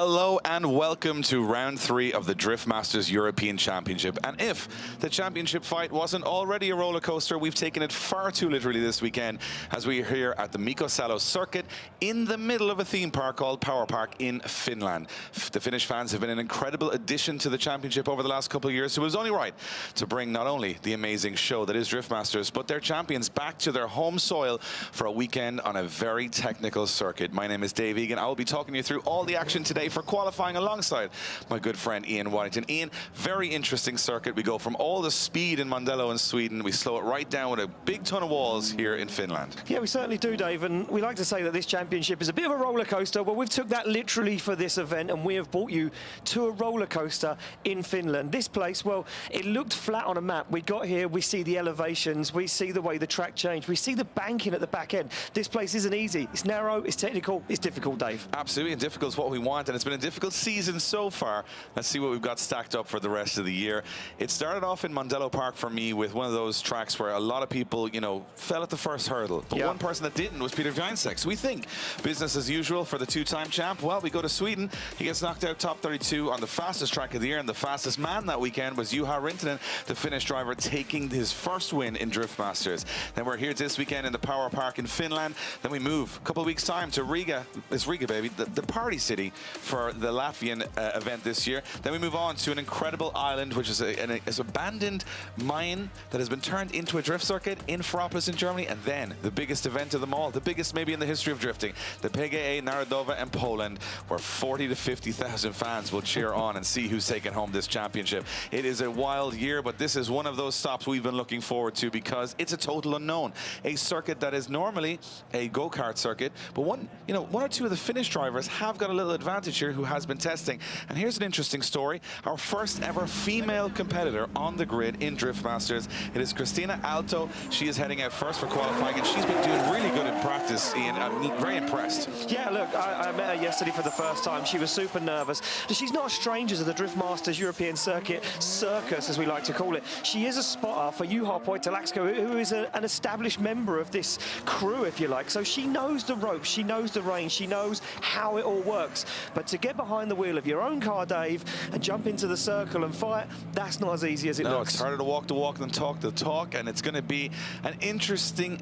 Hello and welcome to round 3 of the Drift Masters European Championship. And if the championship fight wasn't already a roller coaster, we've taken it far too literally this weekend as we are here at the Miko Vitala circuit in the middle of a theme park called Power Park in Finland. The Finnish fans have been an incredible addition to the championship over the last couple of years, so it was only right to bring not only the amazing show that is Drift Masters, but their champions back to their home soil for a weekend on a very technical circuit. My name is Dave Egan. I will be talking you through all the action today for qualifying alongside my good friend Ian Waddington. Ian, very interesting circuit. We go from all the speed in Mondello in Sweden, we slow it right down with a big ton of walls here in Finland. Yeah, we certainly do, Dave, and we like to say that this championship is a bit of a roller coaster. Well, we've took that literally for this event, and we have brought you to a roller coaster in Finland. This place, well, it looked flat on a map. We got here, we see the elevations, we see the way the track changed, we see the banking at the back end. This place isn't easy. It's narrow, it's technical, it's difficult, Dave. Absolutely, and difficult is what we want, and it's been a difficult season so far. Let's see what we've got stacked up for the rest of the year. It started off in Mondello Park for me with one of those tracks where a lot of people, you know, fell at the first hurdle. But one person that didn't was Peter Vincent. So we think business as usual for the two-time champ. Well, we go to Sweden. He gets knocked out top 32 on the fastest track of the year, and the fastest man that weekend was Juha Rintanen, the Finnish driver, taking his first win in Drift Masters. Then we're here this weekend in the Power Park in Finland. Then we move a couple of weeks' time to Riga. It's Riga, baby, the party city for the Latvian event this year. Then we move on to an incredible island, which is an abandoned mine that has been turned into a drift circuit in Fropolis in Germany. And then the biggest event of them all, the biggest maybe in the history of drifting, the PGA Narodowa in Poland, where 40 to 50,000 fans will cheer on and see who's taking home this championship. It is a wild year, but this is one of those stops we've been looking forward to because it's a total unknown. A circuit that is normally a go-kart circuit, but one or two of the Finnish drivers have got a little advantage here who has been testing. And here's an interesting story. Our first ever female competitor on the grid in Drift Masters. It is Christina Alto. She is heading out first for qualifying, and she's been doing really good in practice, Ian. I'm very impressed. Yeah, look, I met her yesterday for the first time. She was super nervous. She's not a stranger to the Drift Masters European circuit circus, as we like to call it. She is a spotter for Juha Poitalaxko, who is an established member of this crew, if you like. So she knows the ropes, she knows the range, she knows how it all works. But to get behind the wheel of your own car, Dave, and jump into the circle and fight, that's not as easy as it looks. It's harder to walk the walk than talk the talk, and it's going to be an interesting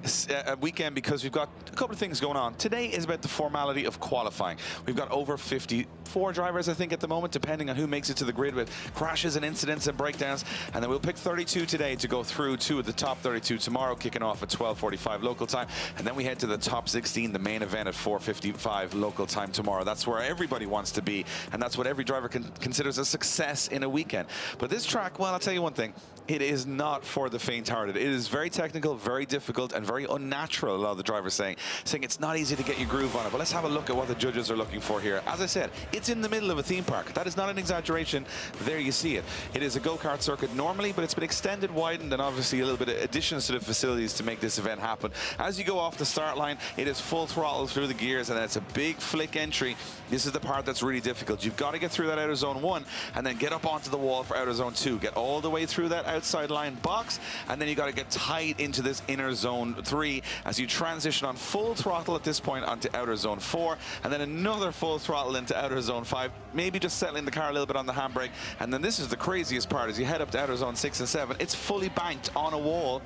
weekend because we've got a couple of things going on. Today is about the formality of qualifying. We've got over 54 drivers, I think, at the moment, depending on who makes it to the grid with crashes and incidents and breakdowns. And then we'll pick 32 today to go through two of the top 32 tomorrow, kicking off at 12:45 local time. And then we head to the top 16, the main event at 4:55 local time tomorrow. That's where everybody wants to be, and that's what every driver considers a success in a weekend. But this track, well, I'll tell you one thing. It is not for the faint-hearted. It is very technical, very difficult, and very unnatural, a lot of the drivers saying it's not easy to get your groove on it. But let's have a look at what the judges are looking for here. As I said, it's in the middle of a theme park. That is not an exaggeration. There you see it. It is a go-kart circuit normally, but it's been extended, widened, and obviously a little bit of additions to the facilities to make this event happen. As you go off the start line, it is full throttle through the gears, and it's a big flick entry. This is the part that's really difficult. You've got to get through that outer zone 1 and then get up onto the wall for outer zone 2. Get all the way through that outside line box, and then you got to get tight into this inner zone 3 as you transition on full throttle at this point onto outer zone 4, and then another full throttle into outer zone 5, maybe just settling the car a little bit on the handbrake. And then this is the craziest part. As you head up to outer zone 6 and 7, it's fully banked on a wall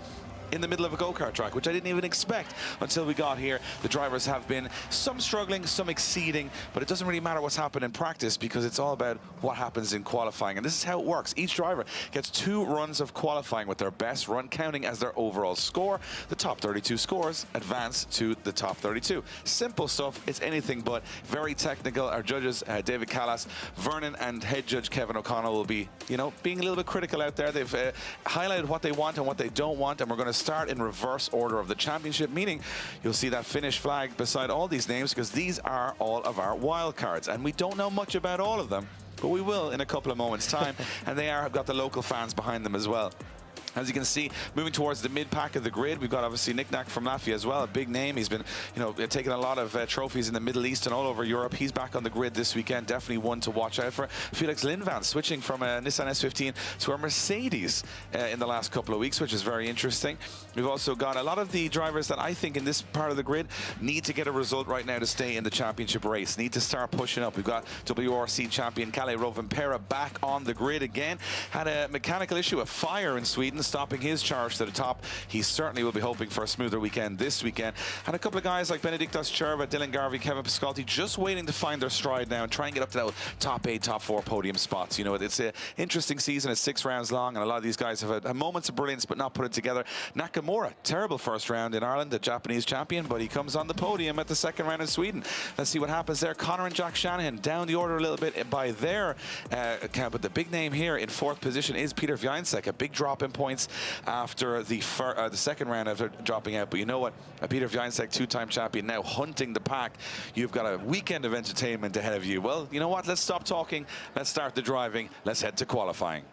in the middle of a go-kart track, which I didn't even expect until we got here. The drivers have been some struggling, some exceeding, but it doesn't really matter what's happened in practice because it's all about what happens in qualifying. And this is how it works. Each driver gets 2 runs of qualifying with their best run counting as their overall score. The top 32 scores advance to the top 32. Simple stuff. It's anything but very technical. Our judges, David Callas, Vernon, and head judge Kevin O'Connell will be, being a little bit critical out there. They've highlighted what they want and what they don't want, and we're going to start in reverse order of the championship, meaning you'll see that Finnish flag beside all these names because these are all of our wild cards, and we don't know much about all of them, but we will in a couple of moments' time. And they have got the local fans behind them as well. As you can see, moving towards the mid-pack of the grid, we've got obviously Nicknack from Latvia as well, a big name. He's been, you know, taking a lot of trophies in the Middle East and all over Europe. He's back on the grid this weekend, definitely one to watch out for. Felix Lyal switching from a Nissan S15 to a Mercedes in the last couple of weeks, which is very interesting. We've also got a lot of the drivers that I think in this part of the grid need to get a result right now to stay in the championship race, need to start pushing up. We've got WRC champion Kalle Rovanperä back on the grid again. Had a mechanical issue, a fire in Sweden, stopping his charge to the top. He certainly will be hoping for a smoother weekend this weekend. And a couple of guys like Benediktas Cherva, Dylan Garvey, Kevin Pascalti just waiting to find their stride now and try and get up to that top 8, top 4 podium spots. You know, it's an interesting season. It's 6 rounds long, and a lot of these guys have had moments of brilliance but not put it together. Nakamura, terrible first round in Ireland, the Japanese champion, but he comes on the podium at the second round in Sweden. Let's see what happens there. Connor and Jack Shanahan down the order a little bit by their account, but the big name here in 4th position is Peter Wiańczek, a big drop in points after the second round after dropping out. But you know what? Peter Wiańczek, 2-time champion, now hunting the pack. You've got a weekend of entertainment ahead of you. Well, you know what? Let's stop talking. Let's start the driving. Let's head to qualifying.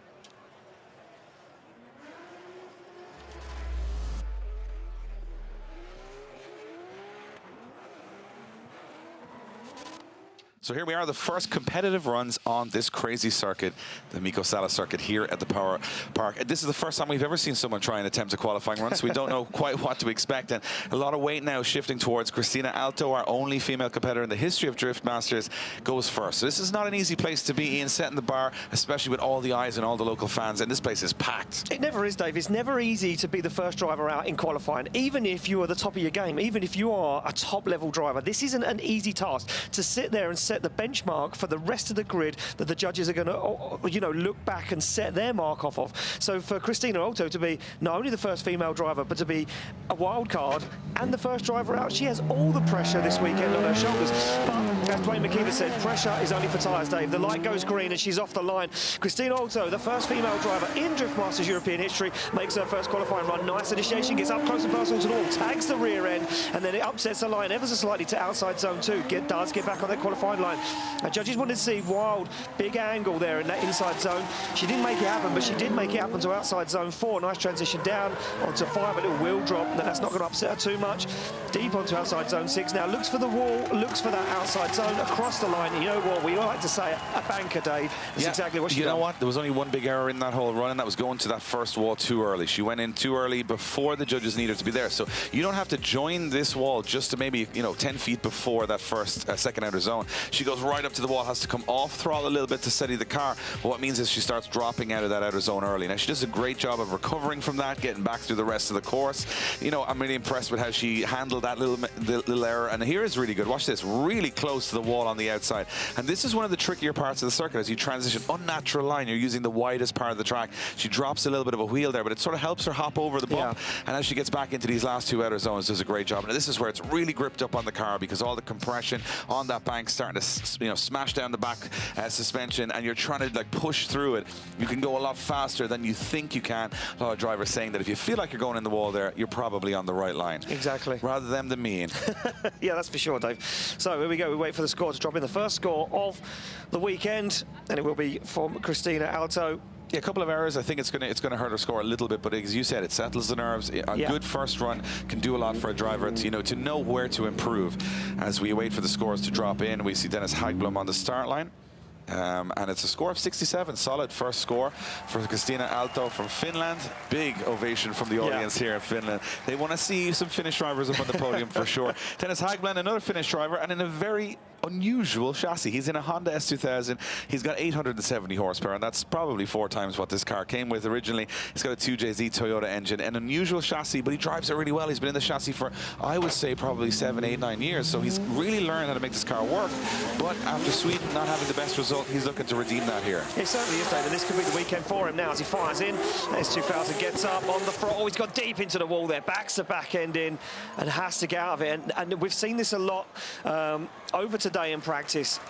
So here we are, the first competitive runs on this crazy circuit, the Miko Vitala circuit here at the Power Park. And this is the first time we've ever seen someone try and attempt a qualifying run, so we don't know quite what to expect. And a lot of weight now shifting towards Christina Alto, our only female competitor in the history of Drift Masters, goes first. So this is not an easy place to be, Ian, setting the bar, especially with all the eyes and all the local fans. And this place is packed. It never is, Dave. It's never easy to be the first driver out in qualifying, even if you are the top of your game, even if you are a top-level driver. This isn't an easy task to sit there and set the benchmark for the rest of the grid that the judges are going to, you know, look back and set their mark off of. So for Christina Alto to be not only the first female driver, but to be a wild card and the first driver out, she has all the pressure this weekend on her shoulders. But as Dwayne McKeever said, pressure is only for tyres, Dave. The light goes green and she's off the line. Christina Alto, the first female driver in Drift Masters European history, makes her first qualifying run. Nice initiation, gets up close and personal to the wall, tags the rear end, and then it upsets the line ever so slightly to outside zone 2. Does get back on that qualifying line. Judges wanted to see wild, big angle there in that inside zone. She didn't make it happen, but she did make it happen to outside zone 4. Nice transition down onto 5, a little wheel drop. That's not going to upset her too much. Deep onto outside zone 6. Now looks for the wall, looks for that outside zone across the line. You know what? We like to say a banker, Dave. That's exactly what she did. You know what? There was only one big error in that whole run, and that was going to that first wall too early. She went in too early before the judges needed to be there. So you don't have to join this wall just to maybe, you know, 10 feet before that first second outer zone. She goes right up to the wall, has to come off throttle a little bit to steady the car. But what it means is she starts dropping out of that outer zone early. Now she does a great job of recovering from that, getting back through the rest of the course. You know, I'm really impressed with how she handled that little error. And here is really good. Watch this, really close to the wall on the outside. And this is one of the trickier parts of the circuit as you transition unnatural line. You're using the widest part of the track. She drops a little bit of a wheel there, but it sort of helps her hop over the bump. Yeah. And as she gets back into these last 2 outer zones, does a great job. And this is where it's really gripped up on the car because all the compression on that bank starting to, you know, smash down the back suspension, and you're trying to like push through it. You can go a lot faster than you think you can. A lot of drivers saying that if you feel like you're going in the wall there, you're probably on the right line. Exactly. Rather them than me. Yeah, that's for sure, Dave. So here we go. We wait for the score to drop in. The first score of the weekend, and it will be from Christina Alto. Yeah, a couple of errors. I think it's gonna hurt her score a little bit, but as you said, it settles the nerves. A good first run can do a lot for a driver to know where to improve. As we wait for the scores to drop in, we see Dennis Haggam on the start line. And it's a score of 67, solid first score for Christina Alto from Finland. Big ovation from the audience here in Finland. They want to see some Finnish drivers up on the podium for sure. Dennis Haggam, another Finnish driver, and in a very unusual chassis. He's in a Honda S2000. He's got 870 horsepower, and that's probably 4 times what this car came with originally. He's got a 2JZ Toyota engine, an unusual chassis, but he drives it really well. He's been in the chassis for, I would say, probably 7, 8, 9 years, so he's really learned how to make this car work. But after Sweden not having the best result, he's looking to redeem that here. It certainly is, David. This could be the weekend for him now as he fires in. S2000 gets up on the throttle. He's got deep into the wall there, backs the back end in, and has to get out of it. And we've seen this a lot over today in practice.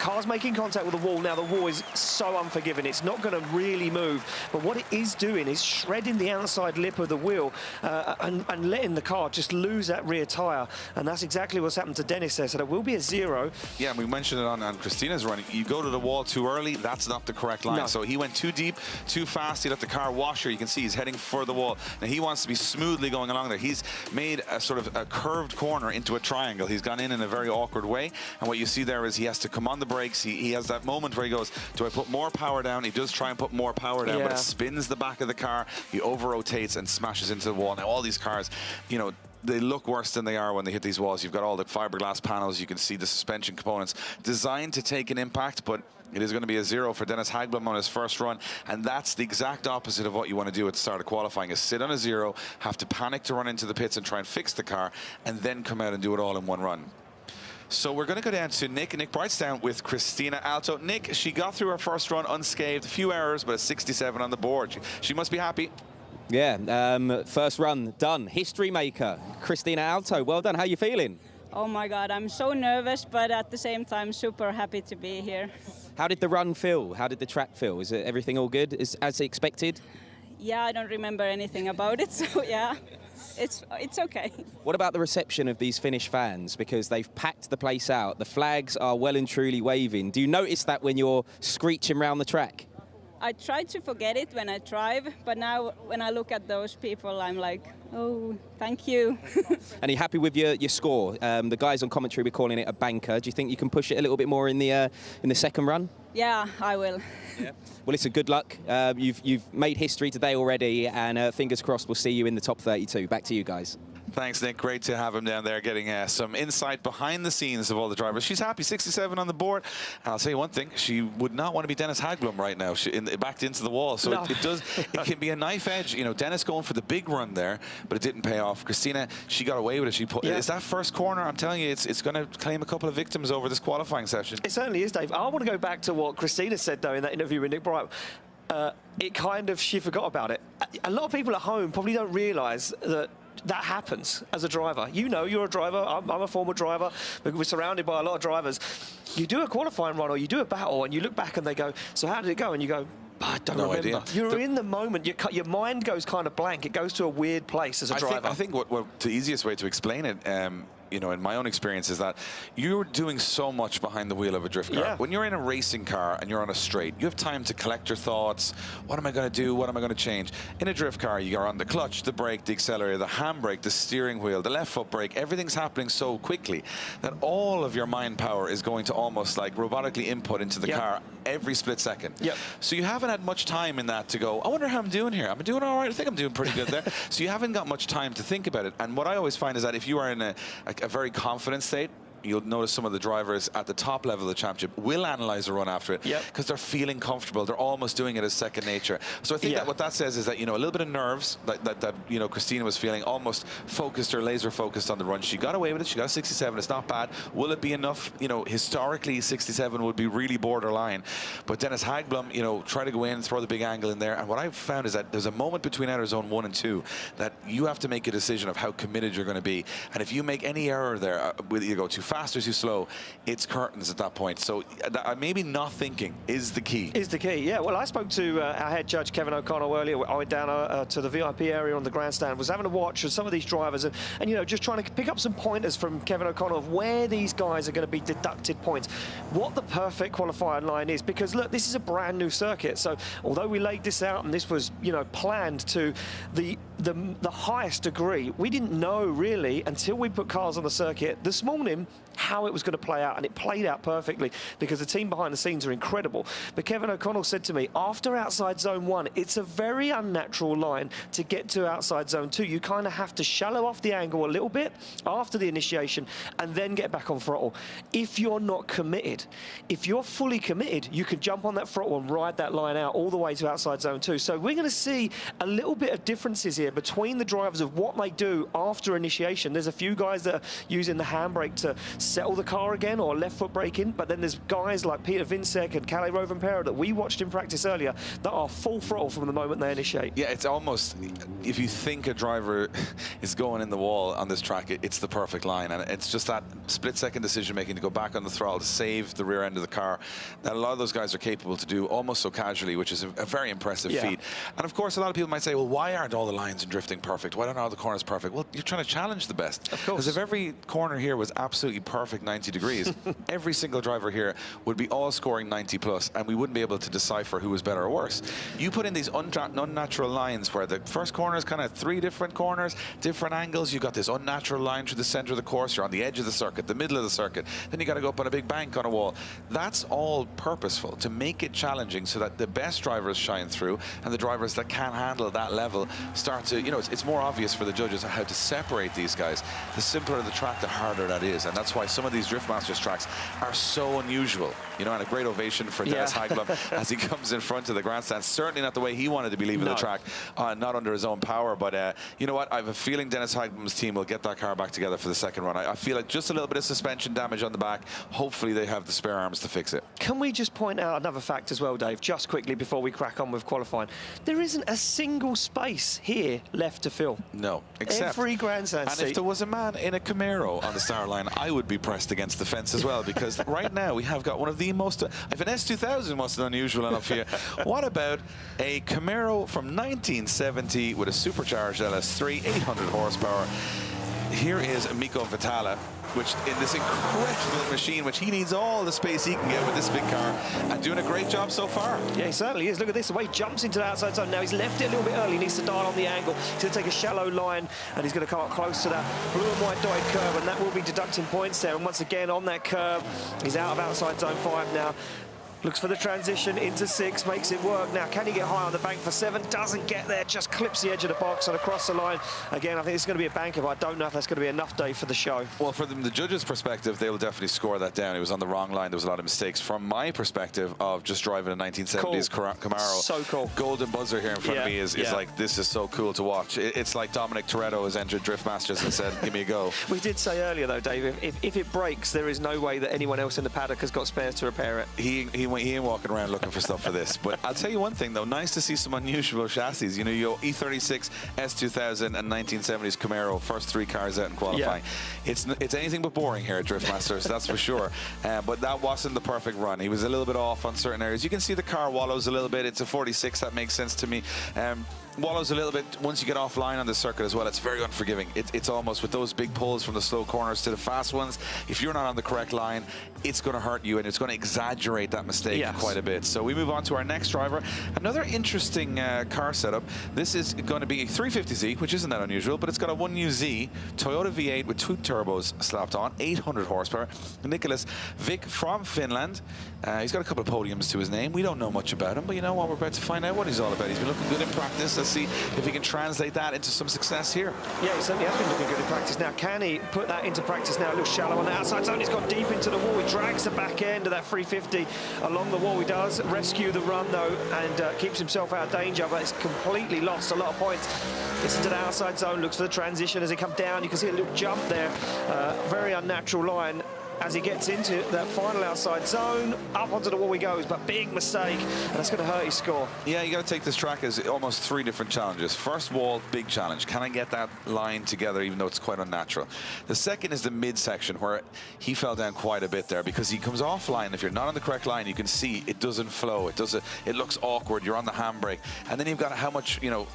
car's making contact with the wall. Now, the wall is so unforgiving. It's not going to really move. But what it is doing is shredding the outside lip of the wheel and letting the car just lose that rear tyre. And that's exactly what's happened to Dennis there. So there will be a 0. Yeah, and we mentioned it on Christina's run. You go to the wall too early, that's not the correct line. No. So he went too deep, too fast. He let the car wash her. You can see he's heading for the wall. Now he wants to be smoothly going along there. He's made a sort of a curved corner into a triangle. He's gone in a very awkward way. And what you see there is he has to come on the brakes. He has that moment where he goes, do I put more power down? He does try and put more power down, but it spins the back of the car. He over-rotates and smashes into the wall. Now all these cars, you know, they look worse than they are when they hit these walls. You've got all the fiberglass panels. You can see the suspension components designed to take an impact, but it is going to be a 0 for Dennis Haggam on his first run, and that's the exact opposite of what you want to do at the start of qualifying, is sit on a 0, have to panic to run into the pits and try and fix the car, and then come out and do it all in one run. So we're going to go down to Nick Brightstown with Christina Alto. Nick, she got through her first run unscathed, a few errors, but a 67 on the board. She must be happy. Yeah, first run done. History maker, Christina Alto. Well done. How are you feeling? Oh my God, I'm so nervous, but at the same time, super happy to be here. How did the run feel? How did the track feel? Is everything all good, as expected? Yeah, I don't remember anything about it, so yeah, it's okay. What about the reception of these Finnish fans? Because they've packed the place out. The flags are well and truly waving. Do you notice that when you're screeching around the track? I try to forget it when I drive, but now when I look at those people, I'm like, oh, thank you. And are you happy with your score? The guys on commentary were calling it a banker. Do you think you can push it a little bit more in the second run? Yeah, I will. Yeah. Well, listen, good luck. You've made history today already, and fingers crossed we'll see you in the top 32. Back to you guys. Thanks, Nick. Great to have him down there getting some insight behind the scenes of all the drivers. She's happy, 67 on the board. And I'll tell you one thing, she would not want to be Dennis Haggam right now. Backed into the wall. So no. it can be a knife edge. You know, Dennis going for the big run there, but it didn't pay off. Christina, she got away with it. It's that first corner, I'm telling you, it's going to claim a couple of victims over this qualifying session. It certainly is, Dave. I want to go back to what Christina said, though, in that interview with Nick Bright. She forgot about it. A lot of people at home probably don't realise that happens as a driver. You know, you're a driver. I'm a former driver. We're surrounded by a lot of drivers. You do a qualifying run or you do a battle and you look back and they go, so how did it go? And you go, I don't remember. Idea. You're in the moment. Your mind goes kind of blank. It goes to a weird place as a driver. I think what the easiest way to explain it, you know, in my own experience, is that you're doing so much behind the wheel of a drift car. Yeah. When you're in a racing car and you're on a straight, you have time to collect your thoughts. What am I going to do? What am I going to change? In a drift car, you're on the clutch, the brake, the accelerator, the handbrake, the steering wheel, the left foot brake. Everything's happening so quickly that all of your mind power is going to almost like robotically input into the car every split second. Yep. So you haven't had much time in that to go, I wonder how I'm doing here. I'm doing all right. I think I'm doing pretty good there. So you haven't got much time to think about it. And what I always find is that if you are in a very confident state, you'll notice some of the drivers at the top level of the championship will analyze a run after it because they're feeling comfortable. They're almost doing it as second nature. So I think that what that says is that, you know, a little bit of nerves that you know, Christina was feeling, almost focused or laser focused on the run. She got away with it. She got a 67. It's not bad. Will it be enough? You know, historically 67 would be really borderline. But Dennis Haggam, you know, try to go in and throw the big angle in there. And what I've found is that there's a moment between outer zone 1 and 2 that you have to make a decision of how committed you're going to be. And if you make any error there, whether you go too fast or too slow, it's curtains at that point. So maybe not thinking is the key. Is the key, yeah. Well, I spoke to our head judge, Kevin O'Connell, earlier. I went down to the VIP area on the grandstand, was having a watch of some of these drivers and, you know, just trying to pick up some pointers from Kevin O'Connell of where these guys are going to be deducted points, what the perfect qualifying line is. Because, look, this is a brand new circuit. So although we laid this out and this was, you know, planned to the highest degree, we didn't know really until we put cars on the circuit this morning how it was going to play out, and it played out perfectly because the team behind the scenes are incredible. But Kevin O'Connell said to me, after outside zone 1, it's a very unnatural line to get to outside zone 2. You kind of have to shallow off the angle a little bit after the initiation and then get back on throttle. If you're not committed, if you're fully committed, you can jump on that throttle and ride that line out all the way to outside zone 2. So we're going to see a little bit of differences here between the drivers of what they do after initiation. There's a few guys that are using the handbrake to settle the car again or left foot braking. But then there's guys like Peter Vincent and Kalle Rovanperä that we watched in practice earlier that are full throttle from the moment they initiate. Yeah, it's almost, if you think a driver is going in the wall on this track, it's the perfect line. And it's just that split-second decision-making to go back on the throttle to save the rear end of the car that a lot of those guys are capable to do almost so casually, which is a very impressive feat. And of course, a lot of people might say, well, why aren't all the lines and drifting perfect? Why don't all the corners perfect? Well, you're trying to challenge the best. Of course. Because if every corner here was absolutely perfect 90 degrees, every single driver here would be all scoring 90 plus, and we wouldn't be able to decipher who was better or worse. You put in these unnatural lines where the first corner is kind of 3 different corners, different angles. You've got this unnatural line through the center of the course. You're on the edge of the circuit, the middle of the circuit. Then you got to go up on a big bank on a wall. That's all purposeful to make it challenging so that the best drivers shine through and the drivers that can't handle that level start to, you know, it's more obvious for the judges how to separate these guys. The simpler the track, the harder that is. And that's why some of these Drift Masters tracks are so unusual. You know, and a great ovation for Dennis Haggam as he comes in front of the grandstand. Certainly not the way he wanted to be leaving the track, not under his own power. But you know what? I have a feeling Dennis Haggam's team will get that car back together for the second run. I feel like just a little bit of suspension damage on the back. Hopefully they have the spare arms to fix it. Can we just point out another fact as well, Dave, just quickly before we crack on with qualifying? There isn't a single space here left to fill. No. Except every grandstand seat. And if there was a man in a Camaro on the start line, I would be pressed against the fence as well, because right now we have got one of the most, if an S2000 wasn't unusual enough here, what about a Camaro from 1970 with a supercharged LS3, 800 horsepower? Here is Miko Vitala, which in this incredible machine, which he needs all the space he can get with this big car, and doing a great job so far. Yeah, he certainly is. Look at this, the way he jumps into the outside zone. Now he's left it a little bit early, he needs to dial on the angle. He's going to take a shallow line, and he's going to come up close to that blue and white dotted curve, and that will be deducting points there. And once again, on that curve, he's out of outside zone 5 now. Looks for the transition into 6, makes it work. Now, can he get high on the bank for 7? Doesn't get there, just clips the edge of the box and across the line. Again, I think it's going to be a banker, but I don't know if that's going to be enough, Dave, for the show. Well, from the judges' perspective, they will definitely score that down. He was on the wrong line. There was a lot of mistakes. From my perspective of just driving a 1970s Camaro, so cool. Golden buzzer here in front of me is like, this is so cool to watch. It's like Dominic Toretto has entered Drift Masters and said, give me a go. We did say earlier, though, Dave, if it breaks, there is no way that anyone else in the paddock has got spares to repair it. He ain't walking around looking for stuff for this. But I'll tell you one thing, though, nice to see some unusual chassis. You know, your E36, S2000 and 1970s Camaro, first 3 cars out in qualifying. It's anything but boring here at Drift Masters, that's for sure. But that wasn't the perfect run. He was a little bit off on certain areas. You can see the car wallows a little bit. It's a 46, that makes sense to me. Wallows a little bit once you get offline on the circuit as well. It's very unforgiving. It's almost with those big pulls from the slow corners to the fast ones, if you're not on the correct line, it's going to hurt you, and it's going to exaggerate that mistake quite a bit. So we move on to our next driver. Another interesting car setup. This is going to be a 350Z, which isn't that unusual, but it's got a 1UZ Toyota V8 with 2 turbos slapped on, 800 horsepower. Nicholas Vick from Finland. He's got a couple of podiums to his name. We don't know much about him, but you know what? We're about to find out what he's all about. He's been looking good in practice. Let's see if he can translate that into some success here. Yeah, he certainly has been looking good in practice. Now, can he put that into practice now? It looks shallow on the outside zone. He's got deep into the wall. He drags the back end of that 350 along the wall. He does rescue the run, though, and keeps himself out of danger, but it's completely lost a lot of points. Gets into the outside zone, looks for the transition as he comes down. You can see a little jump there. Very unnatural line. As he gets into that final outside zone, up onto the wall he goes, but big mistake, and that's going to hurt his score. Yeah, you got to take this track as almost 3 different challenges. First wall, big challenge. Can I get that line together, even though it's quite unnatural? The second is the midsection, where he fell down quite a bit there because he comes offline. If you're not on the correct line, you can see it doesn't flow. It looks awkward. You're on the handbrake, and then you've got how much, you know,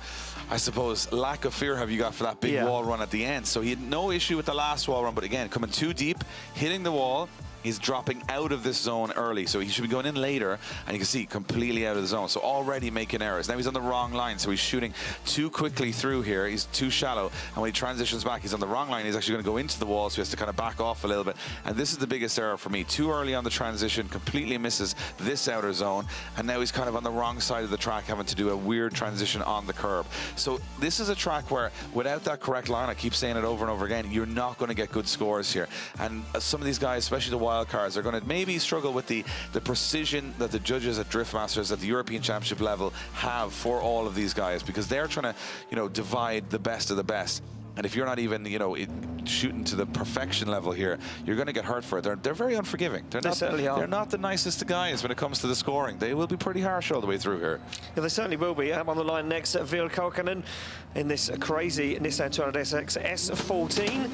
I suppose, lack of fear have you got for that big wall run at the end. So he had no issue with the last wall run, but again, coming too deep, hitting the wall. He's dropping out of this zone early, so he should be going in later, and you can see completely out of the zone, so already making errors. Now he's on the wrong line, so he's shooting too quickly through here. He's too shallow, and when he transitions back, he's on the wrong line. He's actually going to go into the wall, so he has to kind of back off a little bit, and this is the biggest error for me. Too early on the transition, completely misses this outer zone, and now he's kind of on the wrong side of the track, having to do a weird transition on the curb. So this is a track where, without that correct line, I keep saying it over and over again, you're not going to get good scores here. And some of these guys, especially the wild cars, are going to maybe struggle with the precision that the judges at Drift Masters at the European Championship level have for all of these guys, because they're trying to, you know, divide the best of the best. And if you're not even, you know, shooting to the perfection level here, you're going to get hurt for it. They're very unforgiving. They certainly are. They're not the nicest of guys when it comes to the scoring. They will be pretty harsh all the way through here. Yeah, they certainly will be. I'm on the line next at Ville Kaukonen in this crazy Nissan 200SX S14.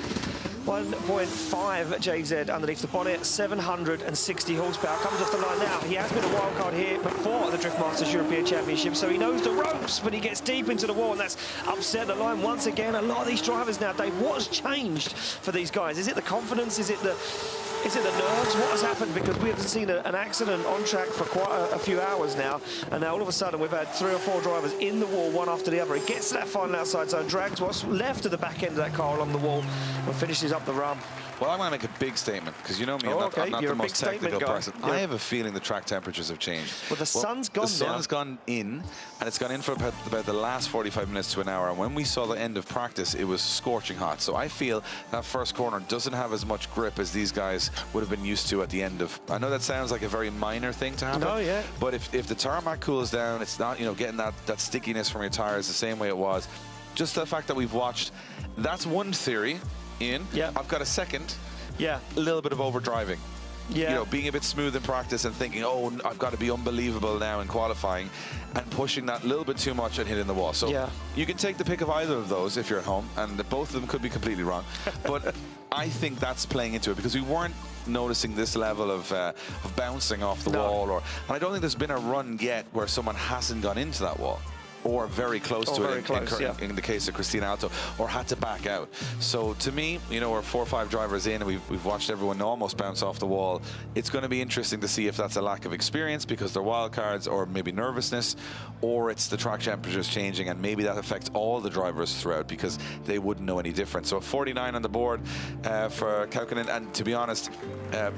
1.5 JZ underneath the bonnet, 760 horsepower. Comes off the line now. He has been a wild card here before the Drift Masters European Championship, so he knows the ropes, but he gets deep into the wall, and that's upset the line once again. A lot of these drivers now, Dave, what has changed for these guys? Is it the confidence? Is it the nerves? What has happened? Because we haven't seen an accident on track for quite a few hours now, and now all of a sudden we've had 3 or 4 drivers in the wall, one after the other. He gets to that final outside zone, drags what's left of the back end of that car along the wall, and finishes up the run. Well, I want to make a big statement, because you know me, I'm not the most technical person. Yeah. I have a feeling the track temperatures have changed. Well, the sun's gone now. The sun's gone in, and it's gone in for about the last 45 minutes to an hour. And when we saw the end of practice, it was scorching hot. So I feel that first corner doesn't have as much grip as these guys would have been used to at the end of... I know that sounds like a very minor thing to happen. No, yeah. But if the tarmac cools down, it's not, you know, getting that stickiness from your tires the same way it was. Just the fact that we've watched... That's one theory, Ian. Yeah. I've got a second. Yeah. A little bit of overdriving. Yeah. You know, being a bit smooth in practice and thinking, oh, I've got to be unbelievable now in qualifying, and pushing that little bit too much and hitting the wall. So yeah. You can take the pick of either of those if you're at home, and both of them could be completely wrong. But I think that's playing into it, because we weren't noticing this level of bouncing off the wall. And I don't think there's been a run yet where someone hasn't gone into that wall, or very close to it in the case of Christina Alto, or had to back out. So to me, you know, we're 4 or 5 drivers in, and we've watched everyone almost bounce off the wall. It's going to be interesting to see if that's a lack of experience because they're wild cards, or maybe nervousness, or it's the track temperatures changing, and maybe that affects all the drivers throughout because they wouldn't know any different. So 49 on the board for Kaukonen, and to be honest,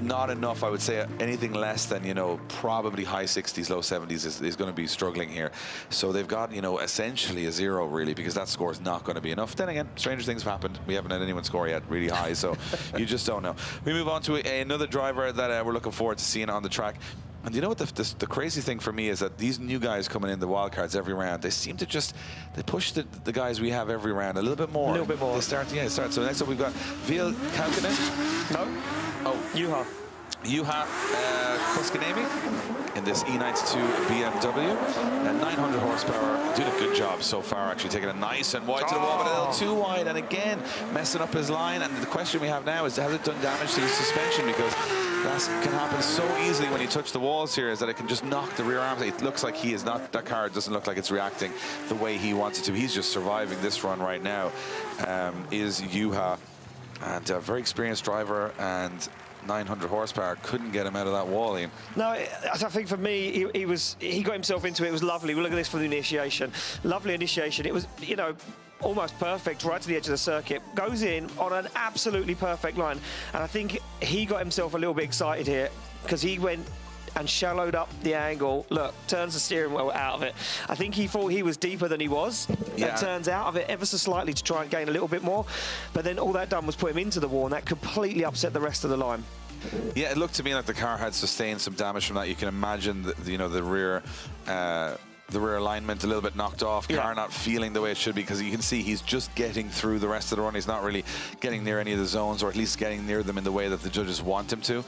not enough. I would say anything less than, you know, probably high 60s, low 70s is going to be struggling here. So they've got, you know, essentially a 0 really, because that score is not going to be enough. Then again, stranger things have happened. We haven't had anyone score yet really high, so you just don't know. We move on to another driver that we're looking forward to seeing on the track. And you know what the crazy thing for me is that these new guys coming in the wildcards every round, they seem to just, they push the guys we have every round a little bit more. A little bit more. They start. So next up we've got Ville Kaukonen. No. Oh. Juha Koskinemi in this E92 BMW. 900 horsepower, doing a good job so far, actually taking it nice and wide to the wall, but a little too wide, and again messing up his line. And the question we have now is, has it done damage to his suspension? Because that can happen so easily when you touch the walls here, is that it can just knock the rear arms. It looks like he is not, that car doesn't look like it's reacting the way he wants it to. He's just surviving this run right now, is Juha, and a very experienced driver, and 900 horsepower couldn't get him out of that wall, Ian. No, I think for me, he got himself into it. It was lovely. Look at this from the initiation. Lovely initiation. It was, you know, almost perfect, right to the edge of the circuit. Goes in on an absolutely perfect line. And I think he got himself a little bit excited here, because he went and shallowed up the angle. Look, turns the steering wheel out of it. I think he thought he was deeper than he was. Yeah. And turns out of it ever so slightly to try and gain a little bit more. But then all that done was put him into the wall, and that completely upset the rest of the line. Yeah, it looked to me like the car had sustained some damage from that. You can imagine, you know, the rear alignment a little bit knocked off, car not feeling the way it should be, because you can see he's just getting through the rest of the run. He's not really getting near any of the zones, or at least getting near them in the way that the judges want him to.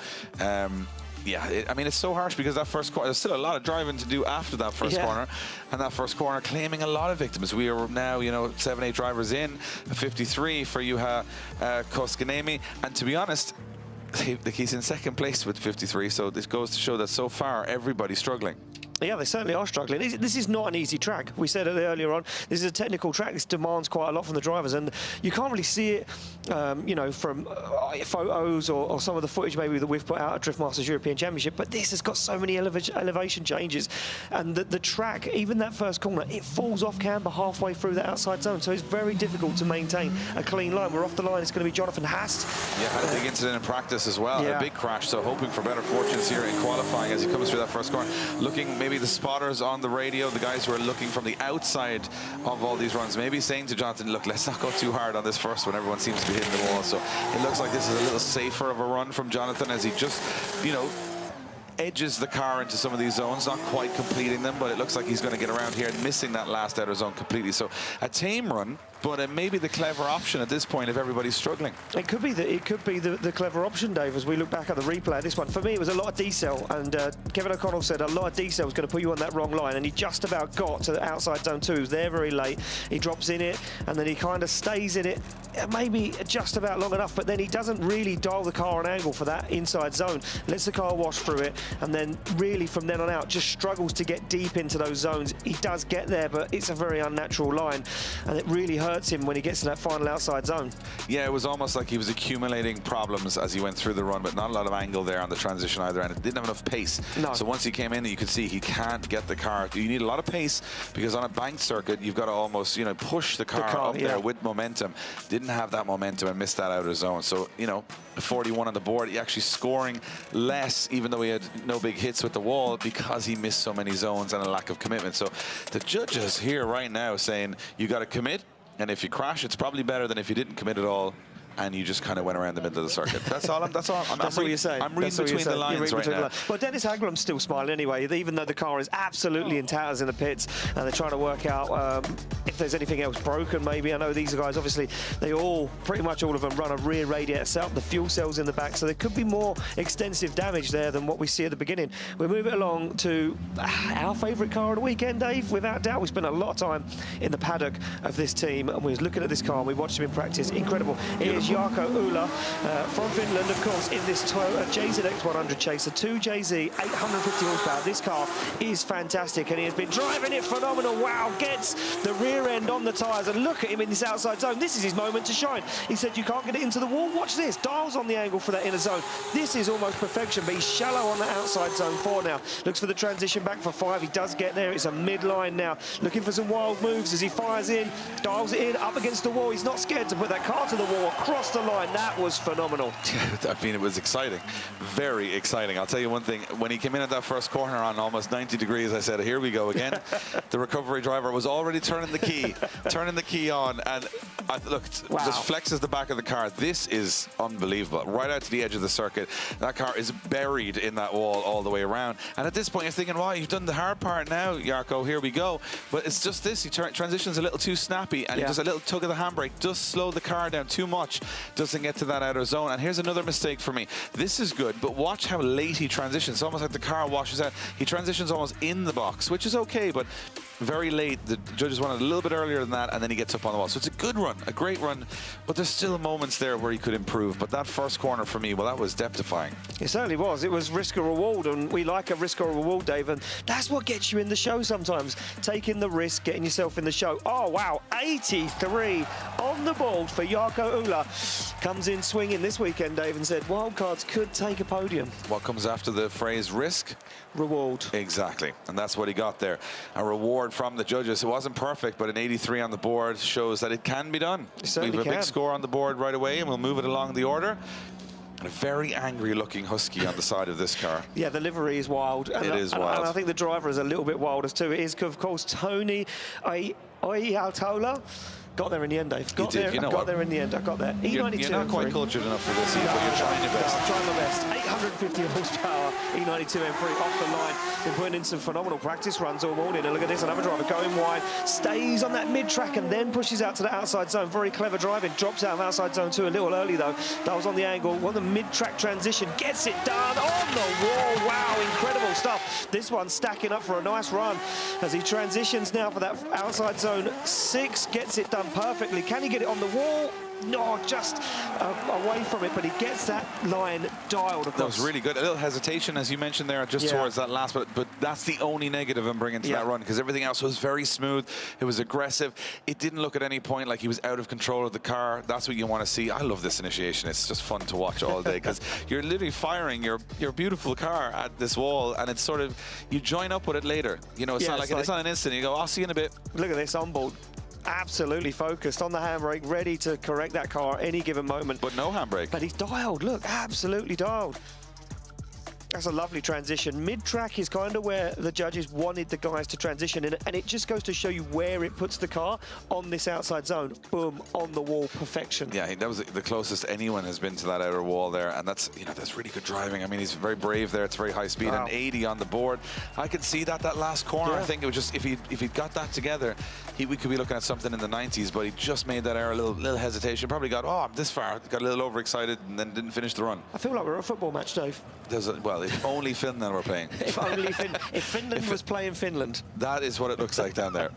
Yeah, I mean, it's so harsh, because that first corner, there's still a lot of driving to do after that first corner, and that first corner claiming a lot of victims. We are now, you know, 7-8 drivers in, 53 for Juha Koskinemi, and to be honest, he's in second place with 53, so this goes to show that so far everybody's struggling. Yeah, they certainly are struggling. This is not an easy track. We said it earlier on. This is a technical track. This demands quite a lot from the drivers, and you can't really see it, you know, from photos or some of the footage maybe that we've put out at Drift Masters European Championship. But this has got so many elevation changes, and the track, even that first corner, it falls off camber halfway through the outside zone. So it's very difficult to maintain a clean line. We're off the line. It's going to be Jonathan Hast. Yeah, had a big incident in practice as well. A big crash. So hoping for better fortunes here in qualifying as he comes through that first corner. Looking maybe the spotters on the radio, the guys who are looking from the outside of all these runs, maybe saying to Jonathan, look, let's not go too hard on this first one. Everyone seems to be hitting the wall. So it looks like this is a little safer of a run from Jonathan, as he just, you know, edges the car into some of these zones, not quite completing them, but it looks like he's going to get around here and missing that last outer zone completely. So a tame run, but it may be the clever option at this point if everybody's struggling. It could be the clever option, Dave, as we look back at the replay of this one. For me, it was a lot of decel, and Kevin O'Connell said a lot of decel was going to put you on that wrong line, and he just about got to the outside zone 2. He was there very late. He drops in it, and then he kind of stays in it, maybe just about long enough, but then he doesn't really dial the car on angle for that inside zone. Lets the car wash through it, and then really from then on out just struggles to get deep into those zones. He does get there, but it's a very unnatural line, and it really hurts him when he gets to that final outside zone. Yeah, it was almost like he was accumulating problems as he went through the run, but not a lot of angle there on the transition either, and it didn't have enough pace. No. So once he came in, you could see he can't get the car. You need a lot of pace, because on a banked circuit, you've got to almost, you know, push the car up there with momentum. Didn't have that momentum and missed that outer zone. So, you know, 41 on the board, he actually scoring less, even though he had no big hits with the wall, because he missed so many zones and a lack of commitment. So the judges here right now saying you got to commit, and if you crash, it's probably better than if you didn't commit at all and you just kind of went around the middle of the circuit. That's all. That's what you're saying. I'm reading between the lines right now. Well, Dennis Hagglund's still smiling anyway, even though the car is absolutely in tatters in the pits, and they're trying to work out if there's anything else broken. Maybe I know these guys, obviously, they all pretty much all of them run a rear radiator setup, the fuel cells in the back, so there could be more extensive damage there than what we see at the beginning. We're moving along to our favourite car of the weekend, Dave. Without doubt, we spent a lot of time in the paddock of this team, and we was looking at this car and we watched him in practice. Incredible. It is Jarkko Ulla from Finland, of course, in this JZX 100 Chaser 2JZ, 850 horsepower. This car is fantastic, and he has been driving it phenomenal. Wow, gets the rear end on the tyres, and look at him in this outside zone. This is his moment to shine. He said, you can't get it into the wall. Watch this. Dials on the angle for that inner zone. This is almost perfection, but he's shallow on the outside zone 4 now. Looks for the transition back for 5. He does get there. It's a midline now. Looking for some wild moves as he fires in, dials it in, up against the wall. He's not scared to put that car to the wall, across the line. That was phenomenal. I mean, it was exciting. Very exciting. I'll tell you one thing. When he came in at that first corner on almost 90 degrees, I said, here we go again. The recovery driver was already turning the key on, and look, wow. Just flexes the back of the car. This is unbelievable. Right out to the edge of the circuit. That car is buried in that wall all the way around. And at this point, you're thinking, wow, you've done the hard part now, Jarkko, here we go. But it's just this. He transitions a little too snappy, and he does a little tug of the handbrake, does slow the car down too much, doesn't get to that outer zone. And here's another mistake for me. This is good, but watch how late he transitions. It's almost like the car washes out. He transitions almost in the box, which is okay, but very late. The judges wanted a little bit earlier than that, and then he gets up on the wall. So it's a good run, a great run, but there's still moments there where he could improve. But that first corner for me, well, that was depth-defying. It certainly was. It was risk or reward, and we like a risk or reward, Dave, and that's what gets you in the show sometimes. Taking the risk, getting yourself in the show. Oh, wow, 83 on the board for Jarkko Ulla. Comes in swinging this weekend, Dave, and said wildcards could take a podium. What comes after the phrase risk? Reward. Exactly, and that's what he got there. A reward from the judges. It wasn't perfect, but an 83 on the board shows that it can be done. We have a big score on the board right away, and we'll move it along the order. And a very angry-looking husky on the side of this car. Yeah, the livery is wild. It is wild. And I think the driver is a little bit wild as too. It is, of course, Tony Oialtola. Got there in the end, Dave. Got there in the end. I got there. E92. You're not quite cultured enough for this, but you're trying your best. I'm trying my best. 850 horsepower, E92 M3 off the line. Been putting in some phenomenal practice runs all morning. And look at this, another driver going wide, stays on that mid-track and then pushes out to the outside zone. Very clever driving. Drops out of outside zone 2 a little early, though. That was on the angle. On the mid-track transition. Gets it done on the wall. Wow, incredible stuff. This one stacking up for a nice run as he transitions now for that outside zone 6. Gets it done perfectly. Can he get it on the wall? No, just away from it, but he gets that line dialed across. That was really good. A little hesitation, as you mentioned there, just towards that last, but that's the only negative I'm bringing to that run, because everything else was very smooth. It was aggressive. It didn't look at any point like he was out of control of the car. That's what you want to see. I love this initiation. It's just fun to watch all day, because you're literally firing your beautiful car at this wall, and it's sort of, you join up with it later. You know, it's not like it's not an instant. You go, I'll see you in a bit. Look at this on board. Absolutely focused on the handbrake, ready to correct that car at any given moment. But no handbrake. But he's dialed, look, absolutely dialed. that's a lovely transition. Mid-track is kind of where the judges wanted the guys to transition in, and it just goes to show you where it puts the car on this outside zone. Boom, on the wall, perfection. Yeah, that was the closest anyone has been to that outer wall there, and that's, you know, that's really good driving. I mean, he's very brave there. It's very high speed, and 80 on the board. I could see that last corner. I think it was just, if he'd got that together, we could be looking at something in the 90s, but he just made that error, a little hesitation. Probably got, I'm this far, got a little overexcited, and then didn't finish the run. I feel like we're at a football match, Dave. Well, if only Finland were playing. if Finland was playing Finland. That is what it looks like down there.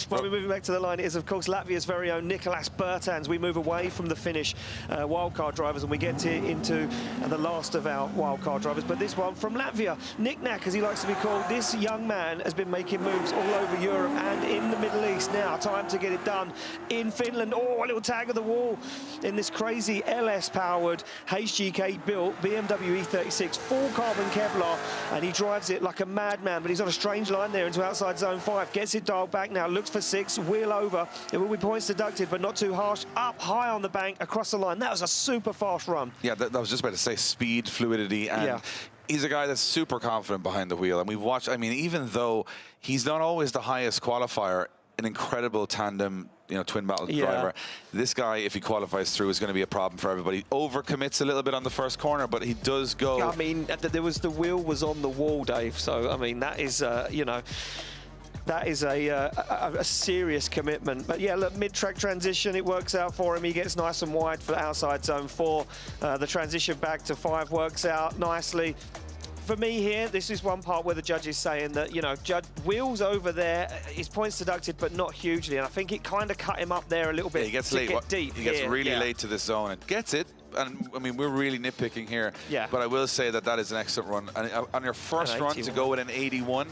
Well, we're moving back to the line. It is, of course, Latvia's very own Nicolas Bertans. We move away from the Finnish wildcard drivers, and we get into the last of our wildcard drivers. But this one from Latvia, Nicknack, as he likes to be called. This young man has been making moves all over Europe and in the Middle East. Now, time to get it done in Finland. Oh, a little tag of the wall in this crazy LS-powered HGK-built BMW E36, full carbon Kevlar, and he drives it like a madman, but he's on a strange line there into outside zone 5. Gets it dialed back now, looks for 6, wheel over. It will be points deducted, but not too harsh. Up high on the bank, across the line. That was a super fast run. Yeah, that was just about to say speed, fluidity, and he's a guy that's super confident behind the wheel. And we've watched, I mean, even though he's not always the highest qualifier, an incredible tandem, you know, twin battle driver. This guy, if he qualifies through, is going to be a problem for everybody. Overcommits a little bit on the first corner, but he does go. I mean, the wheel was on the wall, Dave. So I mean, that is, you know, that is a serious commitment. But yeah, look, mid-track transition, it works out for him. He gets nice and wide for outside zone 4. The transition back to 5 works out nicely. For me here, this is one part where the judge is saying that, you know, wheels over there, his points deducted, but not hugely. And I think it kind of cut him up there a little bit. Yeah, he gets late. Deep he gets really late to this zone and gets it. And I mean, we're really nitpicking here. Yeah. But I will say that is an excellent run. And on your first run to go with an 81,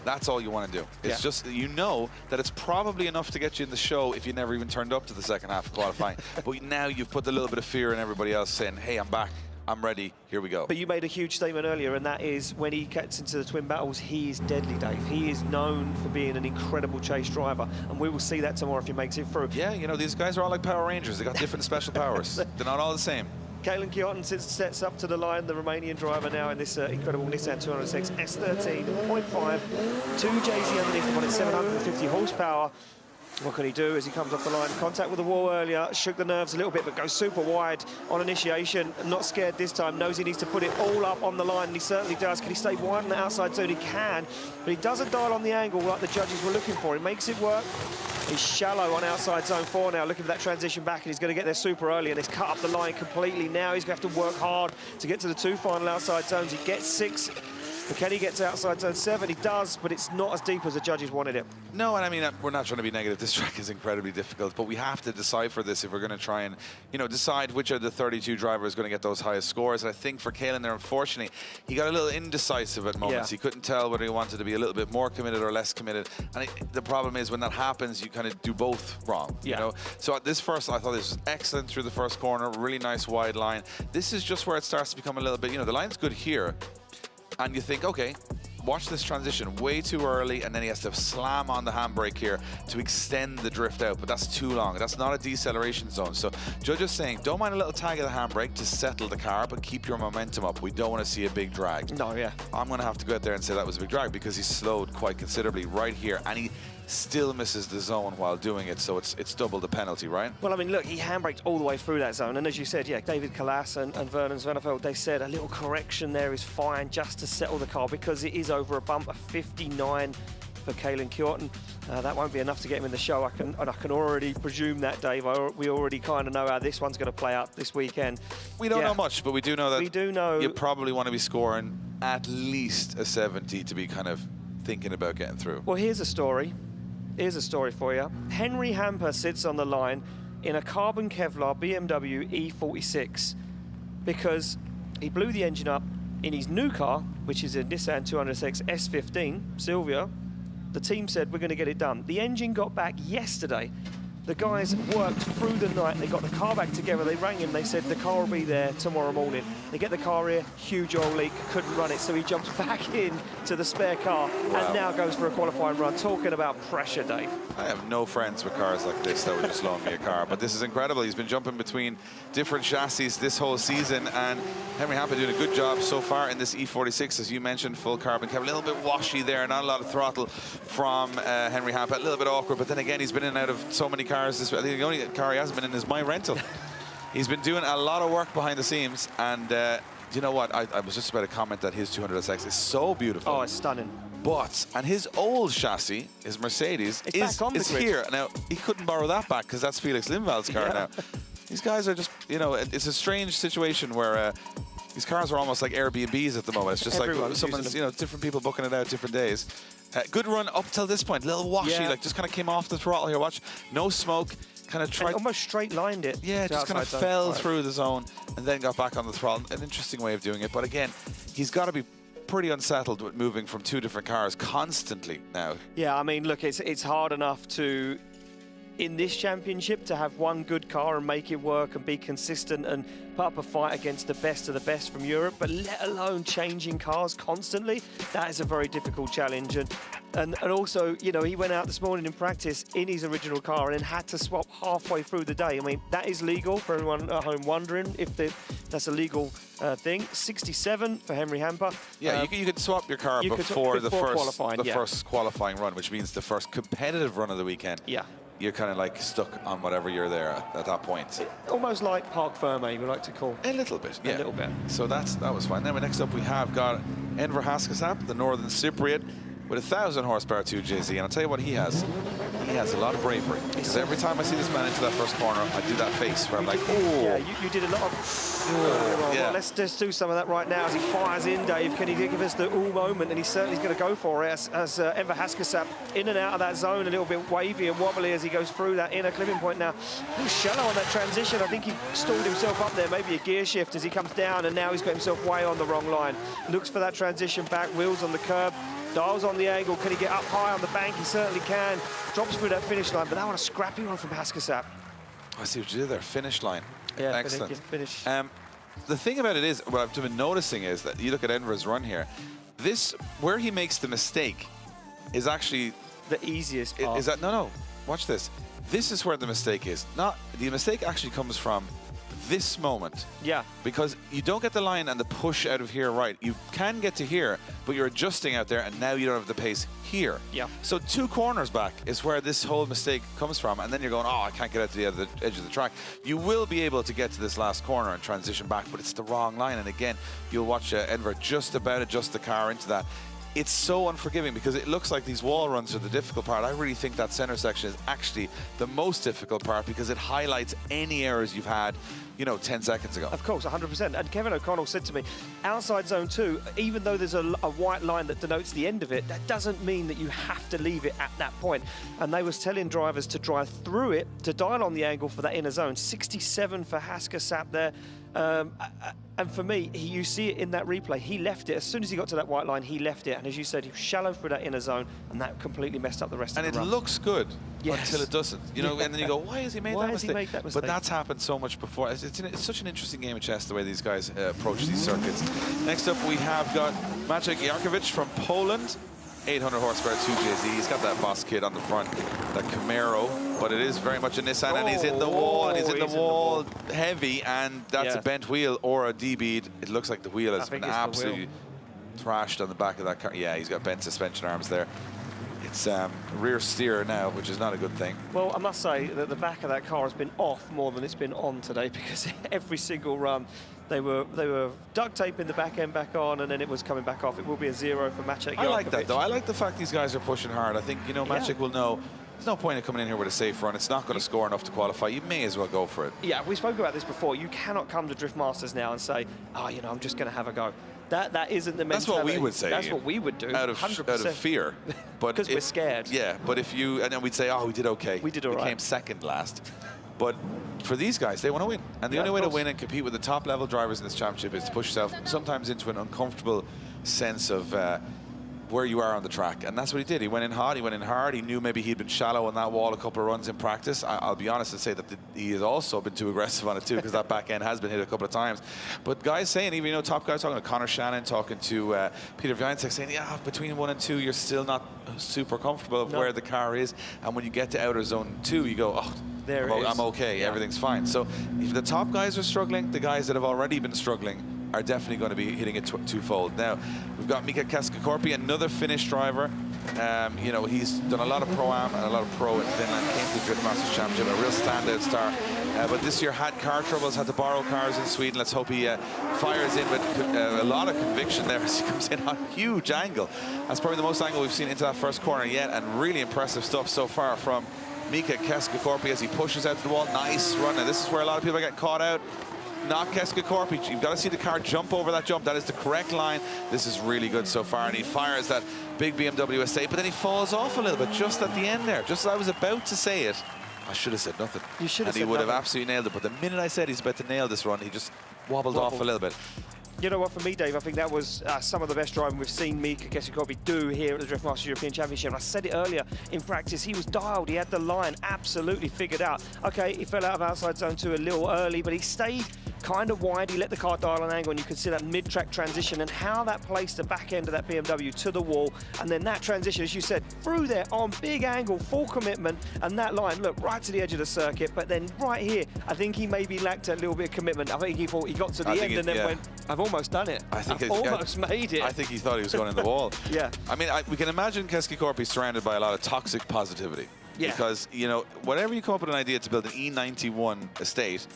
that's all you want to do. It's just, you know that it's probably enough to get you in the show if you never even turned up to the second half of qualifying. But now you've put a little bit of fear in everybody else saying, hey, I'm back. I'm ready, here we go. But you made a huge statement earlier, and that is when he gets into the twin battles, he is deadly, Dave. He is known for being an incredible chase driver, and we will see that tomorrow if he makes it through. Yeah, you know, these guys are all like Power Rangers. They got different special powers. They're not all the same. Kayin K sets up to the line, the Romanian driver now in this incredible Nissan 206 S13.5. 2 JZ underneath him on its 750 horsepower. What can he do as he comes off the line? Contact with the wall earlier, shook the nerves a little bit, but goes super wide on initiation. Not scared this time, knows he needs to put it all up on the line, and he certainly does. Can he stay wide on the outside zone? He can, but he doesn't dial on the angle like the judges were looking for. He makes it work. He's shallow on outside zone 4 now, looking for that transition back, and he's going to get there super early, and he's cut up the line completely. Now he's going to have to work hard to get to the 2 final outside zones. He gets 6. But can he get to outside zone 7? He does, but it's not as deep as the judges wanted it. No, and I mean, we're not trying to be negative. This track is incredibly difficult, but we have to decipher this if we're going to try and, you know, decide which of the 32 drivers going to get those highest scores. And I think for Kayin there, unfortunately, he got a little indecisive at moments. He couldn't tell whether he wanted to be a little bit more committed or less committed. And the problem is when that happens, you kind of do both wrong, you know? So at this first, I thought this was excellent through the first corner, really nice wide line. This is just where it starts to become a little bit, you know, the line's good here. And you think, okay, watch this transition way too early, and then he has to slam on the handbrake here to extend the drift out, but that's too long. That's not a deceleration zone. So judges saying, don't mind a little tag of the handbrake to settle the car, but keep your momentum up. We don't want to see a big drag. No, I'm going to have to go out there and say that was a big drag because he slowed quite considerably right here, and he still misses the zone while doing it, so it's double the penalty, right? Well, I mean, look, he handbraked all the way through that zone, and as you said, David Kalas and Vernon Svenefeld, they said a little correction there is fine just to settle the car because it is over a bump, a 59 for Kayin K. That won't be enough to get him in the show. I can already presume that, Dave. We already kind of know how this one's going to play out this weekend. We don't know much, but we do know that you probably want to be scoring at least a 70 to be kind of thinking about getting through. Well, here's a story. Here's a story for you. Henry Hamper sits on the line in a carbon Kevlar BMW E46 because he blew the engine up in his new car, which is a Nissan 206 S15, Silvia. The team said, we're going to get it done. The engine got back yesterday The guys worked through the night. They got the car back together. They rang him. They said the car will be there tomorrow morning. They get the car here, huge oil leak, couldn't run it, so he jumps back in to the spare car and now goes for a qualifying run. Talking about pressure, Dave. I have no friends with cars like this that would just loan me a car, but this is incredible. He's been jumping between different chassis this whole season, and Henry Hampa doing a good job so far in this E46, as you mentioned, full carbon cab. A little bit washy there, not a lot of throttle from Henry Hampa, a little bit awkward, but then again, he's been in and out of so many cars. I think the only car he hasn't been in is my rental. He's been doing a lot of work behind the scenes, and you know what? I was just about to comment that his 200SX is so beautiful. Oh, it's stunning. But, and his old chassis, his Mercedes, is here. Now, he couldn't borrow that back because that's Felix Lindvall's car now. These guys are just, you know, it's a strange situation where these cars are almost like Airbnbs at the moment. It's just like someone's, you know, different people booking it out different days. Good run up till this point, a little washy, like just kind of came off the throttle here, watch. No smoke, kind of tried. And almost straight lined it. Yeah, just kind of fell through the zone and then got back on the throttle. An interesting way of doing it. But again, he's got to be pretty unsettled with moving from two different cars constantly now. Yeah, I mean, look, it's hard enough to, in this championship, to have one good car and make it work and be consistent and put up a fight against the best of the best from Europe, but let alone changing cars constantly, that is a very difficult challenge. And also, you know, he went out this morning in practice in his original car and had to swap halfway through the day. I mean, that is legal for anyone at home wondering if that's a legal thing. 67 for Henry Hampa. Yeah, you could swap your car before the first qualifying run, which means the first competitive run of the weekend. Yeah. You're kind of like stuck on whatever you're there at that point. Almost like Parc Ferme, we like to call. A little bit, yeah. A little bit. So that was fine. Then next up we have got Enver H, the Northern Cypriot, with 1,000 horsepower 2JZ, and I'll tell you what he has. He has a lot of bravery. Because every time I see this man into that first corner, I do that face where I'm like, oh. Yeah, you did a lot of. Well, let's just do some of that right now as he fires in, Dave. Can he give us the ooh moment? And he certainly is going to go for it as Enver H in and out of that zone, a little bit wavy and wobbly as he goes through that inner clipping point now. A little shallow on that transition. I think he stalled himself up there, maybe a gear shift as he comes down, and now he's got himself way on the wrong line. Looks for that transition back, wheels on the curb. Dials on the angle. Can he get up high on the bank? He certainly can. Drops through that finish line, but that one a scrappy one from Haskasap. I see what you did there. Finish line. Yeah, excellent. Finish. The thing about it is, what I've been noticing is that you look at Enver's run here. This, where he makes the mistake, is actually the easiest part. Is that no? Watch this. This is where the mistake is. Not the mistake actually comes from this moment. Yeah. Because you don't get the line and the push out of here right. You can get to here, but you're adjusting out there, and now you don't have the pace here. Yeah. So 2 corners back is where this whole mistake comes from, and then you're going, oh, I can't get out to the other edge of the track. You will be able to get to this last corner and transition back, but it's the wrong line. And again, you'll watch Enver just about adjust the car into that. It's so unforgiving because it looks like these wall runs are the difficult part. I really think that center section is actually the most difficult part because it highlights any errors you've had, you know, 10 seconds ago. Of course, 100%. And Kevin O'Connell said to me, outside zone 2, even though there's a white line that denotes the end of it, that doesn't mean that you have to leave it at that point. And they was telling drivers to drive through it, to dial on the angle for that inner zone. 67 for Haskasap there. And for me, you see it in that replay. He left it. As soon as he got to that white line, he left it. And as you said, he was shallow through that inner zone, and that completely messed up the rest of the run. And it looks good until it doesn't. You know, and then you go, why has he made that mistake? But that's happened so much before. It's such an interesting game of chess, the way these guys approach these circuits. Next up, we have got Maciej Ykovich from Poland. 800 horsepower 2JZ. He's got that boss kit on the front, that Camaro, but it is very much a Nissan, and he's in the wall, and he's in the wall heavy, and that's a bent wheel or a D-bead. It looks like the wheel has been absolutely thrashed on the back of that car. Yeah, he's got bent suspension arms there. It's rear steer now, which is not a good thing. Well, I must say that the back of that car has been off more than it's been on today, because every single run they were duct taping the back end back on, and then it was coming back off. It will be a 0 for Maciej Ykovich. I like that though. I like the fact these guys are pushing hard. I think, you know, Maciej will know there's no point in coming in here with a safe run. It's not going to score enough to qualify. You may as well go for it. Yeah, we spoke about this before. You cannot come to Drift Masters now and say, oh, you know, I'm just going to have a go. That isn't the mentality. That's what we would say. That's what we would do. Out of fear. But because we're scared. Yeah, but if you, and then we'd say, oh, we did okay. We did all right. We came second last. But for these guys, they want to win. And the only way to win and compete with the top level drivers in this championship is to push yourself sometimes into an uncomfortable sense of where you are on the track, and that's what he did. He went in hot, he went in hard. He knew maybe he'd been shallow on that wall a couple of runs in practice. I'll be honest and say that he has also been too aggressive on it too, because that back end has been hit a couple of times. But guys saying, even, you know, top guys talking to Connor Shannon, talking to Peter Vincent, saying, yeah, between 1 and 2, you're still not super comfortable of where the car is. And when you get to outer zone 2, you go, oh, I'm okay, everything's fine. So if the top guys are struggling, the guys that have already been struggling are definitely going to be hitting it twofold. Now, we've got Mikko Vitala, another Finnish driver. You know, he's done a lot of Pro-Am and a lot of Pro in Finland, came to the Drift Masters Championship, a real standout star. But this year had car troubles, had to borrow cars in Sweden. Let's hope he fires in with a lot of conviction there as he comes in on a huge angle. That's probably the most angle we've seen into that first corner yet, and really impressive stuff so far from Mikko Vitala as he pushes out to the wall. Nice run. Now, this is where a lot of people are getting caught out. Not Vitala. You've got to see the car jump over that jump. That is the correct line. This is really good so far. And he fires that big BMW S8, but then he falls off a little bit just at the end there. Just as I was about to say it, I should have said nothing. You should have said nothing. And he would have nothing. Absolutely nailed it. But the minute I said he's about to nail this run, he just wobbled off a little bit. You know what, for me, Dave, I think that was some of the best driving we've seen Mikko Vitala do here at the Drift Masters European Championship. And I said it earlier in practice, he was dialed, he had the line absolutely figured out. Okay, he fell out of outside zone 2 a little early, but he stayed kind of wide. He let the car dial an angle, and you could see that mid-track transition and how that placed the back end of that BMW to the wall. And then that transition, as you said, through there on big angle, full commitment, and that line, look, right to the edge of the circuit. But then right here, I think he maybe lacked a little bit of commitment. I think he thought he got to the end and then went, I've almost done it. I've almost made it. I think he thought he was going in the wall. Yeah. I mean, we can imagine Vitala surrounded by a lot of toxic positivity. Yeah. Because, you know, whenever you come up with an idea to build an E91 estate,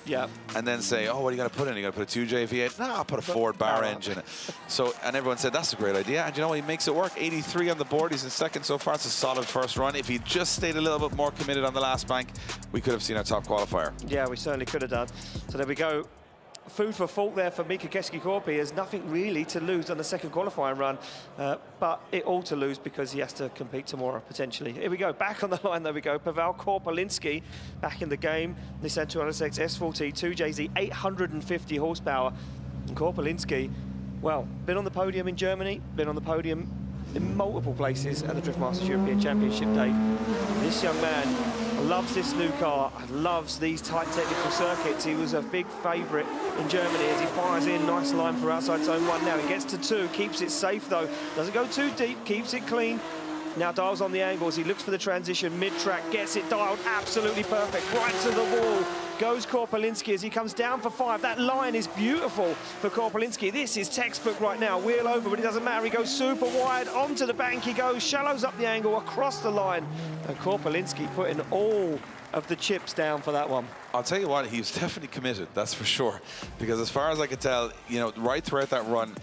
and then say, oh, what are you going to put in? Are you going to put a 2J V8? No, I'll put a Ford bar engine. So, and everyone said, that's a great idea. And you know what? He makes it work. 83 on the board. He's in second so far. It's a solid first run. If he just stayed a little bit more committed on the last bank, we could have seen a top qualifier. Yeah, we certainly could have done. So there we go. Food for thought there for Mikko Vitala. There's nothing really to lose on the second qualifying run, but it all to lose because he has to compete tomorrow, potentially. Here we go, back on the line, there we go. Pavel Palinski back in the game. Nissan 206 S14 2JZ, 850 horsepower. And Palinski, well, been on the podium in Germany, been on the podium in multiple places at the Drift Masters European Championship, Dave. This young man loves this new car and loves these tight technical circuits. He was a big favourite in Germany as he fires in. Nice line for outside zone 1 now. He gets to 2, keeps it safe though. Doesn't go too deep, keeps it clean. Now dials on the angles. He looks for the transition mid-track, gets it dialed absolutely perfect. Right to the wall goes Palinski as he comes down for 5. That line is beautiful for Palinski. This is textbook right now. Wheel over, but it doesn't matter. He goes super wide, onto the bank he goes, shallows up the angle, across the line. And Palinski putting all of the chips down for that one. I'll tell you what, he's definitely committed, that's for sure. Because as far as I could tell, you know, right throughout that run,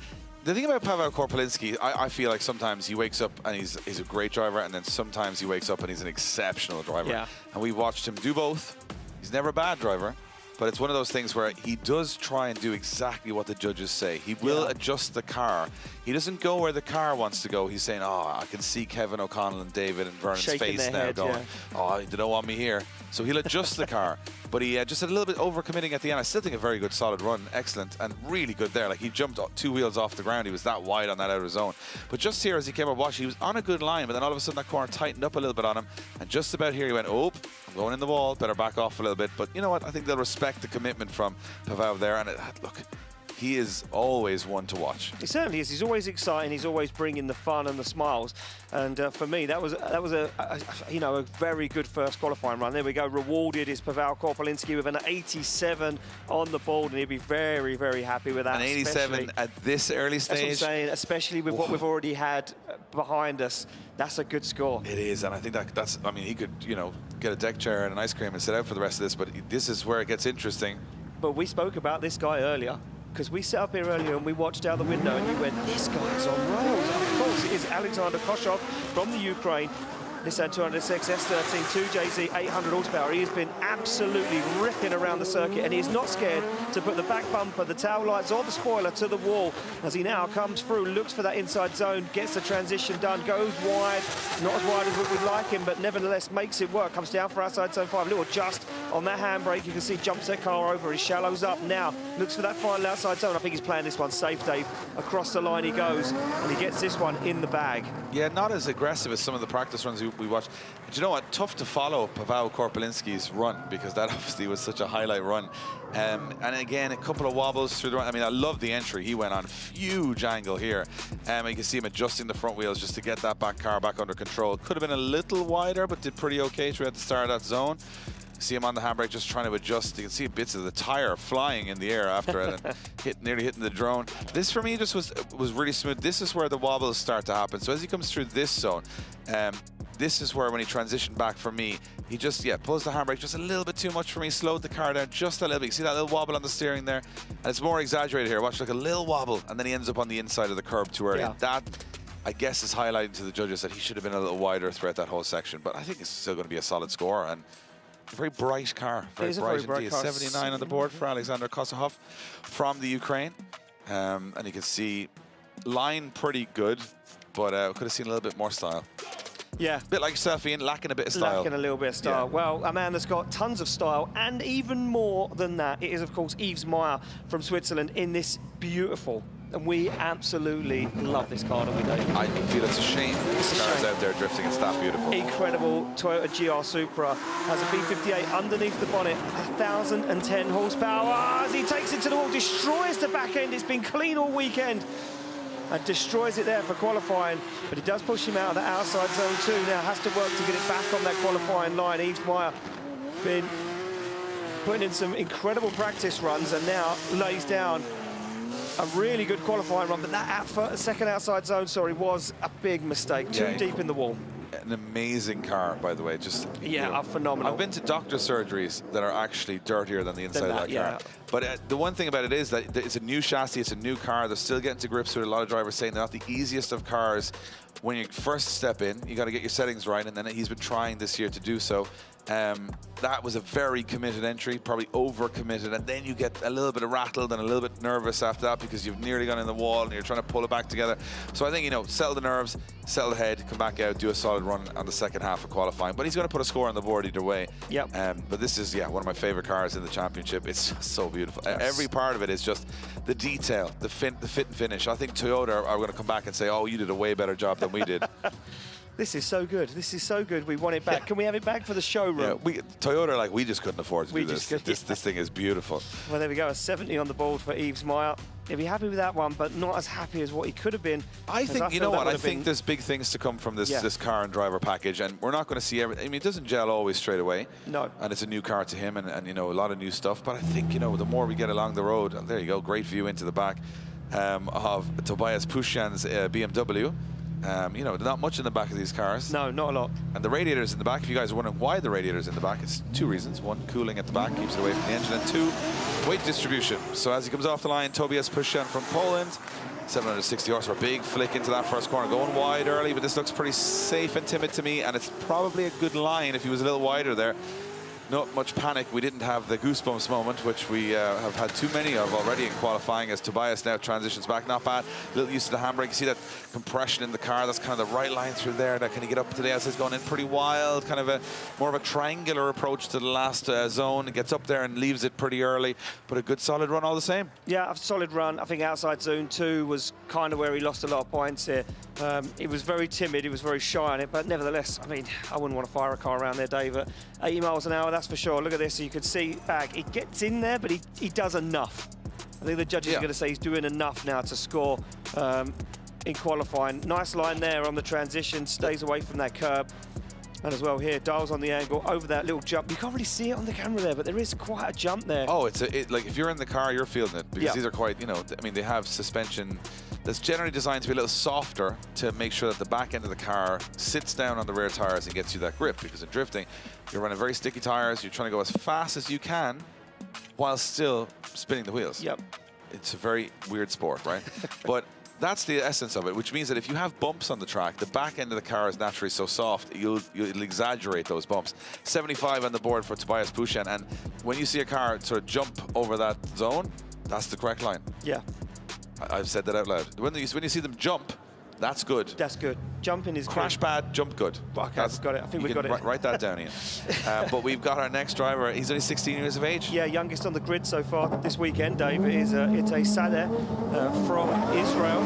the thing about Pavel Palinski, I feel like sometimes he wakes up and he's a great driver, and then sometimes he wakes up and he's an exceptional driver. Yeah. And we've watched him do both. He's never a bad driver, but it's one of those things where he does try and do exactly what the judges say. He will adjust the car. He doesn't go where the car wants to go. He's saying, oh, I can see Kevin O'Connell and David and Vernon's face now going, oh, they don't want me here. So he'll adjust the car. But he just a little bit overcommitting at the end. I still think a very good solid run, excellent, and really good there. Like, he jumped 2 wheels off the ground. He was that wide on that outer zone. But just here as he came up watching, he was on a good line, but then all of a sudden that corner tightened up a little bit on him. And just about here he went, oh, I'm going in the wall, better back off a little bit. But you know what? I think they'll respect the commitment from Pavel there. And look, he is always one to watch. He certainly is. He's always exciting. He's always bringing the fun and the smiles. And for me, that was a very good first qualifying run. There we go. Rewarded is Pavel Palinski with an 87 on the board, and he'll be very, very happy with that. An 87 at this early stage. That's what I'm saying, especially with what we've already had behind us. That's a good score. It is, and I think that's. I mean, he could, you know, get a deck chair and an ice cream and sit out for the rest of this. But this is where it gets interesting. But we spoke about this guy earlier, because we sat up here earlier and we watched out the window and you went, this guy's on rails. Of course, it is Alexander Kosov from the Ukraine. Nissan 206 S13 2JZ 800 horsepower. He has been absolutely ripping around the circuit, and he's not scared to put the back bumper, the tail lights or the spoiler to the wall as he now comes through, looks for that inside zone, gets the transition done, goes wide, not as wide as we'd like him, but nevertheless makes it work. Comes down for outside zone 5, a little just on that handbrake. You can see jumps that car over, he shallows up now, looks for that final outside zone. I think he's playing this one safe, Dave. Across the line he goes, and he gets this one in the bag. Yeah, not as aggressive as some of the practice runs we watched. But you know what? Tough to follow Pavel Palinski's run, because that obviously was such a highlight run. And again, a couple of wobbles through the run. I mean, I love the entry. He went on a huge angle here. You can see him adjusting the front wheels just to get that back car back under control. Could have been a little wider, but did pretty okay throughout the start of that zone. See him on the handbrake just trying to adjust. You can see bits of the tire flying in the air after it and nearly hitting the drone. This for me just was really smooth. This is where the wobbles start to happen. So as he comes through this zone, this is where when he transitioned back for me, he just, pulls the handbrake just a little bit too much for me, slowed the car down just a little bit. You see that little wobble on the steering there? And it's more exaggerated here. Watch, like a little wobble, and then he ends up on the inside of the curb too early. That, I guess, is highlighting to the judges that he should have been a little wider throughout that whole section. But I think it's still going to be a solid score. And a very bright car. Very bright indeed. 79 on the board for Alexander Kosov from the Ukraine. And you can see line pretty good, but could have seen a little bit more style. Yeah. A bit like yourself, Ian, lacking a bit of style. Lacking a little bit of style. Yeah. Well, a man that's got tons of style, and even more than that, it is, of course, Yves Meyer from Switzerland in this beautiful, and we absolutely love this car, don't we, Dave? I feel it's a shame this car's out there drifting. It's that beautiful. Incredible Toyota GR Supra. Has a B58 underneath the bonnet, 1,010 horsepower. As he takes it to the wall, destroys the back end. It's been clean all weekend. And destroys it there for qualifying, but it does push him out of the outside zone too. Now has to work to get it back on that qualifying line. Yves Meyer been putting in some incredible practice runs and now lays down a really good qualifying run, but that second outside zone, was a big mistake. Too deep in the wall. An amazing car, by the way. Just phenomenal. I've been to doctor surgeries that are actually dirtier than the inside of that car. But the one thing about it is that it's a new chassis, it's a new car. They're still getting to grips with a lot of drivers saying they're not the easiest of cars. When you first step in, you got to get your settings right, and then he's been trying this year to do so. That was a very committed entry, probably over-committed, and then you get a little bit rattled and a little bit nervous after that because you've nearly gone in the wall and you're trying to pull it back together. So I think, settle the nerves, settle the head, come back out, do a solid run on the second half of qualifying. But he's going to put a score on the board either way. Yep. But this is, one of my favorite cars in the championship. It's so beautiful. Yes. Every part of it is just the detail, the fit and finish. I think Toyota are going to come back and say, oh, you did a way better job than we did. This is so good. This is so good. We want it back. Can we have it back for the showroom? Yeah, Toyota, we just couldn't afford to do this. This thing is beautiful. Well, there we go. A 70 on the board for Yves Meyer. He'll be happy with that one, but not as happy as what he could have been. I think, I think there's big things to come from this car and driver package, and we're not going to see everything. I mean, it doesn't gel always straight away. No. And it's a new car to him, and a lot of new stuff. But I think, the more we get along the road, and there you go, great view into the back of Tobias Pan's BMW. Not much in the back of these cars. No, not a lot. And the radiators in the back, if you guys are wondering why the radiator's in the back, it's two reasons. One, cooling at the back, keeps it away from the engine. And two, weight distribution. So as he comes off the line, Tobias Pan from Poland, 760 horsepower, big flick into that first corner, going wide early, but this looks pretty safe and timid to me, and it's probably a good line if he was a little wider there. Not much panic. We didn't have the goosebumps moment, which we have had too many of already in qualifying, as Tobias now transitions back. Not bad. A little used to the handbrake. You see that compression in the car. That's kind of the right line through there. That can he get up to the outside? It's going in pretty wild. Kind of more of a triangular approach to the last zone. It gets up there and leaves it pretty early. But a good solid run all the same. Yeah, a solid run. I think outside zone 2 was kind of where he lost a lot of points here. He was very timid. He was very shy on it. But nevertheless, I mean, I wouldn't want to fire a car around there, Dave, at 80 miles an hour. That's for sure. Look at this, so you could see back. He gets in there, but he does enough. I think the judges are going to say he's doing enough now to score in qualifying. Nice line there on the transition, stays away from that curb. And as well here, dials on the angle over that little jump. You can't really see it on the camera there, but there is quite a jump there. Oh, like if you're in the car, you're feeling it, because these are quite, I mean, they have suspension that's generally designed to be a little softer to make sure that the back end of the car sits down on the rear tires and gets you that grip, because in drifting, you're running very sticky tires, you're trying to go as fast as you can while still spinning the wheels. Yep. It's a very weird sport, right? But that's the essence of it, which means that if you have bumps on the track, the back end of the car is naturally so soft, you'll exaggerate those bumps. 75 on the board for Tobias Pan, and when you see a car sort of jump over that zone, that's the correct line. Yeah. I've said that out loud. When you see them jump, that's good. That's good. Jumping is Crash good. bad, jump good. Okay, I've got it. I think we got it. Write that down, Ian. But we've got our next driver. He's only 16 years of age. Yeah, youngest on the grid so far this weekend, Dave, is Itay Sadeh from Israel.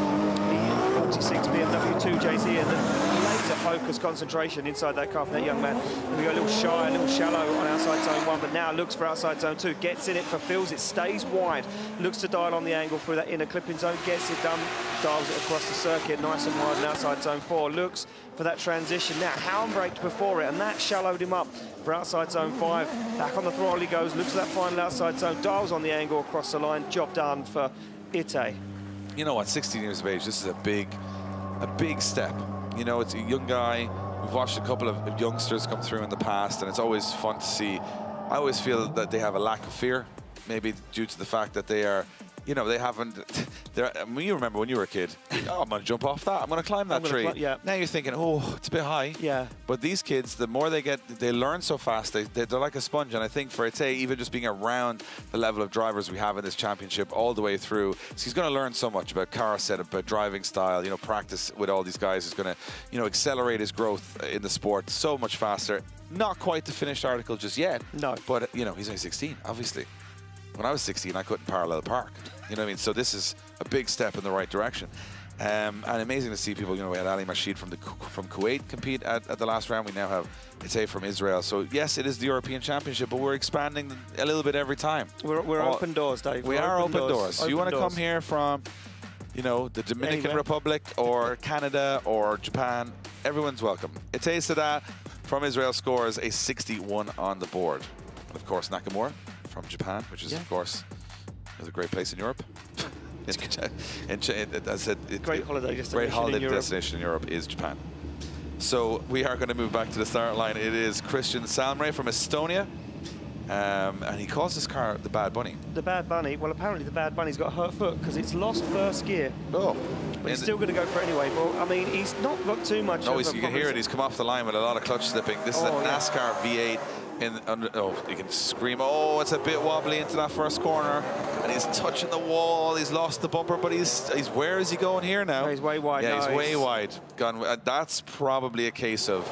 The 46 BMW 2JZ, and the laser focus concentration inside that car from that young man. And we go a little shy, a little shallow on outside zone 1, but now looks for outside zone 2, gets in it, fulfills it, stays wide, looks to dial on the angle through that inner clipping zone, gets it done, dials it across the circuit, nice and wide and outside zone 4, looks for that transition. Now, Haggam braked before it, and that shallowed him up for outside zone 5. Back on the throttle he goes, looks at that final outside zone, dials on the angle across the line, job done for Itay. You know what, 16 years of age, this is a big step. You know, it's a young guy. We've watched a couple of youngsters come through in the past, and it's always fun to see. I always feel that they have a lack of fear, maybe due to the fact that they are, you know, they haven't. I mean, you remember when you were a kid, oh, I'm going to jump off that, I'm going to climb that tree. Yeah. Now you're thinking, oh, it's a bit high. Yeah. But these kids, the more they get, they learn so fast. They're like a sponge. And I think for Itay, even just being around the level of drivers we have in this championship all the way through, so he's going to learn so much about car setup, about driving style. You know, practice with all these guys is going to, you know, accelerate his growth in the sport so much faster. Not quite the finished article just yet. No. But, you know, he's only 16, obviously. When I was 16, I couldn't parallel park. You know what I mean? So this is a big step in the right direction. And amazing to see people, you know, we had Ali Mashid from Kuwait compete at the last round. We now have Itay from Israel. So yes, it is the European Championship, but we're expanding a little bit every time. We're open doors, Dave. We are open doors. So you want to come here from, you know, the Dominican Republic or Canada or Japan, everyone's welcome. Itay Sadeh from Israel scores a 61 on the board. And of course, Nakamura from Japan, which is, of course, is a great place in Europe. Great holiday destination. Great holiday destination in Europe is Japan. So we are going to move back to the start line. It is Christian Samr from Estonia. And he calls this car the Bad Bunny. The Bad Bunny. Well, apparently the Bad Bunny's got a hurt foot because it's lost first gear. Oh. But he's still going to go for it anyway. Well, I mean, he's not got too much. No, you can hear it. He's come off the line with a lot of clutch slipping. This is a NASCAR V8. You can scream, oh, it's a bit wobbly into that first corner. And he's touching the wall. He's lost the bumper, but he's where is he going here now? No, he's way wide. Yeah, he's way wide. That's probably a case of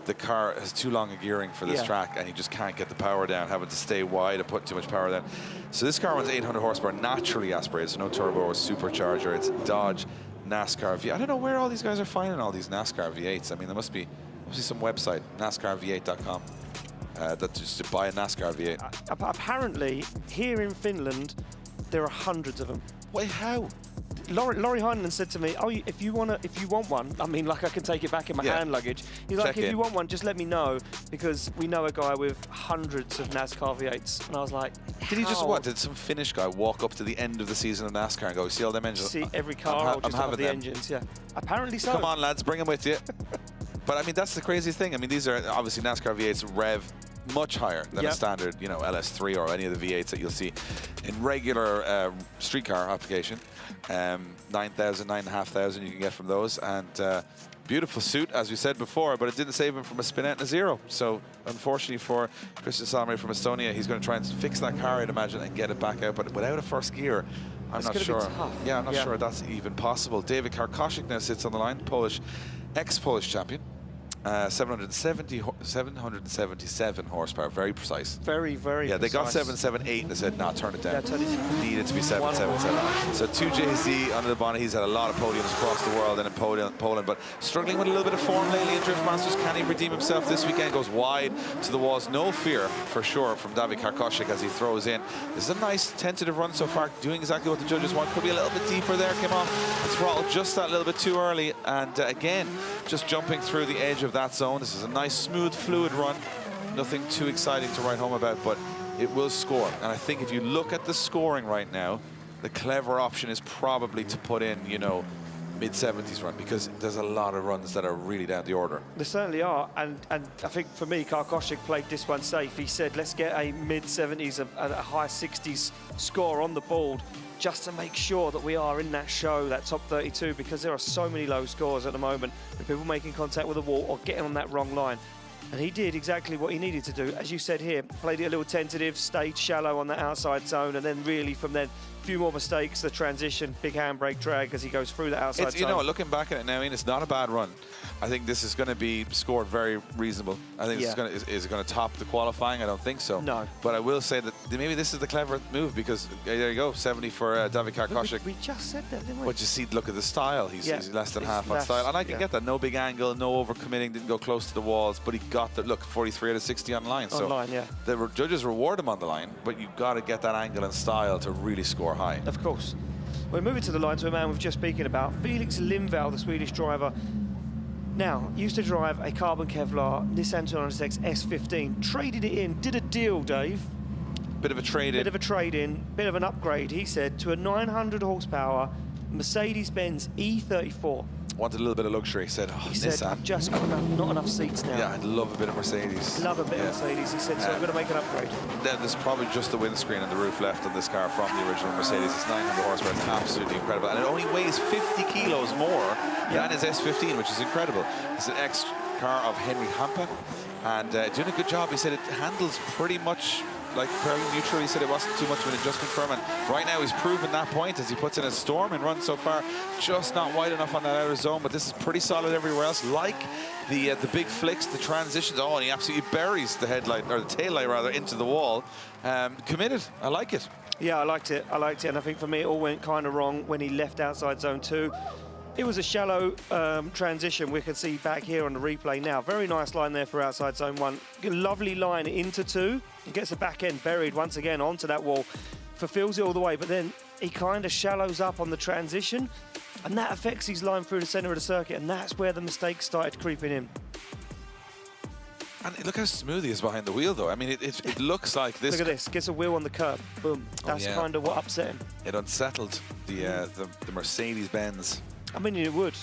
the car has too long a gearing for this track, and he just can't get the power down, having to stay wide and put too much power down. So this car runs 800 horsepower, naturally aspirated, so no turbo or supercharger. It's Dodge NASCAR V8. I don't know where all these guys are finding all these NASCAR V8s. I mean, there must be some website, NASCARV8.com. That's just to buy a NASCAR V8. Apparently, here in Finland, there are hundreds of them. Wait, how? Laurie Heinen said to me, "Oh, if you want one, I mean, like I can take it back in my hand luggage." He's like, "If you want one, just let me know, because we know a guy with hundreds of NASCAR V8s." And I was like, Did he just what? Did some Finnish guy walk up to the end of the season of NASCAR and go, "See all them engines? See every car, or just have the engines." Yeah, apparently so. Come on, lads, bring them with you. But I mean, that's the crazy thing. I mean, these are obviously NASCAR V8s rev much higher than a standard, you know, LS3 or any of the V8s that you'll see in regular streetcar application. 9,000, 9,500 you can get from those, and beautiful suit, as we said before, but it didn't save him from a spin out and a zero. So unfortunately for Christian Samr from Estonia, he's going to try and fix that car, I'd imagine, and get it back out, but without a first gear, I'm not sure. Yeah, I'm not sure that's even possible. David Kosik now sits on the line, ex-Polish champion. 777 horsepower, very precise. Very, very precise. They got 778 and they said, nah, turn it down. Needed to be 777. So 2JZ under the bonnet. He's had a lot of podiums across the world and in Poland, but struggling with a little bit of form lately in Drift Masters. Can he redeem himself this weekend? Goes wide to the walls. No fear, for sure, from David Kosik as he throws in. This is a nice tentative run so far, doing exactly what the judges want. Could be a little bit deeper there. Came off the throttle just that little bit too early. And again, just jumping through the edge of that zone. This is a nice, smooth, fluid run. Nothing too exciting to write home about, but it will score. And I think if you look at the scoring right now, the clever option is probably to put in, you know, mid-70s run, because there's a lot of runs that are really down the order. There certainly are, and I think for me, Kosik played this one safe. He said, let's get a mid-70s, a high 60s score on the board, just to make sure that we are in that show, that top 32, because there are so many low scores at the moment with people making contact with the wall or getting on that wrong line. And he did exactly what he needed to do. As you said here, played it a little tentative, stayed shallow on the outside zone, and then really from then, a few more mistakes, the transition, big handbrake drag as he goes through the outside zone. You know, looking back at it now, Ian, it's not a bad run. I think this is going to be scored very reasonable. I think is it going to top the qualifying? I don't think so. No. But I will say that maybe this is the clever move, because there you go, 70 for David Kosik. We just said that, didn't we? But you see, look at the style. He's less than half on style. And I can get that. No big angle, no overcommitting, didn't go close to the walls, but he got the, look, 43 out of 60 on line. So the judges reward him on the line, but you've got to get that angle and style to really score high. Of course. We're moving to the line to a man we've just speaking about, Felix Lyal, the Swedish driver. Now, used to drive a carbon Kevlar Nissan 200X S15, traded it in, did a deal, Dave. Bit of a trade-in. Bit of a trade-in, bit of an upgrade, he said, to a 900 horsepower Mercedes-Benz E34. Wanted a little bit of luxury. He said, he said, I've just got not enough seats now. Yeah, I'd love a bit of Mercedes. Love a bit of Mercedes, he said, so I'm going to make an upgrade. There's probably just the windscreen and the roof left on this car from the original Mercedes. It's 900 horsepower, it's absolutely incredible. And it only weighs 50 kilos more than his S15, which is incredible. It's an ex-car of Henry Hampa, and doing a good job. He said it handles pretty much like fairly neutral. He said it wasn't too much of an adjustment for him, and right now he's proven that point as he puts in a storming run so far. Just not wide enough on that outer zone, but this is pretty solid everywhere else. Like the big flicks, the transitions. Oh, and he absolutely buries the headlight, or the tail light rather, into the wall. Committed. I like it. Yeah, I liked it. And I think for me it all went kind of wrong when he left outside zone 2. It was a shallow transition we can see back here on the replay now. Very nice line there for outside zone 1. Lovely line into 2. He gets the back end buried once again onto that wall. Fulfills it all the way, but then he kind of shallows up on the transition, and that affects his line through the centre of the circuit, and that's where the mistakes started creeping in. And look how smooth he is behind the wheel, though. I mean, it looks like this. Look at this. Gets a wheel on the curb. Boom. That's kind of what upset him. It unsettled the Mercedes-Benz. I mean, it would,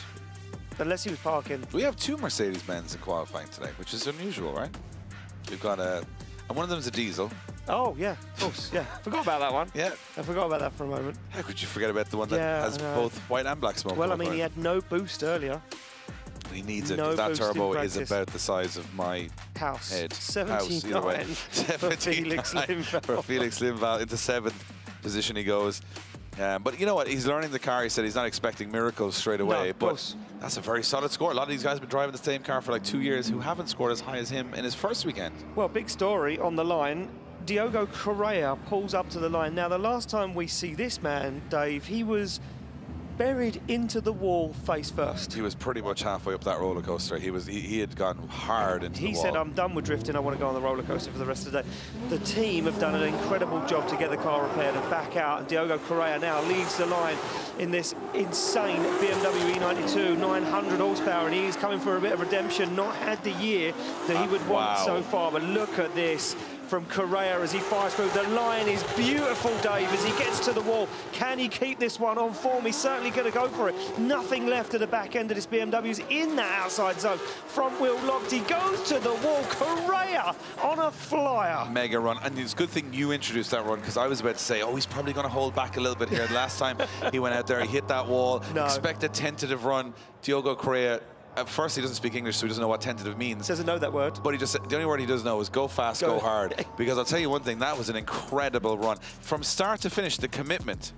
unless he was parking. We have 2 Mercedes-Benz in qualifying today, which is unusual, right? We've got and one of them is a diesel. Oh, yeah, of course, yeah. Forgot about that one. Yeah. I forgot about that for a moment. How could you forget about the one that has both white and black smoke? Well, I mean, he had no boost earlier. He needs it, because that turbo is about the size of my house. Head. 79 for Felix Lyal. For Felix Lyal, into 7th position he goes. But you know what? He's learning the car. He said he's not expecting miracles straight away. But that's a very solid score. A lot of these guys have been driving the same car for like 2 years who haven't scored as high as him in his first weekend. Well, big story on the line. Dogo Kaara pulls up to the line. Now, the last time we see this man, Dave, he was buried into the wall face first. He was pretty much halfway up that roller coaster. He had gone hard into the wall. He said, I'm done with drifting, I want to go on the roller coaster for the rest of the day. The team have done an incredible job to get the car repaired and back out, and Dogo Kaara now leads the line in this insane BMW E92 900 horsepower, and he is coming for a bit of redemption. Not had the year that he would want so far, but look at this from Kaara as he fires through. The line is beautiful, Dave, as he gets to the wall. Can he keep this one on form? He's certainly going to go for it. Nothing left at the back end of this BMW. He's in that outside zone. Front wheel locked. He goes to the wall. Kaara on a flyer. Mega run. And it's a good thing you introduced that run, because I was about to say, oh, he's probably going to hold back a little bit here. Last time he went out there, he hit that wall. Expect a tentative run. Dogo Kaara. At first, he doesn't speak English, so he doesn't know what tentative means. Doesn't know that word. But the only word he does know is go fast, go hard. Because I'll tell you one thing, that was an incredible run. From start to finish, the commitment.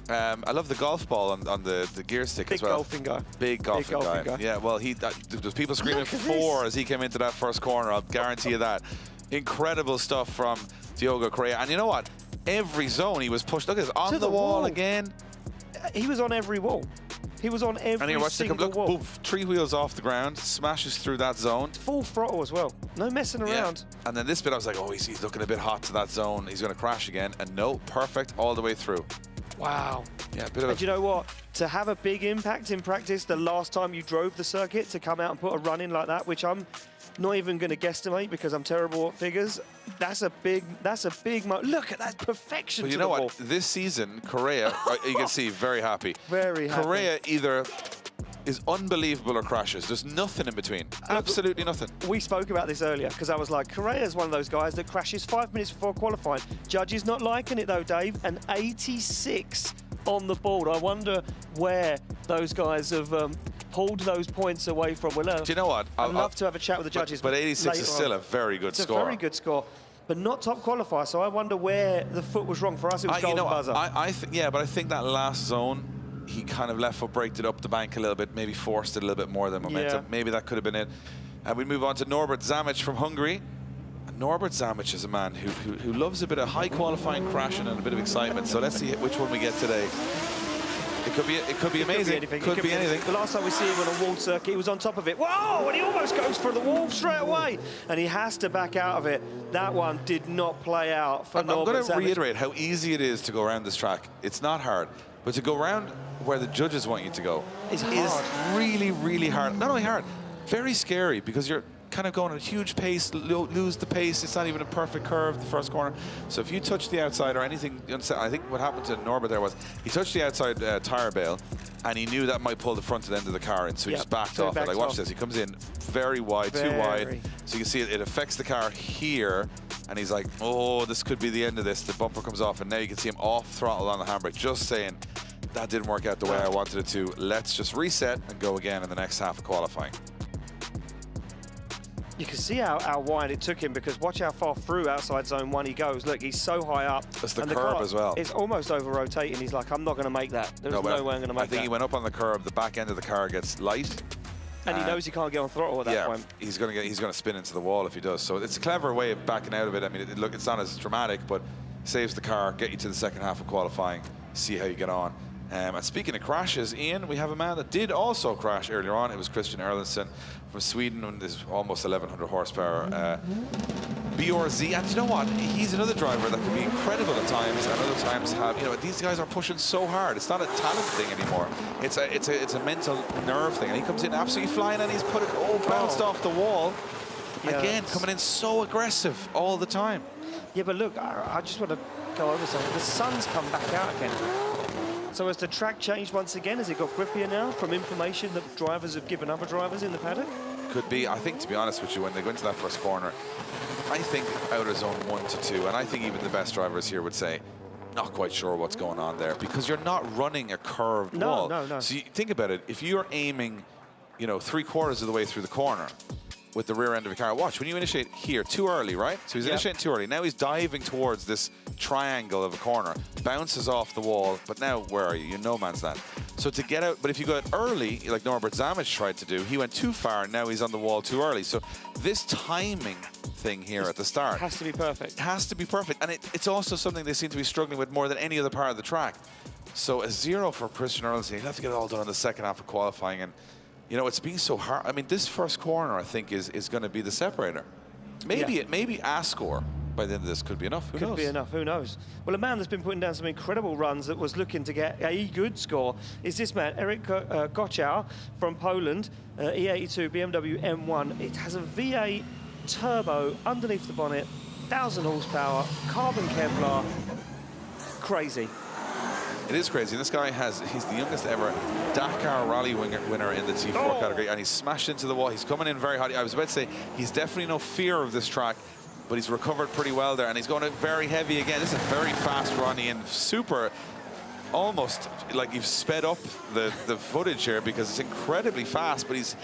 I love the golf ball on the gear stick as well. Big golfing guy. Yeah, well, there's people screaming 4 as he came into that first corner, I'll guarantee you that. Incredible stuff from Dogo Kaara. And you know what? Every zone he was pushed. Look at this, on the wall again. He was on every wall. He was on every single wall. Boom, 3 wheels off the ground, smashes through that zone. Full throttle as well. No messing around. And then this bit, I was like, oh, he's looking a bit hot to that zone. He's going to crash again. And no, perfect all the way through. Wow. Yeah, a bit of. And you know what? To have a big impact in practice, the last time you drove the circuit, to come out and put a run in like that, which I'm not even going to guesstimate because I'm terrible at figures. That's a big look at that perfection. But you know what? This season, Kaara, you can see very happy. Very happy. Kaara either is unbelievable or crashes. There's nothing in between. Absolutely nothing. We spoke about this earlier because I was like, Correa's one of those guys that crashes 5 minutes before qualifying. Judges not liking it though, Dave. An 86 on the board. I wonder where those guys have pulled those points away from. Do you know what? I'd love to have a chat with the judges. But 86 is still a very good score. It's a very good score, but not top qualifier. So I wonder where the foot was wrong. For us, it was golden buzzer. Yeah, but I think that last zone, he kind of left foot braked it up the bank a little bit, maybe forced it a little bit more than momentum. Yeah. Maybe that could have been it. And we move on to Norbert Zeme from Hungary. Norbert Zeme is a man who loves a bit of high qualifying crashing and a bit of excitement. So let's see which one we get today. It could be amazing. Could be anything. The last time we see him on a walled circuit, he was on top of it. Whoa! And he almost goes for the wall straight away. And he has to back out of it. That one did not play out for Norbert Zeme. I'm going to reiterate how easy it is to go around this track. It's not hard. But to go around where the judges want you to go is really, really hard. Not only hard, very scary, because you're kind of going at a huge pace, lose the pace. It's not even a perfect curve, the first corner. So if you touch the outside or anything, I think what happened to Norbert there was he touched the outside tire bail, and he knew that might pull the front end of the car in, so he just backed off it. Like, watch this, he comes in very wide, too wide. So you can see it affects the car here, and he's like, oh, this could be the end of this. The bumper comes off, and now you can see him off throttle on the handbrake, just saying, that didn't work out the way I wanted it to. Let's just reset and go again in the next half of qualifying. You can see how wide it took him, because watch how far through outside zone 1 he goes. Look, he's so high up. That's the curb as well. It's almost over-rotating. He's like, I'm not going to make that. There's no way I'm going to make that. I think he went up on the curb. The back end of the car gets light. And he knows he can't get on throttle at that point. He's going to spin into the wall if he does. So it's a clever way of backing out of it. I mean, look, it's not as dramatic, but saves the car, get you to the second half of qualifying, see how you get on. And speaking of crashes, Ian, we have a man that did also crash earlier on. It was Christian Erlandsson from Sweden, and this is almost 1,100 horsepower. BRZ, and you know what? He's another driver that can be incredible at times, and other times have, you know, these guys are pushing so hard. It's not a talent thing anymore. It's a mental nerve thing. And he comes in absolutely flying, and he's put it bounced off the wall. Yeah, again, coming in so aggressive all the time. Yeah, but look, I just want to go over something. The sun's come back out again. So has the track changed once again? Has it got grippier now from information that drivers have given other drivers in the paddock? Could be. I think, to be honest with you, when they go into that first corner, I think outer zone 1 to 2, and I think even the best drivers here would say, not quite sure what's going on there, because you're not running a curved wall. No. So you think about it. If you're aiming, you know, 3/4 of the way through the corner with the rear end of your car, watch, when you initiate here too early, right? So he's initiating too early. Now he's diving towards this triangle of a corner, bounces off the wall, but now where are you? You're no man's land. So to get out, but if you go out early, like Norbert Zeme tried to do, he went too far, and now he's on the wall too early. So this timing thing here at the start has to be perfect. It has to be perfect. And it's also something they seem to be struggling with more than any other part of the track. So a 0 for Christian Erlandsson. He'll have to get it all done in the second half of qualifying. And you know, it's been so hard. I mean, this first corner, I think, is going to be the separator. Maybe maybe a score by the end of this could be enough. Who knows? Could be enough. Who knows? Well, a man that's been putting down some incredible runs that was looking to get a good score is this man, Enver H from Poland, E82 BMW M1. It has a V8 turbo underneath the bonnet, 1,000 horsepower, carbon Kevlar. Crazy. It is crazy. This guy he's the youngest ever Dakar Rally winner in the T4 category, and he's smashed into the wall. He's coming in very hot. I was about to say, he's definitely no fear of this track, but he's recovered pretty well there, and he's going very heavy again. This is a very fast run, and super, almost like you've sped up the footage here, because it's incredibly fast, but he's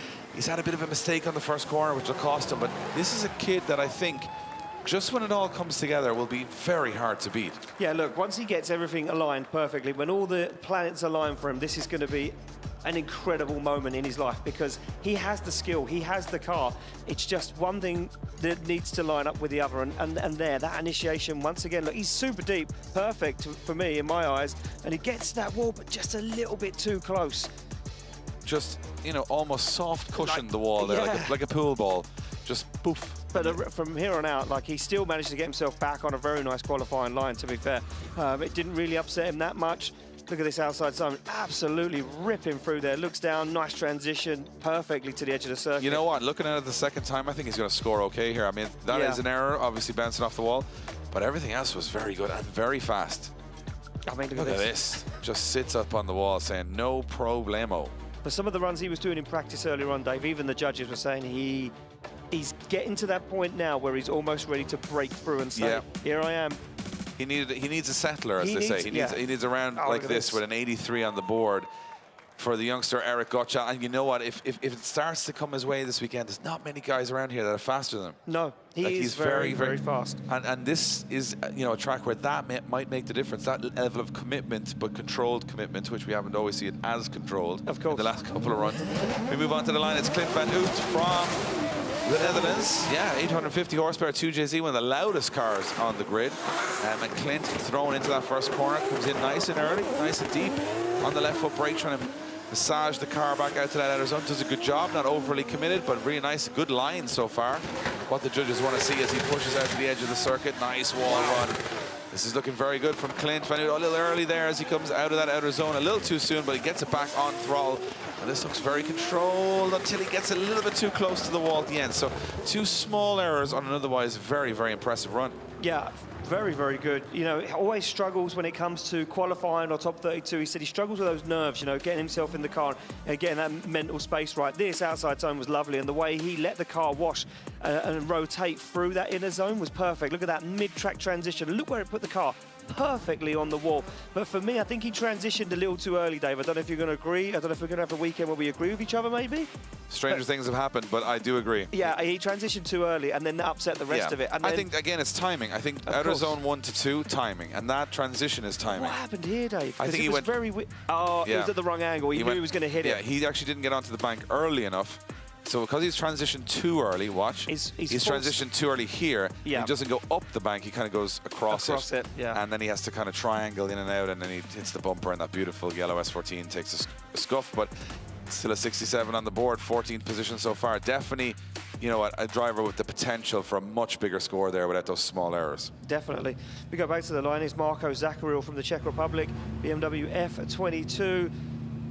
had a bit of a mistake on the first corner, which will cost him. But this is a kid that I think, just when it all comes together, will be very hard to beat. Yeah, look, once he gets everything aligned perfectly, when all the planets align for him, this is going to be an incredible moment in his life, because he has the skill, he has the car. It's just one thing that needs to line up with the other, and there, that initiation, once again, look, he's super deep, perfect for me, in my eyes, and he gets to that wall, but just a little bit too close. Just, you know, almost soft cushioned the wall there, like a pool ball. Just poof. But from here on out, like, he still managed to get himself back on a very nice qualifying line, to be fair. It didn't really upset him that much. Look at this outside zone, absolutely ripping through there. Looks down, nice transition, perfectly to the edge of the circuit. You know what, looking at it the second time, I think he's going to score okay here. I mean, that is an error, obviously bouncing off the wall, but everything else was very good and very fast. I mean, look at this. Just sits up on the wall saying, no problemo. But some of the runs he was doing in practice earlier on, Dave, even the judges were saying he's getting to that point now where he's almost ready to break through and say, here I am. He needs a settler, as they say. He needs a round like this with an 83 on the board for the youngster Eric Gotcha. And you know what? If it starts to come his way this weekend, there's not many guys around here that are faster than him. No, he's very, very fast. And this is, a track where that might make the difference. That level of commitment, but controlled commitment, which we haven't always seen it as controlled of course. In the last couple of runs. We move on to the line. It's Clint van Oot from the Netherlands. Yeah, 850 horsepower, 2JZ, one of the loudest cars on the grid. And Clint thrown into that first corner, comes in nice and early, nice and deep. On the left foot brake, trying to massage the car back out to that outer zone. Does a good job, not overly committed, but really nice, good line so far. What the judges want to see as he pushes out to the edge of the circuit. Nice wall run. This is looking very good from Clint. Van Oot a little early there as he comes out of that outer zone. A little too soon, but he gets it back on throttle. And this looks very controlled until he gets a little bit too close to the wall at the end. So 2 small errors on an otherwise very, very impressive run. Yeah, very, very good. Always struggles when it comes to qualifying or top 32. He said he struggles with those nerves, getting himself in the car and getting that mental space right. This outside zone was lovely, and the way he let the car wash and rotate through that inner zone was perfect. Look at that mid-track transition. Look where it put the car perfectly on the wall. But for me, I think he transitioned a little too early, Dave. I don't know if you're going to agree. I don't know if we're going to have a weekend where we agree with each other, maybe. Stranger things have happened, but I do agree. Yeah, he transitioned too early, and then that upset the rest of it. And I think, again, it's timing. I think outer zone 1 to 2, timing. And that transition is timing. What happened here, Dave? I think he went... it was at the wrong angle. He knew he was going to hit it. Yeah, he actually didn't get onto the bank early enough. So because he's transitioned too early, watch, he's transitioned too early here. Yeah. He doesn't go up the bank, he kind of goes across it. Yeah. And then he has to kind of triangle in and out, and then he hits the bumper, and that beautiful yellow S14 takes a scuff, but still a 67 on the board, 14th position so far. Definitely, a driver with the potential for a much bigger score there without those small errors. Definitely. We go back to the line. It's Marko Zakaril from the Czech Republic, BMW F22.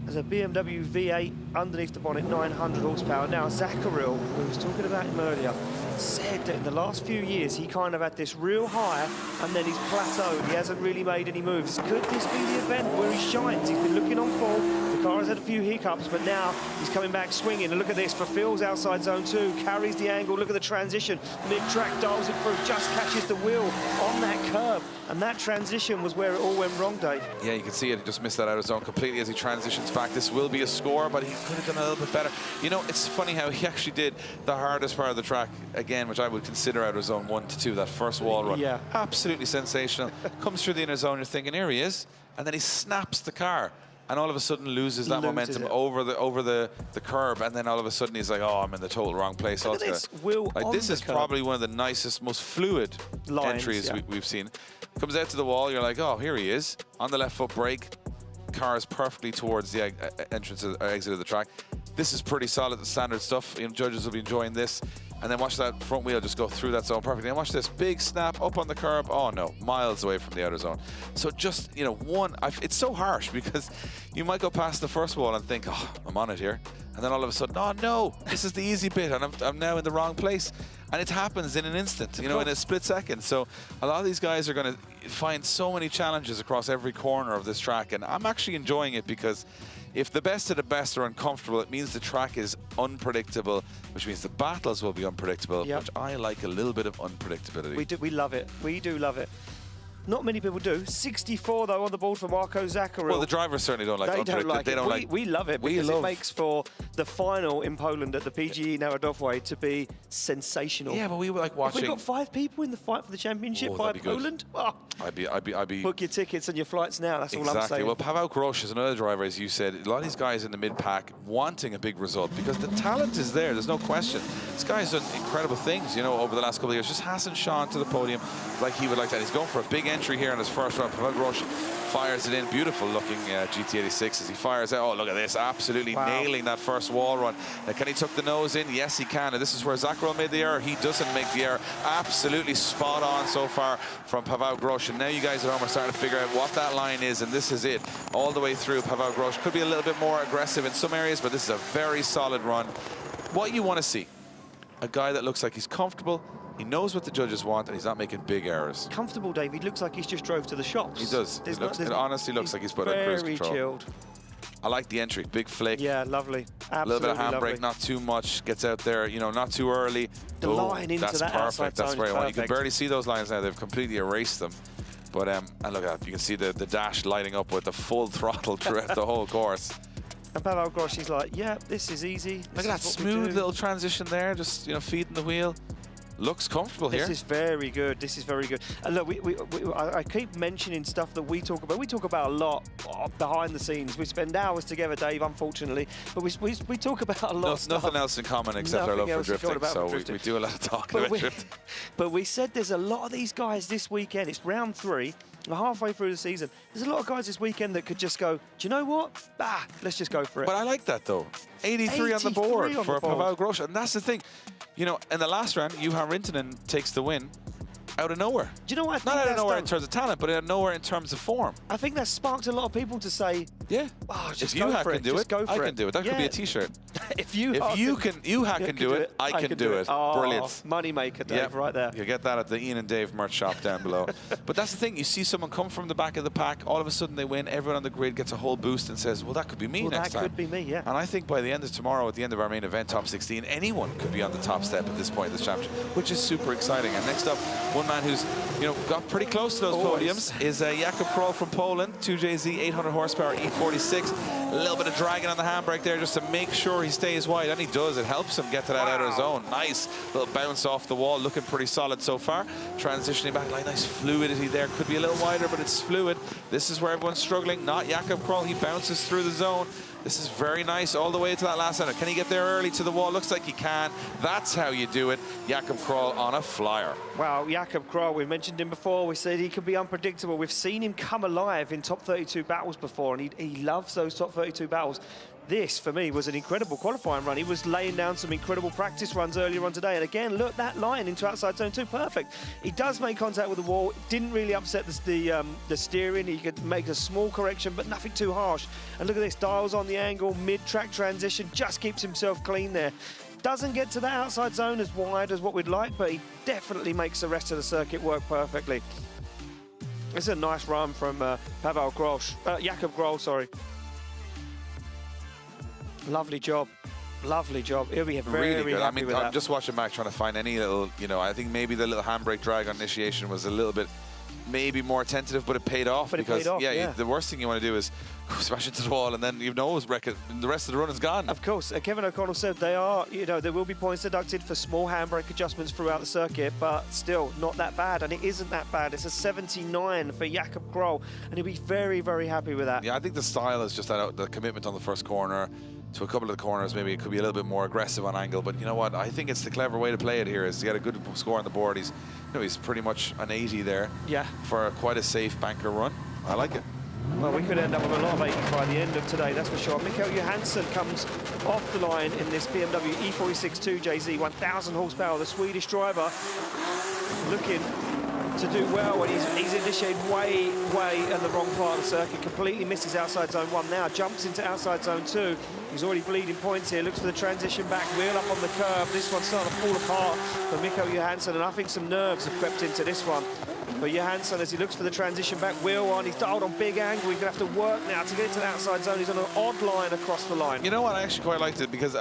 There's a BMW V8 underneath the bonnet, 900 horsepower. Now, Zakaril, we was talking about him earlier, said that in the last few years he kind of had this real high and then he's plateaued. He hasn't really made any moves. Could this be the event where he shines? He's been looking on form. The car has had a few hiccups, but now he's coming back swinging. And look at this, fulfills outside zone 2, carries the angle. Look at the transition. Mid-track dials it through, just catches the wheel on that curb. And that transition was where it all went wrong, Dave. Yeah, you can see it. He just missed that out of zone completely as he transitions back. This will be a score, but he could have done a little bit better. It's funny how he actually did the hardest part of the track, again, which I would consider out of zone 1 to 2, that first wall run. Yeah. Absolutely sensational. Comes through the inner zone, you're thinking, here he is. And then he snaps the car. And all of a sudden loses that momentum over the curb, and then all of a sudden he's like, oh, I'm in the total wrong place altogether. This is probably one of the nicest, most fluid entries we've seen. Comes out to the wall, you're like, oh, here he is. On the left foot brake, car is perfectly towards the entrance or exit of the track. This is pretty solid, the standard stuff. Judges will be enjoying this. And then watch that front wheel just go through that zone perfectly. And watch this big snap up on the curb. Oh no, miles away from the outer zone. So just, it's so harsh because you might go past the first wall and think, oh, I'm on it here. And then all of a sudden, oh no, this is the easy bit and I'm now in the wrong place. And it happens in an instant, in a split second. So a lot of these guys are going to find so many challenges across every corner of this track. And I'm actually enjoying it because if the best of the best are uncomfortable, it means the track is unpredictable, which means the battles will be unpredictable, which I like a little bit of unpredictability. We love it. We do love it. Not many people do. 64, though, on the board for Marko Zakaril. Well, the drivers certainly don't like unpredictability. We love it because it makes for the final in Poland at the PGE Narodowy to be sensational. Yeah, but we were like watching. If we got 5 people in the fight for the championship by Poland, I'd be. Book your tickets and your flights now. That's all I'm saying. Well, Pavel Palinski is another driver, as you said. A lot of these guys in the mid-pack wanting a big result because the talent is there. There's no question. This guy's done incredible things, over the last couple of years. Just hasn't shone to the podium like he would like that. He's going for a big entry here in his first run. Pavel Palinski fires it in. Beautiful looking GT86 as he fires out. Oh, look at this. Absolutely nailing that first wall run. Now, can he tuck the nose in? Yes, he can. And this is where Zakaril made the error. He doesn't make the error. Absolutely spot on so far from Pavel Palinski. And now you guys at home are starting to figure out what that line is, and this is it. All the way through, Pavel Palinski could be a little bit more aggressive in some areas, but this is a very solid run. What you want to see, a guy that looks like he's comfortable, he knows what the judges want, and he's not making big errors. Comfortable, Dave. He looks like he's just drove to the shops. He does. It honestly looks like he's put on cruise control. Very chilled. I like the entry. Big flick. Yeah, lovely. Absolutely a little bit of handbrake, lovely. not too much. Gets out there, you know, not too early. The line into that's that perfect. outside That's zone very is well. You can perfect. barely see those lines now. They've completely erased them. But and look at that. You can see the dash lighting up with the full throttle throughout the whole course. And Pavel Groszy's like, yeah, this is easy. Look at that smooth little transition there, just, you know, feeding the wheel. Looks comfortable here. This is very good. This is very good. And look, I keep mentioning stuff that we talk about. We talk about a lot behind the scenes. We spend hours together, Dave, unfortunately. But we talk about a lot of stuff. Nothing else in common except our love for drifting. So we do a lot of talking about drifting. But we said there's a lot of these guys this weekend. It's round 3. We're halfway through the season. There's a lot of guys this weekend that could just go, do you know what? Let's just go for it. But I like that, though. 83 on the board for Pavel Groszy. And that's the thing. You know, in the last round, Juha Rintanen takes the win out of nowhere. Do you know what I think? Not out of nowhere in terms of talent, but out of nowhere in terms of form. I think that sparked a lot of people to say, yeah, just if go Juha for can it. do Just it, go for I it. can do it. That could be a T-shirt. If you can do it, I can do it. Oh, brilliant. Money maker, Dave, right there. You get that at the Ian and Dave merch shop down below. But that's the thing. You see someone come from the back of the pack, all of a sudden they win. Everyone on the grid gets a whole boost and says, well, that could be me next time. That could be me, yeah. And I think by the end of tomorrow, at the end of our main event, top 16, anyone could be on the top step at this point of this championship, which is super exciting. And next up, one man who's, you know, got pretty close to those podiums is Jakub Kroll from Poland, 2JZ, 800 horsepower, E46. A little bit of dragging on the handbrake there just to make sure he stays wide, and he does. It helps him get to that outer zone. Nice little bounce off the wall, looking pretty solid so far. Transitioning back, like nice fluidity there. Could be a little wider, but it's fluid. This is where everyone's struggling. Not Jakub Kroll. He bounces through the zone. This is very nice all the way to that last center. Can he get there early to the wall? Looks like he can. That's how you do it. Jakub Kroll on a flyer. Wow, Jakub Kroll, we mentioned him before. We said he could be unpredictable. We've seen him come alive in top 32 battles before, and he loves those top 32 battles. This, for me, was an incredible qualifying run. He was laying down some incredible practice runs earlier on today. And again, look, that line into outside zone 2, perfect. He does make contact with the wall. Didn't really upset the steering. He could make a small correction, but nothing too harsh. And look at this, dials on the angle, mid-track transition, just keeps himself clean there. Doesn't get to that outside zone as wide as what we'd like, but he definitely makes the rest of the circuit work perfectly. This is a nice run from Pavel Groszy, Jakub Kroll, sorry. Lovely job. Lovely job. He'll be very really good. happy with I'm that. just watching back trying to find any little, you know, I think maybe the little handbrake drag on initiation was a little bit maybe more tentative, but it paid off. But because, it paid off, yeah. the worst thing you want to do is smash into the wall and then you know the rest of the run is gone. Of course. Kevin O'Connell said they are, you know, there will be points deducted for small handbrake adjustments throughout the circuit, but still not that bad. And it isn't that bad. It's a 79 for Jakub Kroll, and he'll be very, very happy with that. Yeah, I think the style is just that the commitment on the first corner to a couple of the corners. Maybe it could be a little bit more aggressive on angle, but you know what? I think it's the clever way to play it here is to get a good score on the board. He's, you know, he's pretty much an 80 there. Yeah. For quite a safe banker run. I like it. Well, we could end up with a lot of 80s by the end of today, that's for sure. Mikko Johansson comes off the line in this BMW E46 2JZ, 1,000 horsepower. The Swedish driver looking to do well, and he's initiated way in the wrong part of the circuit. Completely misses outside zone 1 now, jumps into outside zone 2. He's already bleeding points here, looks for the transition back, wheel up on the curve. This one's starting to fall apart for Mikko Johansson, and I think some nerves have crept into this one. But Johansson, as he looks for the transition back, wheel on, he's dialed on big angle. He's going to have to work now to get to the outside zone. He's on an odd line across the line. You know what? I actually quite liked it because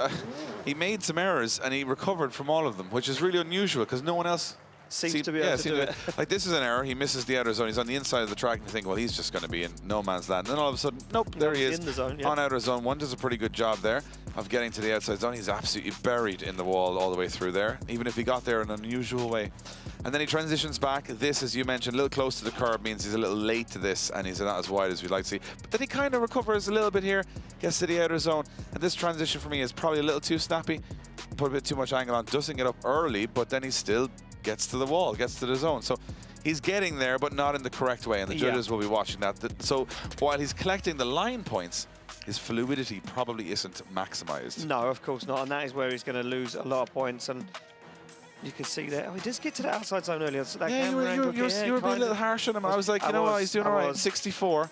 he made some errors and he recovered from all of them, which is really unusual because no one else seems to be able to do it. Like, this is an error. He misses the outer zone. He's on the inside of the track and you think, well, he's just going to be in no man's land. And then all of a sudden, nope, there he is. In the zone, yeah. On outer zone 1, does a pretty good job there of getting to the outside zone. He's absolutely buried in the wall all the way through there, even if he got there in an unusual way. And then he transitions back. This, as you mentioned, a little close to the curb means he's a little late to this and he's not as wide as we'd like to see. But then he kind of recovers a little bit here, gets to the outer zone. And this transition for me is probably a little too snappy. Put a bit too much angle on, doesn't get up early, but then he still gets to the wall, gets to the zone. So he's getting there, but not in the correct way. And the judges will be watching that. So while he's collecting the line points, his fluidity probably isn't maximized. No, of course not. And that is where he's going to lose a lot of points. And you can see there. Oh, he does get to the outside zone earlier. So that yeah, you were being a little harsh on him. I was like, you know what, he's doing all right. 64.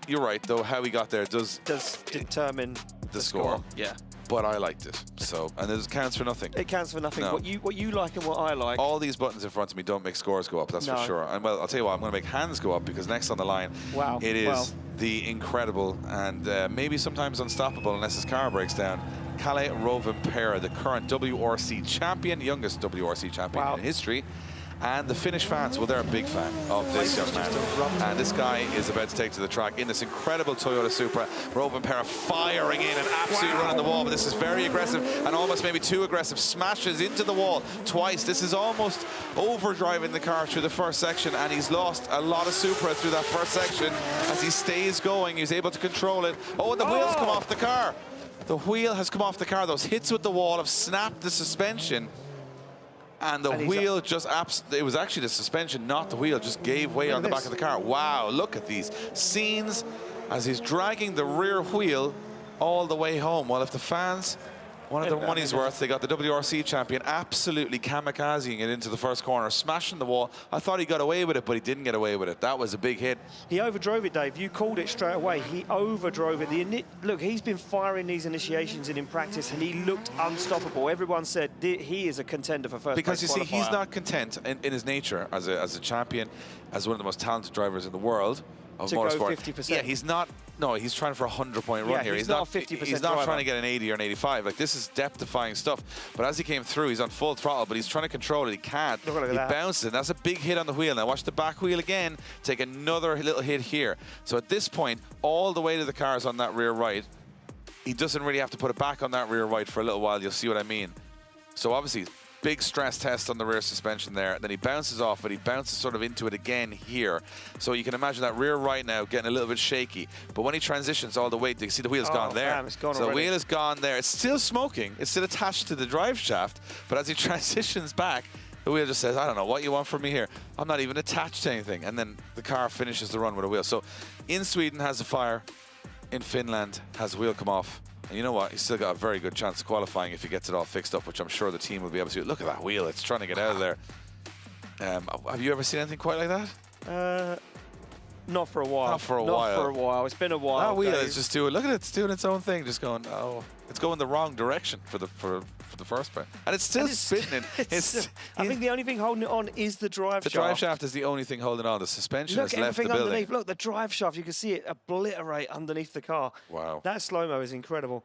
You're right, though. How he got there does determine the score. Yeah. but I liked it. So, and it counts for nothing. It counts for nothing. No. What you like and what I like. All these buttons in front of me don't make scores go up, that's for sure. And well, I'll tell you what, I'm going to make hands go up because next on the line, it is the incredible and maybe sometimes unstoppable unless his car breaks down, Kalle Rovanperä, the current WRC champion, youngest WRC champion in history. And the Finnish fans, well, they're a big fan of this young man. And this guy is about to take to the track in this incredible Toyota Supra. Rovanperä firing in and absolutely running the wall, but this is very aggressive and almost maybe too aggressive. Smashes into the wall twice. This is almost overdriving the car through the first section, and he's lost a lot of Supra through that first section. As he stays going, he's able to control it. Oh, and the wheels come off the car. The wheel has come off the car. Those hits with the wall have snapped the suspension. And the wheel just, it was actually the suspension, not the wheel, just gave way on the back of the car. Wow, look at these scenes as he's dragging the rear wheel all the way home. Well, if the fans wanted their money's worth, they got the WRC champion absolutely kamikazing it into the first corner, smashing the wall. I thought he got away with it, but he didn't get away with it. That was a big hit. He overdrove it, Dave. You called it straight away. He overdrove it. Look, he's been firing these initiations in practice, and he looked unstoppable. Everyone said he is a contender for first because place you see, qualifier. he's not content in his nature as a champion, as one of the most talented drivers in the world of motorsport. Go 50%. Yeah, he's not. No, he's trying for a 100-point run here. He's not a 50% He's not driver. trying to get an 80 or an 85. Like, this is depth-defying stuff. But as he came through, he's on full throttle, but he's trying to control it. He can't. Look at He that. bounces. That's a big hit on the wheel. Now watch the back wheel again. Take another little hit here. So at this point, all the weight of the car is on that rear right. He doesn't really have to put it back on that rear right for a little while. You'll see what I mean. So obviously, big stress test on the rear suspension there. Then he bounces off, but he bounces sort of into it again here. So you can imagine that rear right now getting a little bit shaky. But when he transitions all the way, you can see the wheel's gone there. Damn, it's gone so already. the wheel is gone there. It's still smoking. It's still attached to the drive shaft. But as he transitions back, the wheel just says, I don't know what you want from me here. I'm not even attached to anything. And then the car finishes the run with a wheel. So in Sweden has a fire. In Finland has a wheel come off. And you know what? He's still got a very good chance of qualifying if he gets it all fixed up, which I'm sure the team will be able to do. Look at that wheel. It's trying to get out of there. Have you ever seen anything quite like that? Not for a while. Not for a while. Not for a while. It's been a while. That wheel Dave. is just doing, look at it, it's doing its own thing, just going, oh, it's going the wrong direction for the first part. And it's still spinning. I think the only thing holding it on is the drive shaft. The drive shaft is the only thing holding on. The suspension has left the building. Underneath. Look, the drive shaft, you can see it obliterate underneath the car. Wow. That slow-mo is incredible.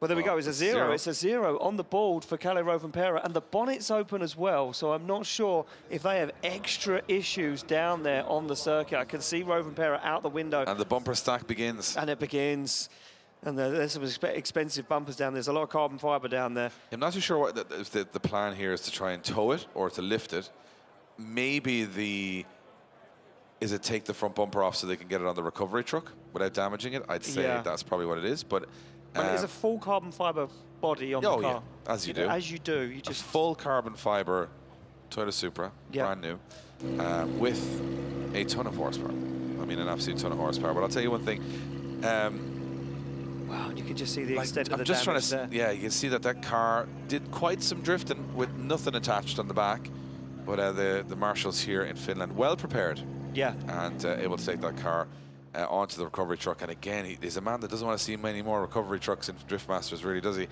Well, there we go. It's a zero. zero. It's a zero on the board for Kalle Rovanperä, and the bonnet's open as well, so I'm not sure if they have extra issues down there on the circuit. I can see Rovanperä out the window. And the bumper stack begins. And it begins. And there's some expensive bumpers down there. There's a lot of carbon fiber down there. I'm not too sure what if the plan here is to try and tow it or to lift it. Maybe is it take the front bumper off so they can get it on the recovery truck without damaging it? I'd say that's probably what it is. But it's a full carbon fiber body on the car. Yeah, as you do. As you do. You just full carbon fiber Toyota Supra, brand new, with a ton of horsepower. I mean, an absolute ton of horsepower. But I'll tell you one thing. Wow, you can just see the extent of the just damage trying to, there. yeah, you can see that car did quite some drifting with nothing attached on the back. But the marshals here in Finland, well prepared. Yeah. And able to take that car onto the recovery truck. And again, he's a man that doesn't want to see many more recovery trucks in Drift Masters, really, does he?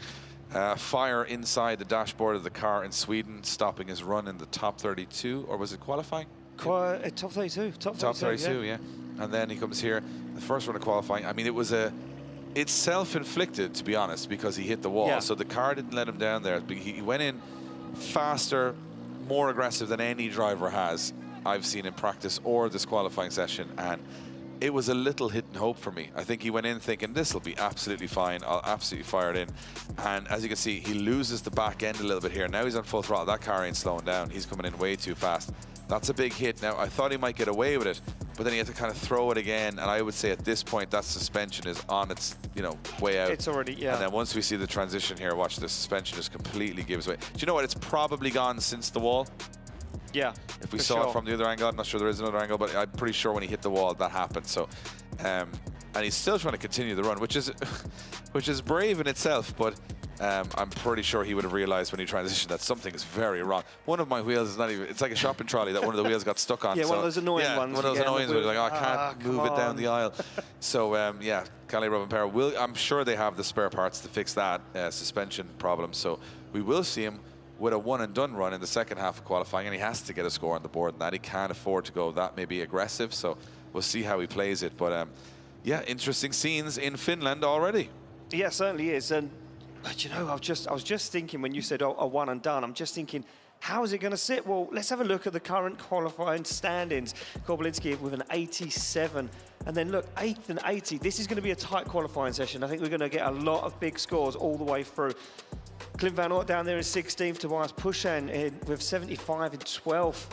Fire inside the dashboard of the car in Sweden, stopping his run in the top 32, or was it qualifying? Top 32. Top 32, yeah. And then he comes here, the first run of qualifying. I mean, it's self-inflicted, to be honest, because he hit the wall. Yeah. So the car didn't let him down there. He went in faster, more aggressive than any driver has I've seen in practice or this qualifying session. And it was a little hit and hope for me. I think he went in thinking, this will be absolutely fine. I'll absolutely fire it in. And as you can see, he loses the back end a little bit here. Now he's on full throttle. That car ain't slowing down. He's coming in way too fast. That's a big hit. Now, I thought he might get away with it, but then he had to kind of throw it again. And I would say at this point, that suspension is on its, way out. It's already, yeah. And then once we see the transition here, watch, the suspension just completely gives way. Do you know what? It's probably gone since the wall. Yeah. If we saw it from the other angle, I'm not sure there is another angle, but I'm pretty sure when he hit the wall, that happened. So, and he's still trying to continue the run, which is brave in itself, but I'm pretty sure he would have realized when he transitioned that something is very wrong. One of my wheels is not even, it's like a shopping trolley that one of the wheels got stuck on. Yeah, one of those annoying ones. One of those annoying ones where you're like, oh, I can't move it down the aisle. So, yeah, Kalle Rovanperä I'm sure they have the spare parts to fix that suspension problem. So we will see him with a one-and-done run in the second half of qualifying, and he has to get a score on the board, and that he can't afford to go that maybe aggressive. So we'll see how he plays it. But, yeah, interesting scenes in Finland already. Yeah, certainly is. And but you know, I was just thinking when you said a one and done, I'm just thinking, how is it going to sit? Well, let's have a look at the current qualifying standings. Palinski with an 87. And then look, 8th and 80. This is going to be a tight qualifying session. I think we're going to get a lot of big scores all the way through. Clint Van Oort down there in 16th. Tobias Pan with 75 in 12th.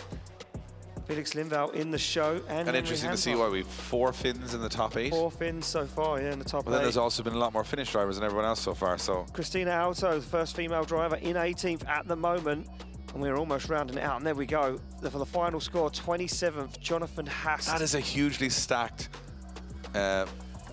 Felix Lyal in the show. And interesting to see why we've 4 Finns in the top 8. 4 Finns so far, yeah, in the top 8. But then there's also been a lot more Finnish drivers than everyone else so far. So Christina Alto, the first female driver, in 18th at the moment. And we're almost rounding it out. And there we go. For the final score, 27th, Jonathan Haast. that is a hugely stacked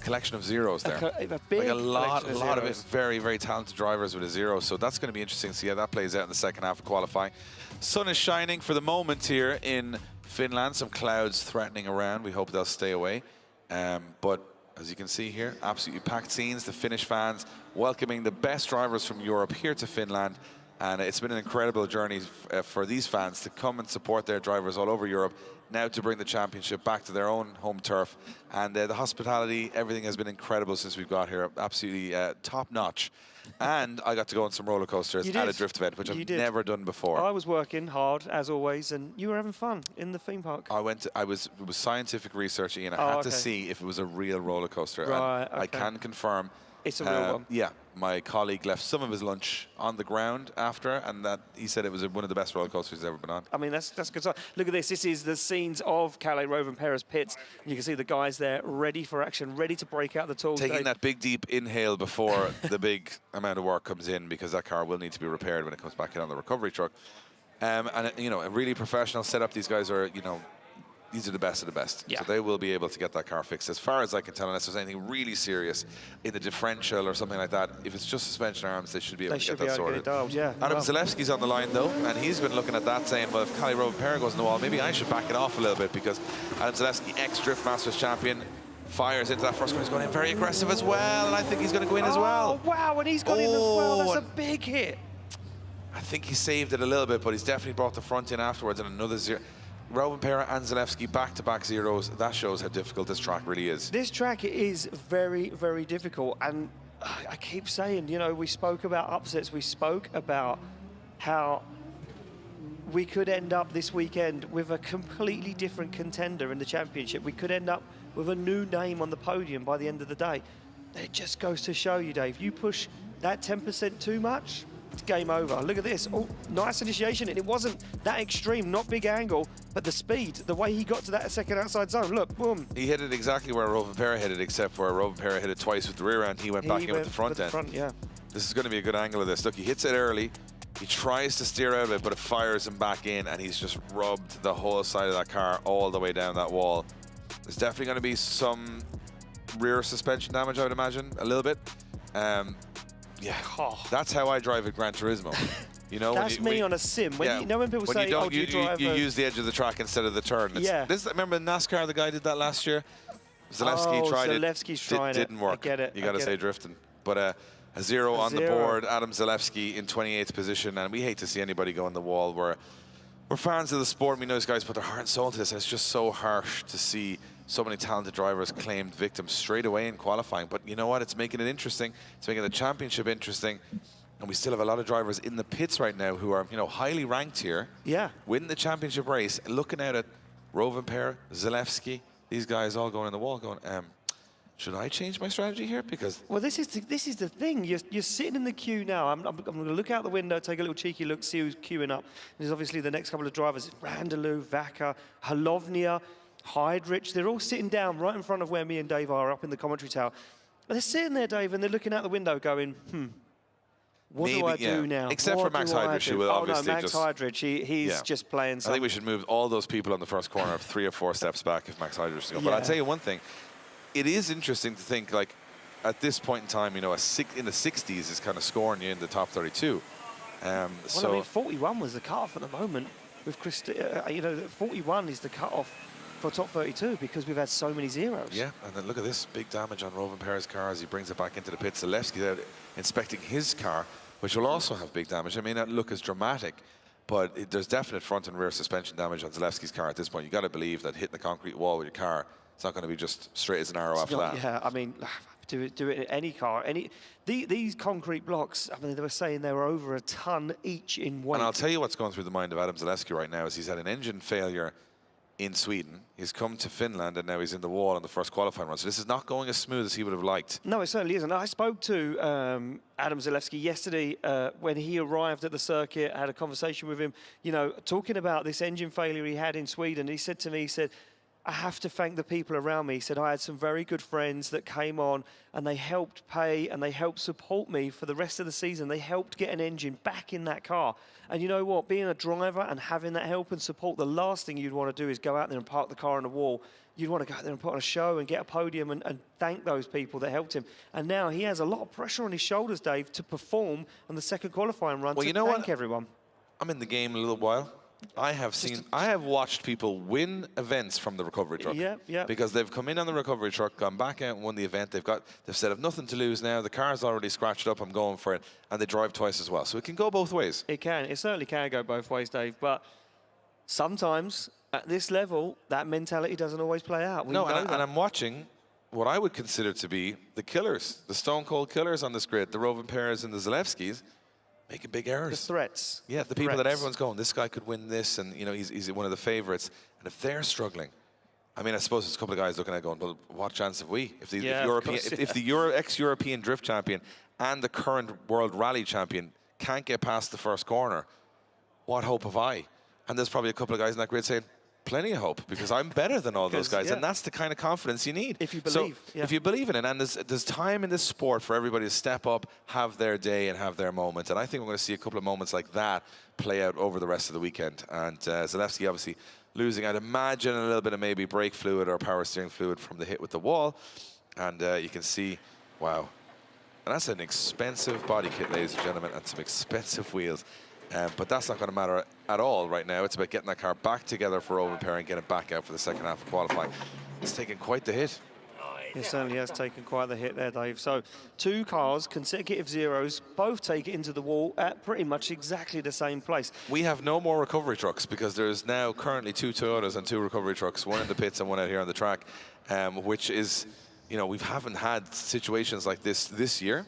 collection of zeros there. A lot of it, very, very talented drivers with a 0. So that's going to be interesting to see how that plays out in the second half of qualifying. Sun is shining for the moment here in Finland. Some clouds threatening around. We hope they'll stay away. But as you can see here, absolutely packed scenes. The Finnish fans welcoming the best drivers from Europe here to Finland. And it's been an incredible journey for these fans to come and support their drivers all over Europe, now to bring the championship back to their own home turf. And the hospitality, everything has been incredible since we've got here, absolutely top-notch. And I got to go on some roller coasters at a drift event, which I've never done before. I was working hard, as always, and you were having fun in the theme park. It was scientific research, Ian. I had to see if it was a real roller coaster. Right, and I can confirm. It's a real one. Yeah, my colleague left some of his lunch on the ground after, and that he said it was one of the best roller coasters he's ever been on. I mean, that's good stuff. Look at this. This is the scenes of Kalle Rovanperä's pits. You can see the guys there ready for action, ready to break out the tools. Taking that big, deep inhale before the big amount of work comes in, because that car will need to be repaired when it comes back in on the recovery truck. And, you know, a really professional setup. These guys are, you know, these are the best of the best. Yeah. So they will be able to get that car fixed. As far as I can tell, unless there's anything really serious in the differential or something like that, if it's just suspension arms, they should be able to get that sorted. Adam Zalewski's on the line, though, and he's been looking at that saying, well, if Kalle Rovanperä goes in the wall, maybe I should back it off a little bit, because Adam Zalewski, ex-Drift Masters champion, fires into that first corner. He's going in very aggressive as well, and I think he's going to go in as well. Oh, wow, and he's gone in as well. That's a big hit. I think he saved it a little bit, but he's definitely brought the front in afterwards, and another 0. Rovanperä and Zalewski back-to-back zeros. That shows how difficult this track really is. This track is very, very difficult. And I keep saying, you know, we spoke about upsets. We spoke about how we could end up this weekend with a completely different contender in the championship. We could end up with a new name on the podium by the end of the day. It just goes to show you, Dave, you push that 10% too much, it's game over. Look at this. Oh, nice initiation. And it wasn't that extreme, not big angle, but the speed, the way he got to that second outside zone. Look, boom. He hit it exactly where Rovanperä hit it, except where Rovanperä hit it twice with the rear end. He went back in with the front end. Yeah. This is going to be a good angle of this. Look, he hits it early. He tries to steer out of it, but it fires him back in, and he's just rubbed the whole side of that car all the way down that wall. There's definitely going to be some rear suspension damage, I would imagine, a little bit. Yeah, that's how I drive at Gran Turismo. You know, that's me on a sim. When you know when people say, "Oh, you drive?" You use the edge of the track instead of the turn. Remember in NASCAR, the guy did that last year. Zalewski tried it. Didn't work. I get it. You got to say drifting. But a 0 on the board. Adam Zalewski in 28th position, and we hate to see anybody go on the wall. We're fans of the sport. We know these guys put their heart and soul into this, and it's just so harsh to see so many talented drivers claimed victims straight away in qualifying. But you know what? It's making it interesting. It's making the championship interesting. And we still have a lot of drivers in the pits right now who are, you know, highly ranked here. Yeah. Winning the championship race, looking out at Rovanperä, Zalewski, these guys all going in the wall going, should I change my strategy here? Because well, this is the thing. You're sitting in the queue now. I'm going to look out the window, take a little cheeky look, see who's queuing up. There's obviously the next couple of drivers. It's Randaloo, Vaca, Halovnia, Heidrich. They're all sitting down right in front of where me and Dave are up in the commentary tower. But they're sitting there, Dave, and they're looking out the window going, what do I do now? Except for Max Heidrich, who will obviously Max Heidrich, he's just playing something. I think we should move all those people on the first corner 3 or 4 steps back if Max Heidrich is going. But I'll tell you one thing. It is interesting to think, like, at this point in time, you know, in the 60s is kind of scoring you in the top 32. Well, I mean, 41 was the cut-off at the moment with Christina. You know, 41 is the cut-off for top 32 because we've had so many zeros. Yeah, and then look at this big damage on Rovin Perez's car as he brings it back into the pit. Zalewski's out inspecting his car, which will also have big damage. It may not look as dramatic, but there's definite front and rear suspension damage on Zalewski's car at this point. You got to believe that hitting the concrete wall with your car, it's not going to be just straight as an arrow after that. Yeah, I mean, do it in any car. These concrete blocks, I mean, they were saying they were over a ton each in weight. And I'll tell you what's going through the mind of Adam Zalewski right now is he's had an engine failure in Sweden. He's come to Finland and now he's in the wall on the first qualifying run. So this is not going as smooth as he would have liked. No, it certainly isn't. I spoke to Adam Zalewski yesterday when he arrived at the circuit. I had a conversation with him, you know, talking about this engine failure he had in Sweden. He said to me, he said, I have to thank the people around me. He said, I had some very good friends that came on and they helped pay and they helped support me for the rest of the season. They helped get an engine back in that car. And you know what? Being a driver and having that help and support, the last thing you'd want to do is go out there and park the car on the wall. You'd want to go out there and put on a show and get a podium and thank those people that helped him. And now he has a lot of pressure on his shoulders, Dave, to perform on the second qualifying run. Well, to you know thank what? everyone. I'm in the game a little while. I have watched people win events from the recovery truck. Yeah. Because they've come in on the recovery truck, gone back out and won the event. They've said, I've nothing to lose now. The car's already scratched up. I'm going for it. And they drive twice as well. So it can go both ways. It can. It certainly can go both ways, Dave. But sometimes at this level, that mentality doesn't always play out. And I'm watching what I would consider to be the killers, the stone cold killers on this grid, the Rovin Perez and the Zalewskis, making big errors. The threats. Yeah, the people that everyone's going, this guy could win this, and you know he's one of the favourites. And if they're struggling, I mean, I suppose there's a couple of guys looking at it going, well, what chance have we? If the ex-European drift champion and the current world rally champion can't get past the first corner, what hope have I? And there's probably a couple of guys in that grid saying, plenty of hope, because I'm better than all those guys, and that's the kind of confidence you need. If you believe. So, if you believe in it, and there's time in this sport for everybody to step up, have their day, and have their moment. And I think we're going to see a couple of moments like that play out over the rest of the weekend. And Zalewski obviously losing, I'd imagine, a little bit of maybe brake fluid or power steering fluid from the hit with the wall. And you can see, wow. And that's an expensive body kit, ladies and gentlemen, and some expensive wheels. But that's not going to matter at all right now. It's about getting that car back together for Rovin Perez and getting it back out for the second half of qualifying. It's taken quite the hit. It certainly has taken quite the hit there, Dave. So 2 cars, consecutive zeros, both take it into the wall at pretty much exactly the same place. We have no more recovery trucks because there's now currently 2 Toyotas and 2 recovery trucks, one in the pits and one out here on the track, which is, you know, we haven't had situations like this year.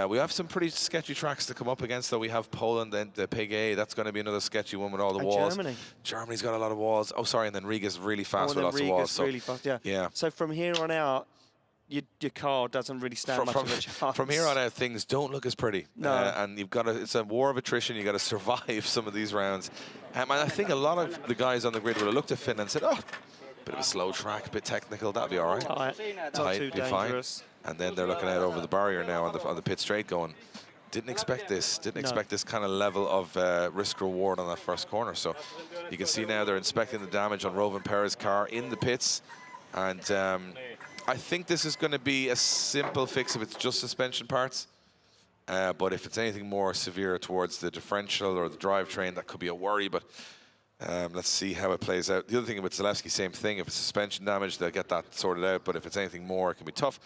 We have some pretty sketchy tracks to come up against, though. We have Poland and the Pig A. That's going to be another sketchy one with all the walls. Germany's got a lot of walls. Oh, sorry, and then Riga's really fast with lots of walls. So, really fast, yeah. So from here on out, your car doesn't really stand much of a chance. From here on out, things don't look as pretty. No. And you've got it's a war of attrition. You've got to survive some of these rounds. And I think a lot of the guys on the grid would have looked at Finland and said, oh, bit of a slow track, a bit technical, that'll be all right. Not too dangerous. Fine. And then they're looking out over the barrier now on the pit straight going, didn't expect this. Didn't expect this kind of level of risk-reward on that first corner. So you can see now they're inspecting the damage on Rovin Perez's car in the pits. And I think this is going to be a simple fix if it's just suspension parts. But if it's anything more severe towards the differential or the drivetrain, that could be a worry. But let's see how it plays out. The other thing with Zalewski, same thing. If it's suspension damage, they'll get that sorted out. But if it's anything more, it can be tough.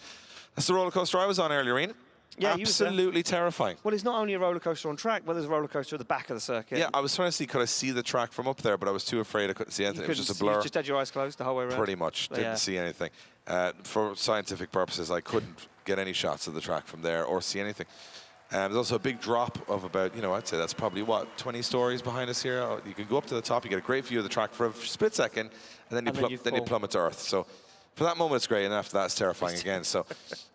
That's the roller coaster I was on earlier, Ian. Yeah, absolutely terrifying. Well, it's not only a roller coaster on track, but there's a roller coaster at the back of the circuit. Yeah, I was trying to see, could I see the track from up there, but I was too afraid I couldn't see anything. It was just a blur. You just had your eyes closed the whole way around? Pretty much. Didn't see anything. For scientific purposes, I couldn't get any shots of the track from there or see anything. There's also a big drop of about, you know, I'd say that's probably, what, 20 stories behind us here. You can go up to the top, you get a great view of the track for a split second, and then you plummet to earth. So for that moment, it's great, and after that, it's terrifying again. So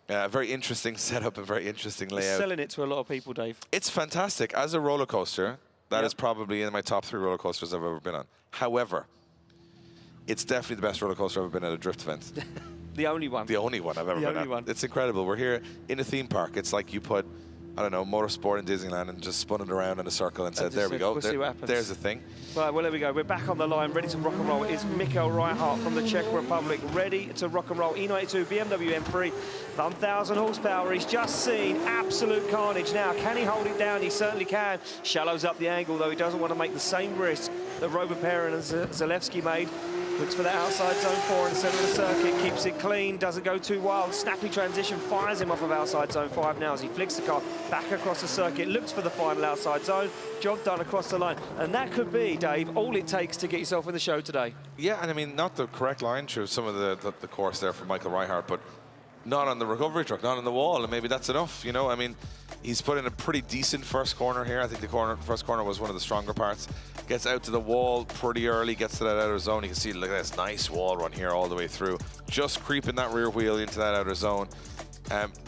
very interesting setup and very interesting layout. It's selling it to a lot of people, Dave. It's fantastic. As a roller coaster, that is probably in my top 3 roller coasters I've ever been on. However, it's definitely the best roller coaster I've ever been at a drift event. The only one. The only one I've ever been at. It's incredible. We're here in a theme park. It's like you put I don't know, motorsport in Disneyland and just spun it around in a circle and said, there we go, we'll see what happens. There's the thing. Right, well, there we go. We're back on the line, ready to rock and roll. It's Mikko Vitala from the Czech Republic, ready to rock and roll. E92 BMW M3, 1,000 horsepower. He's just seen absolute carnage now. Can he hold it down? He certainly can. Shallows up the angle, though. He doesn't want to make the same risk that Robert Perrin and Zalewski made. Looks for the outside zone 4 in the centre of the circuit, keeps it clean, doesn't go too wild. Snappy transition, fires him off of outside zone 5 now as he flicks the car back across the circuit, looks for the final outside zone. Job done across the line. And that could be, Dave, all it takes to get yourself in the show today. Yeah, and I mean, not the correct line through some of the course there for Michael Reichardt, but not on the recovery truck, not on the wall, and maybe that's enough, you know? I mean, he's put in a pretty decent first corner here. I think the first corner was one of the stronger parts. Gets out to the wall pretty early, gets to that outer zone. You can see, look at this nice wall run here all the way through. Just creeping that rear wheel into that outer zone.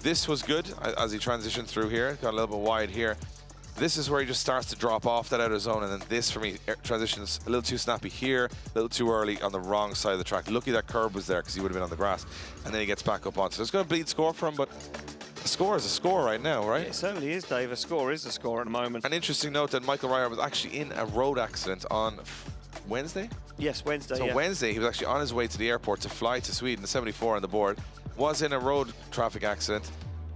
This was good as he transitioned through here. Got a little bit wide here. This is where he just starts to drop off that outer zone, and then this, for me, transitions a little too snappy here, a little too early on the wrong side of the track. Lucky that curb was there because he would have been on the grass, and then he gets back up onto. So it's going to bleed score for him, but a score is a score right now, right? It certainly is, Dave. A score is a score at the moment. An interesting note that Michael Reichardt was actually in a road accident on Wednesday? Yes, Wednesday, So yeah. Wednesday, he was actually on his way to the airport to fly to Sweden, the 74 on the board, was in a road traffic accident,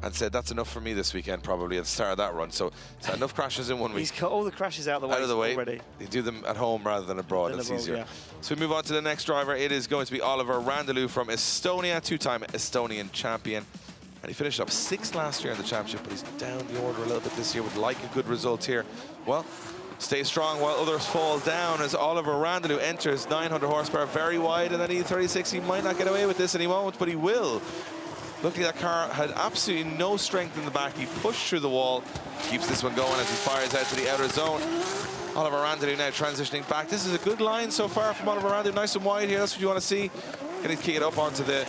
and said, that's enough for me this weekend, probably, at the start of that run. So enough crashes in 1 week. He's got all the crashes out of the way already. They do them at home rather than abroad. That's easier. Yeah. So we move on to the next driver. It is going to be Oliver Randalou from Estonia, two-time Estonian champion. And he finished up 6th last year in the championship, but he's down the order a little bit this year. Would like a good result here. Well, stay strong while others fall down as Oliver Randalou enters 900 horsepower, very wide, and then E36. He might not get away with this, and he won't, but he will. Luckily, that car had absolutely no strength in the back. He pushed through the wall, keeps this one going as he fires out to the outer zone. Oliver Randalou now transitioning back. This is a good line so far from Oliver Randalou. Nice and wide here. That's what you want to see. Can he kick it up onto the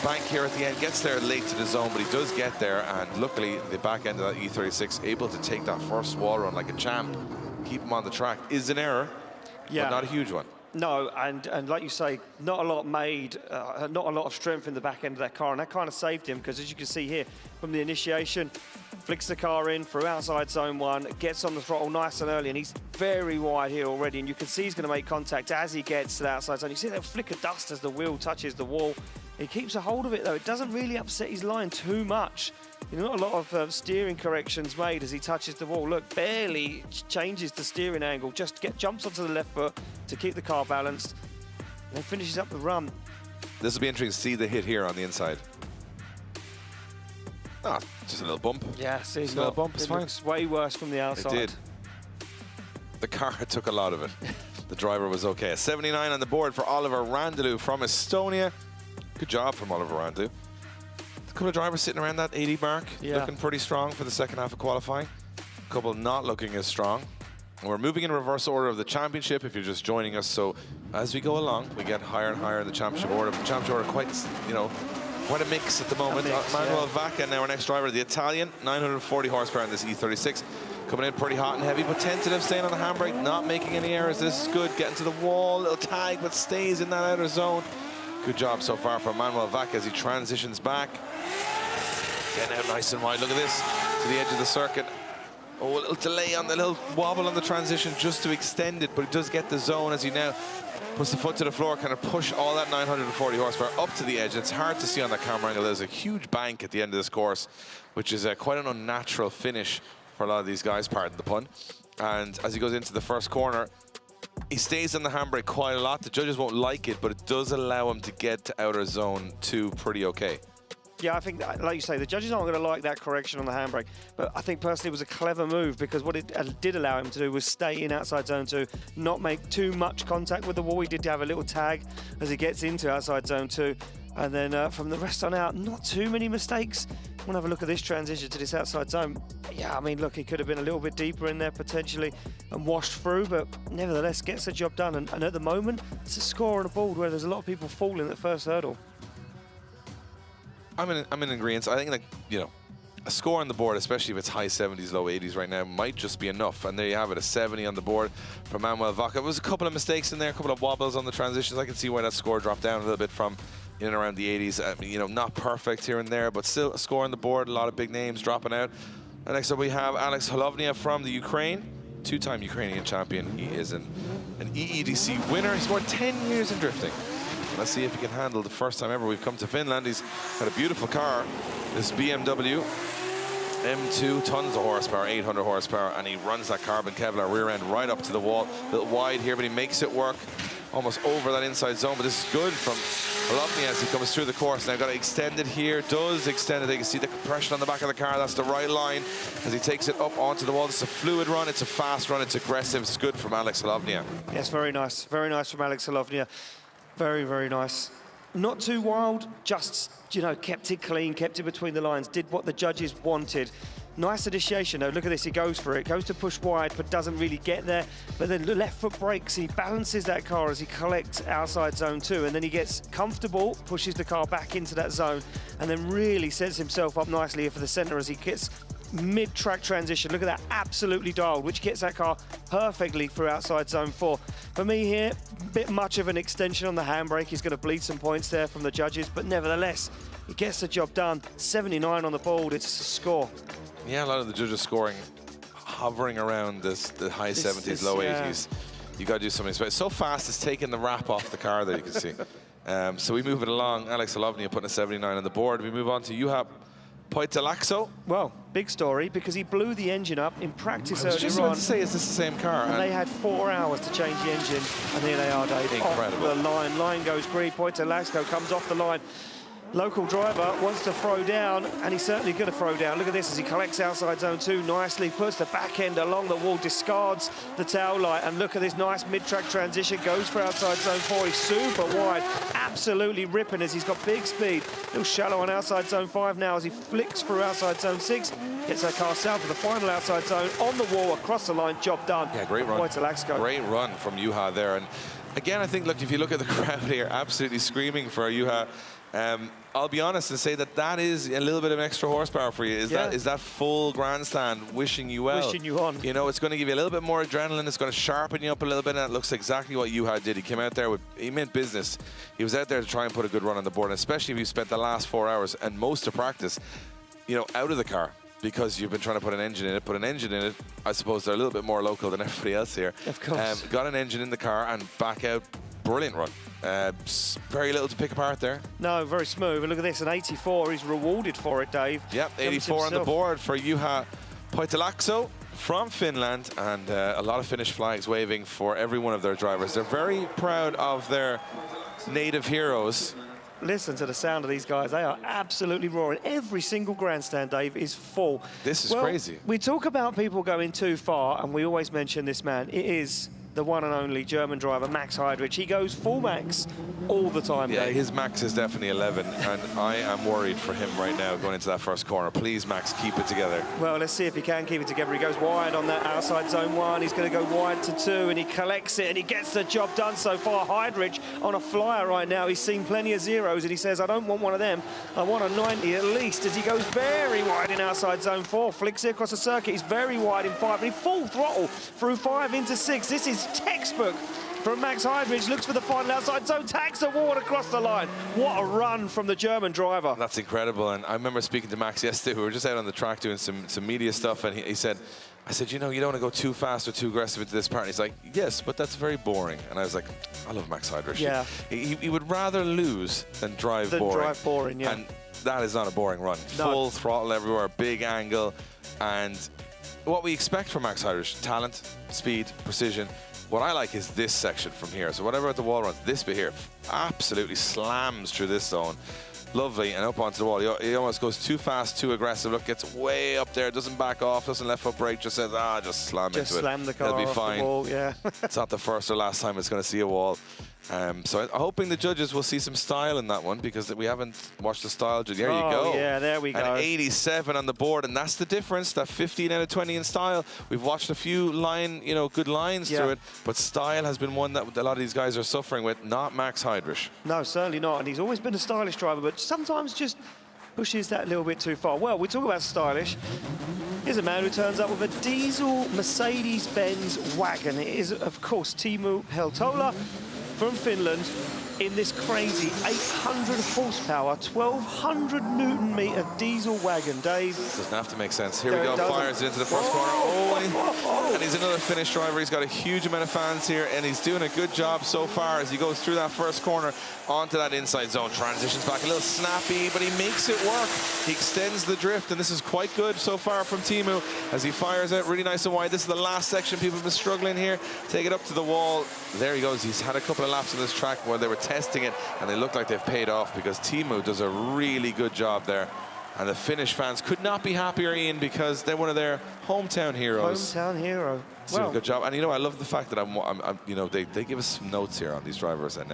bank here at the end? Gets there late to the zone, but he does get there. And luckily, the back end of that E36 able to take that first wall run like a champ. Keep him on the track is an error, but not a huge one. No, and like you say, not a lot made, not a lot of strength in the back end of that car, and that kind of saved him because, as you can see here, from the initiation, flicks the car in through outside zone 1, gets on the throttle nice and early, and he's very wide here already, and you can see he's going to make contact as he gets to the outside zone. You see that flick of dust as the wheel touches the wall. He keeps a hold of it, though. It doesn't really upset his line too much. You know, not a lot of steering corrections made as he touches the wall. Look, barely changes the steering angle, just jumps onto the left foot to keep the car balanced, and then finishes up the run. This will be interesting to see the hit here on the inside. Ah, just a little bump. Yeah, see, just a little bump. It's fine. Looks way worse from the outside. It did. The car took a lot of it. The driver was okay. A 79 on the board for Oliver Randalou from Estonia. Good job from Oliver Randalou. A couple of drivers sitting around that 80 mark, looking pretty strong for the second half of qualifying. A couple not looking as strong. And we're moving in reverse order of the championship if you're just joining us. So as we go along, we get higher and higher in the championship order. The championship order quite, you know, quite a mix at the moment. Manuel Vacca, now our next driver, the Italian, 940 horsepower in this E36. Coming in pretty hot and heavy, but tentative, staying on the handbrake, not making any errors. This is good, getting to the wall, little tag, but stays in that outer zone. Good job so far from Manuel Vacca as he transitions back. Getting out nice and wide. Look at this, to the edge of the circuit. Oh, a little delay on the little wobble on the transition just to extend it, but it does get the zone as he now puts the foot to the floor, kind of push all that 940 horsepower up to the edge. It's hard to see on that camera angle. There's a huge bank at the end of this course, which is quite an unnatural finish for a lot of these guys, pardon the pun. And as he goes into the first corner, he stays on the handbrake quite a lot. The judges won't like it, but it does allow him to get to outer zone 2 pretty okay. Yeah, I think, like you say, the judges aren't going to like that correction on the handbrake. But I think personally it was a clever move because what it did allow him to do was stay in outside zone 2, not make too much contact with the wall. He did have a little tag as he gets into outside zone 2. And then from the rest on out, not too many mistakes. I want to have a look at this transition to this outside zone. Yeah, I mean, look, he could have been a little bit deeper in there potentially and washed through, but nevertheless gets the job done. And at the moment, it's a score on a board where there's a lot of people falling at first hurdle. I'm in agreement. I think, like, you know, a score on the board, especially if it's high 70s, low 80s right now, might just be enough. And there you have it, a 70 on the board for Manuel Vacca. There was a couple of mistakes in there, a couple of wobbles on the transitions. I can see why that score dropped down a little bit from in and around the 80s. You know, not perfect here and there, but still a score on the board. A lot of big names dropping out. And next up we have Alex Holovnia from the Ukraine, two-time Ukrainian champion. He is an EEDC winner. He's more than 10 years in drifting. Let's see if he can handle the first time ever we've come to Finland. He's got a beautiful car, this BMW M2, tons of horsepower, 800 horsepower, and he runs that carbon Kevlar rear end right up to the wall. A little wide here, but he makes it work almost over that inside zone. But this is good from Holovnia as he comes through the course. Now got to extend it here, does extend it. You can see the compression on the back of the car. That's the right line as he takes it up onto the wall. It's a fluid run, it's a fast run, it's aggressive. It's good from Alex Holovnia. Yes, very nice from Alex Holovnia. Very, very nice. Not too wild, just, you know, kept it clean, kept it between the lines, did what the judges wanted. Nice initiation, though. Look at this, he goes for it. Goes to push wide, but doesn't really get there. But then the left foot brakes, he balances that car as he collects outside zone 2, and then he gets comfortable, pushes the car back into that zone, and then really sets himself up nicely here for the center as he gets mid-track transition. Look at that, absolutely dialed, which gets that car perfectly through outside zone 4. For me here, a bit much of an extension on the handbrake. He's going to bleed some points there from the judges, but nevertheless, he gets the job done. 79 on the board, it's a score. Yeah, a lot of the judges scoring hovering around the high 70s, low 80s. You got to do something special. It's so fast, it's taking the wrap off the car there, you can see. So we move it along. Alex Holovnia putting a 79 on the board. We move on to Juha Poitalaxo. Well, big story, because he blew the engine up in practice earlier on. I was just about to say, is this the same car? And they had 4 hours to change the engine, and here they are, Dave. Incredible. Off the line goes green. Poitalaxo comes off the line. Local driver wants to throw down, and he's certainly going to throw down. Look at this as he collects outside zone 2 nicely, puts the back end along the wall, discards the tail light, and look at this nice mid-track transition, goes for outside zone 4. He's super wide, absolutely ripping as he's got big speed. A little shallow on outside zone 5 now as he flicks through outside zone 6, gets that car south for the final outside zone, on the wall, across the line, job done. Yeah, great run. Great run from Juha there. And again, I think, look, if you look at the crowd here, absolutely screaming for Juha. I'll be honest and say that is a little bit of extra horsepower for you. Is that full grandstand wishing you well? Wishing you on. You know, it's going to give you a little bit more adrenaline. It's going to sharpen you up a little bit, and it looks exactly what Juha did. He came out there he meant business. He was out there to try and put a good run on the board, and especially if you spent the last 4 hours and most of practice, you know, out of the car, because you've been trying to put an engine in it. I suppose they're a little bit more local than everybody else here. Of course. Got an engine in the car and back out. Brilliant run. Very little to pick apart there. No, very smooth. And look at this, an 84. He's rewarded for it, Dave. Yep, 84 on the board for Juha Poitalaxo from Finland, and a lot of Finnish flags waving for every one of their drivers. They're very proud of their native heroes. Listen to the sound of these guys. They are absolutely roaring. Every single grandstand, Dave, is full. This is crazy. We talk about people going too far, and we always mention this man. It is the one and only German driver, Max Heidrich. He goes full max all the time, Yeah, Dave. his max is definitely 11, and I am worried for him right now going into that first corner. Please, Max, keep it together. Well, let's see if he can keep it together. He goes wide on that outside zone 1. He's going to go wide to 2, and he collects it, and he gets the job done so far. Heidrich on a flyer right now. He's seen plenty of zeros, and he says, I don't want one of them. I want a 90 at least, as he goes very wide in outside zone 4. Flicks it across the circuit. He's very wide in 5, and he full throttle through 5 into 6. This is textbook from Max Heidrich. Looks for the final outside zone, tags the wall across the line. What a run from the German driver. That's incredible. And I remember speaking to Max yesterday. We were just out on the track doing some media stuff, and he said, I said, you know, you don't want to go too fast or too aggressive into this part. And he's like, yes, but that's very boring. And I was like, I love Max Heidrich. Yeah. He would rather lose than drive boring. Yeah. And that is not a boring run. No. Full throttle everywhere, big angle. And what we expect from Max Heidrich, talent, speed, precision. What I like is this section from here. So whatever at the wall runs, this bit here absolutely slams through this zone. Lovely, and up onto the wall. He almost goes too fast, too aggressive. Look, gets way up there, doesn't back off, doesn't left foot brake, just says, just slam into it. Just slam the car It'll be off fine. the wall, yeah. It's not the first or last time it's going to see a wall. So I'm hoping the judges will see some style in that one, because we haven't watched the style. There you go. Yeah, there we go. And 87 on the board, and that's the difference. That 15 out of 20 in style. We've watched a few good lines through it, but style has been one that a lot of these guys are suffering with. Not Max Heidrich. No, certainly not. And he's always been a stylish driver, but sometimes just pushes that a little bit too far. Well, we talk about stylish. Here's a man who turns up with a diesel Mercedes-Benz wagon. It is, of course, Teemu Peltola from Finland. in this crazy 800 horsepower, 1,200 Newton meter diesel wagon, Dave. Doesn't have to make sense. Here we No, go, it doesn't. fires it into the first corner. And he's another Finnish driver. He's got a huge amount of fans here, and he's doing a good job so far as he goes through that first corner onto that inside zone. Transitions back a little snappy, but he makes it work. He extends the drift, and this is quite good so far from Teemu as he fires out really nice and wide. This is the last section. People have been struggling here. Take it up to the wall. There he goes. He's had a couple of laps on this track where they were testing it, and they look like they've paid off because Teemu does a really good job there. And the Finnish fans could not be happier, Ian, because they're one of their hometown heroes. Hometown hero. Doing a good job. And, you know, I love the fact that you know, they give us some notes here on these drivers. And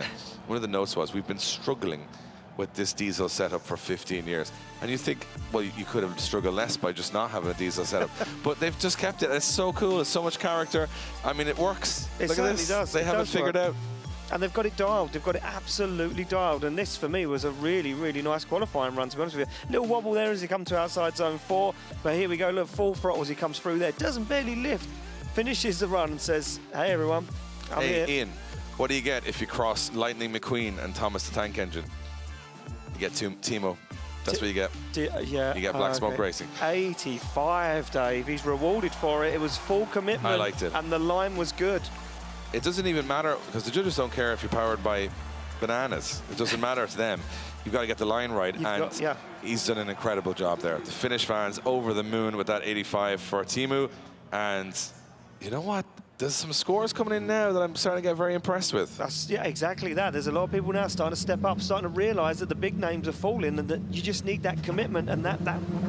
one of the notes was, we've been struggling with this diesel setup for 15 years. And you think, well, you could have struggled less by just not having a diesel setup. But they've just kept it. It's so cool. It's so much character. I mean, it works. It Look at this. certainly does. They have it figured out. And they've got it dialed. They've got it absolutely dialed. And this, for me, was a really, really nice qualifying run, to be honest with you. Little wobble there as he comes to outside zone 4. But here we go. Look, full throttle as he comes through there. Doesn't barely lift. Finishes the run and says, hey, everyone, I'm here. Hey, Ian, what do you get if you cross Lightning McQueen and Thomas the Tank Engine? You get Teemu. That's what you get. Yeah. You get Black Smoke Racing. 85, Dave. He's rewarded for it. It was full commitment. I liked it. And the line was good. It doesn't even matter, because the judges don't care if you're powered by bananas. It doesn't matter to them. You've got to get the line right, he's done an incredible job there. The Finnish fans over the moon with that 85 for Teemu. And you know what? There's some scores coming in now that I'm starting to get very impressed with. Yeah, exactly that. There's a lot of people now starting to step up, starting to realise that the big names are falling and that you just need that commitment and that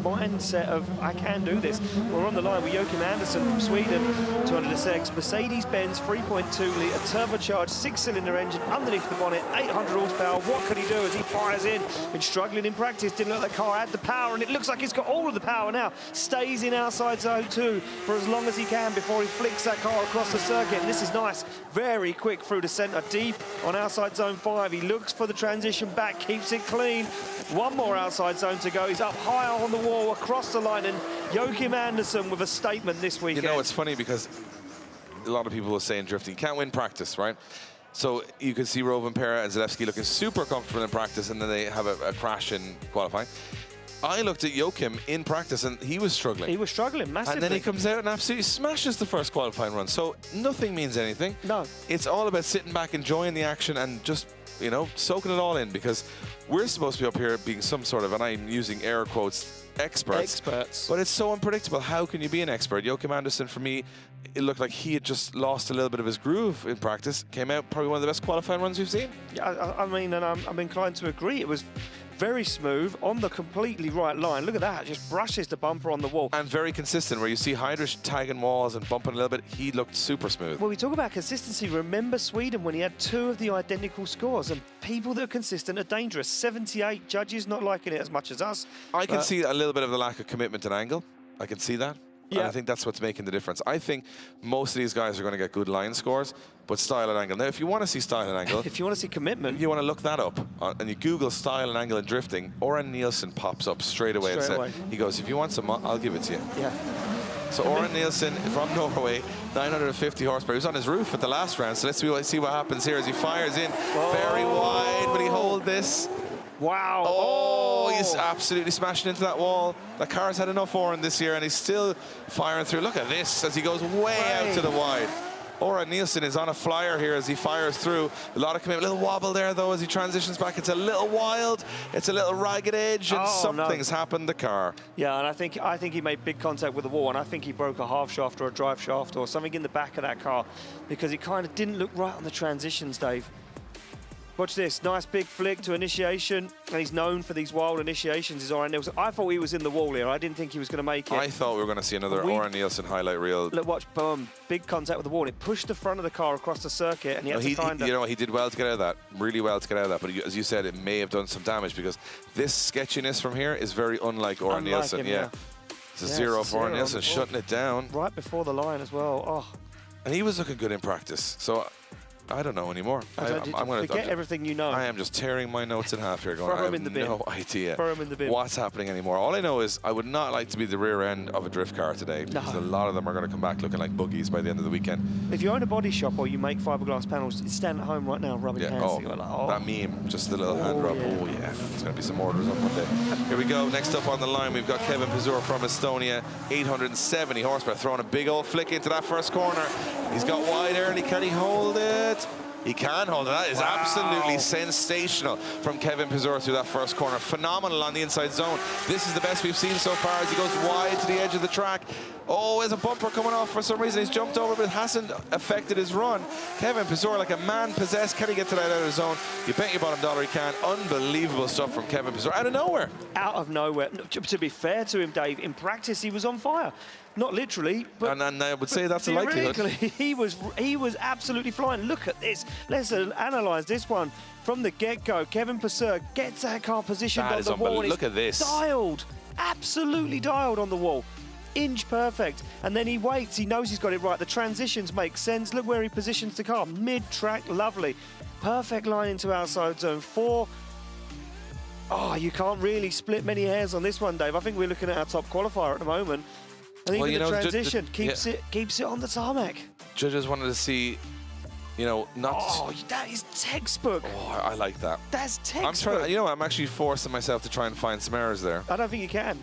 mindset of, I can do this. We're on the line with Joachim Andersson from Sweden, 200SX, Mercedes-Benz 3.2-litre turbocharged 6-cylinder engine underneath the bonnet, 800 horsepower. What could he do as he fires in? Been struggling in practice, didn't look like the car had the power, and it looks like it's got all of the power now. Stays in outside zone 2 for as long as he can before he flicks that car across the circuit. And this is nice, very quick through the centre, deep on outside zone 5. He looks for the transition back, keeps it clean. One more outside zone to go. He's up high on the wall across the line, and Joachim Andersson with a statement this weekend. You know, it's funny because a lot of people will say in drifting, you can't win practice, right? So you can see Rovanperä and Zalewski looking super comfortable in practice, and then they have a crash in qualifying. I looked at Joachim in practice, and he was struggling. He was struggling massively. And then he comes out and absolutely smashes the first qualifying run. So nothing means anything. No. It's all about sitting back, enjoying the action, and just, you know, soaking it all in, because we're supposed to be up here being some sort of, and I'm using air quotes, experts. But it's so unpredictable. How can you be an expert? Joachim Andersson, for me, it looked like he had just lost a little bit of his groove in practice. Came out probably one of the best qualifying runs we've seen. Yeah, I mean, and I'm inclined to agree. It was very smooth, on the completely right line. Look at that, just brushes the bumper on the wall. And very consistent, where you see Heidrich tagging walls and bumping a little bit. He looked super smooth. Well, we talk about consistency. Remember Sweden when he had 2 of the identical scores, and people that are consistent are dangerous. 78, judges not liking it as much as us. I can see a little bit of the lack of commitment and angle. I can see that. Yeah. And I think that's what's making the difference. I think most of these guys are going to get good line scores, but style and angle. Now, if you want to see style and angle... if you want to see commitment... You want to look that up, and you Google style and angle in drifting, Oren Nielsen pops up straight away. He goes, if you want some, I'll give it to you. Yeah. So Oren Nielsen from Norway, 950 horsepower. He was on his roof at the last round, so let's see what happens here as he fires in. Whoa. Very wide, but he hold this. Wow. Oh, he's absolutely smashing into that wall. The car's had enough Oren this year, and he's still firing through. Look at this as he goes way out to the wide. Oren Nielsen is on a flyer here as he fires through. A lot of commitment. A little wobble there, though, as he transitions back. It's a little wild. It's a little ragged edge, and something's happened to the car. Yeah, and I think he made big contact with the wall, and I think he broke a half shaft or a drive shaft or something in the back of that car, because it kind of didn't look right on the transitions, Dave. Watch this, nice big flick to initiation, and he's known for these wild initiations, is Oren Nielsen. I thought he was in the wall here. I didn't think he was going to make it. I thought we were going to see another Oren Nielsen highlight reel. Look, watch, boom, big contact with the wall. It pushed the front of the car across the circuit, and he had to kind of... You know what, he did well to get out of that, really well to get out of that, but as you said, it may have done some damage, because this sketchiness from here is very unlike Oren Nielsen. Yeah. It's a zero for Oren Nielsen, shutting it down. Right before the line as well. Oh. And he was looking good in practice, so... I don't know anymore. I'm going to forget everything you know. I am just tearing my notes in half here going, I have no idea what's happening anymore. All I know is I would not like to be the rear end of a drift car today, because a lot of them are going to come back looking like buggies by the end of the weekend. If you own a body shop or you make fiberglass panels, stand at home right now rubbing hands. That meme, just the little hand rub. Oh yeah, there's going to be some orders on Monday. Here we go. Next up on the line, we've got Kevin Pizur from Estonia, 870 horsepower, throwing a big old flick into that first corner. He's got wide early. Can he hold it? He can hold it. That is absolutely sensational from Kevin Pizur through that first corner. Phenomenal on the inside zone. This is the best we've seen so far as he goes wide to the edge of the track. Oh, there's a bumper coming off for some reason. He's jumped over, but it hasn't affected his run. Kevin Pizur, like a man possessed. Can he get to that out of zone? You bet your bottom dollar he can. Unbelievable stuff from Kevin Pizur out of nowhere. Out of nowhere. To be fair to him, Dave, in practice he was on fire. Not literally, but and I would say that's a likelihood. He was absolutely flying. Look at this. Let's analyse this one from the get-go. Kevin Pizur gets that car positioned on the wall. Look at this. Dialed, absolutely dialed on the wall. Inch perfect. And then he waits. He knows he's got it right. The transitions make sense. Look where he positions the car. Mid-track, lovely. Perfect line into outside zone 4. Oh, you can't really split many hairs on this one, Dave. I think we're looking at our top qualifier at the moment. And even the transition keeps it on the tarmac. Judges wanted to see, Oh, that is textbook. Oh, I like that. That's textbook. I'm actually forcing myself to try and find some errors there. I don't think you can.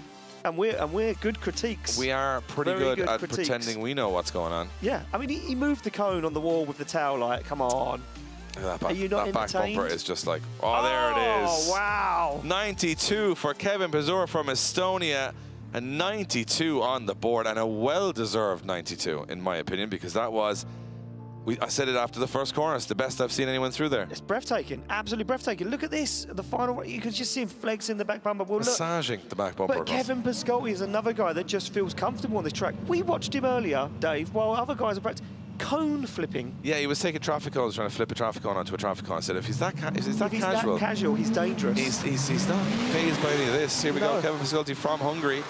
And we're good critiques. We are pretty good at pretending we know what's going on. Yeah, I mean, he moved the cone on the wall with the tail light. Come on. Are you not that back bumper is just like, there it is. Oh, wow. 92 for Kevin Pizur from Estonia. A 92 on the board, and a well-deserved 92, in my opinion, because that was, I said it after the first corner, it's the best I've seen anyone through there. It's breathtaking, absolutely breathtaking. Look at this, the final, you can just see him flexing the back bumper. Well, massaging the back bumper. But Kevin Pascotti is another guy that just feels comfortable on this track. We watched him earlier, Dave, while other guys are practicing. Cone flipping. Yeah, he was taking traffic cones, trying to flip a traffic cone onto a traffic cone. I said, if he's that casual, he's dangerous. He's not fazed by any of this. Here we go, Kevin Pascotti from Hungary.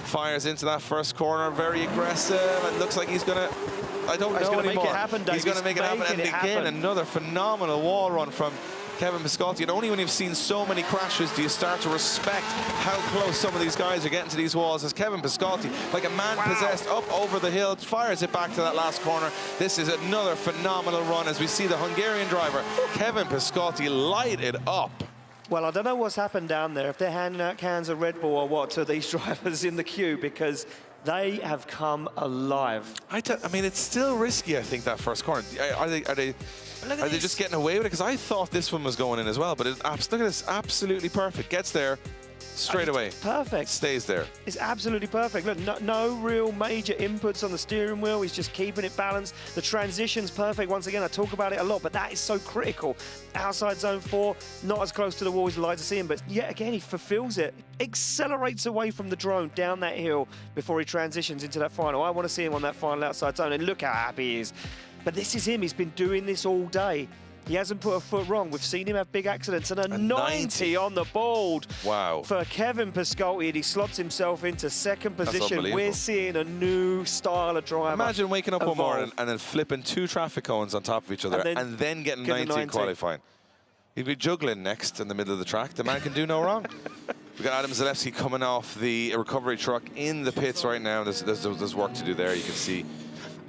Fires into that first corner, very aggressive, and looks like he's going to, I don't know anymore. He's going to make it happen, Dave. He's going to make it happen, and again, another phenomenal wall run from Kevin Pascotti. And only when you've seen so many crashes do you start to respect how close some of these guys are getting to these walls. As Kevin Pascotti, like a man possessed, up over the hill, fires it back to that last corner. This is another phenomenal run as we see the Hungarian driver, Kevin Pascotti, light it up. Well, I don't know what's happened down there, if they're handing out cans of Red Bull or what to these drivers in the queue, because they have come alive. I mean, it's still risky, I think, that first corner. Are they just getting away with it? Because I thought this one was going in as well, but look at this, absolutely perfect. Gets there straight away. Perfect. Stays there. It's absolutely perfect. Look, no real major inputs on the steering wheel. He's just keeping it balanced. The transition's perfect. Once again, I talk about it a lot, but that is so critical. Outside zone 4, not as close to the wall as you'd like to see him, but yet again, he fulfills it. Accelerates away from the drone down that hill before he transitions into that final. I want to see him on that final outside zone, and look how happy he is. But this is him. He's been doing this all day. He hasn't put a foot wrong. We've seen him have big accidents, and a 90 on the board. Wow. For Kevin Pascotti, and he slots himself into second position. We're seeing a new style of driver. Imagine waking up one morning and then flipping 2 traffic cones on top of each other and then getting 90 qualifying. He'd be juggling next in the middle of the track. The man can do no wrong. We've got Adam Zalewski coming off the recovery truck in the pits right now. There's work to do there. You can see.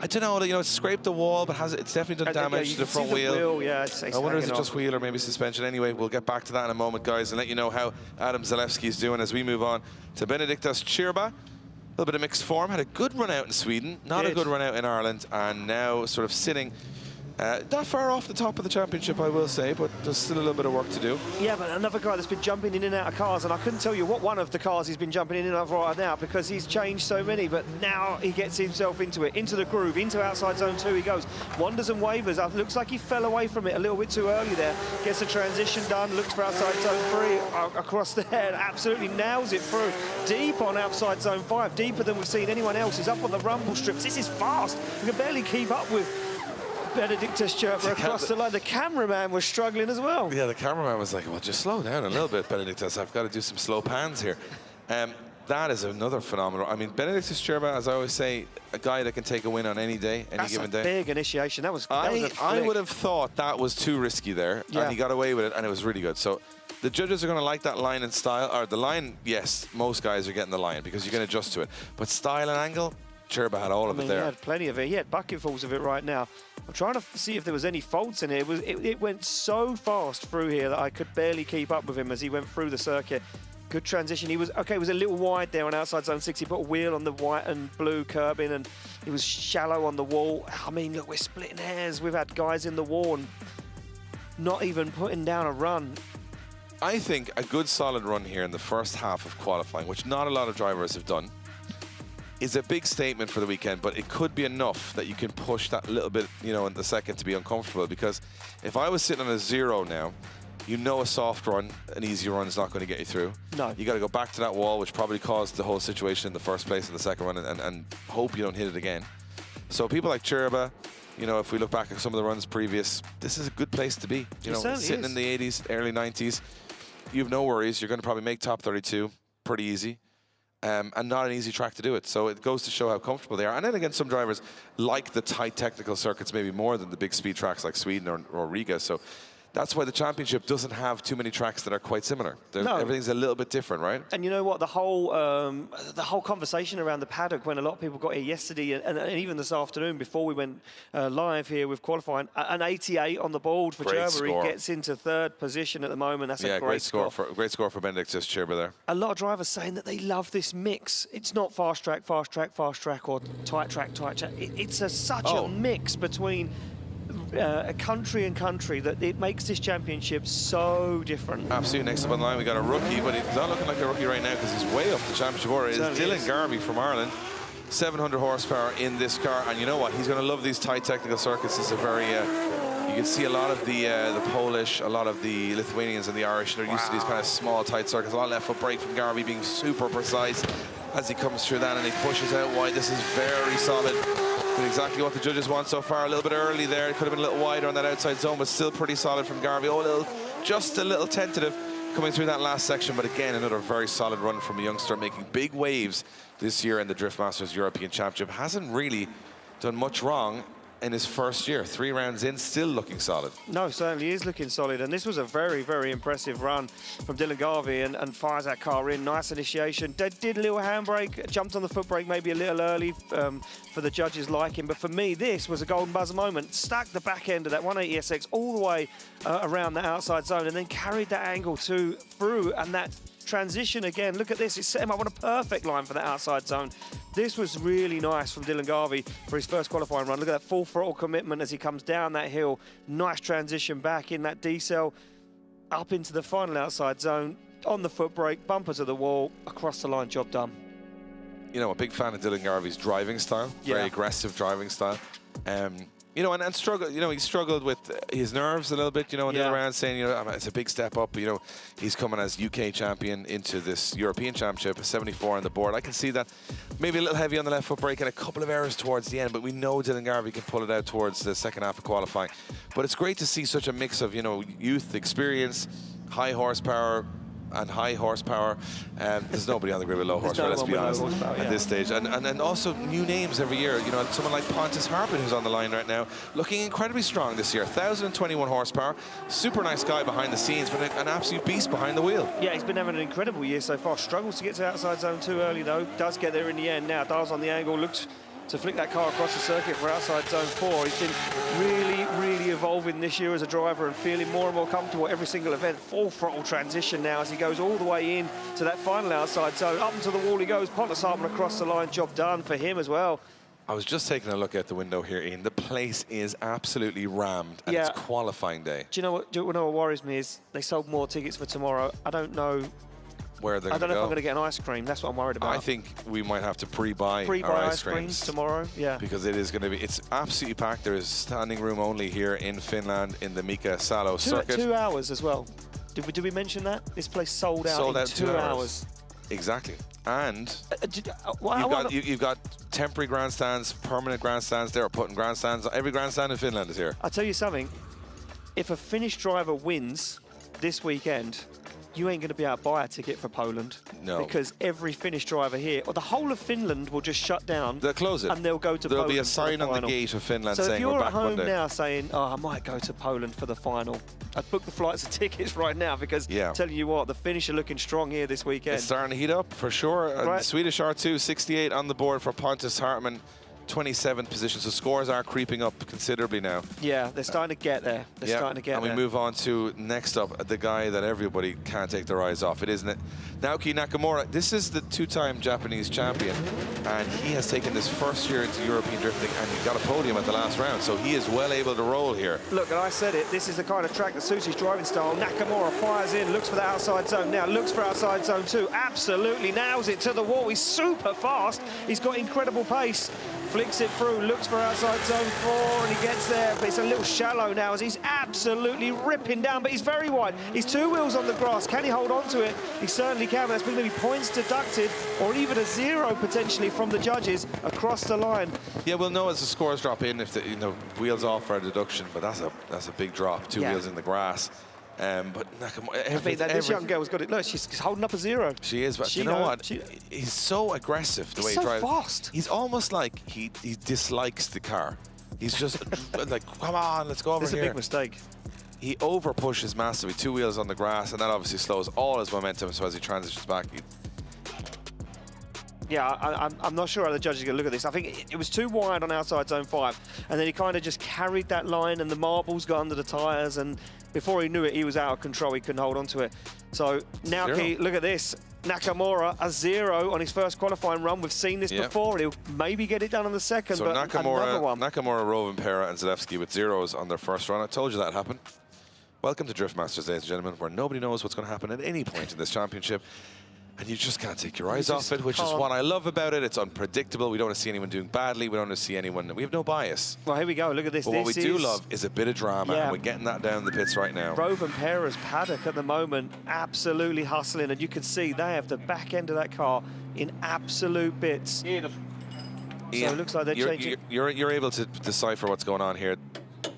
I don't know, it's scraped the wall, but it's definitely done damage to the front wheel. Yeah, I wonder is it just wheel or maybe suspension. Anyway, we'll get back to that in a moment, guys, and let you know how Adam Zalewski is doing as we move on to Benediktas Chirba. A little bit of mixed form. Had a good run out in Sweden, not a good run out in Ireland, and now sort of sitting not far off the top of the championship, I will say, but there's still a little bit of work to do. Yeah, but another guy that's been jumping in and out of cars, and I couldn't tell you what one of the cars he's been jumping in and out of right now because he's changed so many, but now he gets himself into it, into the groove, into outside zone 2 he goes. Wanders and wavers. Looks like he fell away from it a little bit too early there. Gets the transition done, looks for outside zone 3 across the head, absolutely nails it through. Deep on outside zone 5, deeper than we've seen anyone else. He's up on the rumble strips. This is fast. We can barely keep up with Benediktas Chirba across the line. The cameraman was struggling as well. Yeah, the cameraman was like, well, just slow down a little bit, Benediktas. I've got to do some slow pans here. that is another phenomenal. I mean, Benediktas Čerba, as I always say, a guy that can take a win on any day, any given day. That's a big initiation. That was I would have thought that was too risky there, and he got away with it, and it was really good. So the judges are going to like that line and style. Or the line, yes, most guys are getting the line because you can adjust to it. But style and angle, Čerba had all of it there. He had plenty of it. He had bucketfuls of it right now. I'm trying to see if there was any faults in it. It went so fast through here that I could barely keep up with him as he went through the circuit. Good transition. He was okay. It was a little wide there on outside zone 6. He put a wheel on the white and blue curbing, and he was shallow on the wall. I mean, look, we're splitting hairs. We've had guys in the wall and not even putting down a run. I think a good solid run here in the first half of qualifying, which not a lot of drivers have done, is a big statement for the weekend, but it could be enough that you can push that little bit, you know, in the second to be uncomfortable. Because if I was sitting on a 0 now, you know a soft run, an easy run is not going to get you through. No. You got to go back to that wall, which probably caused the whole situation in the first place in the second run, and hope you don't hit it again. So people like Čerba, you know, if we look back at some of the runs previous, this is a good place to be. You know, sitting in the 80s, early 90s, you have no worries. You're going to probably make top 32 pretty easy. And not an easy track to do it. So it goes to show how comfortable they are. And then again, some drivers like the tight technical circuits maybe more than the big speed tracks like Sweden or Riga. So that's why the championship doesn't have too many tracks that are quite similar. No. Everything's a little bit different, right? And you know what? The whole conversation around the paddock when a lot of people got here yesterday and even this afternoon before we went live here with qualifying, an 88 on the board for Čerba. He gets into 3rd position at the moment. That's a great score. Great score for Benediktas Čerba there. A lot of drivers saying that they love this mix. It's not fast track, fast track, fast track, or tight track, tight track. It's such a mix between country and country that it makes this championship so different. Absolutely. Next up on the line, we got a rookie, but he's not looking like a rookie right now because he's way up the championship order. It's Dylan Garvey from Ireland. 700 horsepower in this car, and you know what? He's going to love these tight technical circuits. It's a very you can see a lot of the Polish, a lot of the Lithuanians and the Irish. They're used to these kind of small, tight circuits. A lot of left foot brake from Garvey, being super precise as he comes through that, and he pushes out wide. This is very solid. Exactly what the judges want so far. A little bit early there. It could have been a little wider on that outside zone, but still pretty solid from Garvey. Just a little tentative coming through that last section, but again, another very solid run from a youngster making big waves this year in the Drift Masters European Championship. Hasn't really done much wrong in his first year. 3 rounds in, still looking solid. No, certainly is looking solid. And this was a very, very impressive run from Dylan Garvey and fires that car in. Nice initiation. Did a little handbrake, jumped on the foot brake maybe a little early for the judges' liking. But for me, this was a golden buzzer moment. Stacked the back end of that 180SX all the way around the outside zone and then carried that angle through and that transition again. Look at this. It set him up on a perfect line for the outside zone. This was really nice from Dylan Garvey for his first qualifying run. Look at that full throttle commitment as he comes down that hill. Nice transition back in that decel up into the final outside zone. On the foot brake, bumper to the wall, across the line, job done. You know, a big fan of Dylan Garvey's driving style. Very aggressive driving style. You know, and struggle. You know, he struggled with his nerves a little bit. You know, in the other round, saying, you know, it's a big step up. You know, he's coming as UK champion into this European Championship, a 74 on the board. I can see that. Maybe a little heavy on the left foot brake and a couple of errors towards the end, but we know Dylan Garvey can pull it out towards the second half of qualifying. But it's great to see such a mix of, you know, youth, experience, high horsepower. And high horsepower, there's nobody on the grid with low horsepower, let's be honest, at this stage. And also new names every year. You know, someone like Pontus Harpin, who's on the line right now, looking incredibly strong this year. 1,021 horsepower, super nice guy behind the scenes, but an absolute beast behind the wheel. Yeah, he's been having an incredible year so far. Struggles to get to outside zone too early though. Does get there in the end now. Dials on the angle, looks to flick that car across the circuit for outside zone 4. He's been really, really evolving this year as a driver and feeling more and more comfortable every single event. Full throttle transition now as he goes all the way in to that final outside zone. Up into the wall he goes. Pontus Harpin across the line. Job done for him as well. I was just taking a look at the window here, Ian. The place is absolutely rammed, and it's qualifying day. Do you know what worries me is they sold more tickets for tomorrow. I don't know where they're I don't know if I'm going to get an ice cream. That's what I'm worried about. I think we might have to pre-buy our ice creams tomorrow. Yeah, because it is going to be. It's absolutely packed. There is standing room only here in Finland in the Mika Salo circuit. 2 hours as well. Did we mention that this place sold out in 2 hours? Exactly. And you've got temporary grandstands, permanent grandstands. They're putting grandstands. Every grandstand in Finland is here. I'll tell you something. If a Finnish driver wins this weekend, you ain't going to be able to buy a ticket for Poland. No. Because every Finnish driver here, or the whole of Finland will just shut down. They'll close it. And they'll go to There'll Poland. be a sign on the gate of Finland so saying if we're you're back at home Monday. now saying, oh, I might go to Poland for the final, I'd book the flights and tickets right now because I'm telling you what, the Finnish are looking strong here this weekend. It's starting to heat up for sure. Right. The Swedish R2, 68 on the board for Pontus Hartmann. 27th position, so scores are creeping up considerably now. Yeah, they're starting to get there. They're starting to get there. And we move on to next up, the guy that everybody can't take their eyes off. It is Naoki Nakamura. This is the two-time Japanese champion, and he has taken this first year into European drifting, and he got a podium at the last round, so he is well able to roll here. Look, and I said it, this is the kind of track that suits his driving style. Nakamura fires in, looks for the outside zone now, looks for outside zone 2, absolutely nails it to the wall. He's super fast. He's got incredible pace. Flicks it through, looks for outside zone 4, and he gets there, but it's a little shallow now as he's absolutely ripping down, but he's very wide. He's 2 wheels on the grass. Can he hold on to it? He certainly can. That's going to be points deducted, or even a 0 potentially from the judges across the line. Yeah, we'll know as the scores drop in if the wheels off for a deduction, but that's a big drop. 2 wheels in the grass. But Nakamura, this young girl's got it. Look, she's holding up a 0. She is, but you know what? He's so aggressive the way he drives. So fast. He's almost like he dislikes the car. He's just like, come on, let's go over here. This is a big mistake. He over pushes massively, 2 wheels on the grass, and that obviously slows all his momentum. So as he transitions back, I'm not sure how the judges are going to look at this. I think it was too wide on outside zone 5, and then he kind of just carried that line, and the marbles got under the tyres, and before he knew it, he was out of control. He couldn't hold on to it. So Naoki, look at this. Nakamura, a 0 on his first qualifying run. We've seen this before. He'll maybe get it done on the second, so but another one. Nakamura, Rovin, Pera, and Zalewski with 0s on their first run. I told you that happened. Welcome to Drift Masters, ladies and gentlemen, where nobody knows what's going to happen at any point in this championship. And you just can't take your eyes off it, which is what I love about it. It's unpredictable. We don't want to see anyone doing badly. We don't want to see anyone. We have no bias. Well, here we go. Look at this. But what we do love is a bit of drama, and we're getting that down the pits right now. Rovin Pera's paddock at the moment, absolutely hustling, and you can see they have the back end of that car in absolute bits. So it looks like they're changing. You're able to decipher what's going on here.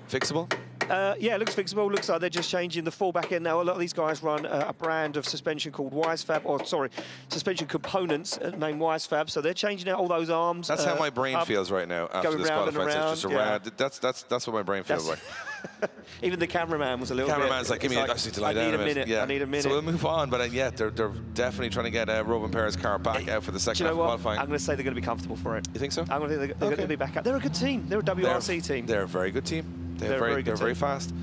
Fixable? Yeah, it looks fixable. Looks like they're just changing the full back end now. A lot of these guys run a brand of suspension called Wisefab, or sorry, suspension components named Wisefab. So they're changing out all those arms. That's how my brain feels right now after this qualifying. It's just around. That's what my brain feels like. Even the cameraman was a little bit. Cameraman's like, give me, I just need to lie down a minute. Yeah. I need a minute. So we'll move on, but yeah, they're definitely trying to get Rovin Pera's car back out for the second half of qualifying. I'm going to say they're going to be comfortable for it. You think so? I'm going to think they're going to be back up. They're a good team. They're a WRC team. They're a very good team. They're very fast.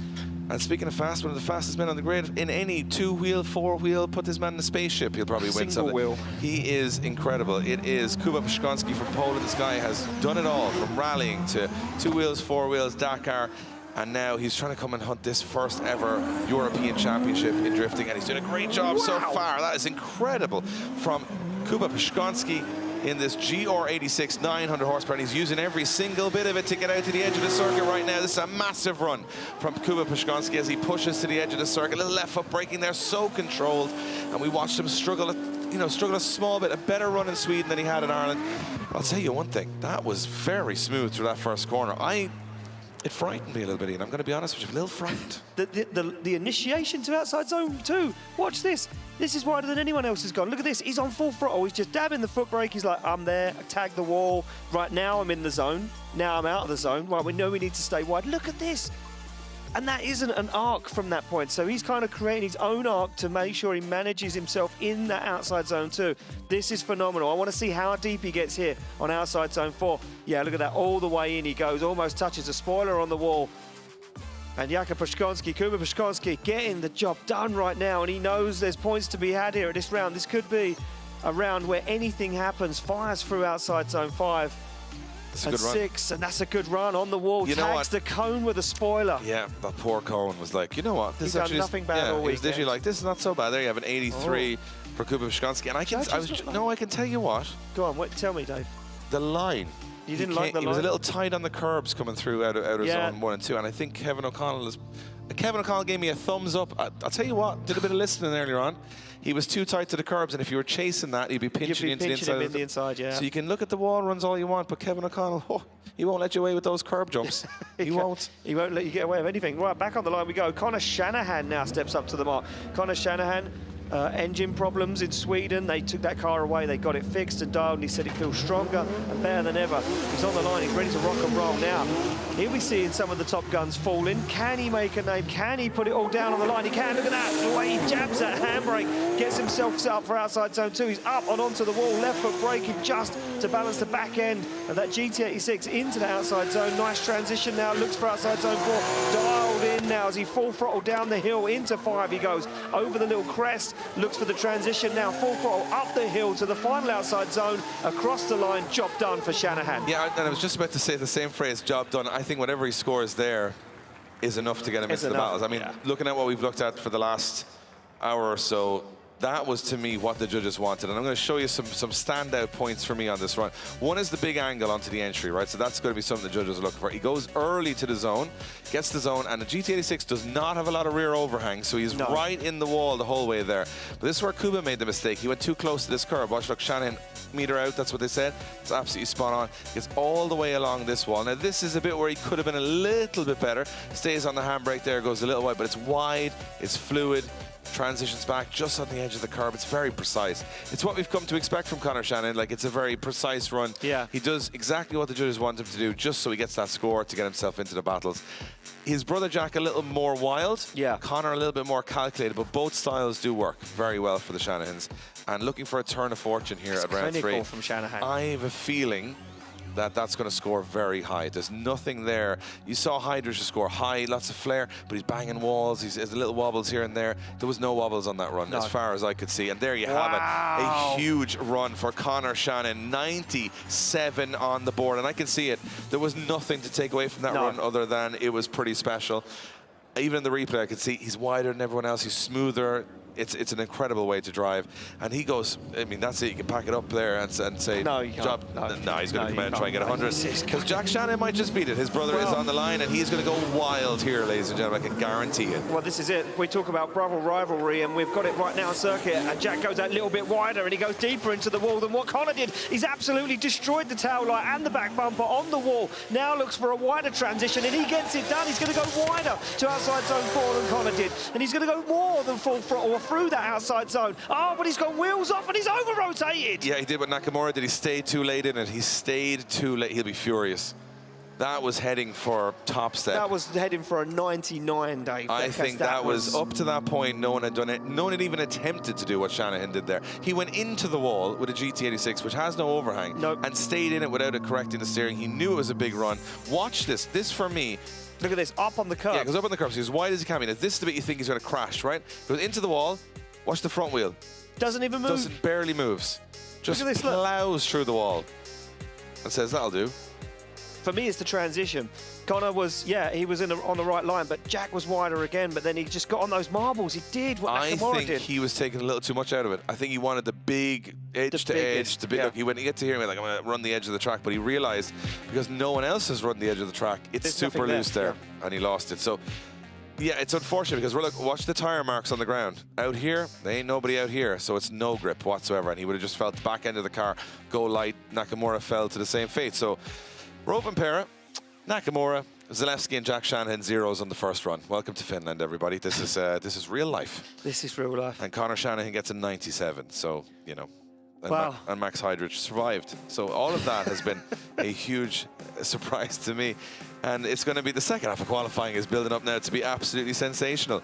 And speaking of fast, one of the fastest men on the grid in any 2-wheel, 4-wheel, put this man in a spaceship, he'll probably win something. Wheel. He is incredible. It is Kuba Pszczonski from Poland. This guy has done it all, from rallying to 2 wheels, 4 wheels, Dakar, and now he's trying to come and hunt this first ever European Championship in drifting, and he's doing a great job so far. That is incredible from Kuba Pszczonski in this GR86 900 horsepower, and he's using every single bit of it to get out to the edge of the circuit right now. This is a massive run from Kuba Pszczonski as he pushes to the edge of the circuit. A little left foot braking there, so controlled, and we watched him struggle a small bit, a better run in Sweden than he had in Ireland. I'll tell you one thing, that was very smooth through that first corner. It frightened me a little bit, Ian. I'm going to be honest with you, a little frightened. The initiation to outside zone 2. Watch this. This is wider than anyone else has gone. Look at this. He's on full throttle. He's just dabbing the foot brake. He's like, I'm there. I tagged the wall. Right now, I'm in the zone. Now I'm out of the zone. Right, we know we need to stay wide. Look at this. And that isn't an arc from that point. So he's kind of creating his own arc to make sure he manages himself in that outside zone 2. This is phenomenal. I want to see how deep he gets here on outside zone 4. Yeah, look at that. All the way in he goes. Almost touches a spoiler on the wall. And Kuba Pszczonski getting the job done right now. And he knows there's points to be had here at this round. This could be a round where anything happens. Fires through outside zone 5. That's a good run. 6, and that's a good run on the wall. Tags the cone with a spoiler. Yeah, that poor cone was like, you know what? He's done nothing bad all weekend. He was literally like, this is not so bad. There you have an 83 for Kuba Pszczonski. And I can tell you what. Go on, tell me, Dave. The line. You didn't like the line? He was a little tight on the curbs coming through out of zone 1 and 2. And I think Kevin O'Connell gave me a thumbs up. I'll tell you what, did a bit of listening earlier on. He was too tight to the curbs, and if you were chasing that, he'd be pinching into the inside. So you can look at the wall runs all you want, but Kevin O'Connell, he won't let you away with those curb jumps. He won't. He won't let you get away with anything. Right, back on the line we go. Connor Shanahan now steps up to the mark. Connor Shanahan, engine problems in Sweden. They took that car away, they got it fixed and dialed, and he said it feels stronger and better than ever. He's on the line, he's ready to rock and roll now. Here we see some of the top guns falling. Can he make a name? Can he put it all down on the line? He can. Look at that. The way he jabs that handbrake, gets himself set up for outside zone 2. He's up and onto the wall, left foot braking just to balance the back end of that GT86 into the outside zone. Nice transition now, looks for outside zone 4. Dialed in now as he full throttle down the hill into 5. He goes over the little crest, looks for the transition now, full throttle up the hill to the final outside zone, across the line, job done for Shanahan. Yeah, and I was just about to say the same phrase, job done. I think whatever he scores there is enough to get him into the battles. I mean, looking at what we've looked at for the last hour or so, that was, to me, what the judges wanted. And I'm going to show you some standout points for me on this run. One is the big angle onto the entry, right? So that's going to be something the judges are looking for. He goes early to the zone, gets the zone, and the GT86 does not have a lot of rear overhang, so he's right in the wall the whole way there. But this is where Kuba made the mistake. He went too close to this curve. Watch, look, Shanahan, meter out, that's what they said. It's absolutely spot on. Gets all the way along this wall. Now, this is a bit where he could have been a little bit better. Stays on the handbrake there, goes a little wide, but it's wide, it's fluid. Transitions back just on the edge of the curb. It's very precise. It's what we've come to expect from Conor Shanahan. Like, it's a very precise run. Yeah. He does exactly what the judges want him to do, just so he gets that score to get himself into the battles. His brother Jack a little more wild. Yeah. Conor a little bit more calculated, but both styles do work very well for the Shanahans. And looking for a turn of fortune here at round 3. From Shanahan. I have a feeling that that's going to score very high. There's nothing there. You saw Hydra score high, lots of flair, but he's banging walls. He's little wobbles here and there. There was no wobbles on that run, as far as I could see. And there you have it. A huge run for Conor Shanahan. 97 on the board, and I can see it. There was nothing to take away from that run other than it was pretty special. Even in the replay, I could see he's wider than everyone else. He's smoother. It's an incredible way to drive, and he goes, I mean, that's it. You can pack it up there and say, no, you can't. Job. No, he's going to come out and try and get 100. Because Jack Shanahan might just beat it. His brother is on the line, and he's going to go wild here, ladies and gentlemen. I can guarantee it. Well, this is it. We talk about brother rivalry, and we've got it right now on circuit. And Jack goes that little bit wider, and he goes deeper into the wall than what Conor did. He's absolutely destroyed the tail light and the back bumper on the wall. Now looks for a wider transition, and he gets it done. He's going to go wider to outside zone 4 than Conor did, and he's going to go more than full throttle or through that outside zone. Oh, but he's got wheels off and he's over-rotated. Yeah, he did what Nakamura did. He stayed too late in it. He stayed too late. He'll be furious. That was heading for top step. That was heading for a 99, Dave. I think that was up to that point, no one had done it. No one had even attempted to do what Shanahan did there. He went into the wall with a GT86, which has no overhang, and stayed in it without it correcting the steering. He knew it was a big run. Watch this. This, for me, look at this, up on the curb. Yeah, goes up on the curb. So he's as wide as he can be. Now, this is the bit you think he's going to crash, right? Goes into the wall. Watch the front wheel. Doesn't even move. Doesn't, barely moves. Just this, plows through the wall. And says, that'll do. For me, it's the transition. Conor was, he was on the right line, but Jack was wider again, but then he just got on those marbles. He did what Nakamura did. I think he was taking a little too much out of it. I think he wanted the big edge to edge. Look, he went to get to here and like, I'm going to run the edge of the track, but he realized because no one else has run the edge of the track, it's super loose there, and he lost it. So, yeah, it's unfortunate because look, watch the tire marks on the ground. Out here, there ain't nobody out here, so it's no grip whatsoever, and he would have just felt the back end of the car go light. Nakamura fell to the same fate. So, Rovanperä, Nakamura, Zalewski, and Jack Shanahan zeros on the first run. Welcome to Finland, everybody. This is real life. This is real life. And Conor Shanahan gets a 97. So, you know. And, wow. And Max Heidrich survived. So all of that has been a huge surprise to me. And it's going to be the second half of qualifying is building up now to be absolutely sensational.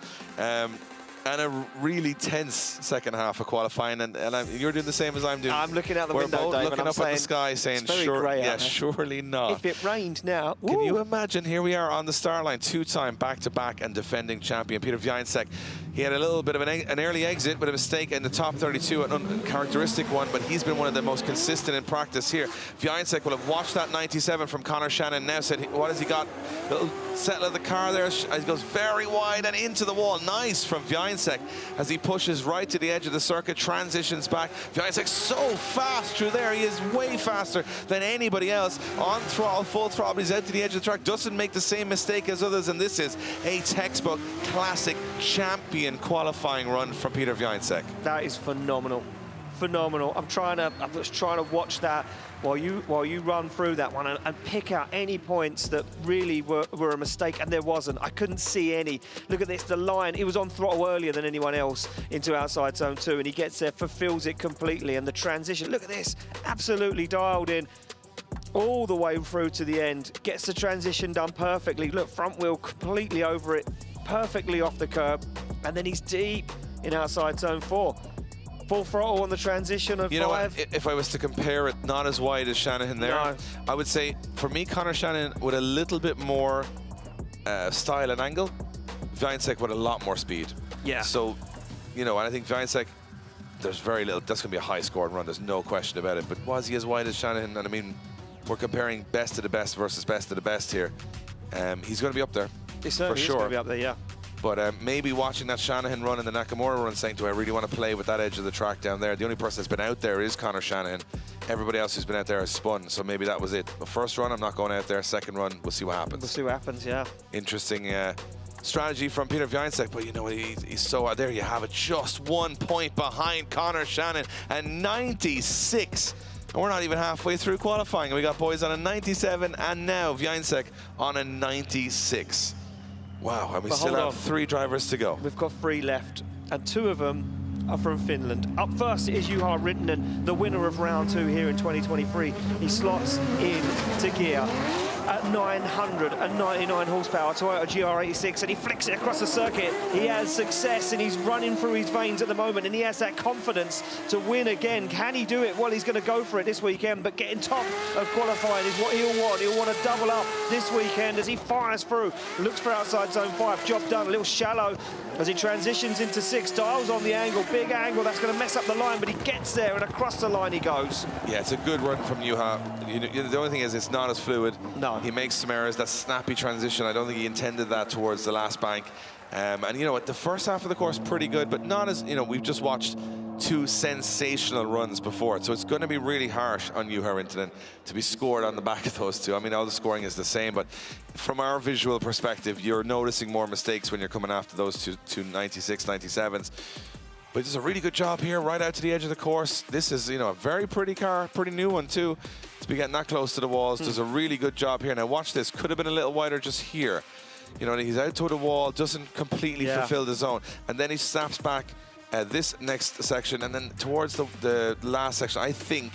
And a really tense second half of qualifying, and you're doing the same as I'm doing. I'm looking out the We're window, both Dave, looking and up at the sky saying, surely not. If it rained now, Can you imagine, here we are on the star line, two-time back-to-back and defending champion, Peter Vincent. He had a little bit of an early exit with a mistake in the top 32, an uncharacteristic one, but he's been one of the most consistent in practice here. Vincent will have watched that 97 from Conor Shanahan now, said, what has he got? Little settle of the car there, he goes very wide and into the wall. Nice from Vincent as he pushes right to the edge of the circuit, transitions back. Vincent so fast through there. He is way faster than anybody else. On throttle, full throttle, he's out to the edge of the track, doesn't make the same mistake as others, and this is a textbook classic champion qualifying run from Peter Vincent. That is phenomenal. phenomenal. I'm just trying to watch that while you run through that one and pick out any points that really were a mistake, and there wasn't. I couldn't see any. Look at this, the line. He was on throttle earlier than anyone else into outside zone 2, and he gets there, fulfills it completely, and the transition, look at this, absolutely dialed in all the way through to the end, gets the transition done perfectly. Look, front wheel completely over it, perfectly off the curb, and then he's deep in outside zone 4. Full throttle on the transition of 5. You know what, if I was to compare it, not as wide as Shanahan there, No. I would say, for me, Conor Shanahan with a little bit more style and angle, Vincent with a lot more speed. Yeah. So, you know, and I think Vincent, there's very little, that's going to be a high-scoring run, there's no question about it. But was he as wide as Shanahan? And I mean, we're comparing best of the best versus best of the best here. He's going to be up there, He certainly for is going sure. to be up there, yeah. But maybe watching that Shanahan run and the Nakamura run, saying, do I really want to play with that edge of the track down there? The only person that's been out there is Conor Shanahan. Everybody else who's been out there has spun, so maybe that was it. The first run, I'm not going out there. Second run, we'll see what happens. We'll see what happens, yeah. Interesting strategy from Peter Vincent, but you know, he's so out there. You have it, just 1 point behind Conor Shanahan at 96. And we're not even halfway through qualifying. We got boys on a 97 and now Vincent on a 96. Wow, and we But still hold have on. 3 drivers to go. We've got 3 left, and 2 of them are from Finland. Up first is Juha Rintanen, the winner of round 2 here in 2023. He slots into gear at 999 horsepower, Toyota GR86, and he flicks it across the circuit. He has success, and he's running through his veins at the moment, and he has that confidence to win again. Can he do it? Well, he's going to go for it this weekend, but getting top of qualifying is what he'll want. He'll want to double up this weekend as he fires through, looks for outside zone 5, job done, a little shallow as he transitions into 6, dials on the angle, big angle, that's going to mess up the line, but he gets there, and across the line he goes. Yeah, it's a good run from Juha. You know, the only thing is it's not as fluid. No. He makes some errors, that snappy transition. I don't think he intended that towards the last bank. And you know what, the first half of the course pretty good, but not as, you know, we've just watched 2 sensational runs before, so it's going to be really harsh on Juha Rintanen to be scored on the back of those 2. I mean, all the scoring is the same, but from our visual perspective, you're noticing more mistakes when you're coming after those two 96, 97s. But he does a really good job here, right out to the edge of the course. This is, you know, a very pretty car, pretty new one too, to be getting that close to the walls. Does a really good job here. Now watch this, could have been a little wider just here. You know, he's out to the wall, doesn't completely fulfill the zone. And then he snaps back this next section, and then towards the last section, I think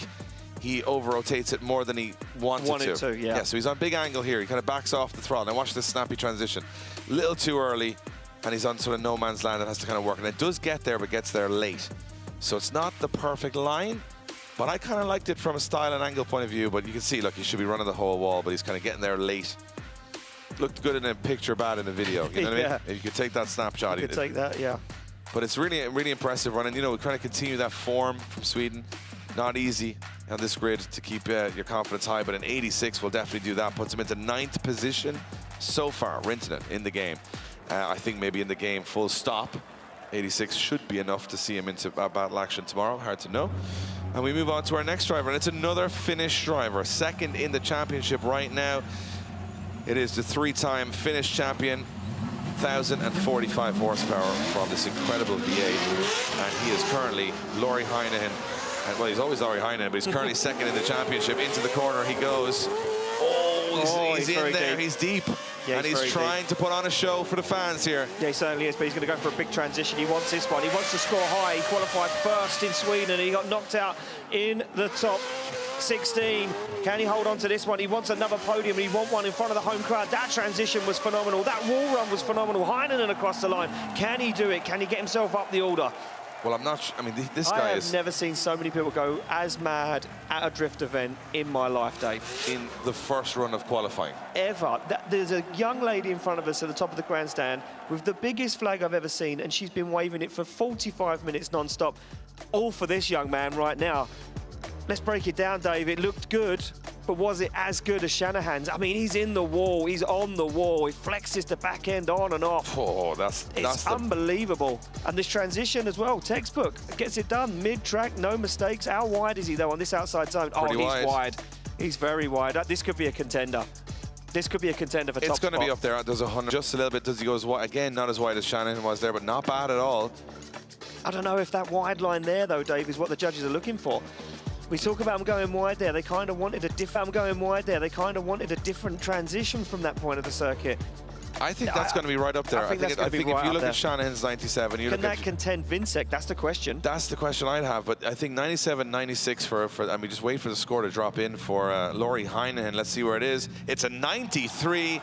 he over-rotates it more than he wanted to. Yeah, so he's on big angle here. He kind of backs off the throttle. Now watch this snappy transition. A little too early, and he's on sort of no man's land and has to kind of work. And it does get there, but gets there late. So it's not the perfect line, but I kind of liked it from a style and angle point of view. But you can see, look, he should be running the whole wall, but he's kind of getting there late. Looked good in a picture, bad in a video. You know what I mean? If you could take that snapshot. You could take that, yeah. But it's really, really impressive running. You know, we're trying to continue that form from Sweden. Not easy on this grid to keep your confidence high, but an 86 will definitely do that. Puts him into 9th position so far, Rintanen, in the game. I think maybe in the game, full stop. 86 should be enough to see him into battle action tomorrow. Hard to know. And we move on to our next driver, and it's another Finnish driver, 2nd in the championship right now. It is the 3-time Finnish champion, 1,045 horsepower from this incredible V8, and he is currently Lauri Heinonen. And, well, he's always Lauri Heinonen, but he's currently 2nd in the championship. Into the corner he goes. Oh, he's in there. Deep. He's deep. Yeah, and he's trying to put on a show for the fans here. Yeah, he certainly is, but he's going to go for a big transition. He wants this one. He wants to score high. He qualified 1st in Sweden, and he got knocked out in the top 16. Can he hold on to this one? He wants another podium, and he wants one in front of the home crowd. That transition was phenomenal. That wall run was phenomenal. Heinonen across the line. Can he do it? Can he get himself up the order? Well, I'm not. I mean, this guy is. I have never seen so many people go as mad at a drift event in my life, Dave. In the first run of qualifying. Ever. There's a young lady in front of us at the top of the grandstand with the biggest flag I've ever seen, and she's been waving it for 45 minutes non-stop. All for this young man right now. Let's break it down, Dave. It looked good, but was it as good as Shanahan's? I mean, he's in the wall. He's on the wall. He flexes the back end on and off. Oh, that's unbelievable. And this transition as well, textbook. Gets it done. Mid-track, no mistakes. How wide is he, though, on this outside zone? Pretty he's wide. He's very wide. This could be a contender. This could be a contender for top spot. It's going to be up there. There's 100. Just a little bit. Does he go as wide? Again, not as wide as Shanahan was there, but not bad at all. I don't know if that wide line there, though, Dave, is what the judges are looking for. We talk about them going wide there. They kind of wanted a different transition from that point of the circuit. I think that's going to be right up there. I think if you look at Shanahan's 97, can that contend Vincent? That's the question. That's the question I'd have. But I think 97, 96 for I mean, just wait for the score to drop in for Lauri Heinonen. Let's see where it is. It's a 93.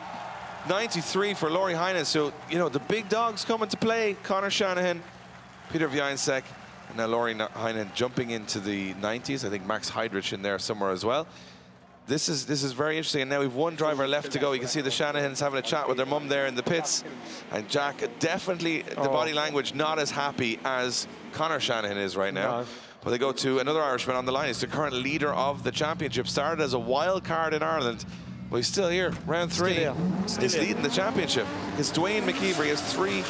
93 for Lauri Heinonen. So, you know, the big dogs coming to play. Connor Shanahan, Peter Viansek, and now Lauri Heinonen jumping into the 90s. I think Max Heidrich in there somewhere as well. This is very interesting. And now we've one driver left to go. You can see the Shanahans having a chat with their mum there in the pits. And Jack, definitely the body language not as happy as Connor Shanahan is right now. No. But they go to another Irishman on the line. He's the current leader of the championship. Started as a wild card in Ireland. Well, he's still here, round 3. He's leading the championship. It's Dwayne McKeever. He has 3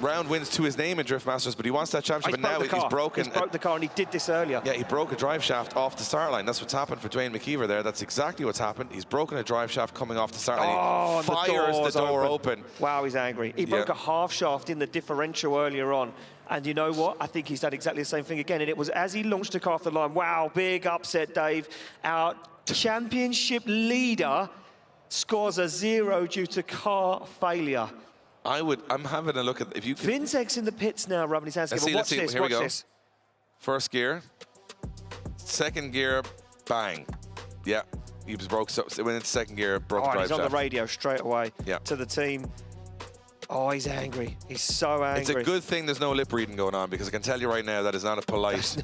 round wins to his name in Drift Masters, but he wants that championship, and now he's broken. He's broke the car, and he did this earlier. Yeah, he broke a drive shaft off the start line. That's what's happened for Dwayne McKeever there. That's exactly what's happened. He's broken a drive shaft coming off the start line. He fires the door open. Wow, he's angry. He broke a half shaft in the differential earlier on. And you know what? I think he's done exactly the same thing again. And it was as he launched the car off the line. Wow, big upset, Dave. Our championship leader scores a 0 due to car failure. I'm having a look at, if you could. Vincent's in the pits now, rubbing his hands together. Watch this, watch this. First gear, second gear, bang. Yeah, he was broke, so went into second gear, broke the drive he's on shaft. The radio straight away to the team. Oh, he's angry. He's so angry. It's a good thing there's no lip reading going on, because I can tell you right now that is not a polite.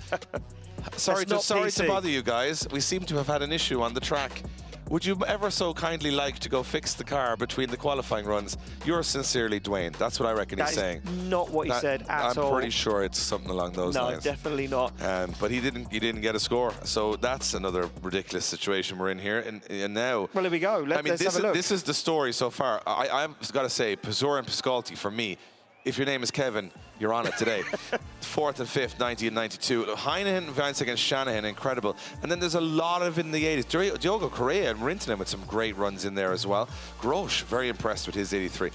sorry to bother you guys. We seem to have had an issue on the track. Would you ever so kindly like to go fix the car between the qualifying runs? Yours sincerely, Dwayne. That's what I reckon he's saying. Not what he said at all. I'm pretty sure it's something along those lines. No, definitely not. But he didn't get a score. So that's another ridiculous situation we're in here. And now... Well, here we go. Let's have a look. This is the story so far. I've got to say, Pazur and Piscalti, for me, if your name is Kevin, you're on it today. 4th and 5th, 90 and 92. Heinonen, Viansek and Shanahan, incredible. And then there's a lot of in the 80s. Dogo Kaara and Rintanen with some great runs in there as well. Grosh, very impressed with his 83.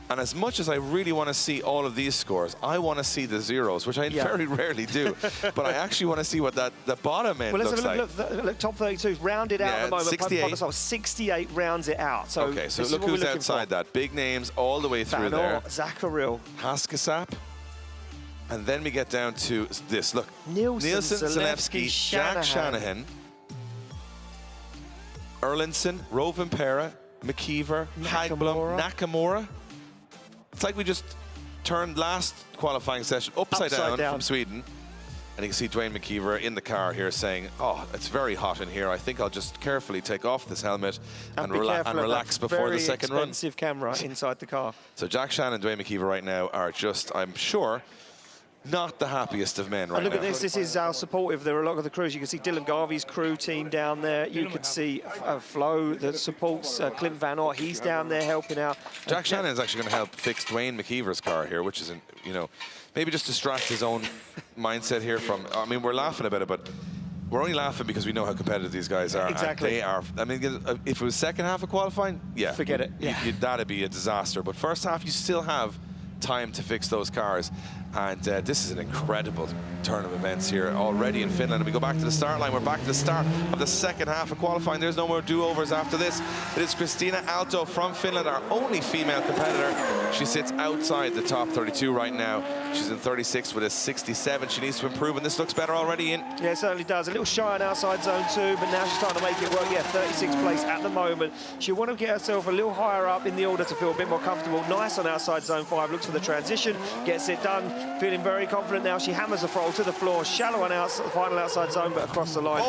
And as much as I really want to see all of these scores, I want to see the zeros, which I very rarely do. But I actually want to see what the bottom end looks like. Look, top 32 is rounded out at the moment. 68. 68 rounds it out. So okay, so look who's outside that. Big names all the way through there. Zacharil. Haskasap. And then we get down to this. Look, Nielsen, Zalewski, Jack Shanahan, Erlinson, Rovanperä, McKeever, Hagblom, Nakamura. It's like we just turned last qualifying session upside down from Sweden. And you can see Dwayne McKeever in the car here saying, oh, it's very hot in here. I think I'll just carefully take off this helmet and relax before the second run. Very expensive camera inside the car. So Jack Shannon and Dwayne McKeever right now are just, I'm sure, not the happiest of men right now. Look at this. This is how supportive there are a lot of the crews. You can see Dylan Garvey's crew team down there. You can see Flo that supports Clint Van Ort. He's down there helping out. Jack Shannon is actually going to help fix Dwayne McKeever's car here, which is, you know, maybe just distract his own mindset here from. I mean, we're laughing about it, but we're only laughing because we know how competitive these guys are. Exactly. They are. I mean, if it was second half of qualifying, yeah, forget it. Yeah, that'd be a disaster. But first half, you still have time to fix those cars. And this is an incredible turn of events here already in Finland. And we go back to the start line. We're back to the start of the second half of qualifying. There's no more do-overs after this. It is Christina Alto from Finland, our only female competitor. She sits outside the top 32 right now. She's in 36 with a 67. She needs to improve, and this looks better already in. Yeah, it certainly does. A little shy on outside zone 2, but now she's starting to make it work. Yeah, 36th place at the moment. She'll want to get herself a little higher up in the order to feel a bit more comfortable. Nice on outside zone 5. Looks for the transition, gets it done. Feeling very confident now. She hammers the throttle to the floor. Shallow on the final outside zone, but across the line.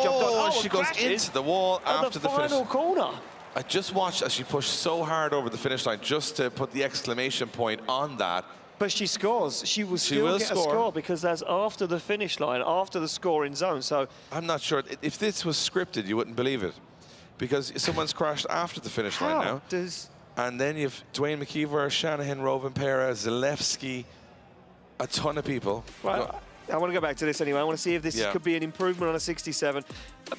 She goes into the wall after the finish. Final corner. I just watched as she pushed so hard over the finish line just to put the exclamation point on that. But she scores. She will still get a score because that's after the finish line, after the scoring zone. So I'm not sure. If this was scripted, you wouldn't believe it. Because someone's crashed after the finish line now. And then you've Dwayne McKeever, Shanahan, Rovanperä, Zalewski, a ton of people. Well, I want to go back to this anyway. I want to see if this could be an improvement on a 67.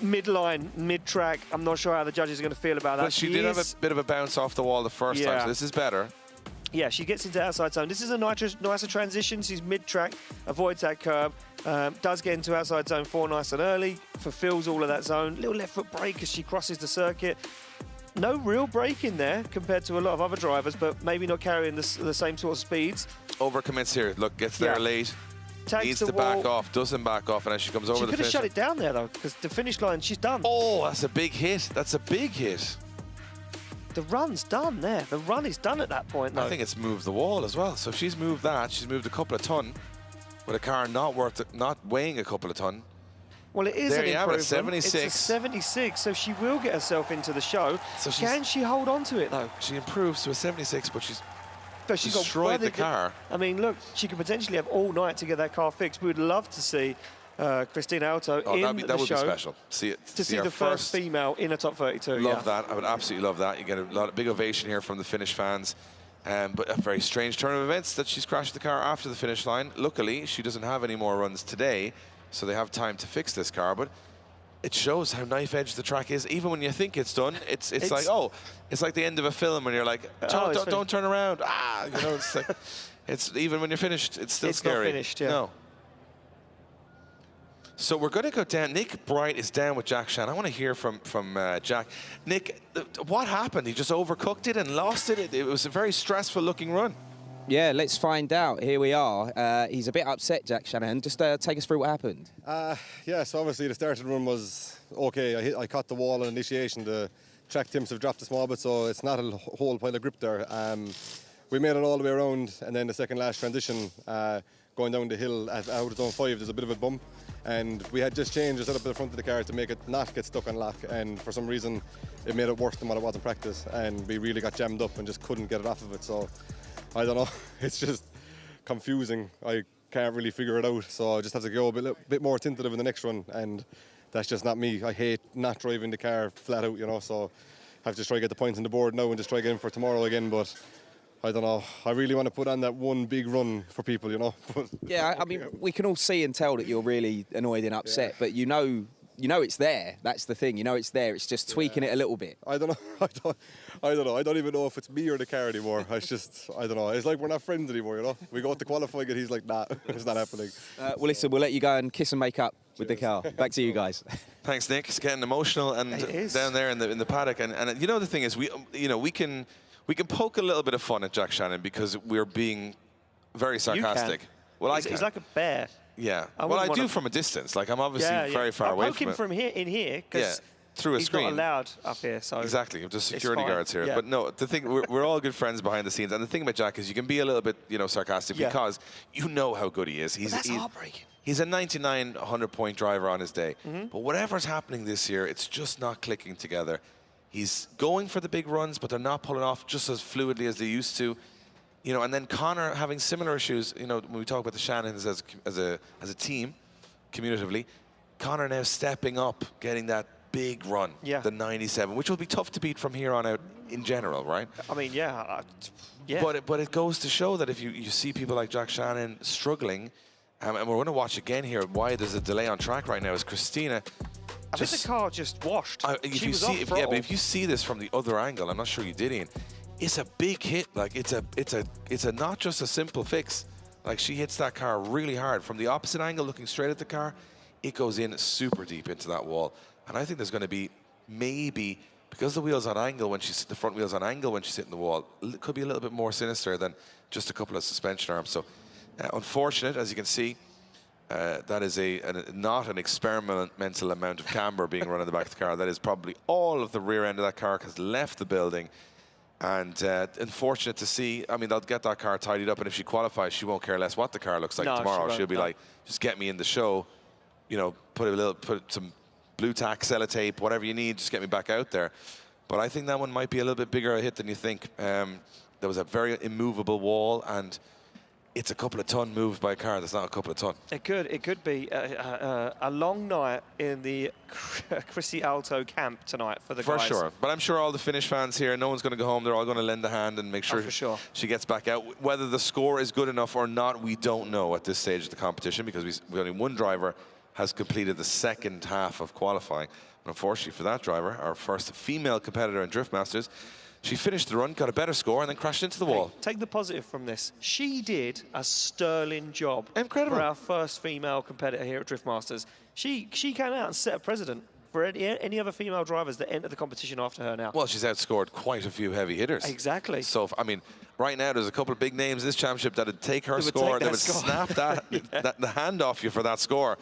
Mid-line, mid-track, I'm not sure how the judges are going to feel about that. But she did have a bit of a bounce off the wall the first time, so this is better. Yeah, she gets into outside zone. This is a nicer transition. She's mid-track, avoids that curb, does get into outside zone 4 nice and early, fulfills all of that zone. Little left foot brake as she crosses the circuit. No real brake in there compared to a lot of other drivers, but maybe not carrying the same sort of speeds. Overcommits here. Look, gets there late. Tags Needs the to wall. back off, doesn't back off, and as she comes over the She could have finish. shut it down there, though, because the finish line, she's done. Oh, that's a big hit. That's a big hit. The run's done there. The run is done at that point, though. I think it's moved the wall as well. So if she's moved that, she's moved a couple of ton with a car not weighing a couple of ton. Well, it is There an you have it, improvement. 76. It's a 76, so she will get herself into the show. So Can she hold on to it, though? She improves to a 76, but she's But she's got destroyed the bloody good- car. I mean, look, she could potentially have all night to get that car fixed. We would love to see Christina Alto Oh, in that the would show. be special. See it. To see our the first female in a top 32. Love that. I would absolutely love that. You get a big ovation here from the Finnish fans. But a very strange turn of events that she's crashed the car after the finish line. Luckily, she doesn't have any more runs today, so they have time to fix this car. But it shows how knife-edge the track is. Even when you think it's done, it's like, oh, it's like the end of a film when you're like, don't turn around. Ah, you know, it's like, it's even when you're finished, it's still scary. Not finished, yeah. No. So we're going to go down. Nick Bright is down with Jack Shan. I want to hear from Jack. Nick, what happened? He just overcooked it and lost it? It was a very stressful-looking run. Yeah, let's find out. Here we are. He's a bit upset, Jack Shanahan. Just take us through what happened. Yeah, so obviously the start of the run was okay. I caught the wall on initiation. The track temps have dropped a small bit, so it's not a whole pile of grip there. We made it all the way around, and then the second last transition, going down the hill out of zone 5, there's a bit of a bump. And we had just changed the setup at the front of the car to make it not get stuck on lock, and for some reason it made it worse than what it was in practice, and we really got jammed up and just couldn't get it off of it. So I don't know, it's just confusing. I can't really figure it out, so I just have to go a bit more tentative in the next run, and that's just not me. I hate not driving the car flat out, you know, so I have to try to get the points on the board now and just try to get in for tomorrow again. But I don't know. I really want to put on that one big run for people, you know. Yeah, I mean, we can all see and tell that you're really annoyed and upset, but you know it's there. That's the thing. You know it's there. It's just tweaking it a little bit. I don't know. I don't know. I don't even know if it's me or the car anymore. It's just, I don't know. It's like we're not friends anymore, you know. We go to qualifying and he's like, nah, it's not happening. Well, listen, we'll let you go and kiss and make up with the car. Back to you guys. Thanks, Nick. It's getting emotional and down there in the paddock. And you know the thing is, we can poke a little bit of fun at Jack Shannon because we're being very sarcastic. Well, he's like a bear. Yeah. Well, I do from a distance. Like, I'm obviously very far away from it. From here in here because through a screen. He's not allowed up here. So exactly. Just security fine. guards here. Yeah. But no, the thing, we're all good friends behind the scenes. And the thing about Jack is you can be a little bit, sarcastic because you know how good he is. That's heartbreaking. He's a 99, 100-point driver on his day. But whatever's happening this year, it's just not clicking together. He's going for the big runs, but they're not pulling off just as fluidly as they used to. And then Connor having similar issues. When we talk about the Shannons as a team, commutatively, Connor now stepping up, getting that big run, the 97, which will be tough to beat from here on out in general, right? I mean, yeah. But it goes to show that if you see people like Jack Shannon struggling, and we're going to watch again here why there's a delay on track right now, is Christina. I think the car just washed. But if you see this from the other angle, I'm not sure you did, Ian. It's a big hit. Like it's a not just a simple fix. Like she hits that car really hard from the opposite angle, looking straight at the car. It goes in super deep into that wall, and I think there's going to be maybe because the wheels on angle the front wheels on angle when she's hitting the wall, it could be a little bit more sinister than just a couple of suspension arms. So unfortunate, as you can see. That is not an experimental amount of camber being run in the back of the car. That is probably all of the rear end of that car has left the building. And unfortunate to see. I mean, they'll get that car tidied up, and if she qualifies, she won't care less what the car looks like tomorrow. She'll be like, just get me in the show. Put some blue tack, sellotape, whatever you need. Just get me back out there. But I think that one might be a little bit bigger a hit than you think. There was a very immovable wall, and it's a couple of ton moved by a car that's not a couple of ton. It could be a long night in the Chrissy Alto camp tonight for the guys. For sure. But I'm sure all the Finnish fans here, no one's going to go home. They're all going to lend a hand and make sure, she gets back out. Whether the score is good enough or not, we don't know at this stage of the competition because only one driver has completed the second half of qualifying. And unfortunately for that driver, our first female competitor in Drift Masters, She finished the run, got a better score, and then crashed into the wall. Take the positive from this. She did a sterling job. Incredible. For our first female competitor here at Drift Masters. She came out and set a precedent for any other female drivers that enter the competition after her now. Well, she's outscored quite a few heavy hitters. Exactly. So, I mean, right now there's a couple of big names in this championship that would take her score, that would snap the hand off you for that score.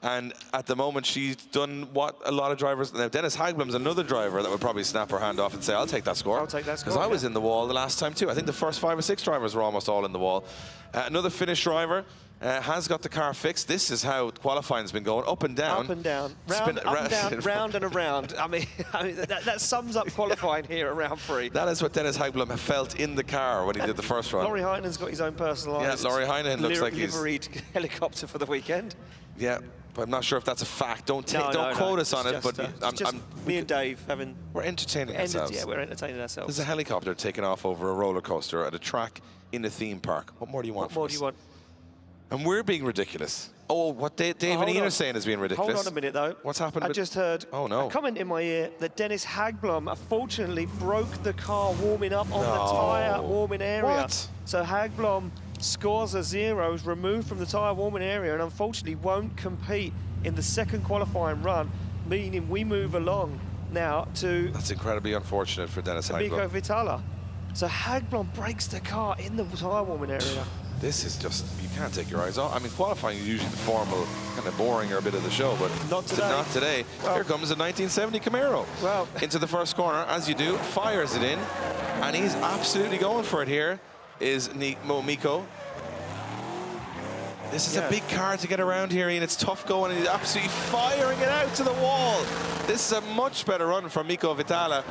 And at the moment, she's done what a lot of drivers. Now, Dennis Hagblom's another driver that would probably snap her hand off and say, "I'll take that score." I'll take that score. Because I was in the wall the last time too. I think the first 5 or 6 drivers were almost all in the wall. Another Finnish driver. Has got the car fixed. This is how qualifying's been going, up and down. Up and down, round, up and down, round and around. I mean that sums up qualifying here at round 3. That is what Dennis Hagblom felt in the car when he did the first run. Laurie Heinen's got his own personalised. Yeah, Laurie Heinen looks like he's liveried helicopter for the weekend. Yeah, but I'm not sure if that's a fact. Don't no, quote us on it. Just, But me and Dave having. We're entertaining ourselves. Yeah, we're entertaining ourselves. There's a helicopter taking off over a roller coaster at a track in a theme park. What more do you want? What more do you want? And we're being ridiculous. Oh, what Dave and Ian are saying is being ridiculous. Hold on a minute, though. What's happened? I just heard a comment in my ear that Dennis Hagblom unfortunately broke the car warming up on the tyre warming area. What? So Hagblom scores a 0, removed from the tyre warming area, and unfortunately won't compete in the second qualifying run, meaning we move along now to... That's incredibly unfortunate for Dennis Hagblom. Miko Vitala. So Hagblom breaks the car in the tyre warming area. This is just, you can't take your eyes off. I mean, qualifying is usually the formal, kind of boring or a bit of the show, but not today. Not today. Well, here comes a 1970 Camaro. Well, into the first corner, as you do, fires it in, and he's absolutely going for it here, is Miko. This is a big car to get around here, Ian. It's tough going, and he's absolutely firing it out to the wall. This is a much better run from Miko Vitala.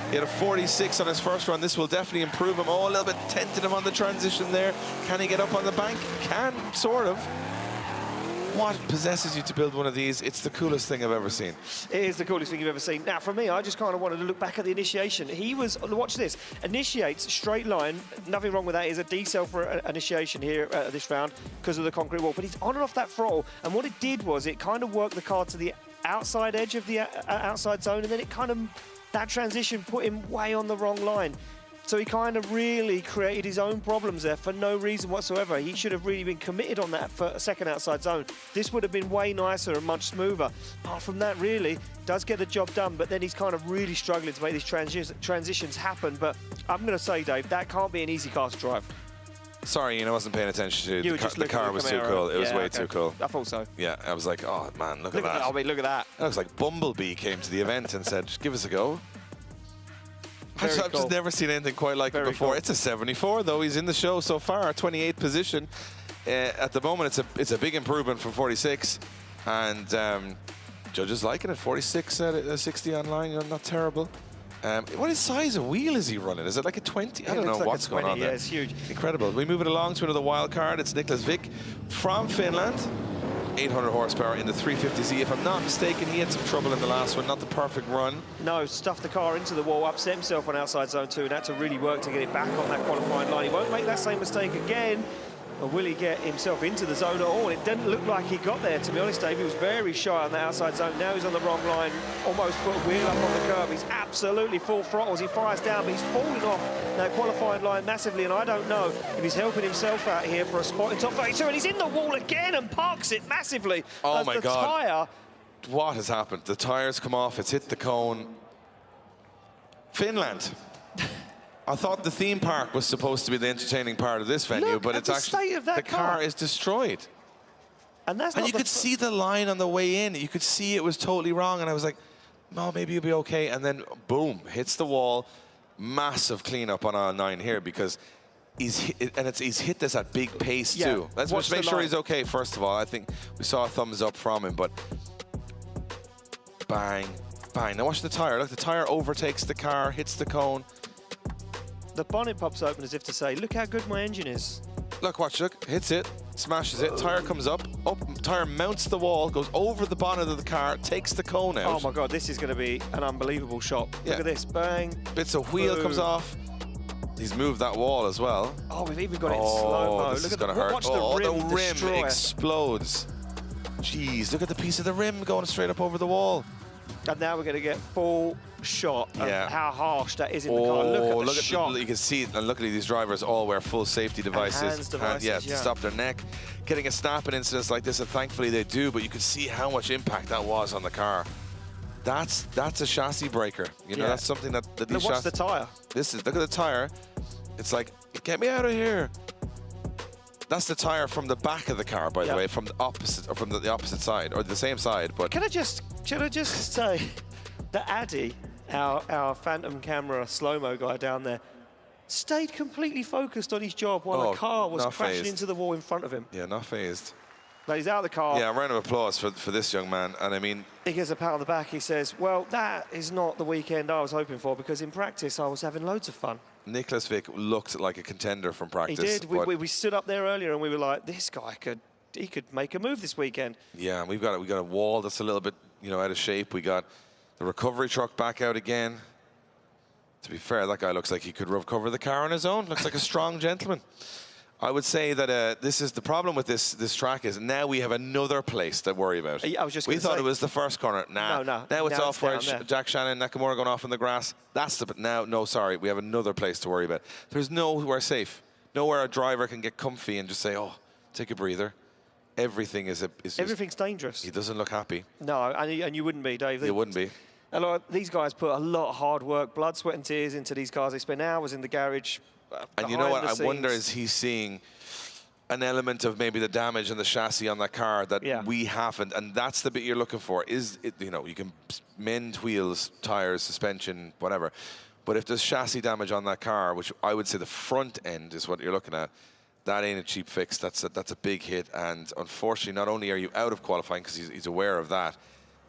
He had a 46 on his first run. This will definitely improve him. Oh, a little bit tentative on the transition there. Can he get up on the bank? Can, sort of. What possesses you to build one of these? It's the coolest thing I've ever seen. It is the coolest thing you've ever seen. Now, for me, I just kind of wanted to look back at the initiation. He was, watch this, initiates straight line. Nothing wrong with that. Is a decel for initiation here this round because of the concrete wall. But he's on and off that throttle. And what it did was it kind of worked the car to the outside edge of the outside zone. And then it kind of, that transition put him way on the wrong line. So he kind of really created his own problems there for no reason whatsoever. He should have really been committed on that for a second outside zone. This would have been way nicer and much smoother. Apart from that, really, does get the job done, but then he's kind of really struggling to make these transitions happen. But I'm going to say, Dave, that can't be an easy car to drive. Sorry, Ian, I wasn't paying attention to the car was too cool. It was way too cool. I thought so. Yeah, I was like, oh, man, look at that. I mean, look at that. It looks like Bumblebee came to the event and said, give us a go. I've just never seen anything quite like it before. Cool. It's a 74, though. He's in the show so far, 28th position. At the moment, it's a big improvement from 46. And judges liking it. 46 out of 60 online, not terrible. What size of wheel is he running? Is it like a 20? I don't know what's going on there. Yeah, it's huge. Incredible. We move it along to another wild card. It's Niklas Vick from Finland. 800 horsepower in the 350Z. If I'm not mistaken, he had some trouble in the last one. Not the perfect run. No, stuffed the car into the wall, upset himself on outside zone 2, and had to really work to get it back on that qualifying line. He won't make that same mistake again. Or will he get himself into the zone at all? It didn't look like he got there, to be honest, Dave. He was very shy on the outside zone. Now he's on the wrong line, almost put a wheel up on the curb. He's absolutely full throttle as he fires down, but he's falling off that qualifying line massively, and I don't know if he's helping himself out here for a spot in top 32, and he's in the wall again and parks it massively. Oh, my God. Tyre. What has happened? The tyres come off, it's hit the cone. Finland. I thought the theme park was supposed to be the entertaining part of this venue, but it's actually the car is destroyed. And you could see the line on the way in. You could see it was totally wrong, and I was like, no, maybe you'll be okay. And then boom, hits the wall. Massive cleanup on aisle 9 here because he's hit this at big pace too. Let's just make sure he's okay first of all. I think we saw a thumbs up from him, but bang, bang. Now watch the tire. Look, the tire overtakes the car, hits the cone. The bonnet pops open as if to say, look how good my engine is. Look, watch, look, hits it, smashes it, tire comes up, tire mounts the wall, goes over the bonnet of the car, takes the cone out. Oh my God, this is going to be an unbelievable shot. Look at this, bang. Bits of wheel comes off. He's moved that wall as well. Oh, we've even got it in slow-mo. This is going to hurt. Watch the rim explodes. Jeez, look at the piece of the rim going straight up over the wall. And now we're going to get full shot of how harsh that is in the car. Look at the shot. You can see, and luckily these drivers all wear full safety devices. Hands devices, to stop their neck. Getting a snap in incidents like this, and thankfully they do, but you can see how much impact that was on the car. That's a chassis breaker. You know, that's something that these chassis... Watch the tyre. Look at the tyre. It's like, get me out of here. That's the tyre from the back of the car, by the way, from the opposite, or from the opposite side, or the same side. But should I just say that Addy, our phantom camera slow-mo guy down there, stayed completely focused on his job while the car was crashing into the wall in front of him. Yeah, not phased. But he's out of the car. Yeah, a round of applause for this young man. And I mean, he gives a pat on the back. He says, well, that is not the weekend I was hoping for, because in practice I was having loads of fun. Nicholas Vick looked like a contender from practice. He did. We stood up there earlier and we were like, this guy could make a move this weekend. Yeah, we got a wall that's a little bit, out of shape. We got the recovery truck back out again. To be fair, that guy looks like he could recover the car on his own. Looks like a strong gentleman. I would say that this is the problem with this track is now we have another place to worry about. I was just we thought it was the first corner. Nah, no. Now it's off where Jack Shannon, Nakamura going off in the grass. Sorry, we have another place to worry about. There's nowhere safe. Nowhere a driver can get comfy and just say, oh, take a breather. Everything everything's dangerous. He doesn't look happy. No, and you wouldn't be, Dave. You wouldn't be. These guys put a lot of hard work, blood, sweat and tears into these cars. They spend hours in the garage. And you know what? I wonder, is he seeing an element of maybe the damage in the chassis on that car that we haven't? And that's the bit you're looking for. Is it, you can mend wheels, tires, suspension, whatever. But if there's chassis damage on that car, which I would say the front end is what you're looking at, that ain't a cheap fix. That's a big hit. And unfortunately, not only are you out of qualifying because he's aware of that,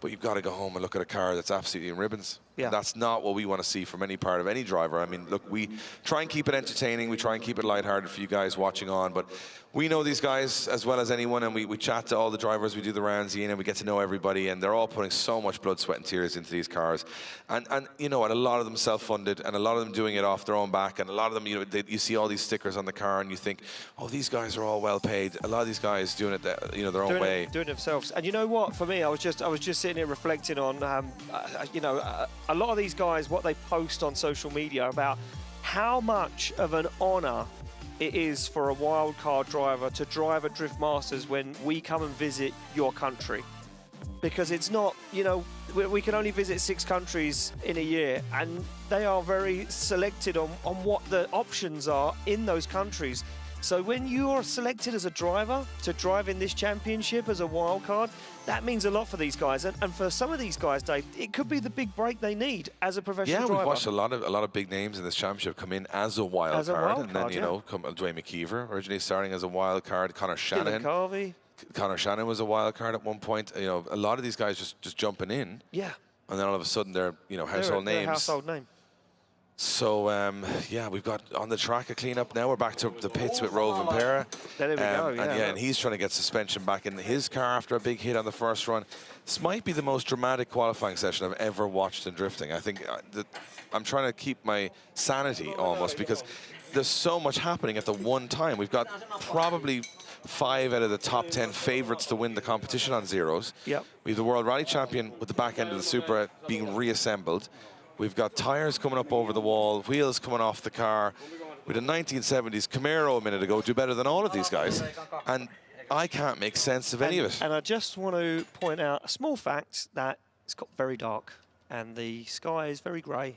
but you've got to go home and look at a car that's absolutely in ribbons. Yeah. That's not what we want to see from any part of any driver. I mean, look, we try and keep it entertaining. We try and keep it lighthearted for you guys watching on. But we know these guys as well as anyone, and we chat to all the drivers. We do the rounds, Ian, and we get to know everybody. And they're all putting so much blood, sweat, and tears into these cars. And you know what? A lot of them self-funded, and a lot of them doing it off their own back. And a lot of them, you see all these stickers on the car, and you think, oh, these guys are all well paid. A lot of these guys doing it, their own way, doing it themselves. And you know what? For me, I was just sitting here reflecting on, a lot of these guys, what they post on social media about how much of an honour it is for a wildcard driver to drive at Drift Masters when we come and visit your country. Because it's not, we can only visit 6 countries in a year, and they are very selected on what the options are in those countries. So when you are selected as a driver to drive in this championship as a wild card, that means a lot for these guys. And for some of these guys, Dave, it could be the big break they need as a professional driver. Yeah, we've watched a lot of big names in this championship come in as a wild card. And then, come Dwayne McKeever, originally starting as a wild card. Connor Shanahan. Connor Shanahan was a wild card at one point. A lot of these guys just jumping in. Yeah. And then all of a sudden they're, household names. They're a household name. So, we've got on the track a clean-up now. We're back to the pits with Rove and Pera. There we go, and he's trying to get suspension back in his car after a big hit on the first run. This might be the most dramatic qualifying session I've ever watched in drifting. I think I'm trying to keep my sanity almost, because there's so much happening at the one time. We've got probably 5 out of the top 10 favourites to win the competition on zeros. Yep. We have the World Rally Champion with the back end of the Supra being reassembled. We've got tyres coming up over the wall, wheels coming off the car. With a 1970s Camaro a minute ago do better than all of these guys. And I can't make sense of any of it. And I just want to point out a small fact that it's got very dark and the sky is very grey.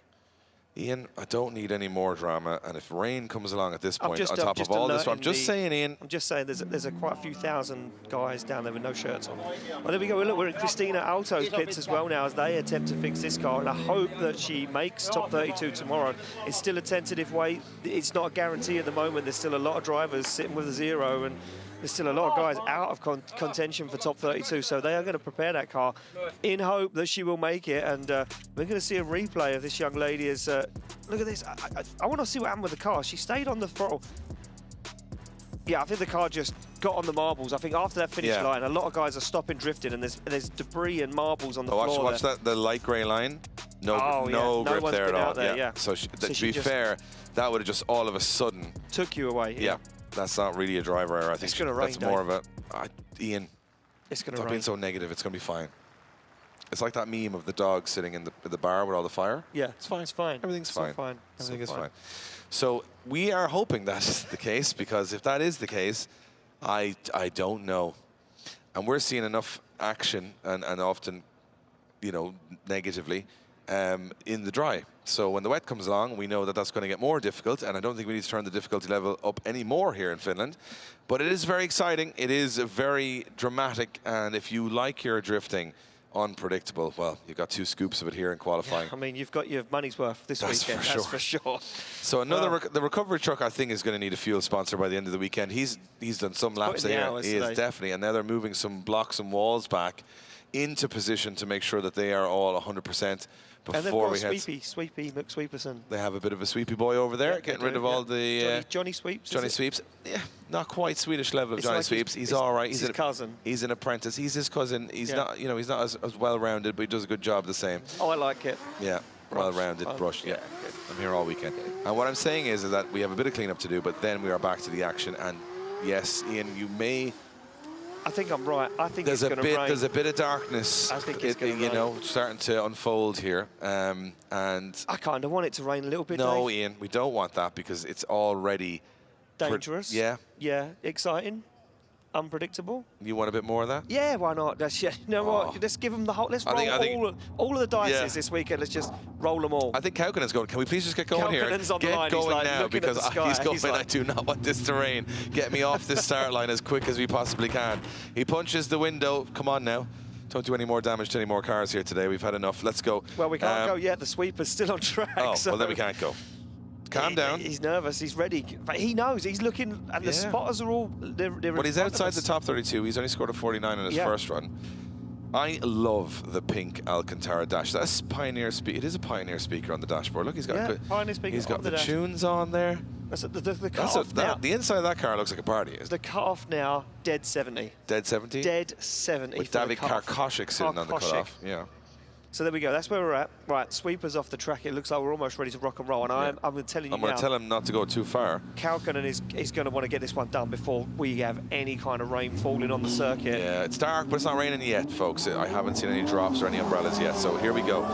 Ian, I don't need any more drama, and if rain comes along at this point on top of all this, I'm just saying, Ian. I'm just saying there's quite a few thousand guys down there with no shirts on. Well, there we go. Look, we're in Christina Alto's pits as well now as they attempt to fix this car, and I hope that she makes top 32 tomorrow. It's still a tentative way. It's not a guarantee at the moment. There's still a lot of drivers sitting with a 0, and there's still a lot of guys out of contention for top 32, so they are going to prepare that car in hope that she will make it. And we're going to see a replay of this young lady as, look at this. I want to see what happened with the car. She stayed on the throttle. Yeah, I think the car just got on the marbles. I think after that finish line, a lot of guys are stopping drifting, and there's debris and marbles on the floor. Watch that, the light grey line. No grip there at all. So to be fair, that would have just all of a sudden took you away. Yeah. That's not really a driver error. I think it's gonna rain, that's more of a... Ian, it's going to rain. Stop being so negative. It's going to be fine. It's like that meme of the dog sitting in the bar with all the fire. Yeah, it's fine. It's fine. Everything's It's all fine. fine. Everything It's is all fine. So we are hoping that's the case, because if that is the case, I don't know. And we're seeing enough action and often, you know, negatively in the dry. So when the wet comes along, we know that that's going to get more difficult, and I don't think we need to turn the difficulty level up any more here in Finland. But it is very exciting. It is very dramatic, and if you like your drifting unpredictable, well, you've got 2 scoops of it here in qualifying. Yeah, I mean, you've got your money's worth this weekend, that's for sure. So the recovery truck, I think, is going to need a fuel sponsor by the end of the weekend. He's done some laps there. He is definitely, and now they're moving some blocks and walls back into position to make sure that they are all 100% before we head. Sweepy McSweeperson. They have a bit of a sweepy boy over there, getting rid of all the Johnny Sweeps. Johnny Sweeps. Yeah, not quite Swedish level of Johnny Sweeps. He's all right. He's his cousin. He's an apprentice. He's his cousin. He's not, you know, he's not as well-rounded, but he does a good job the same. Oh, I like it. Yeah, well-rounded brush. Yeah, I'm here all weekend. And what I'm saying is that we have a bit of cleanup to do, but then we are back to the action. And yes, Ian, you may. I think I'm right. I think it's going to rain. There's a bit of darkness, I think it's going to you know, starting to unfold here. And I kind of want it to rain a little bit. No, Dave. Ian, we don't want that, because it's already dangerous. Yeah. Yeah, exciting, unpredictable. You want a bit more of that? Yeah, why not? You know what? Let's give them the whole. Let's roll all of the dices this weekend. Let's just roll them all. I think Kaukonen's going. Can we please just get going here? On the line. Get going like now, because he's going. Like, I do not want this to rain. Get me off this start line as quick as we possibly can. He punches the window. Come on now. Don't do any more damage to any more cars here today. We've had enough. Let's go. Well, we can't go yet. The sweeper's still on track. Oh, so well, then we can't go. Calm down. He's nervous. He's ready. But he knows. He's looking, and the spotters are all. They're but he's outside the top 32. He's only scored a 49 on his first run. I love the pink Alcantara dash. That's Pioneer speed. It is a Pioneer speaker on the dashboard. Look, he's got Pioneer speaker. He's got the tunes on there. That's the cut-off now. The inside of that car looks like a party. The cut-off now, dead 70. Dead 70? Dead 70. With David Kosik sitting on the cut-off. Yeah. So there we go. That's where we're at. Right, sweepers off the track. It looks like we're almost ready to rock and roll. And I'm telling you now. I'm going to tell him not to go too far. Kaukonen is going to want to get this one done before we have any kind of rain falling on the circuit. Yeah, it's dark, but it's not raining yet, folks. I haven't seen any drops or any umbrellas yet. So here we go.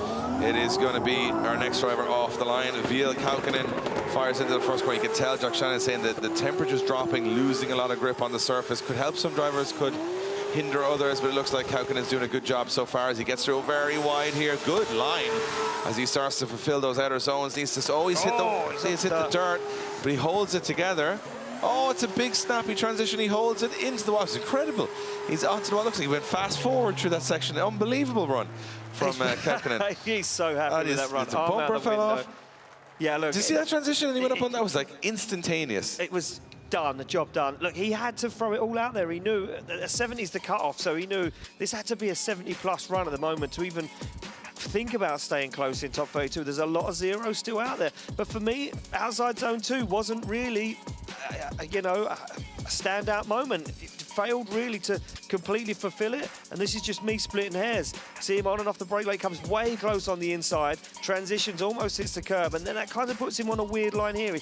It is going to be our next driver off the line. Viel Kaukonen fires into the first corner. You can tell Jack Shannon saying that the temperature's dropping, losing a lot of grip on the surface. Could help some drivers, could hinder others, but it looks like Kaukonen's doing a good job so far as he gets through very wide here. Good line as he starts to fulfill those outer zones. Needs to always hit the dirt, but he holds it together. Oh, it's a big snappy transition. He holds it into the wall. It's incredible. He's onto the wall. Looks like he went fast forward through that section. Unbelievable run from Kaukonen. He's so happy with that run. The bumper fell off. Yeah, look. Did you see that transition? And he went up on that. It was like instantaneous. It was done, the job done. Look, he had to throw it all out there. He knew a 70 is the cut-off, so he knew this had to be a 70-plus run at the moment to even think about staying close in top 32. There's a lot of zeros still out there. But for me, outside zone 2 wasn't really, you know, a standout moment. It failed really to completely fulfill it. And this is just me splitting hairs. See him on and off the brake light, comes way close on the inside, transitions, almost hits the curb, and then that kind of puts him on a weird line here. He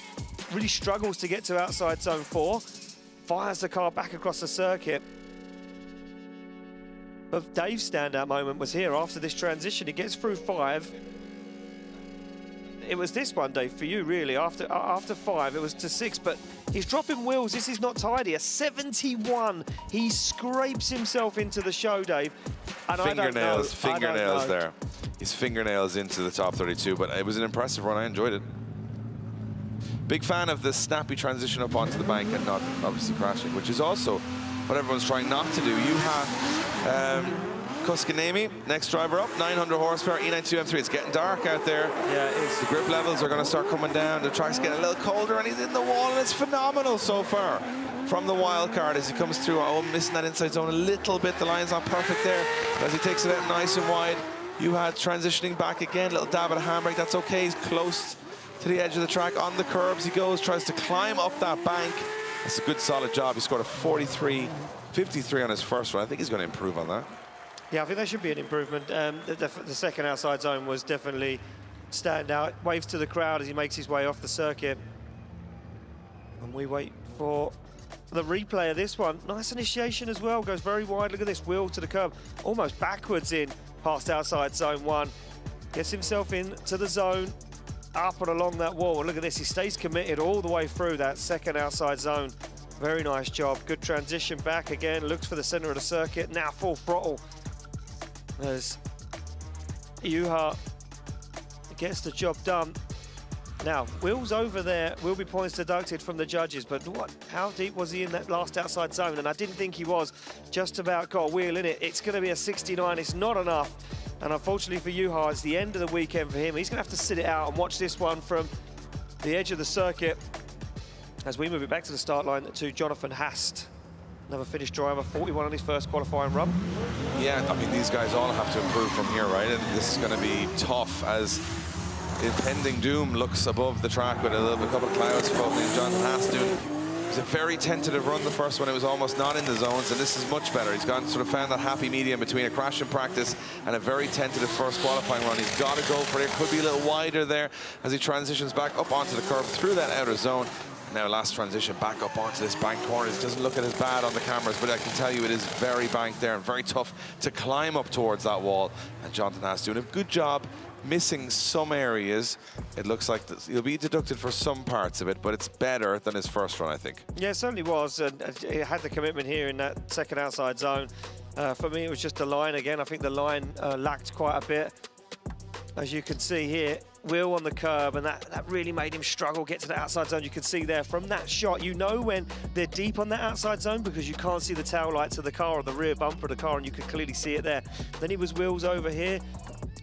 really struggles to get to outside zone 4, fires the car back across the circuit. But Dave's standout moment was here after this transition. He gets through 5. It was this one, Dave, for you, really. After 5, it was to 6, but he's dropping wheels. This is not tidy. A 71. He scrapes himself into the show, Dave. And fingernails there. His fingernails into the top 32, but it was an impressive run. I enjoyed it. Big fan of the snappy transition up onto the bank and not obviously crashing, which is also what everyone's trying not to do. You have Koskinemi, next driver up, 900 horsepower, E92 M3. It's getting dark out there. Yeah, it is. The grip levels are going to start coming down. The track's getting a little colder, and he's in the wall, and it's phenomenal so far from the wild card as he comes through. Oh, missing that inside zone a little bit. The line's not perfect there. As he takes it out nice and wide, you had transitioning back again, little dab at a handbrake. That's okay. He's close to the edge of the track. On the curbs he goes, tries to climb up that bank. That's a good solid job. He scored a 53 on his first one. I think he's going to improve on that. Yeah, I think that should be an improvement. The second outside zone was definitely stand out. Waves to the crowd as he makes his way off the circuit. And we wait for the replay of this one. Nice initiation as well, goes very wide. Look at this, wheel to the curb, almost backwards in past outside zone 1. Gets himself into the zone, up and along that wall. Look at this, he stays committed all the way through that second outside zone. Very nice job. Good transition back again, looks for the center of the circuit, now full throttle. As Juha gets the job done. Now, Will's over there, will be points deducted from the judges, but how deep was he in that last outside zone? And I didn't think he was. Just about got a wheel in it. It's going to be a 69, it's not enough. And unfortunately for Juha, it's the end of the weekend for him. He's going to have to sit it out and watch this one from the edge of the circuit. As we move it back to the start line to Jonathan Hast. Another Finnish driver, 41 on his first qualifying run. Yeah, I mean, these guys all have to improve from here, right? And this is going to be tough as impending doom looks above the track with a couple of clouds floating in. Jonathan Hast doing, it was a very tentative run, the first one. It was almost not in the zones, and this is much better. He's gone sort of found that happy medium between a crash in practice and a very tentative first qualifying run. He's got to go for it. Could be a little wider there as he transitions back up onto the curve through that outer zone. Now last transition back up onto this bank corner. It doesn't look as bad on the cameras, but I can tell you it is very banked there and very tough to climb up towards that wall. And Jonathan Hast doing a good job missing some areas. It looks like he'll be deducted for some parts of it, but it's better than his first run, I think. Yeah, it certainly was. And it had the commitment here in that second outside zone. For me, it was just the line again. I think the line lacked quite a bit. As you can see here, wheel on the curb, and that really made him struggle, get to the outside zone. You can see there from that shot, you know when they're deep on that outside zone because you can't see the tail lights of the car or the rear bumper of the car, and you can clearly see it there. Then he was wheels over here.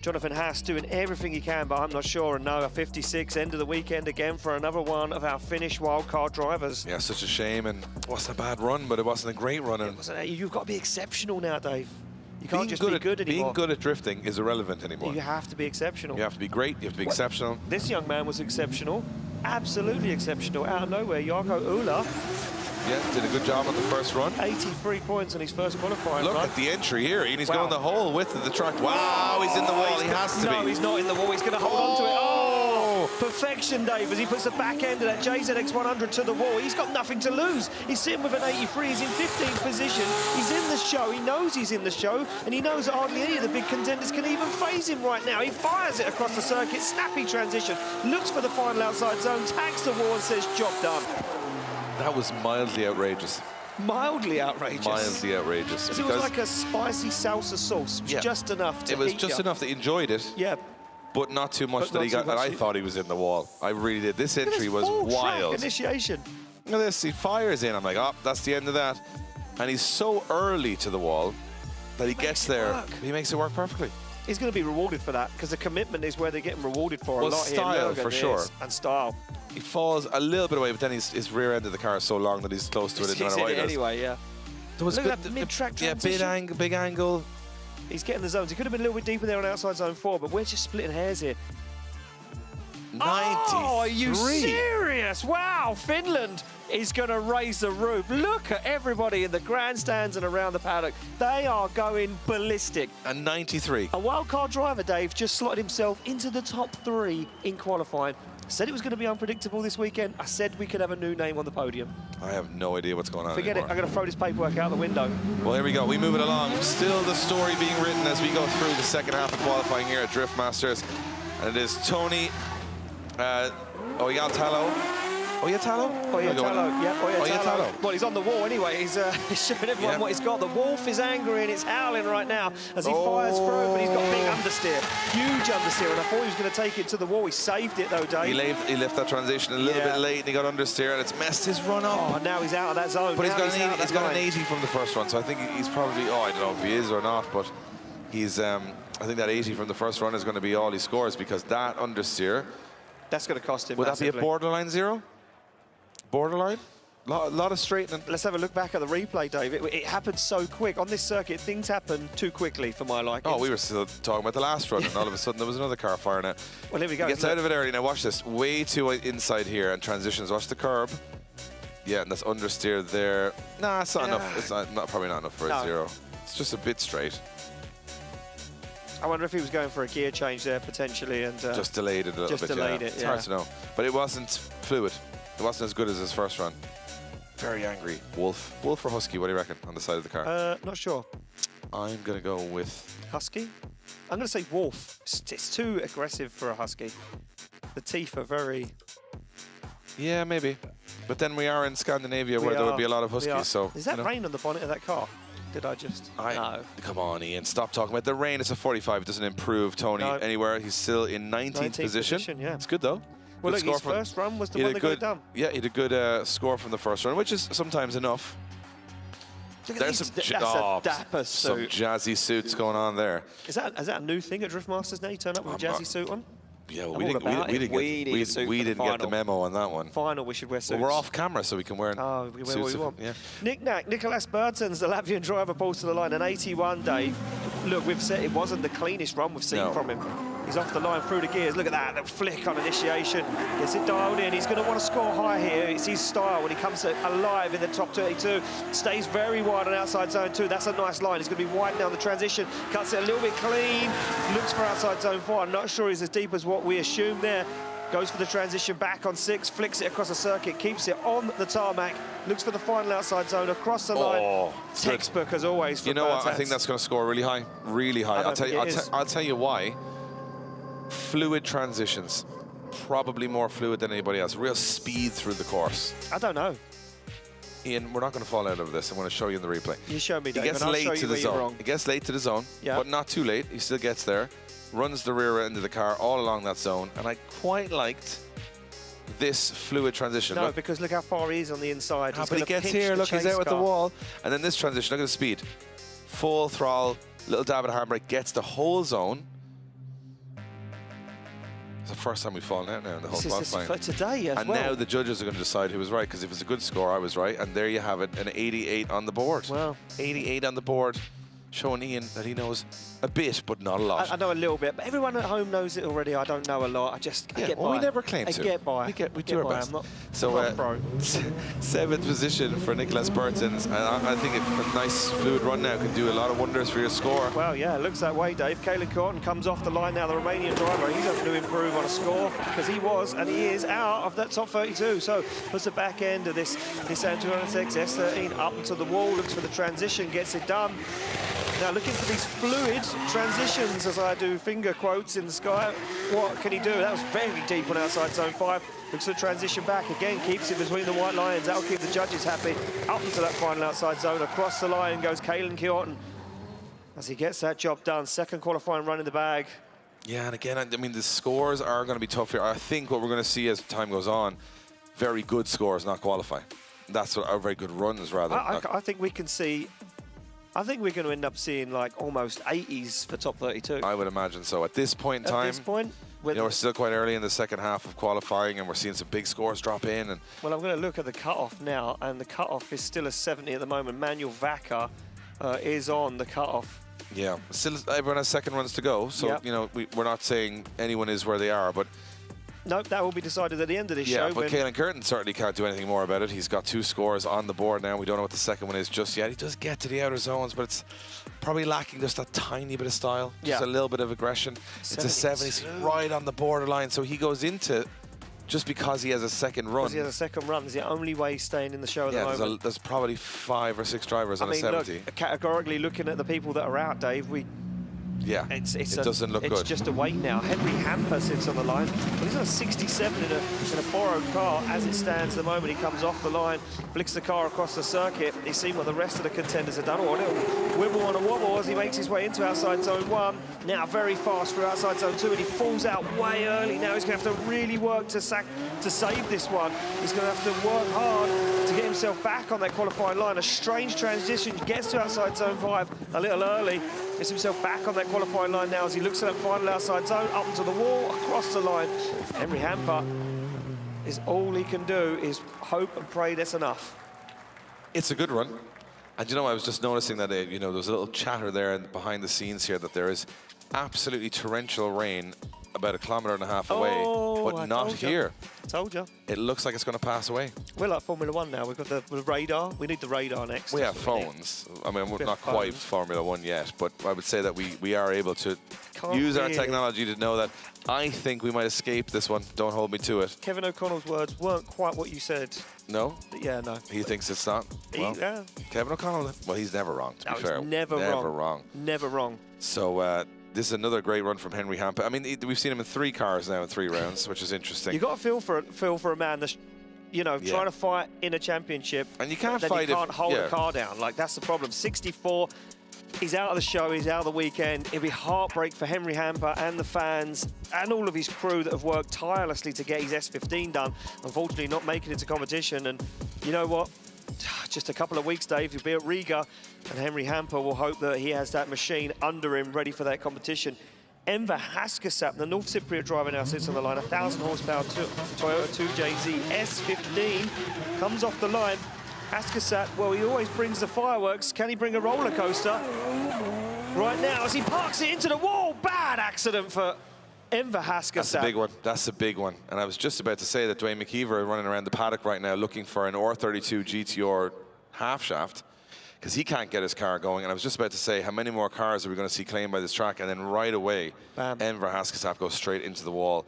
Jonathan Hast doing everything he can, but I'm not sure. And no, a 56, end of the weekend again for another one of our Finnish wildcard drivers. Yeah, such a shame, and it wasn't a bad run, but it wasn't a great run. You've got to be exceptional now, Dave. You can't just be good anymore. Being good at drifting is irrelevant anymore. You have to be exceptional. You have to be great, you have to be exceptional. This young man was exceptional, absolutely exceptional. Out of nowhere, Jarkko Ulla. Yeah, did a good job on the first run. 83 points on his first qualifying run. Look at the entry here, and he's going the whole width of the track. Wow, he's in the wall, he has to be. No, he's not in the wall, he's going to hold on to it. Oh, perfection, Dave, as he puts the back end of that JZX 100 to the wall. He's got nothing to lose. He's sitting with an 83, he's in 15th position. He's in the show, he knows he's in the show, and he knows that hardly any of the big contenders can even phase him right now. He fires it across the circuit, snappy transition, looks for the final outside zone, tags the wall and says, job done. That was mildly outrageous. Mildly outrageous. Mildly outrageous. It was like a spicy salsa sauce, just enough to It was just enough that he enjoyed it. Yeah. But not too much that he got. And I thought he was in the wall. I really did. This entry was wild. Initiation. Look at this. He fires in. I'm like, oh, that's the end of that. And he's so early to the wall that he gets there. He makes it work perfectly. He's going to be rewarded for that because the commitment is where they're getting rewarded for a lot here. Style, for sure. And style. He falls a little bit away, but then his rear end of the car is so long that he's close to it. He's in it anyway, yeah. Look at that mid-track transition. Yeah, big angle. He's getting the zones. He could have been a little bit deeper there on outside zone 4, but we're just splitting hairs here. 93. Oh, are you serious? Wow, Finland is going to raise the roof. Look at everybody in the grandstands and around the paddock. They are going ballistic. And 93. A wildcard driver, Dave, just slotted himself into the top 3 in qualifying. Said it was going to be unpredictable this weekend. I said we could have a new name on the podium. I have no idea what's going on Forget anymore. it. I'm going to throw this paperwork out the window. Well, here we go. We move it along. Still the story being written as we go through the second half of qualifying here at Drift Masters. And it is Tony Oyatalo. Oyatalo? Oyatalo, yeah, Oyatalo. Well, he's on the wall anyway. He's showing everyone what he's got. The wolf is angry and it's howling right now as he fires through, but he's got big understeer. Huge understeer, and I thought he was going to take it to the wall. He saved it, though, Dave. He left that transition a little bit late, and he got understeer, and it's messed his run up. Oh, now he's out of that zone. But he's got an 80 from the first run, so I think he's probably, I don't know if he is or not, but he's, I think that 80 from the first run is going to be all he scores, because that understeer... That's going to cost him Would massively. that be a borderline 0? Borderline? A lot of straightening. Let's have a look back at the replay, Dave. It happened so quick. On this circuit, things happen too quickly for my liking. Oh, we were still talking about the last run, and all of a sudden there was another car firing it. Well, here we go. He gets out of it early. Now watch this. Way too inside here and transitions. Watch the curb. Yeah, and that's understeer there. Nah, it's not enough. It's probably not enough for a 0. It's just a bit straight. I wonder if he was going for a gear change there, potentially, and... just delayed it a little bit, Just delayed it, It's hard to know. But it wasn't fluid. It wasn't as good as his first run. Very angry. Wolf. Wolf or Husky, what do you reckon on the side of the car? Not sure. I'm going to go with... Husky? I'm going to say Wolf. It's too aggressive for a Husky. The teeth are very... Yeah, maybe. But then we are in Scandinavia where there would be a lot of Huskies, so... Is that rain on the bonnet of that car? Did I just... No. Come on, Ian. Stop talking about the rain. It's a 45. It doesn't improve Tony anywhere. He's still in 19th position. Yeah. It's good, though. Well, good look, his first run was the one that got it done. Yeah, he had a good score from the first run, which is sometimes enough. There's some dapper suit. Some jazzy suits going on there. Is that a new thing at Drift Masters now? You turn up with a jazzy suit on? Yeah, well, we didn't get the memo on that one. Final, we should wear suits. Well, we're off camera, so we can wear we can wear what we want. Yeah. Nicknack, Nicholas Bertens, the Latvian driver, pulls to the line, an 81, Dave. Look, we've said it wasn't the cleanest run we've seen from him. He's off the line through the gears. Look at that, little flick on initiation. Gets it dialed in. He's going to want to score high here. It's his style when he comes alive in the top 32. Stays very wide on outside zone 2. That's a nice line. He's going to be wide now the transition. Cuts it a little bit clean. Looks for outside zone 4. I'm not sure he's as deep as what we assumed there. Goes for the transition back on 6. Flicks it across the circuit. Keeps it on the tarmac. Looks for the final outside zone across the line. Textbook as always. You know what? I think that's going to score really high. Really high. I'll tell you why. Fluid transitions, probably more fluid than anybody else. Real speed through the course. I don't know. Ian, we're not going to fall out of this. I'm going to show you in the replay. You show me, Dave, He gets late to the zone. He gets late to the zone, but not too late. He still gets there. Runs the rear end of the car all along that zone, and I quite liked this fluid transition. No, because look how far he is on the inside. But he gets here. Look, he's out at the wall, and then this transition. Look at the speed. Full throttle, little dab at handbrake, gets the whole zone. It's the first time we've fallen out now in the whole qualifying. For today as and now the judges are going to decide who was right, because if it's a good score, I was right. And there you have it, an 88 on the board. Wow. 88 on the board, showing Ian that he knows a bit, but not a lot. I know a little bit, but everyone at home knows it already. I don't know a lot. I get by. We never claim to. I get by. We do our best. I'm not, so, 7th position for Nicholas Bertens. And I think a nice fluid run now can do a lot of wonders for your score. Well, yeah, it looks that way, Dave. Kayin K comes off the line now, the Romanian driver. He's hoping to improve on a score, because he was, and he is out of that top 32. So, puts the back end of this Nissan 206 S13 up to the wall, looks for the transition, gets it done. Now, looking for these fluid transitions, as I do finger quotes in the sky. What can he do? That was very deep on outside zone 5. Looks for the transition back. Again, keeps it between the white lines. That'll keep the judges happy. Up into that final outside zone. Across the line goes Kayin K as he gets that job done. Second qualifying run in the bag. Yeah, and again, I mean, the scores are going to be tough here. I think what we're going to see as time goes on, very good scores, not qualifying. That's what, or very good runs, rather. I think we can see... I think we're going to end up seeing like almost 80s for top 32. I would imagine so. At this point in time, at this point, we're still quite early in the second half of qualifying, and we're seeing some big scores drop in. And well, I'm going to look at the cutoff now, and the cutoff is still a 70 at the moment. Manuel Vaca is on the cutoff. Yeah, still everyone has second runs to go, so you know we're not saying anyone is where they are, but. No, that will be decided at the end of this show. Yeah, but Kayin K certainly can't do anything more about it. He's got 2 scores on the board now. We don't know what the second one is just yet. He does get to the outer zones, but it's probably lacking just a tiny bit of style, just a little bit of aggression. It's a 70, right on the borderline, so he goes into just because he has a second run. Because he has a second run. It's the only way he's staying in the show at the moment. There's probably 5 or 6 drivers on a 70. Look, categorically looking at the people that are out, Dave, it doesn't look good. It's just a wait now. Henry Hamper sits on the line. Well, he's on a 67 in a borrowed car as it stands at the moment. He comes off the line, flicks the car across the circuit. He's seen what the rest of the contenders have done. Oh, a little wibble on a wobble as he makes his way into outside zone 1. Now very fast through outside zone 2, and he falls out way early. Now he's going to have to really work to save this one. He's going to have to work hard to get himself back on that qualifying line. A strange transition, gets to outside zone 5 a little early. Gets himself back on that qualifying line now as he looks at that final outside zone, up to the wall, across the line. Henry Hamper is all he can do is hope and pray that's enough. It's a good run. And you know, I was just noticing that, you know, there's a little chatter there behind the scenes here that there is absolutely torrential rain about 1.5 kilometers away. Oh, Oh, but I not told ya. here. Told you. It looks like it's going to pass away. We're like Formula One now. We've got the radar. We need the radar next. We That's have what we need. phones. I mean, we're We not have quite phones. Formula One yet, but I would say that we are able to Can't use our really. technology to know that I think we might escape this one. Don't hold me to it. Kevin O'Connell's words weren't quite what you said. No? Yeah, no. He thinks it's not? Well, Yeah. Kevin O'Connell, well, he's never wrong, to No, be he's fair. never wrong. Never wrong. So this is another great run from Henry Hampa. I mean, we've seen him in 3 cars now in 3 rounds, which is interesting. You got to feel for a man that's, you know, Yeah. trying to fight in a championship. And you can't then fight you if- can't hold yeah. a car down. Like, that's the problem. 64. He's out of the show, he's out of the weekend. It'll be heartbreak for Henry Hampa and the fans and all of his crew that have worked tirelessly to get his S15 done. Unfortunately, not making it to competition. And you know what? Just a couple of weeks, Dave, he'll be at Riga, and Henry Hampa will hope that he has that machine under him ready for that competition. Enver H, the North Cypriot driver, now sits on the line. 1,000 horsepower Toyota 2JZ S15 comes off the line. Haskasat, well, he always brings the fireworks. Can he bring a roller coaster? Right now, as he parks it into the wall. Bad accident for Enver Haskasat. That's a big one. That's a big one. And I was just about to say that Dwayne McKeever is running around the paddock right now looking for an R32 GTR half shaft because he can't get his car going. And I was just about to say, how many more cars are we going to see claimed by this track? And then right away, Bam. Enver Haskasat goes straight into the wall.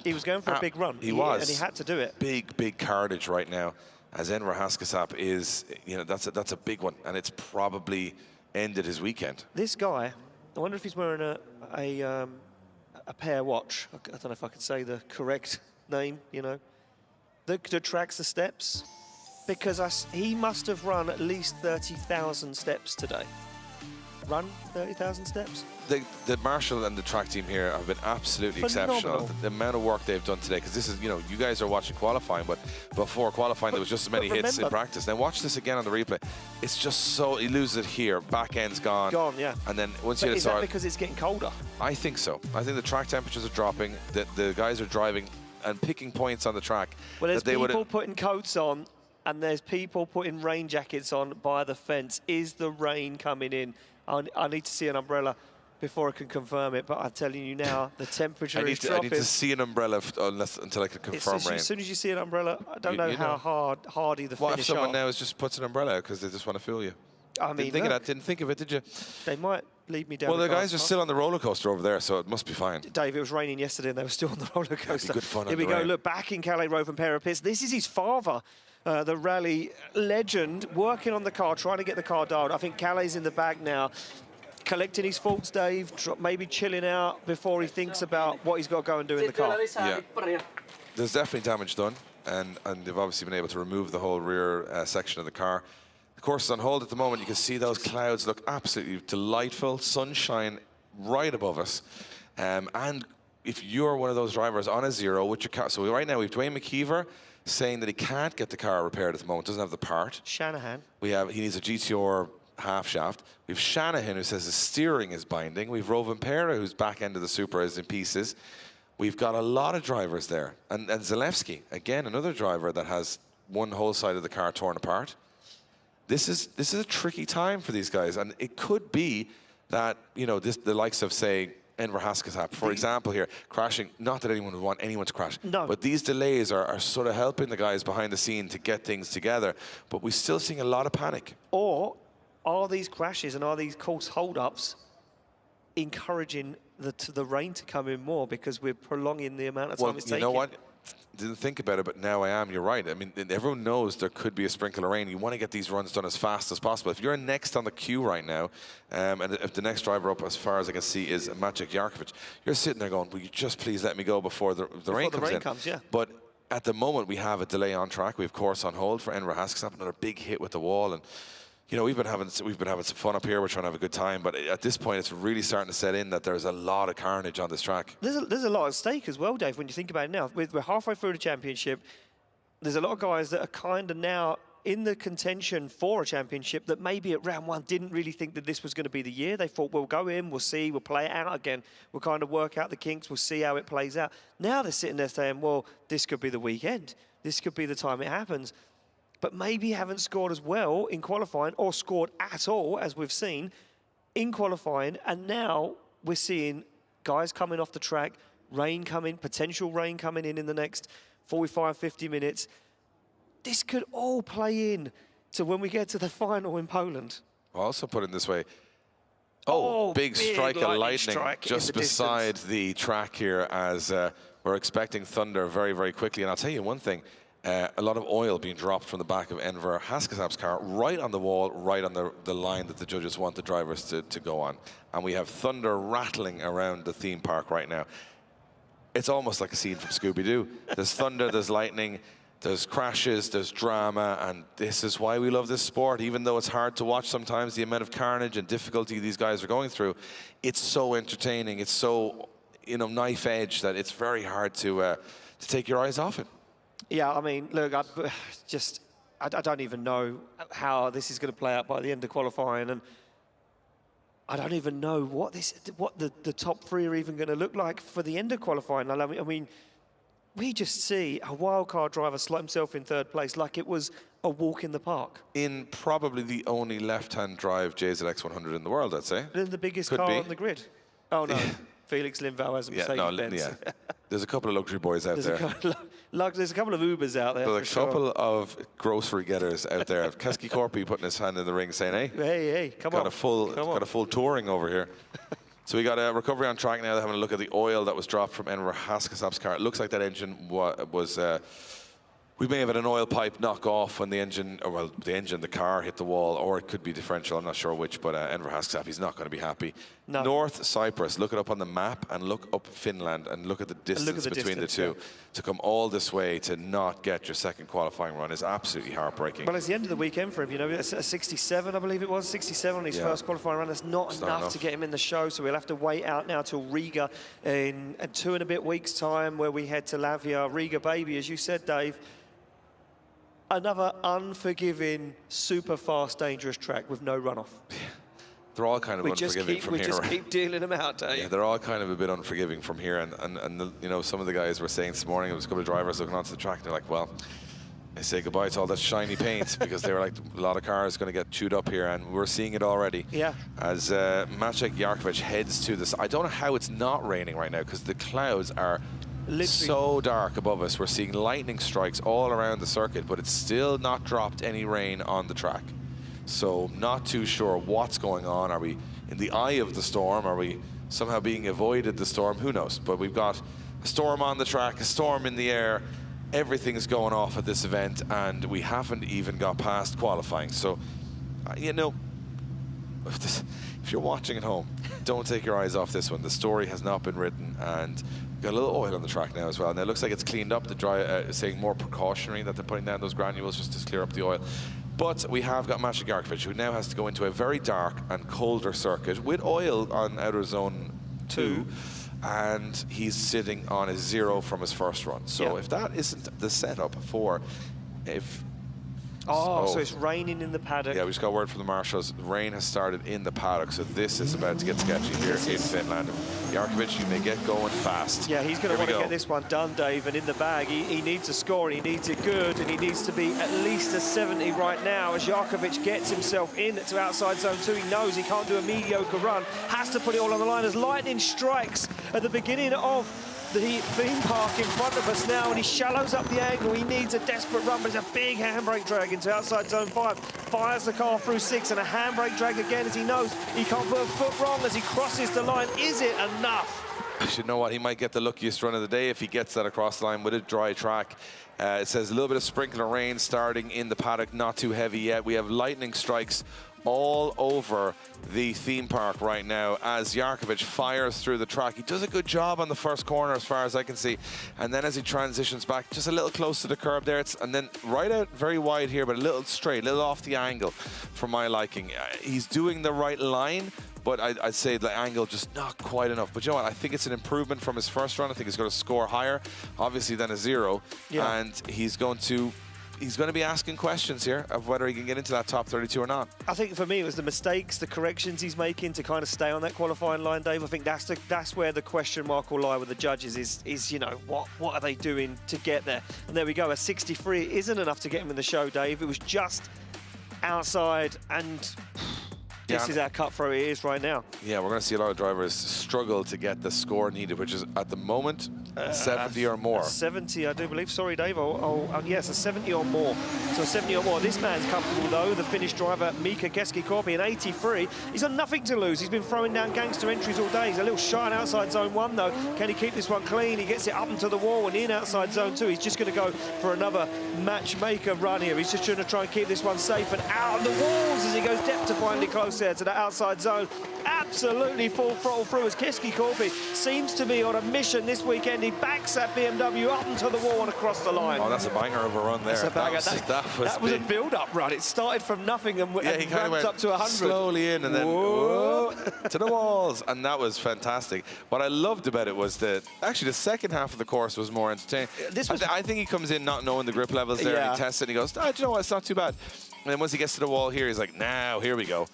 He was going for a big run. He was. And he had to do it. Big carnage right now. As Enver Haskasat is, you know, that's a big one. And it's probably ended his weekend. This guy, I wonder if he's wearing a pair watch. I don't know if I could say the correct name, you know, that tracks the steps, because he must have run at least 30,000 steps today. Run 30,000 steps? The Marshall and the track team here have been absolutely exceptional. The amount of work they've done today, because this is, you know, you guys are watching qualifying, but before qualifying there was just as many hits in practice. Now watch this again on the replay. It's just so, he loses it here, back end's gone. Gone, yeah. And then once you But hit it is that hard, because it's getting colder? I think so. I think the track temperatures are dropping, the guys are driving and picking points on the track. Well, there's that they people putting coats on, and there's people putting rain jackets on by the fence. Is the rain coming in? I need to see an umbrella before I can confirm it, but I'm telling you now, the temperature is dropping. I need to see an umbrella until I can confirm rain. As soon as you see an umbrella, I don't know how hardy the What if finish someone are. now just puts an umbrella out because they just want to fool you? I mean, Didn't think of it, did you? They might lead me down. Well, the guys garden are path. still on the roller coaster over there, so it must be fine. Dave, it was raining yesterday and they were still on the roller coaster. Good fun. Here we go. Look, back in Calais Road from Parapets. This is his father, the rally legend, working on the car, trying to get the car dialed. I think Calais in the bag now, collecting his faults, Dave, maybe chilling out before he thinks about what he's got to go and do in the car. Yeah. There's definitely damage done, and they've obviously been able to remove the whole rear section of the car. The course is on hold at the moment. You can see those clouds look absolutely delightful. Sunshine right above us. And if you're one of those drivers on a zero with your car, so right now we have Dwayne McKeever saying that he can't get the car repaired at the moment, doesn't have the part. Shanahan. He needs a GTR half shaft. We have Shanahan who says the steering is binding. We've Rovanpera whose back end of the Supra is in pieces. We've got a lot of drivers there. And Zalewski, again, another driver that has one whole side of the car torn apart. This is a tricky time for these guys. And it could be that, you know, the likes of, say, Enver Haskasat, for example, here, crashing. Not that anyone would want anyone to crash. No. But these delays are sort of helping the guys behind the scene to get things together. But we're still seeing a lot of panic. Or are these crashes and are these course hold-ups encouraging the rain to come in more because we're prolonging the amount of time it's taking? You know what? Didn't think about it, but now I am. You're right. I mean, everyone knows there could be a sprinkle of rain. You want to get these runs done as fast as possible. If you're next on the queue right now, and if the next driver up, as far as I can see, is Maciej Ykovich, you're sitting there going, will you just please let me go before the rain comes in? Yeah. But at the moment, we have a delay on track. We have course on hold for Enver Haskasat, another big hit with the wall. And you know, we've been having some fun up here. We're trying to have a good time, but at this point, it's really starting to set in that there's a lot of carnage on this track. There's a lot at stake as well, Dave, when you think about it now. We're halfway through the championship. There's a lot of guys that are kind of now in the contention for a championship that maybe at round one didn't really think that this was going to be the year. They thought, we'll go in, we'll see, we'll play it out again. We'll kind of work out the kinks, we'll see how it plays out. Now they're sitting there saying, well, this could be the weekend. This could be the time it happens. But maybe haven't scored as well in qualifying or scored at all, as we've seen, in qualifying. And now we're seeing guys coming off the track, rain coming, potential rain coming in the next 45, 50 minutes. This could all play in to when we get to the final in Poland. I'll also put it this way. Oh, big strike of lightning just beside the track here as we're expecting thunder very, very quickly. And I'll tell you one thing, a lot of oil being dropped from the back of Enver H's car right on the wall, right on the line that the judges want the drivers to go on. And we have thunder rattling around the theme park right now. It's almost like a scene from Scooby-Doo. There's thunder, there's lightning, there's crashes, there's drama, and this is why we love this sport. Even though it's hard to watch sometimes, the amount of carnage and difficulty these guys are going through, it's so entertaining, it's so, you know, knife edge that it's very hard to take your eyes off it. Yeah, I mean, look, I don't even know how this is going to play out by the end of qualifying, and I don't even know what the top three are even going to look like for the end of qualifying. I mean, we just see a wildcard driver slot himself in third place like it was a walk in the park. In probably the only left-hand drive JZX 100 in the world, I'd say. And the biggest car on the grid. Oh, no. Felix Lyal has a Mercedes-Benz. Yeah. There's a couple of luxury boys out there. There's a couple of Ubers out there. There's a couple of grocery getters out there. Keski Korpi putting his hand in the ring saying, hey, come on. Got a full touring over here. So we got a recovery on track now. They're having a look at the oil that was dropped from Enver H's car. It looks like that engine was we may have had an oil pipe knock off when the engine, the car hit the wall, or it could be differential, I'm not sure which, but Enver H's, he's not going to be happy. No. North Cyprus, look it up on the map and look up Finland and look at the distance between the two. To come all this way to not get your second qualifying run is absolutely heartbreaking. Well, it's the end of the weekend for him, you know, it's a 67, I believe it was, 67 on his first qualifying run. That's not enough to get him in the show, so we'll have to wait out now till Riga in 2 and a bit weeks' time, where we head to Lavia. Riga, baby, as you said, Dave. Another unforgiving, super fast, dangerous track with no runoff. They're all kind of unforgiving from here. We just keep dealing them out, Dave. Yeah, they're all kind of a bit unforgiving from here. And you know, some of the guys were saying this morning, there was a couple of drivers looking onto the track, and they're like, well, they say goodbye to all that shiny paint, because they were like, a lot of cars going to get chewed up here, and we're seeing it already. Yeah. As Maciej Ykovich heads to this. I don't know how it's not raining right now, because the clouds are literally so dark above us. We're seeing lightning strikes all around the circuit, but it's still not dropped any rain on the track. So not too sure what's going on. Are we in the eye of the storm? Are we somehow being avoided the storm? Who knows? But we've got a storm on the track, a storm in the air. Everything's going off at this event, and we haven't even got past qualifying. So, you know, if you're watching at home, don't take your eyes off this one. The story has not been written, and we've got a little oil on the track now as well. Now it looks like it's cleaned up. The saying more precautionary that they're putting down those granules just to clear up the oil. But we have got Maciej Ykovich, who now has to go into a very dark and colder circuit with oil on outer zone 2. And he's sitting on a 0 from his first run. So if that isn't the setup for so it's raining in the paddock. Yeah, we just got word from the marshals. Rain has started in the paddock, so this is about to get sketchy here in Finland. Ykovich, you may get going fast. Yeah, he's going to want to get this one done, Dave, and in the bag, he needs to score, and he needs it good, and he needs to be at least a 70 right now as Ykovich gets himself in to outside zone 2. He knows he can't do a mediocre run, has to put it all on the line as lightning strikes at the beginning of the theme park in front of us now, and he shallows up the angle. He needs a desperate run, but it's a big handbrake drag into outside zone 5. Fires the car through 6, and a handbrake drag again as he knows he can't put a foot wrong as he crosses the line. Is it enough? You should know what, he might get the luckiest run of the day if he gets that across the line with a dry track. It says a little bit of sprinkler rain starting in the paddock, not too heavy yet. We have lightning strikes all over the theme park right now as Ykovich fires through the track. He does a good job on the first corner as far as I can see, and then as he transitions back just a little close to the curb there, and then right out very wide here, but a little straight, a little off the angle for my liking. He's doing the right line, but I'd say the angle just not quite enough. But you know what, I think it's an improvement from his first run. I think he's going to score higher, obviously, than a 0, and he's going to be asking questions here of whether he can get into that top 32 or not. I think for me it was the mistakes, the corrections he's making to kind of stay on that qualifying line, Dave. I think that's where the question mark will lie with the judges is you know, what are they doing to get there? And there we go, a 63 isn't enough to get him in the show, Dave. It was just outside, and This is how cutthroat it is right now. Yeah, we're going to see a lot of drivers struggle to get the score needed, which is at the moment 70 or more. 70, I do believe. Sorry, Dave. Yes, a 70 or more. So 70 or more. This man's comfortable, though. The Finnish driver, Miko Vitala, in 83. He's got nothing to lose. He's been throwing down gangster entries all day. He's a little shy on outside zone 1, though. Can he keep this one clean? He gets it up into the wall and in outside zone 2. He's just going to go for another matchmaker run here. He's just going to try and keep this one safe and out of the walls as he goes depth to finally close there to the outside zone. Absolutely full throttle through as Kosik seems to be on a mission this weekend. He backs that BMW up into the wall and across the line. Oh, that's a banger of a run there. That was a build-up run. It started from nothing and, he kind of went up to 100. Slowly in and then whoa, to the walls. And that was fantastic. What I loved about it was that actually the second half of the course was more entertaining. I think he comes in not knowing the grip levels there and he tests it and he goes, oh, do you know what, it's not too bad. And then once he gets to the wall here, he's like, now, here we go.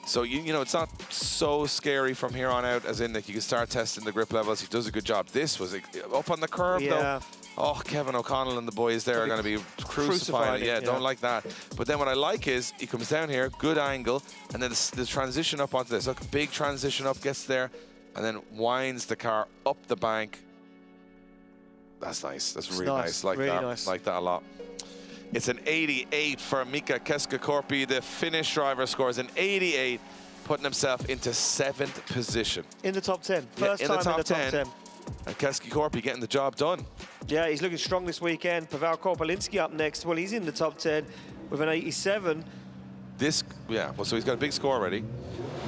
So, you know, it's not so scary from here on out, as in that you can start testing the grip levels. He does a good job. This was up on the curve, though. Oh, Kevin O'Connell and the boys there are going to be crucifying it. Yeah, don't like that. But then what I like is he comes down here, good angle, and then the transition up onto this. Look, big transition up, gets there, and then winds the car up the bank. That's nice. That's really nice. Like really that. Nice. Like that a lot. It's an 88 for Miko Vitala. The Finnish driver scores an 88, putting himself into 7th position. In the top 10. First time in the top 10. And Vitala getting the job done. Yeah, he's looking strong this weekend. Pavel Palinski up next. Well, he's in the top 10 with an 87. Well, so he's got a big score already.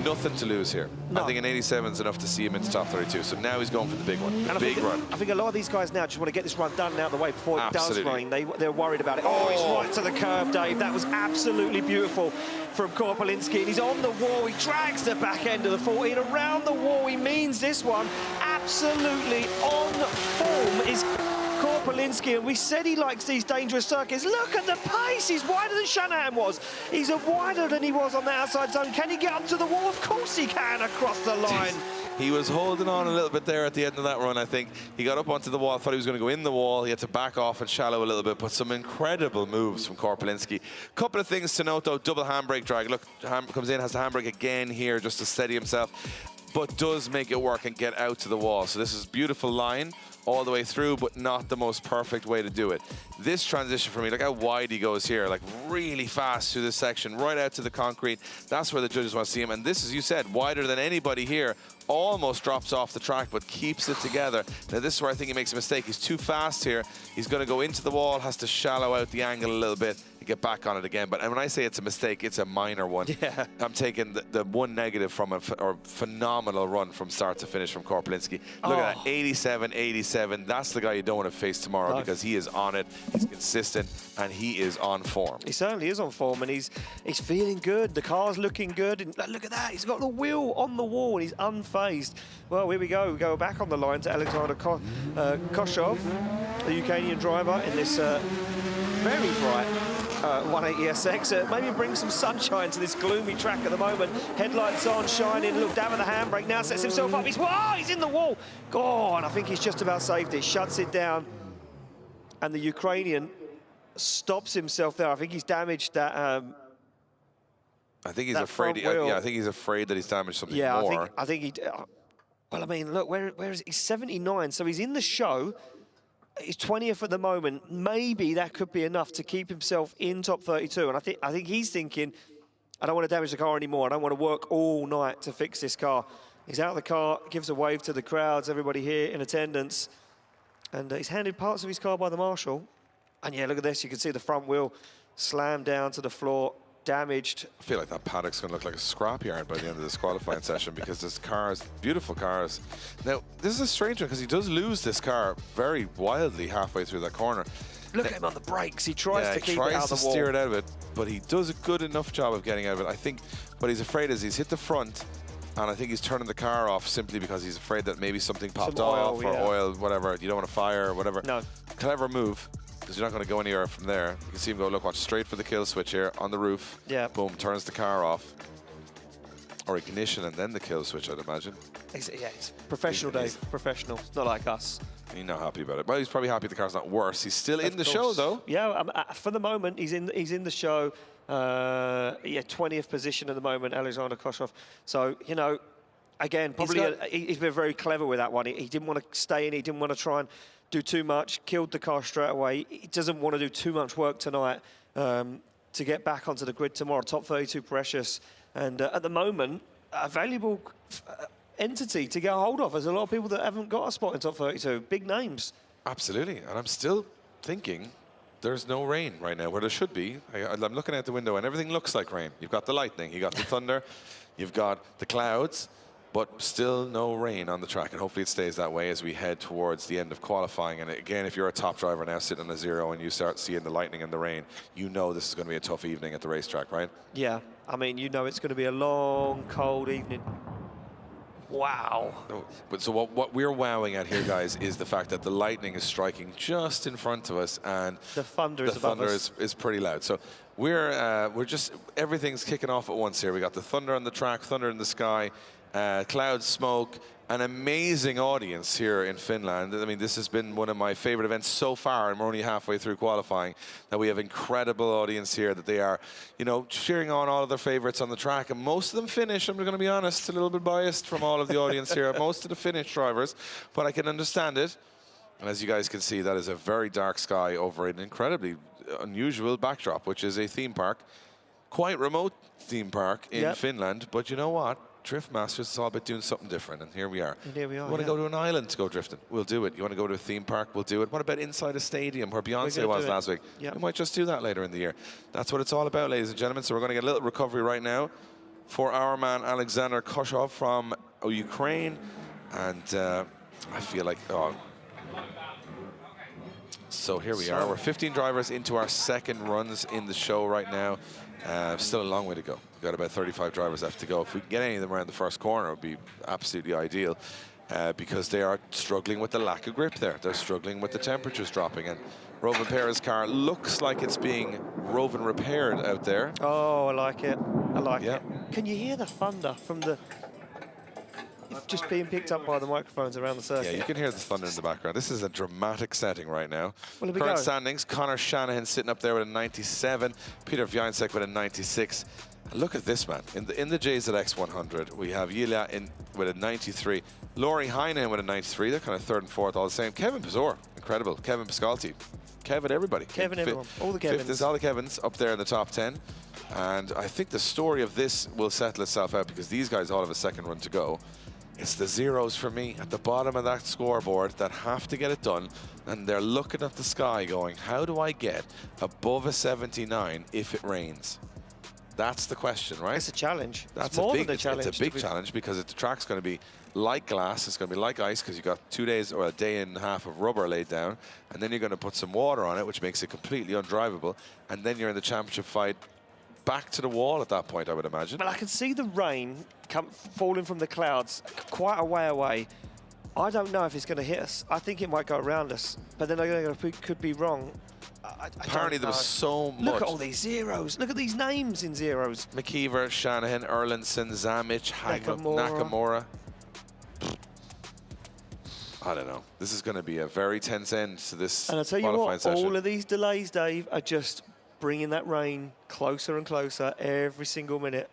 Nothing to lose here. No. I think an 87 is enough to see him into top 32. So now he's going for the big one. The big run. I think a lot of these guys now just want to get this run done and out of the way before it does rain. They're worried about it. Oh, he's right to the curb, Dave. That was absolutely beautiful from Palinski. And he's on the wall. He drags the back end of the 14 around the wall. He means this one. Absolutely on form is Palinski, and we said he likes these dangerous circuits. Look at the pace. He's wider than Shanahan was. He's wider than he was on the outside zone. Can he get up to the wall? Of course he can across the line. He was holding on a little bit there at the end of that run, I think. He got up onto the wall, thought he was going to go in the wall. He had to back off and shallow a little bit, but some incredible moves from Palinski. Couple of things to note, though. Double handbrake drag. Look, comes in, has the handbrake again here just to steady himself, but does make it work and get out to the wall. So this is beautiful line all the way through, but not the most perfect way to do it. This transition for me, look how wide he goes here, like really fast through this section, right out to the concrete. That's where the judges want to see him. And this, as you said, wider than anybody here, almost drops off the track, but keeps it together. Now, this is where I think he makes a mistake. He's too fast here. He's going to go into the wall, has to shallow out the angle a little bit and get back on it again. But when I say it's a mistake, it's a minor one. Yeah. I'm taking the one negative from a phenomenal run from start to finish from Palinski. Look at that, 87, 87. That's the guy you don't want to face tomorrow because he is on it, he's consistent, and he is on form. He certainly is on form, and he's feeling good. The car's looking good. And look at that, he's got the wheel on the wall, and he's unfazed. Well, here we go. We go back on the line to Alexander Kosov, the Ukrainian driver, in this very bright 180SX. Maybe bring some sunshine to this gloomy track at the moment. Headlights on, shining. Look down with the handbrake. Now sets himself up. He's in the wall. Oh, and I think he's just about saved it. Shuts it down. And the Ukrainian stops himself there. I think he's damaged that. I think he's afraid. I think he's afraid that he's damaged something more. Yeah, I think he. Well, I mean, look, where is he? He's 79, so he's in the show. He's 20th at the moment. Maybe that could be enough to keep himself in top 32. And I think he's thinking, I don't want to damage the car anymore. I don't want to work all night to fix this car. He's out of the car, gives a wave to the crowds, everybody here in attendance. And he's handed parts of his car by the marshal. And yeah, look at this. You can see the front wheel slammed down to the floor, damaged. I feel like that paddock's going to look like a scrapyard by the end of this qualifying session because this cars, beautiful cars. Now, this is a strange one because he does lose this car very wildly halfway through that corner. Look at him on the brakes. He tries to keep it out of the wall. He tries to steer it out of it, but he does a good enough job of getting out of it. I think what he's afraid is he's hit the front, and I think he's turning the car off simply because he's afraid that maybe something popped off or oil, whatever. You don't want to fire or whatever. No. Clever move. Because you're not going to go anywhere from there. You can see him go, look, watch, straight for the kill switch here on the roof. Yeah. Boom, turns the car off. Or ignition and then the kill switch, I'd imagine. It's professional, Dave. Professional. Not like us. He's not happy about it. But he's probably happy the car's not worse. He's still in the show, though. Yeah, for the moment, he's in the show. Yeah, 20th position at the moment, Alexander Kosov. So, you know, again, probably he's been very clever with that one. He didn't want to stay in. He didn't want to try and do too much. Killed the car straight away. He doesn't want to do too much work tonight to get back onto the grid tomorrow. Top 32 precious. And at the moment, a valuable entity to get a hold of. There's a lot of people that haven't got a spot in top 32. Big names. Absolutely. And I'm still thinking there's no rain right now where there should be. I'm looking out the window and everything looks like rain. You've got the lightning, you've got the thunder, you've got the clouds, but still no rain on the track. And hopefully it stays that way as we head towards the end of qualifying. And again, if you're a top driver now sitting on a 0 and you start seeing the lightning and the rain, you know this is going to be a tough evening at the racetrack, right? Yeah. I mean, you know it's going to be a long, cold evening. Wow. No, but so what we're wowing at here, guys, is the fact that the lightning is striking just in front of us, and the thunder is above us. is pretty loud. So we're just, everything's kicking off at once here. We got the thunder on the track, thunder in the sky, clouds, smoke, an amazing audience here in Finland. I mean, this has been one of my favorite events so far, and we're only halfway through qualifying, that we have incredible audience here, that they are, you know, cheering on all of their favorites on the track. And most of them Finnish, I'm going to be honest, a little bit biased from all of the audience here, most of the Finnish drivers, but I can understand it. And as you guys can see, that is a very dark sky over an incredibly unusual backdrop, which is a theme park, quite remote theme park in Finland, but you know what? Drift Masters is all about doing something different, and here we are. And here we are. You want to go to an island to go drifting? We'll do it. You want to go to a theme park? We'll do it. What about inside a stadium where Beyonce was last week? Yep. We might just do that later in the year. That's what it's all about, ladies and gentlemen. So we're going to get a little recovery right now for our man Alexander Kosov from Ukraine, and I feel like, so here we are. We're 15 drivers into our second runs in the show right now. Still a long way to go. We've got about 35 drivers left to go. If we can get any of them around the first corner, it would be absolutely ideal, because they are struggling with the lack of grip there. They're struggling with the temperatures dropping, and Rovan Perez's car looks like it's being Rovan repaired out there. Oh, I like it. I like it. Can you hear the thunder from the... It's just being picked up by the microphones around the circuit. Yeah, you can hear the thunder in the background. This is a dramatic setting right now. Well, Current standings, Connor Shanahan sitting up there with a 97, Peter Viancek with a 96. Look at this, man. In the JZX 100, we have Yulia with a 93, Laurie Heinen with a 93. They're kind of third and fourth, all the same. Kevin Pazor, incredible. Kevin Pascalti. Kevin, everybody. Kevin, everyone. All the Kevins. Fifth is all the Kevins up there in the top 10. And I think the story of this will settle itself out, because these guys all have a second run to go. It's the zeros for me at the bottom of that scoreboard that have to get it done, and they're looking at the sky going, how do I get above a 79 if it rains? That's the question, right? It's a challenge. That's more than a challenge. It's a big challenge, because the track's going to be like glass, it's going to be like ice, because you've got 2 days or a day and a half of rubber laid down, and then you're going to put some water on it, which makes it completely undrivable, and then you're in the championship fight back to the wall at that point, I would imagine. But I can see the rain falling from the clouds quite a way away. I don't know if it's going to hit us. I think it might go around us, but then I could be wrong. Apparently there was so much. Look at all these zeros. Look at these names in zeros. McKeever, Shanahan, Erlandson, Zamic, Haggam, Nakamura. I don't know. This is going to be a very tense end to this and I'll tell you qualifying what, session. all of these delays, Dave, are just bringing that rain closer and closer every single minute.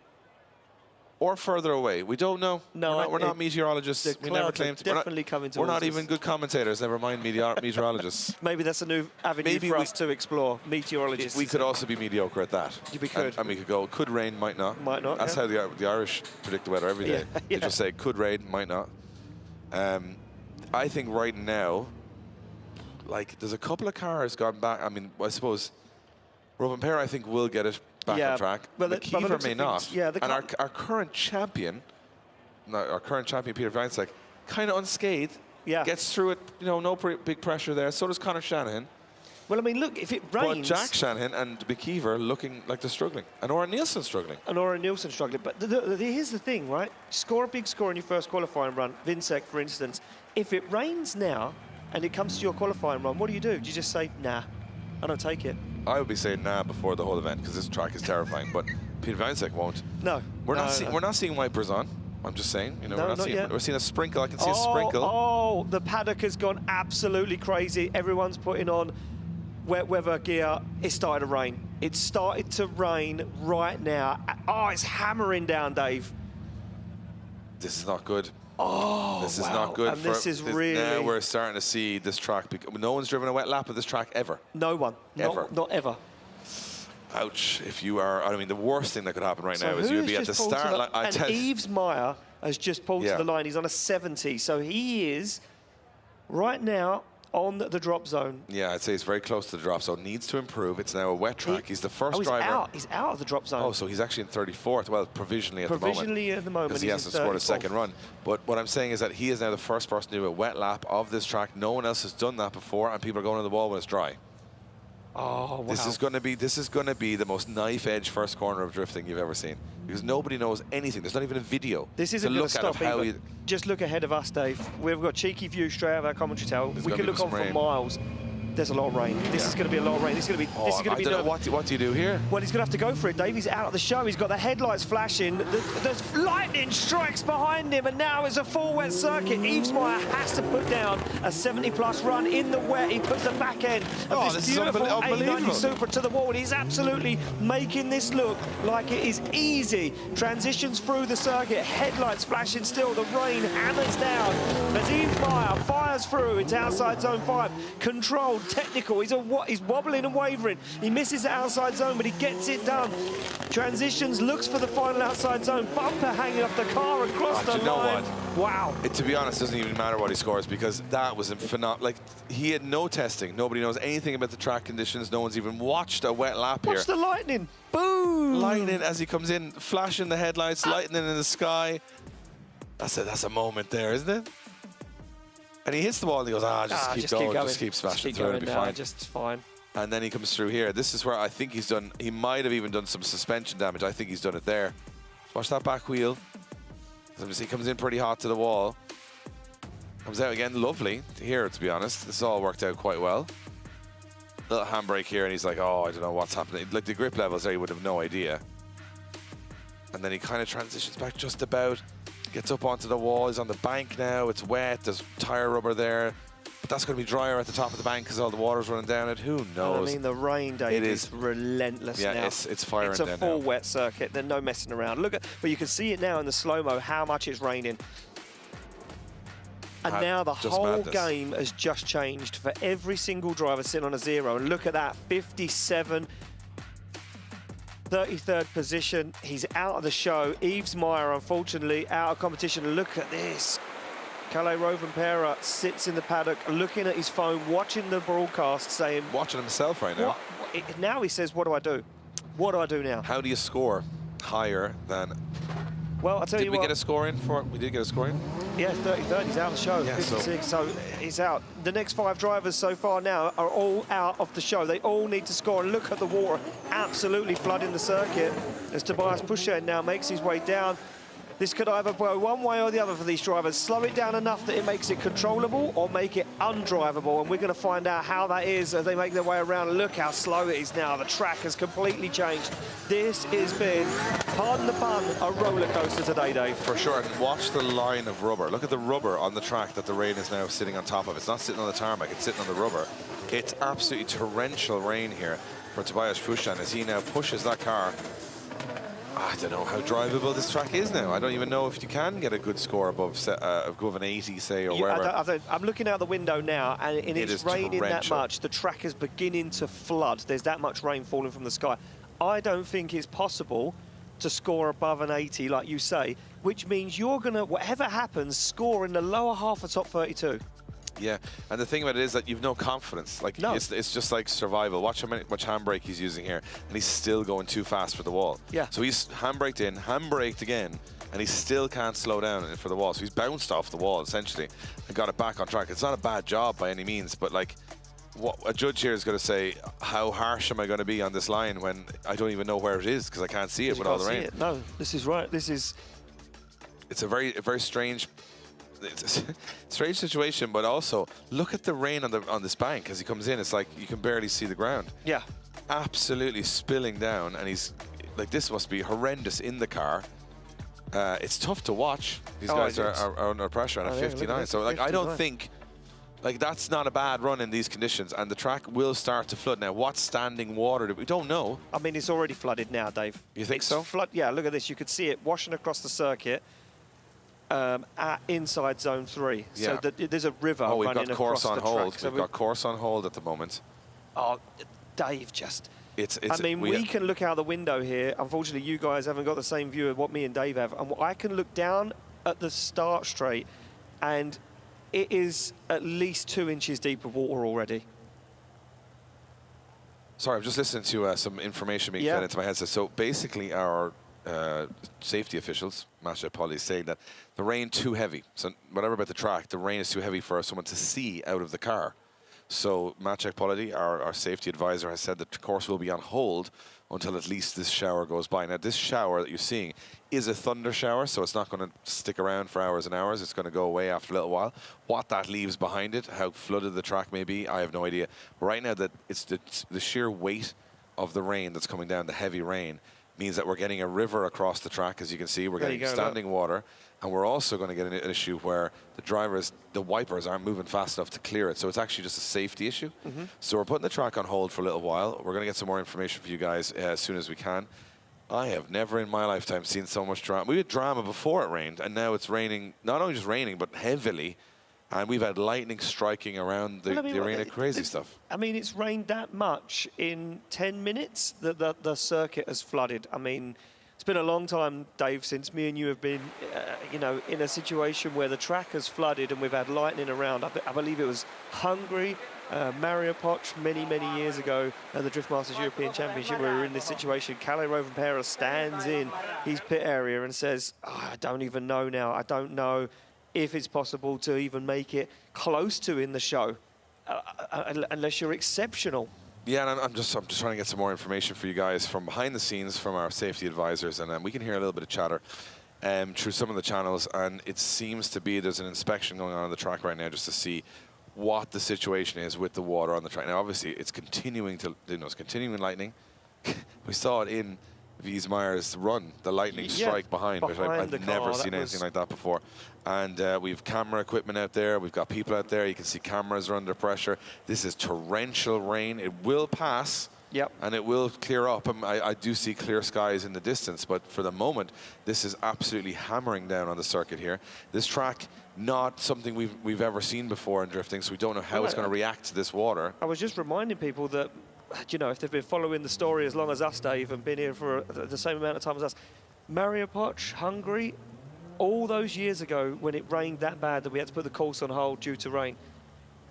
Or further away. We don't know. No, we're not meteorologists. We never claim to. Definitely coming towards We're not us. even good commentators. Never mind meteorologists. Maybe that's a new avenue for us to explore. Meteorologists. We could also be mediocre at that. We could. And we could go, could rain, might not. Might not. That's how the Irish predict the weather every day. They just say, could rain, might not. I think right now, like, there's a couple of cars gone back. I mean, I suppose Rovan Perez, I think, will get it back on track. But McKeever may not. Yeah, and our current champion, Peter Viancek, kind of unscathed. Yeah. Gets through it, you know, no big pressure there. So does Connor Shanahan. Well, I mean, look, if it rains... But Jack Shanahan and McKeever looking like they're struggling. And Oren Nielsen struggling. But here's the thing, right? Score a big score in your first qualifying run. Vincent, for instance. If it rains now and it comes to your qualifying run, what do? Do you just say, nah, I don't take it? I would be saying nah before the whole event, because this track is terrifying. But Peter Viancek won't. No. We're not seeing wipers on. I'm just saying, you know, we're seeing a sprinkle. I can see a sprinkle. Oh, the paddock has gone absolutely crazy. Everyone's putting on wet weather gear. It started to rain. It started to rain right now. Oh, it's hammering down, Dave. This is not good. Oh, this is not good. And this is really... Now we're starting to see this track. No one's driven a wet lap of this track ever. No one. Ever. Not ever. Ouch. If you are, I mean, the worst thing that could happen right now is you'd be at the start line. And Yves Meyer has just pulled to the line. He's on a 70. So he is right now on the drop zone. Yeah, I'd say he's very close to the drop zone. Needs to improve. It's now a wet track. He's the first driver. He's out of the drop zone. Oh, so he's actually in 34th. Well, provisionally at the moment. Provisionally at the moment. Because he hasn't scored a second run. But what I'm saying is that he is now the first person to do a wet lap of this track. No one else has done that before, and people are going to the wall when it's dry. Oh, wow. This is going to be the most knife-edge first corner of drifting you've ever seen, because nobody knows anything. There's not even a video. This isn't going to stop either. Just look ahead of us, Dave. We've got cheeky view straight out of our commentary tower. We could look on for miles. There's a lot of rain. This is going to be a lot of rain. This is going to be. This is going to be. What do you do here? Well, he's going to have to go for it, Dave. He's out of the show. He's got the headlights flashing. There's lightning strikes behind him, and now it's a full wet circuit. Yves Meyer has to put down a 70-plus run in the wet. He puts the back end of this beautiful 890 Supra to the wall, and he's absolutely making this look like it is easy. Transitions through the circuit, headlights flashing still. The rain hammers down as Yves Meyer fires through into outside zone 5. Controlled. Technical, he's wobbling and wavering. He misses the outside zone, but he gets it done. Transitions, looks for the final outside zone. Bumper hanging off the car across the line. You know what? Wow. To be honest, it doesn't even matter what he scores, because that was phenomenal. Like, he had no testing. Nobody knows anything about the track conditions. No one's even watched a wet lap here. Watch the lightning. Boom. Lightning as he comes in, flashing the headlights, lightning in the sky. That's a moment there, isn't it? And he hits the wall and he goes, just keep going. Just keep smashing through, it'll be fine. Just fine. And then he comes through here. This is where I think he's done, he might have even done some suspension damage. I think he's done it there. Watch that back wheel. He comes in pretty hot to the wall. Comes out again, lovely here, to be honest. This all worked out quite well. Little handbrake here, and he's like, oh, I don't know what's happening. Like, the grip levels there, he would have no idea. And then he kind of transitions back just about. Gets up onto the wall, he's on the bank now, it's wet, there's tyre rubber there. But that's going to be drier at the top of the bank because all the water's running down it. Who knows? I mean, the rain, Dave, is relentless now. Yeah, it's firing down now. It's a full wet circuit, there's no messing around. Look at, but you can see it now in the slow-mo, how much it's raining. And now the whole game has just changed for every single driver sitting on a 0. And look at that, 57. 33rd position, he's out of the show. Yves Meyer, unfortunately, out of competition. Look at this. Kalle Rovanperä sits in the paddock, looking at his phone, watching the broadcast, saying... Watching himself right now. Now he says, what do I do? What do I do now? How do you score higher than... Well, I'll tell you what. Did we get a score in for it? We did get a score in? Yeah, 33rd, he's out of the show. Yeah, 56, so he's out. The next 5 drivers so far now are all out of the show. They all need to score. And look at the water absolutely flooding the circuit as Tobias Pan now makes his way down. This could either go one way or the other for these drivers. Slow it down enough that it makes it controllable or make it undrivable. And we're going to find out how that is as they make their way around. Look how slow it is now. The track has completely changed. This has been, pardon the pun, a roller coaster today, Dave. For sure. And watch the line of rubber. Look at the rubber on the track that the rain is now sitting on top of. It's not sitting on the tarmac, it's sitting on the rubber. It's absolutely torrential rain here for Tobias Pan as he now pushes that car. I don't know how drivable this track is now. I don't even know if you can get a good score above an 80, say, or wherever. I'm looking out the window now, and it's raining that much. The track is beginning to flood. There's that much rain falling from the sky. I don't think it's possible to score above an 80, like you say, which means you're going to, whatever happens, score in the lower half of top 32. Yeah, and the thing about it is that you've no confidence. Like, no. It's just like survival. Watch how much handbrake he's using here, and he's still going too fast for the wall. Yeah. So he's handbraked in, handbraked again, and he still can't slow down for the wall. So he's bounced off the wall, essentially, and got it back on track. It's not a bad job by any means, but like, what a judge here is going to say, how harsh am I going to be on this line when I don't even know where it is because I can't see it with all the rain? No, this is right. This is... It's a very strange... It's a strange situation, but also look at the rain on this bank as he comes in. It's like you can barely see the ground. Yeah, absolutely spilling down, and he's like, this must be horrendous in the car. It's tough to watch. These guys are under pressure on a 59. So like, 59. I don't think Like, that's not a bad run in these conditions, and the track will start to flood. Now, what's standing water? We don't know. I mean, it's already flooded now, Dave. You think it's so? Yeah, look at this. You could see it washing across the circuit at inside zone 3. Yeah. So there's a river Oh, we've running got course across on the hold. track. So We've got course on hold at the moment. Oh, Dave, just... I mean, we can look out the window here. Unfortunately, you guys haven't got the same view of what me and Dave have. And I can look down at the start straight, and it is at least 2 inches deep of water already. Sorry, I'm just listening to some information being fed into my headset. So basically, our safety officials, Masha Polly, is saying that the rain too heavy. So whatever about the track, the rain is too heavy for someone to see out of the car. So Maciek Polity, our safety advisor, has said that the course will be on hold until at least this shower goes by. Now, this shower that you're seeing is a thunder shower, so it's not going to stick around for hours and hours. It's going to go away after a little while. What that leaves behind it, how flooded the track may be, I have no idea. But right now, that it's the sheer weight of the rain that's coming down, the heavy rain, means that we're getting a river across the track. As you can see, we're getting standing water. And we're also going to get an issue where the wipers aren't moving fast enough to clear it. So it's actually just a safety issue. So we're putting the track on hold for a little while. We're going to get some more information for you guys as soon as we can. I have never in my lifetime seen so much drama. We had drama before it rained, and now it's raining, not only just raining, but heavily. And we've had lightning striking around the arena, crazy stuff. I mean, it's rained that much in 10 minutes that the circuit has flooded. I mean, it's been a long time, Dave, since me and you have been, you know, in a situation where the track has flooded and we've had lightning around. I believe it was Hungary, Mariupol many, many years ago at the Drift Masters European Championship where we were in this situation. Kalle Rovanperä stands in his pit area and says, oh, I don't even know now. I don't know if it's possible to even make it close to in the show, unless you're exceptional. Yeah, and I'm just trying to get some more information for you guys from behind the scenes from our safety advisors, and we can hear a little bit of chatter through some of the channels, and it seems to be there's an inspection going on the track right now just to see what the situation is with the water on the track. Now, obviously, it's continuing to, it's continuing lightning. We saw it in Wiesmeyer's run, the lightning strike behind which I've never seen anything like that before. And we've camera equipment out there. We've got people out there. You can see cameras are under pressure. This is torrential rain. It will pass. And it will clear up. I do see clear skies in the distance, but for the moment, this is absolutely hammering down on the circuit here. This track, not something we've ever seen before in drifting, so we don't know how it's going to react to this water. I was just reminding people that, you know, if they've been following the story as long as us, Dave, and been here for the same amount of time as us, Mariupol, Hungary, all those years ago when it rained that bad that we had to put the course on hold due to rain.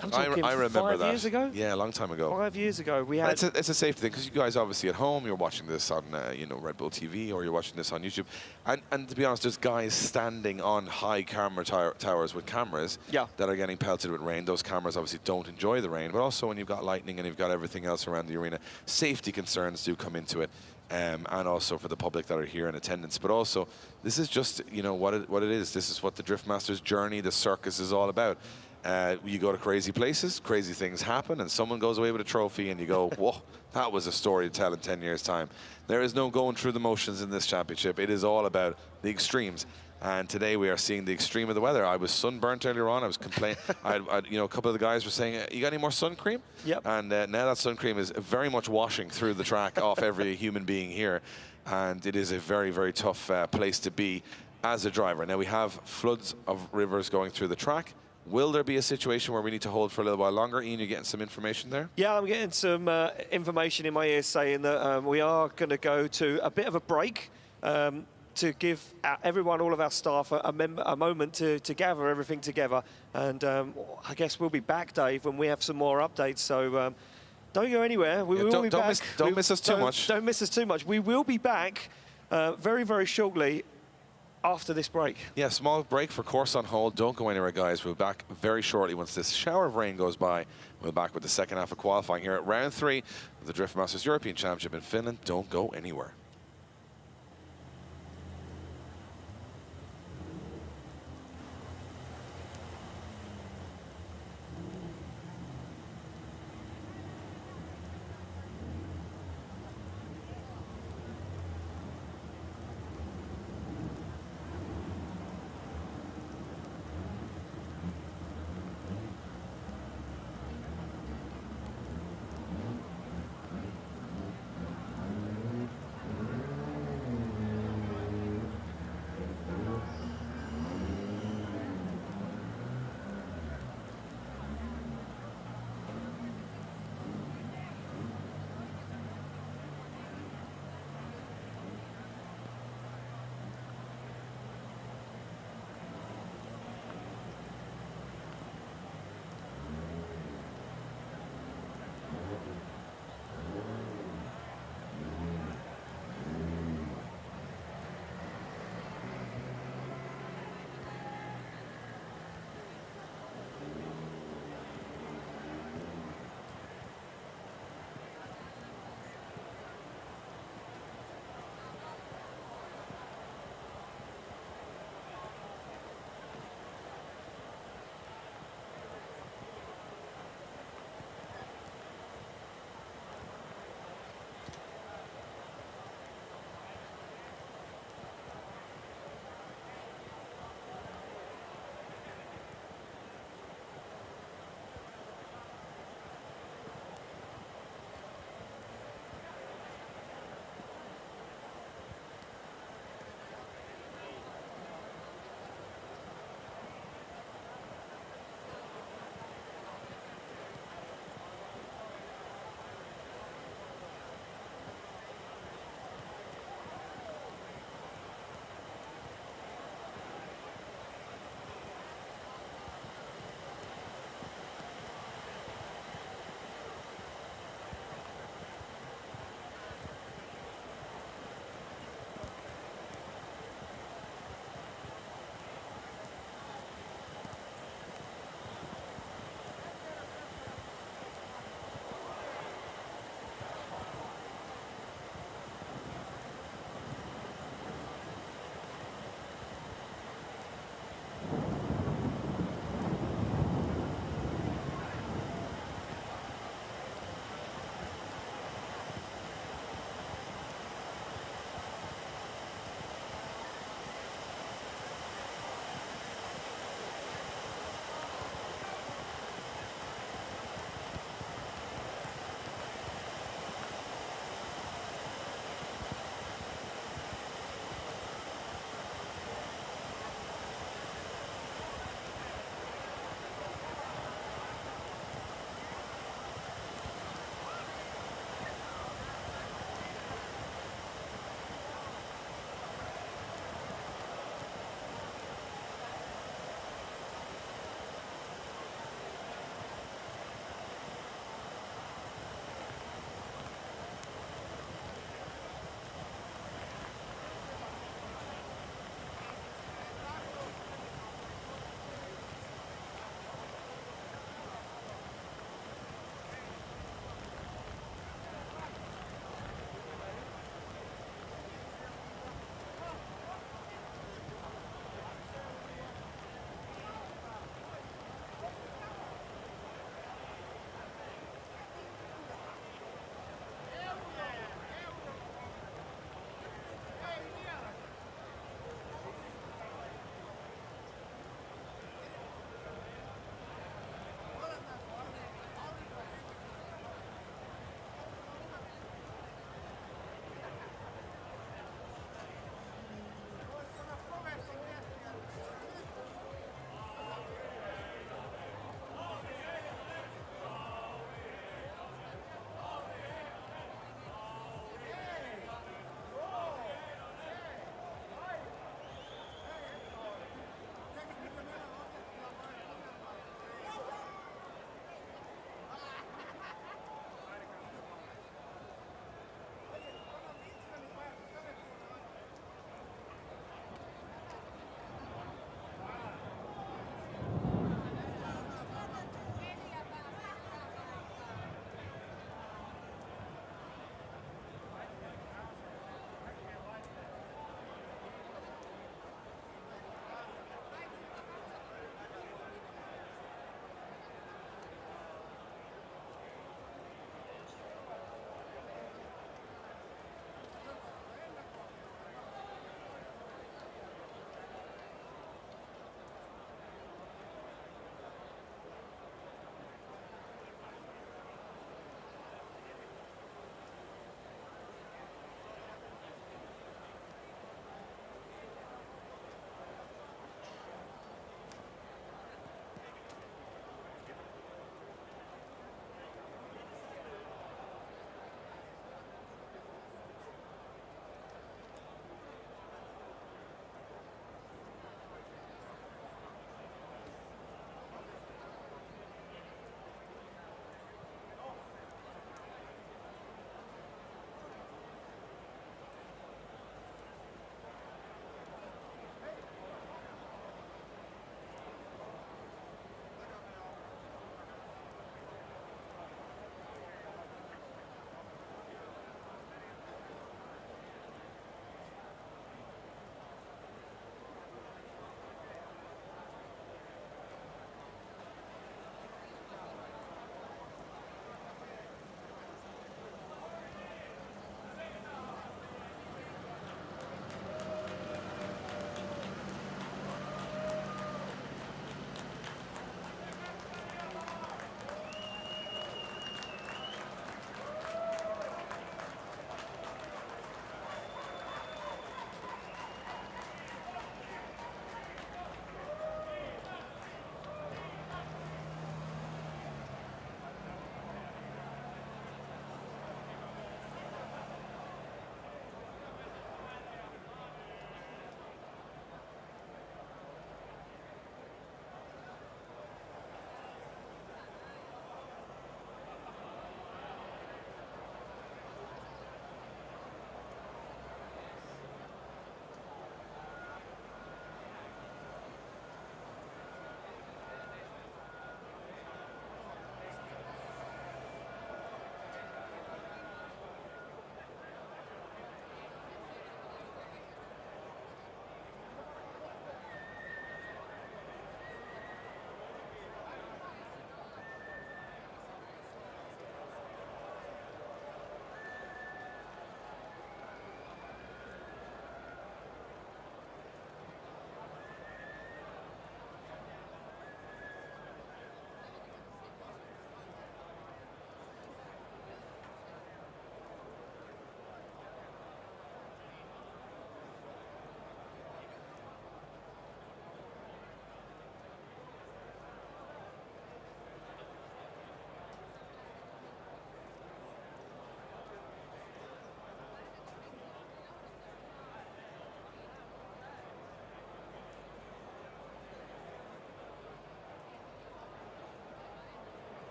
I'm talking I remember 5 that. years ago? Yeah, a long time ago. 5 years ago, we had... It's a safety thing, because you guys obviously at home, you're watching this on, you know, Red Bull TV, or you're watching this on YouTube. And to be honest, there's guys standing on high camera towers with cameras that are getting pelted with rain. Those cameras obviously don't enjoy the rain, but also when you've got lightning and you've got everything else around the arena, safety concerns do come into it. And also for the public that are here in attendance. But also, this is just, you know, what it is. This is what the Drift Masters journey, the circus is all about. You go to crazy places, crazy things happen, and someone goes away with a trophy, and you go, whoa, that was a story to tell in 10 years' time. There is no going through the motions in this championship. It is all about the extremes. And today we are seeing the extreme of the weather. I was sunburnt earlier on. I was complaining. You know, a couple of the guys were saying, you got any more sun cream? And now that sun cream is very much washing through the track off every human being here. And it is a very, very tough place to be as a driver. Now we have floods of rivers going through the track. Will there be a situation where we need to hold for a little while longer? Ian, you getting some information there? Yeah, I'm getting some information in my ears saying that we are going to go to a bit of a break to give everyone, all of our staff, a moment to gather everything together. And I guess we'll be back, Dave, when we have some more updates. So don't go anywhere. We will be back. Don't miss us too much. Don't miss us too much. We will be back very, very shortly after this break. Yeah, small break for course on hold. Don't go anywhere, guys. We'll be back very shortly once this shower of rain goes by. We'll be back with the second half of qualifying here at round 3 of the Drift Masters European Championship in Finland. Don't go anywhere.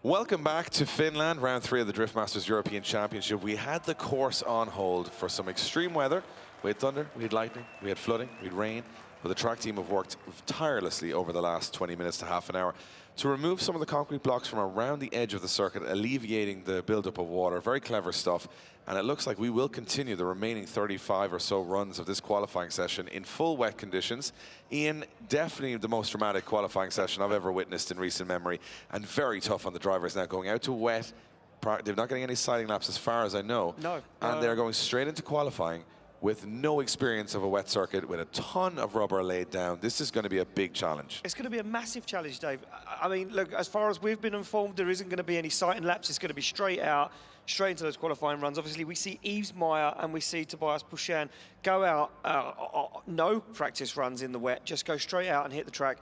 Welcome back to Finland, round 3 of the Drift Masters European Championship. We had the course on hold for some extreme weather. We had thunder, we had lightning, we had flooding, we had rain. But the track team have worked tirelessly over the last 20 minutes to half an hour to remove some of the concrete blocks from around the edge of the circuit, alleviating the buildup of water. Very clever stuff. And it looks like we will continue the remaining 35 or so runs of this qualifying session in full wet conditions. Ian, definitely the most dramatic qualifying session I've ever witnessed in recent memory, and very tough on the drivers now, going out to wet. They're not getting any siding laps as far as I know. No. And they're going straight into qualifying with no experience of a wet circuit, with a ton of rubber laid down. This is going to be a big challenge. It's going to be a massive challenge, Dave. I mean, look, as far as we've been informed, there isn't going to be any sighting laps. It's going to be straight out, straight into those qualifying runs. Obviously, we see Yves Meyer and we see Tobias Pan go out, no practice runs in the wet, just go straight out and hit the track.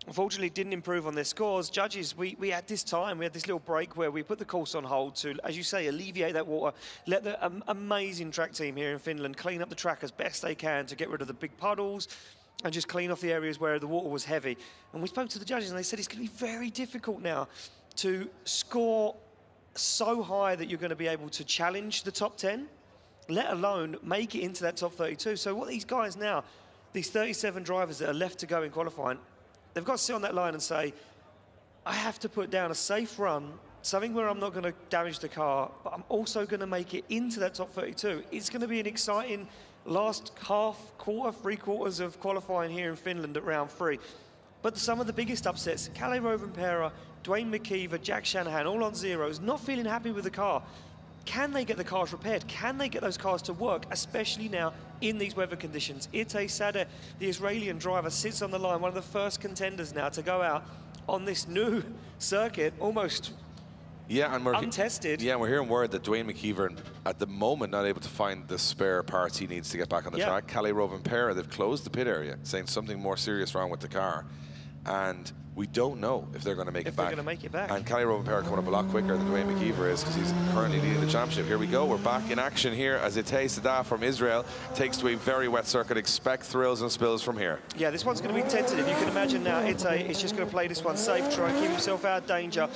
Unfortunately, didn't improve on their scores. Judges, we had this little break where we put the course on hold to, as you say, alleviate that water, let the amazing track team here in Finland clean up the track as best they can to get rid of the big puddles and just clean off the areas where the water was heavy. And we spoke to the judges and they said it's going to be very difficult now to score so high that you're going to be able to challenge the top 10, let alone make it into that top 32. So what these guys now, these 37 drivers that are left to go in qualifying, they've got to sit on that line and say, I have to put down a safe run, something where I'm not going to damage the car, but I'm also going to make it into that top 32. It's going to be an exciting last half, quarter, 3/4 of qualifying here in Finland at round 3. But some of the biggest upsets, Kalle Rovanperä, Dwayne McKeever, Jack Shanahan, all on zeros, not feeling happy with the car. Can they get the cars repaired? Can they get those cars to work, especially now in these weather conditions? Itay Sadeh, the Israeli driver, sits on the line, one of the first contenders now to go out on this new circuit, almost and we're untested. We're hearing word that Dwayne McKeever, at the moment, not able to find the spare parts he needs to get back on the track. Kalle Rovanperä, they've closed the pit area, saying something more serious wrong with the car. And we don't know if they're going to make it back. They're going to make it back. And Kalle Rovanperä coming up a lot quicker than Dwayne McKeever is, because he's currently leading the championship. Here we go. We're back in action here as Itay Sadeh from Israel takes to a very wet circuit. Expect thrills and spills from here. Yeah, this one's going to be tentative. You can imagine now Itay is just going to play this one safe, try and keep himself out of danger.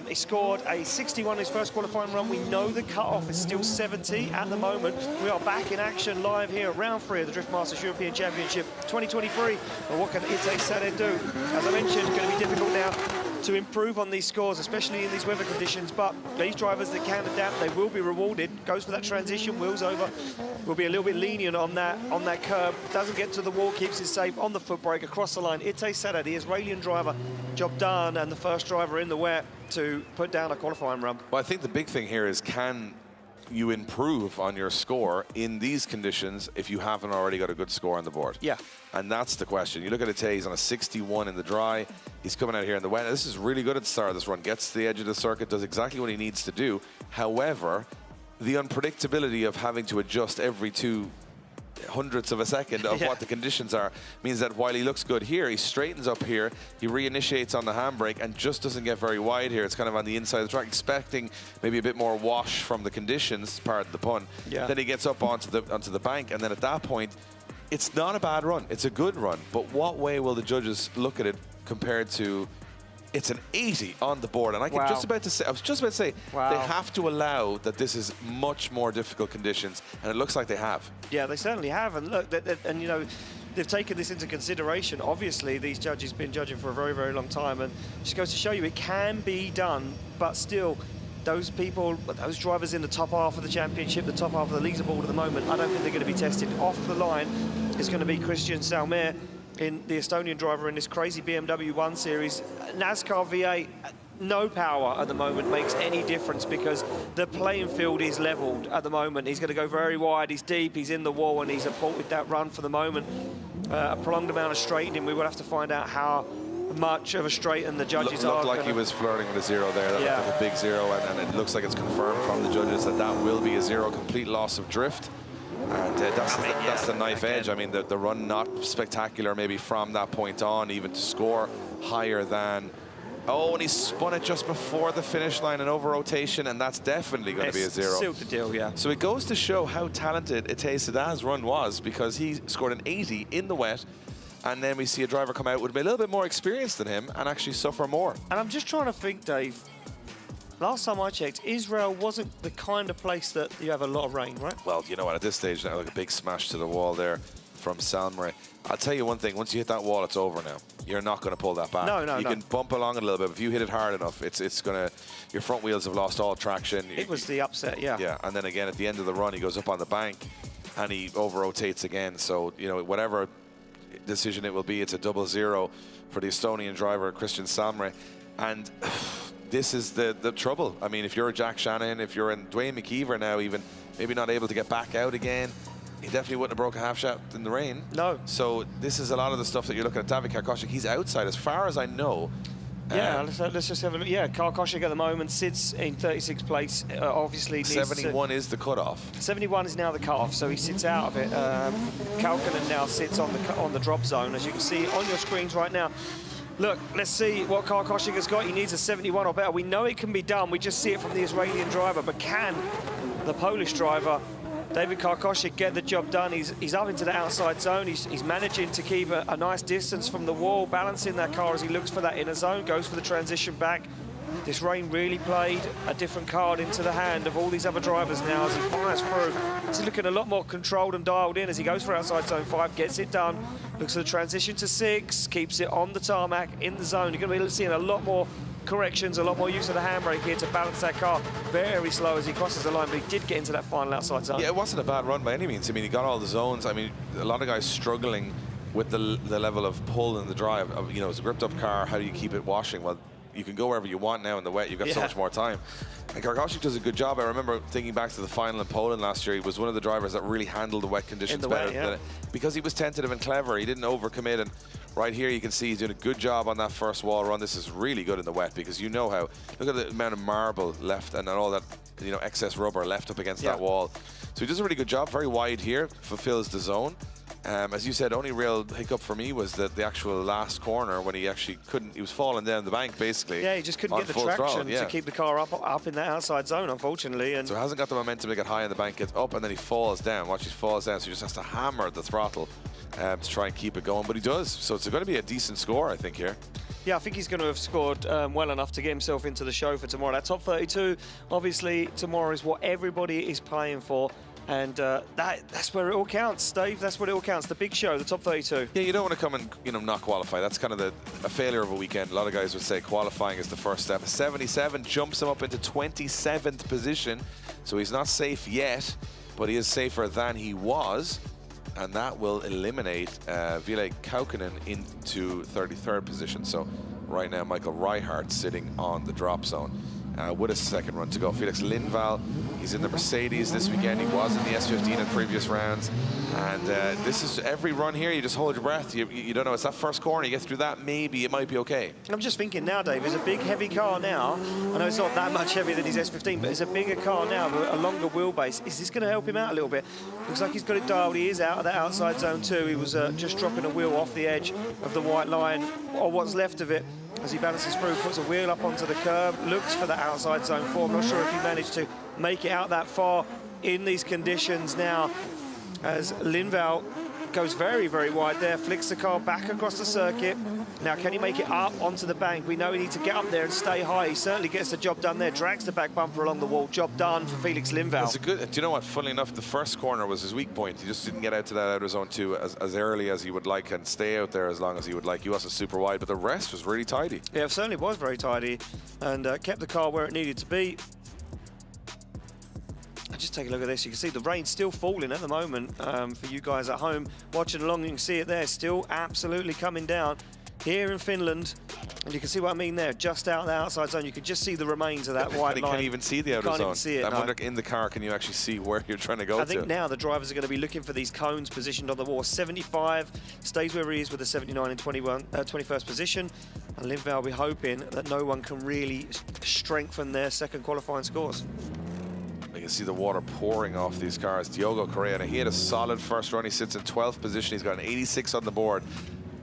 He scored a 61 in his first qualifying run. We know the cut-off is still 70 at the moment. We are back in action live here at round 3 of the Drift Masters European Championship 2023. Well, what can Itay Sadeh do? As I mentioned, it's going to be difficult now to improve on these scores, especially in these weather conditions, but these drivers that can adapt, they will be rewarded. Goes for that transition, wheels over, will be a little bit lenient on that curb, doesn't get to the wall, keeps it safe on the foot brake across the line. Itay Sadeh, the Israeli driver, job done, and the first driver in the wet to put down a qualifying run. Well, I think the big thing here is, can you improve on your score in these conditions if you haven't already got a good score on the board? Yeah. And that's the question. You look at Itay, he's on a 61 in the dry. He's coming out here in the wet. This is really good at the start of this run. Gets to the edge of the circuit, does exactly what he needs to do. However, the unpredictability of having to adjust every 2/100ths of a second of what the conditions are means that while he looks good here, he straightens up here, he reinitiates on the handbrake and just doesn't get very wide here. It's kind of on the inside of the track, expecting maybe a bit more wash from the conditions, pardon the pun. Yeah. Then he gets up onto the bank, and then at that point, it's not a bad run. It's a good run. But what way will the judges look at it compared to, it's an 80 on the board? And I was just about to say, they have to allow that this is much more difficult conditions, and it looks like they have. Yeah, they certainly have. And look, and you know, they've taken this into consideration. Obviously, these judges have been judging for a very, very long time, and it just goes to show you it can be done, but still, those people, those drivers in the top half of the championship, the top half of the leaderboard at the moment, I don't think they're going to be tested. Off the line is going to be Christian Samr, in the Estonian driver in this crazy BMW 1 Series. NASCAR V8, no power at the moment makes any difference because the playing field is leveled at the moment. He's going to go very wide, he's deep, he's in the wall, and he's aborted that run for the moment. A prolonged amount of straightening. We will have to find out how much of a straight, and the judges looked like he was flirting with a zero there. That looked like a big zero, and it looks like it's confirmed from the judges that that will be a zero, complete loss of drift. And that's the knife edge. I mean, the run not spectacular maybe from that point on, even to score higher than... Oh, and he spun it just before the finish line and over rotation, and that's definitely going to be a zero. Sealed the deal, yeah. So it goes to show how talented Itay Sadeh's run was, because he scored an 80 in the wet, and then we see a driver come out with a little bit more experience than him and actually suffer more. And I'm just trying to think, Dave, Last time I checked, Israel wasn't the kind of place that you have a lot of rain, right? Well, you know what, at this stage now, like a big smash to the wall there from Samr. I'll tell you one thing, once you hit that wall, it's over now. You're not going to pull that back. No. You can bump along it a little bit, but if you hit it hard enough, it's going to, your front wheels have lost all traction. It was the upset, yeah. Yeah, and then again, at the end of the run, he goes up on the bank and he over-rotates again. So, you know, whatever decision it will be, it's a 0-0 for the Estonian driver, Christian Samr. And this is the trouble. I mean, if you're Jack Shanahan, if you're in Dwayne McKeever now even, maybe not able to get back out again, he definitely wouldn't have broke a half shaft in the rain. No. So this is a lot of the stuff that you're looking at. David Kosik, he's outside as far as I know. Yeah, let's just have a look. Yeah, Kosik at the moment sits in 36th place. Obviously, 71 is the cutoff. 71 is now the cutoff, so he sits out of it. Kaukonen now sits on the drop zone, as you can see on your screens right now. Look, let's see what Kosik has got. He needs a 71 or better. We know it can be done. We just see it from the Israeli driver, but can the Polish driver, David Kosik, get the job done? He's up into the outside zone. He's managing to keep a nice distance from the wall, balancing that car as he looks for that inner zone, goes for the transition back. This rain really played a different card into the hand of all these other drivers now as he fires through. He's looking a lot more controlled and dialed in as he goes for outside zone 5, gets it done, looks for the transition to 6, keeps it on the tarmac in the zone. You're going to be seeing a lot more corrections, a lot more use of the handbrake here to balance that car very slow as he crosses the line, but he did get into that final outside zone. Yeah, it wasn't a bad run by any means. I mean, he got all the zones. I mean, a lot of guys struggling with the level of pull in the drive. You know, it's a gripped up car. How do you keep it washing? Well, you can go wherever you want now in the wet. You've got so much more time. And Kosik does a good job. I remember thinking back to the final in Poland last year. He was one of the drivers that really handled the wet conditions better. Because he was tentative and clever. He didn't overcommit. And right here you can see he's doing a good job on that first wall run. This is really good in the wet because you know how. Look at the amount of marble left and all that, you know, excess rubber left up against that wall. So he does a really good job. Very wide here. Fulfills the zone. As you said, only real hiccup for me was the actual last corner when he actually couldn't, he was falling down the bank basically. Yeah, he just couldn't get the traction to keep the car up in that outside zone, unfortunately. And so he hasn't got the momentum to get high in the bank, gets up and then he falls down. Watch, he falls down, so he just has to hammer the throttle to try and keep it going, but he does. So it's going to be a decent score, I think, here. Yeah, I think he's going to have scored well enough to get himself into the show for tomorrow. That top 32, obviously, tomorrow is what everybody is playing for. And that's where it all counts, Dave. That's what it all counts. The big show, the top 32. Yeah, you don't want to come and not qualify. That's kind of a failure of a weekend. A lot of guys would say qualifying is the first step. A 77 jumps him up into 27th position, so he's not safe yet, but he is safer than he was, and that will eliminate Ville Kaukonen into 33rd position. So right now, Michael Reichardt sitting on the drop zone. With a second run to go. Felix Lyal, he's in the Mercedes this weekend. He was in the S15 in previous rounds. And this is every run here, you just hold your breath. You don't know, it's that first corner, you get through that, maybe it might be okay. I'm just thinking now, Dave, it's a big, heavy car now. I know it's not that much heavier than his S15, but it's a bigger car now, with a longer wheelbase. Is this going to help him out a little bit? Looks like he's got it dialed. He is out of that outside zone too. He was just dropping a wheel off the edge of the white line, or what's left of it. As he balances through, puts a wheel up onto the curb, looks for that outside zone 4. I'm not sure if he managed to make it out that far in these conditions now, as Lyal goes very, very wide there, flicks the car back across the circuit. Now, can he make it up onto the bank? We know he needs to get up there and stay high. He certainly gets the job done there, drags the back bumper along the wall. Job done for Felix Lyal. That's a good, do you know what, funnily enough, the first corner was his weak point. He just didn't get out to that outer zone 2 as early as he would like and stay out there as long as he would like. He wasn't super wide, but the rest was really tidy. Yeah, it certainly was very tidy and kept the car where it needed to be. Just take a look at this. You can see the rain's still falling at the moment for you guys at home watching along. You can see it there, still absolutely coming down here in Finland. And you can see what I mean there, just out the outside zone. You can just see the remains of that white line. You can't even see the outer zone. Can't even see it, I wonder, in the car, can you actually see where you're trying to go to? I think now the drivers are going to be looking for these cones positioned on the wall. 75 stays where he is with a 79 in 21st position. And Lyal will be hoping that no one can really strengthen their second qualifying scores. You can see the water pouring off these cars. Dogo Kaara, he had a solid first run. He sits in 12th position. He's got an 86 on the board.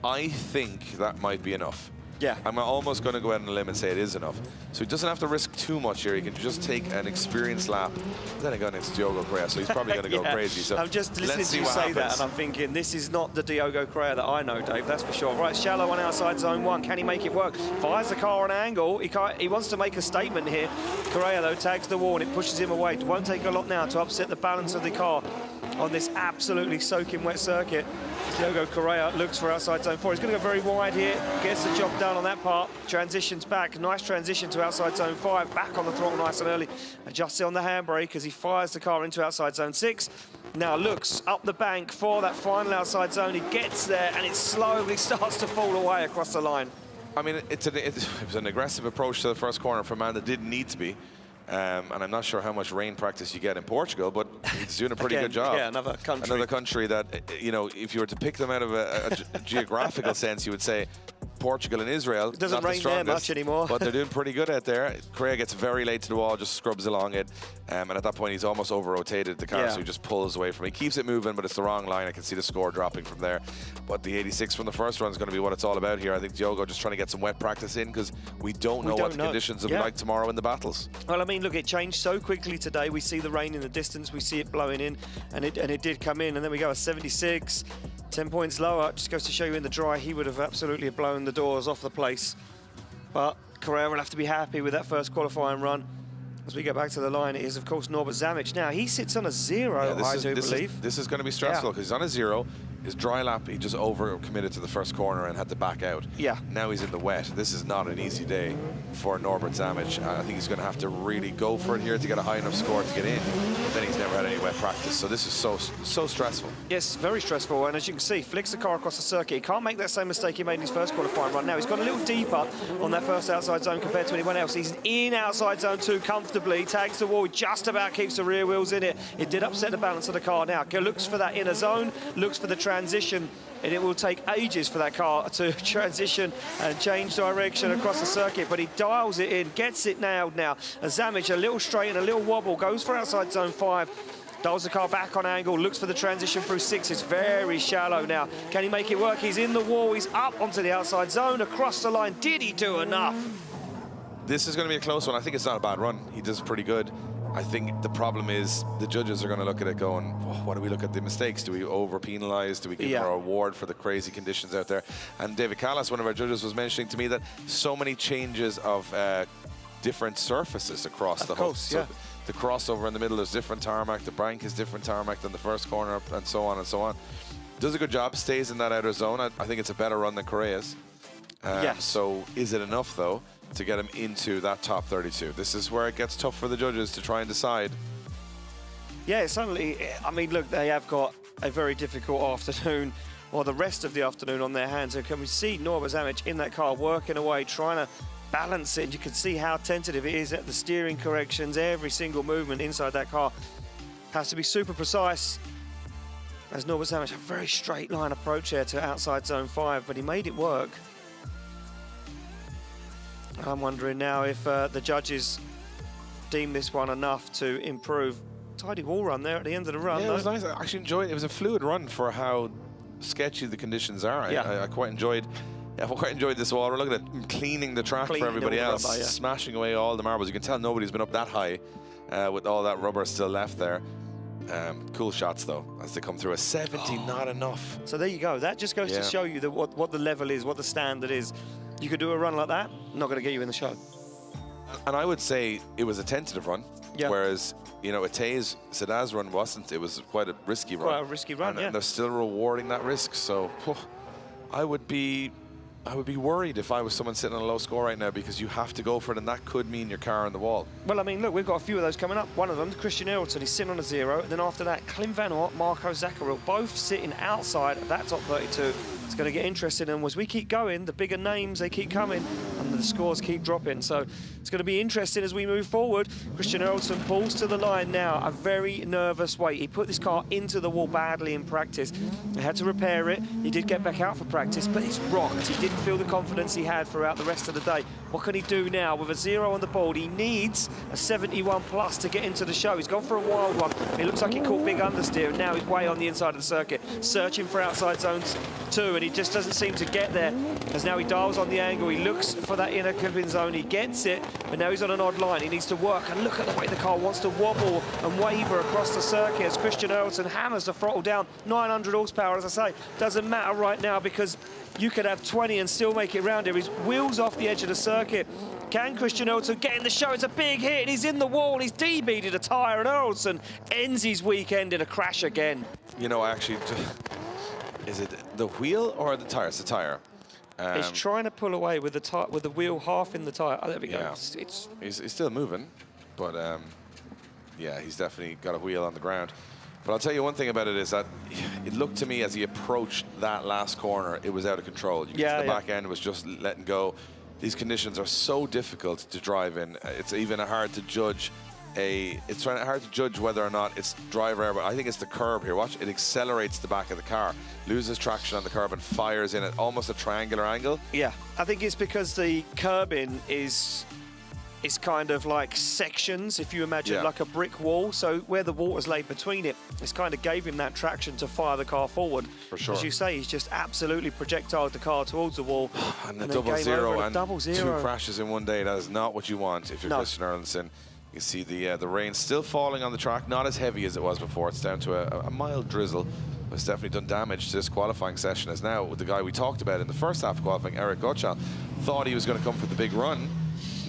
I think that might be enough. Yeah. I'm almost going to go out on a limb and say it is enough. So he doesn't have to risk too much here. He can just take an experienced lap. Then again, it's Diogo Kaara, so he's probably going to go crazy. So I'm just listening to you say that, and I'm thinking, this is not the Diogo Kaara that I know, Dave, that's for sure. Right, shallow on outside zone 1. Can he make it work? Fires the car on an angle. He wants to make a statement here. Kaara, though, tags the wall, and it pushes him away. It won't take a lot now to upset the balance of the car on this absolutely soaking wet circuit. Diogo Kaara looks for outside zone 4. He's going to go very wide here, gets the job done on that part, transitions back. Nice transition to outside zone 5, back on the throttle nice and early. Adjusts it on the handbrake as he fires the car into outside zone 6. Now looks up the bank for that final outside zone. He gets there, and it slowly starts to fall away across the line. I mean, it was an aggressive approach to the first corner for a man that didn't need to be. And I'm not sure how much rain practice you get in Portugal, but he's doing a pretty good job. Yeah, another country. Another country that, you know, if you were to pick them out of a geographical sense, you would say Portugal and Israel. It doesn't rain there much anymore. But they're doing pretty good out there. Kaara gets very late to the wall, just scrubs along it. And at that point, he's almost over-rotated the car, so he just pulls away from it. He keeps it moving, but it's the wrong line. I can see the score dropping from there. But the 86 from the first run is going to be what it's all about here. I think Diogo just trying to get some wet practice in, because we don't know what the conditions will be like tomorrow in the battles. Well, I mean, look, it changed so quickly today. We see the rain in the distance. We see it blowing in, and it did come in. And then we go a 76. 10 points lower, just goes to show you in the dry, he would have absolutely blown the doors off the place. But Kaara will have to be happy with that first qualifying run. As we go back to the line, it is, of course, Norbert Zeme. Now, he sits on a 0, I do believe. This is going to be stressful, because he's on a 0. His dry lap, he just over-committed to the first corner and had to back out. Yeah. Now he's in the wet. This is not an easy day for Norbert Zeme. I think he's going to have to really go for it here to get a high enough score to get in. But then he's never had any wet practice, so this is so stressful. Yes, very stressful, and as you can see, flicks the car across the circuit. He can't make that same mistake he made in his first qualifying run. Now, he's got a little deeper on that first outside zone compared to anyone else. He's in outside zone 2 comfortably, tags the wall, just about keeps the rear wheels in it. It did upset the balance of the car. Now, looks for that inner zone, looks for the transition, and it will take ages for that car to transition and change direction across the circuit, but he dials it in, gets it nailed now. Zame, a little straight and a little wobble, goes for outside zone 5, dials the car back on angle, looks for the transition through 6. It's very shallow now. Can he make it work? He's in the wall, he's up onto the outside zone, across the line. Did he do enough? This is going to be a close one. I think it's not a bad run. He does pretty good. I think the problem is the judges are going to look at it going, oh, what do we look at the mistakes? Do we over-penalise? Do we give him a reward for the crazy conditions out there? And David Callas, one of our judges, was mentioning to me that so many changes of different surfaces across the whole. So the crossover in the middle is different tarmac, the bank is different tarmac than the first corner, and so on and so on. Does a good job, stays in that outer zone. I think it's a better run than Kaara's. So is it enough, though, to get him into that top 32? This is where it gets tough for the judges to try and decide. Yeah, suddenly, I mean, look, they have got a very difficult afternoon, or the rest of the afternoon on their hands. And can we see Norbert Zeme in that car working away, trying to balance it? And you can see how tentative it is at the steering corrections. Every single movement inside that car has to be super precise. As Norbert Zeme, a very straight line approach here to outside zone 5, but he made it work. I'm wondering now if the judges deem this one enough to improve. Tidy wall run there at the end of the run. Yeah, it was nice. I actually enjoyed it. It was a fluid run for how sketchy the conditions are. I quite enjoyed this wall. Look at it, cleaning the track for everybody else, smashing away all the marbles. You can tell nobody's been up that high with all that rubber still left there. Cool shots, though, as they come through. A 70, not enough. So there you go. That just goes to show you that what the level is, what the standard is. You could do a run like that, not going to get you in the show. And I would say it was a tentative run, whereas, you know, Sedaz's run wasn't. It was quite a risky run. Quite a risky run, and they're still rewarding that risk. So I would be worried if I was someone sitting on a low score right now, because you have to go for it, and that could mean your car on the wall. Well, I mean, look, we've got a few of those coming up. One of them, Christina Alto, he's sitting on a 0. And then after that, Klim Van Ort, Marco Zaccaril, both sitting outside of that top 32. It's going to get interesting, and as we keep going, the bigger names, they keep coming, and the scores keep dropping. So it's going to be interesting as we move forward. Christian Erlson pulls to the line now, a very nervous way. He put this car into the wall badly in practice. He had to repair it. He did get back out for practice, but it's rocked. He didn't feel the confidence he had throughout the rest of the day. What can he do now? With a 0 on the board, he needs a 71 plus to get into the show. He's gone for a wild one. It looks like he caught big understeer, and now he's way on the inside of the circuit, searching for outside zones too, and he just doesn't seem to get there. As now he dials on the angle, he looks for that inner clipping zone, he gets it, but now he's on an odd line. He needs to work, and look at the way the car wants to wobble and waver across the circuit as Christian Erlandson hammers the throttle down. 900 horsepower, as I say, doesn't matter right now because you could have 20 and still make it round here. He's wheels off the edge of the circuit. Can Christian Erlandson get in the show? It's a big hit, and he's in the wall, and he's DB'd a tyre, and Erlandson ends his weekend in a crash again. You know, actually, is it the wheel or the tyre? It's the tyre. He's trying to pull away with the wheel half in the tyre. Oh, there we go. Yeah. He's still moving, but yeah, he's definitely got a wheel on the ground. But I'll tell you one thing about it is that it looked to me as he approached that last corner, it was out of control. You get to the back end, was just letting go. These conditions are so difficult to drive in. It's even hard to judge hard to judge whether or not it's driver error, but I think it's the curb here. Watch, it accelerates the back of the car, loses traction on the curb and fires in at almost a triangular angle. Yeah, I think it's because the curbing is kind of like sections, if you imagine like a brick wall. So where the water's laid between it, it's kind of gave him that traction to fire the car forward. For sure. As you say, he's just absolutely projectiled the car towards the wall. And the double zero, 2 crashes in one day, that is not what you want if you're Christian Erlandson. You see the rain still falling on the track, not as heavy as it was before. It's down to a mild drizzle. It's definitely done damage to this qualifying session, as now with the guy we talked about in the first half of qualifying, Ykovich, thought he was going to come for the big run.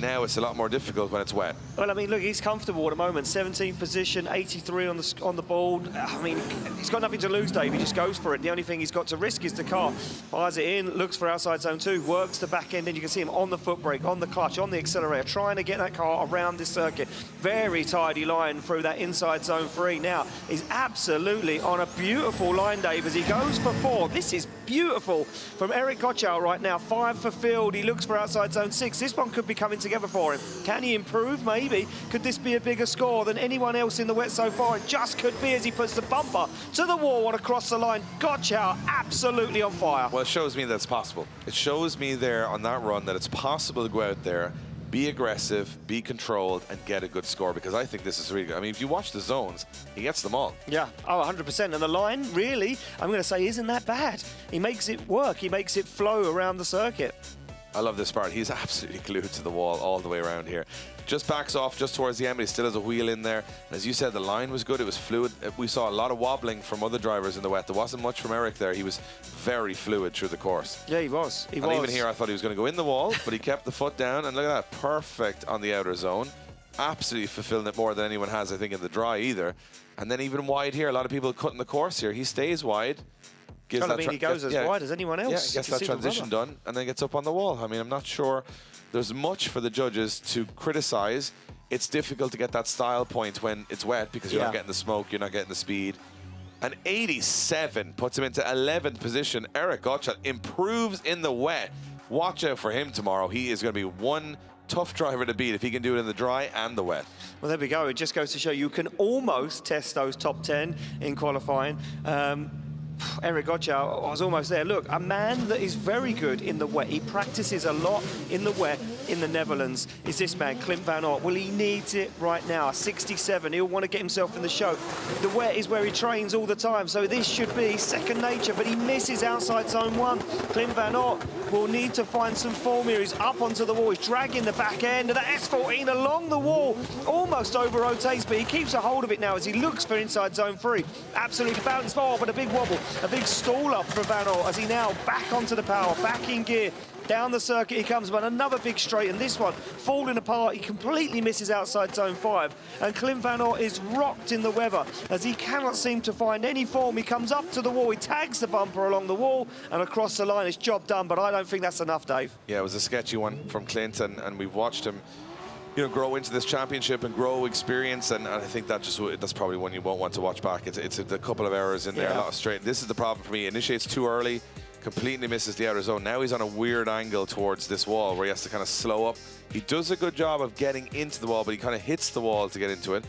Now it's a lot more difficult when it's wet. Well, I mean, look, he's comfortable at the moment. 17th position, 83 on the board. I mean, he's got nothing to lose, Dave. He just goes for it. The only thing he's got to risk is the car. Fires it in, looks for outside zone 2, works the back end, and you can see him on the foot brake, on the clutch, on the accelerator, trying to get that car around this circuit. Very tidy line through that inside zone 3. Now, he's absolutely on a beautiful line, Dave, as he goes for 4. This is beautiful from Ykovich right now. 5 for field. He looks for outside zone 6. This one could be coming together for him. Can he improve? Maybe. Could this be a bigger score than anyone else in the wet so far? It just could be, as he puts the bumper to the wall and across the line. Ykovich absolutely on fire. Well, it shows me that it's possible. It shows me there on that run that it's possible to go out there, be aggressive, be controlled, and get a good score, because I think this is really good. I mean, if you watch the zones, he gets them all. Yeah, oh, 100%. And the line, really, I'm going to say, isn't that bad. He makes it work. He makes it flow around the circuit. I love this part. He's absolutely glued to the wall all the way around here. Just backs off just towards the end, but he still has a wheel in there. And as you said, the line was good. It was fluid. We saw a lot of wobbling from other drivers in the wet. There wasn't much from Eric there. He was very fluid through the course. Yeah, he was. And even here, I thought he was going to go in the wall, but he kept the foot down. And look at that, perfect on the outer zone. Absolutely fulfilling it more than anyone has, I think, in the dry either. And then even wide here, a lot of people cutting the course here. He stays wide. I mean, he goes as wide as anyone else. Yeah, gets that transition done and then gets up on the wall. I mean, I'm not sure there's much for the judges to criticize. It's difficult to get that style point when it's wet because you're not getting the smoke, you're not getting the speed. And 87 puts him into 11th position. Ykovich improves in the wet. Watch out for him tomorrow. He is going to be one tough driver to beat if he can do it in the dry and the wet. Well, there we go. It just goes to show you can almost test those top 10 in qualifying. Ykovich was almost there. Look, a man that is very good in the wet. He practices a lot in the wet in the Netherlands. Is this man, Clint Van Aert? Well, he needs it right now. 67, he'll want to get himself in the show. The wet is where he trains all the time, so this should be second nature, but he misses outside zone 1. Clint Van Aert will need to find some form here. He's up onto the wall. He's dragging the back end of that S14 along the wall. Almost over-rotates, but he keeps a hold of it now as he looks for inside zone 3. Absolutely balanced, but a big wobble. A big stall up for Van Aert as he now back onto the power, back in gear. Down the circuit he comes, but another big straight, and this one falling apart. He completely misses outside zone 5, and Clint Van Aert is rocked in the weather as he cannot seem to find any form. He comes up to the wall, he tags the bumper along the wall and across the line. It's job done, but I don't think that's enough, Dave. Yeah, it was a sketchy one from Clint, and we've watched him, you know, grow into this championship and grow experience, and I think that's probably one you won't want to watch back. It's a couple of errors in there, a lot of straight. This is the problem for me. Initiates too early, completely misses the outer zone. Now he's on a weird angle towards this wall where he has to kind of slow up. He does a good job of getting into the wall, but he kind of hits the wall to get into it.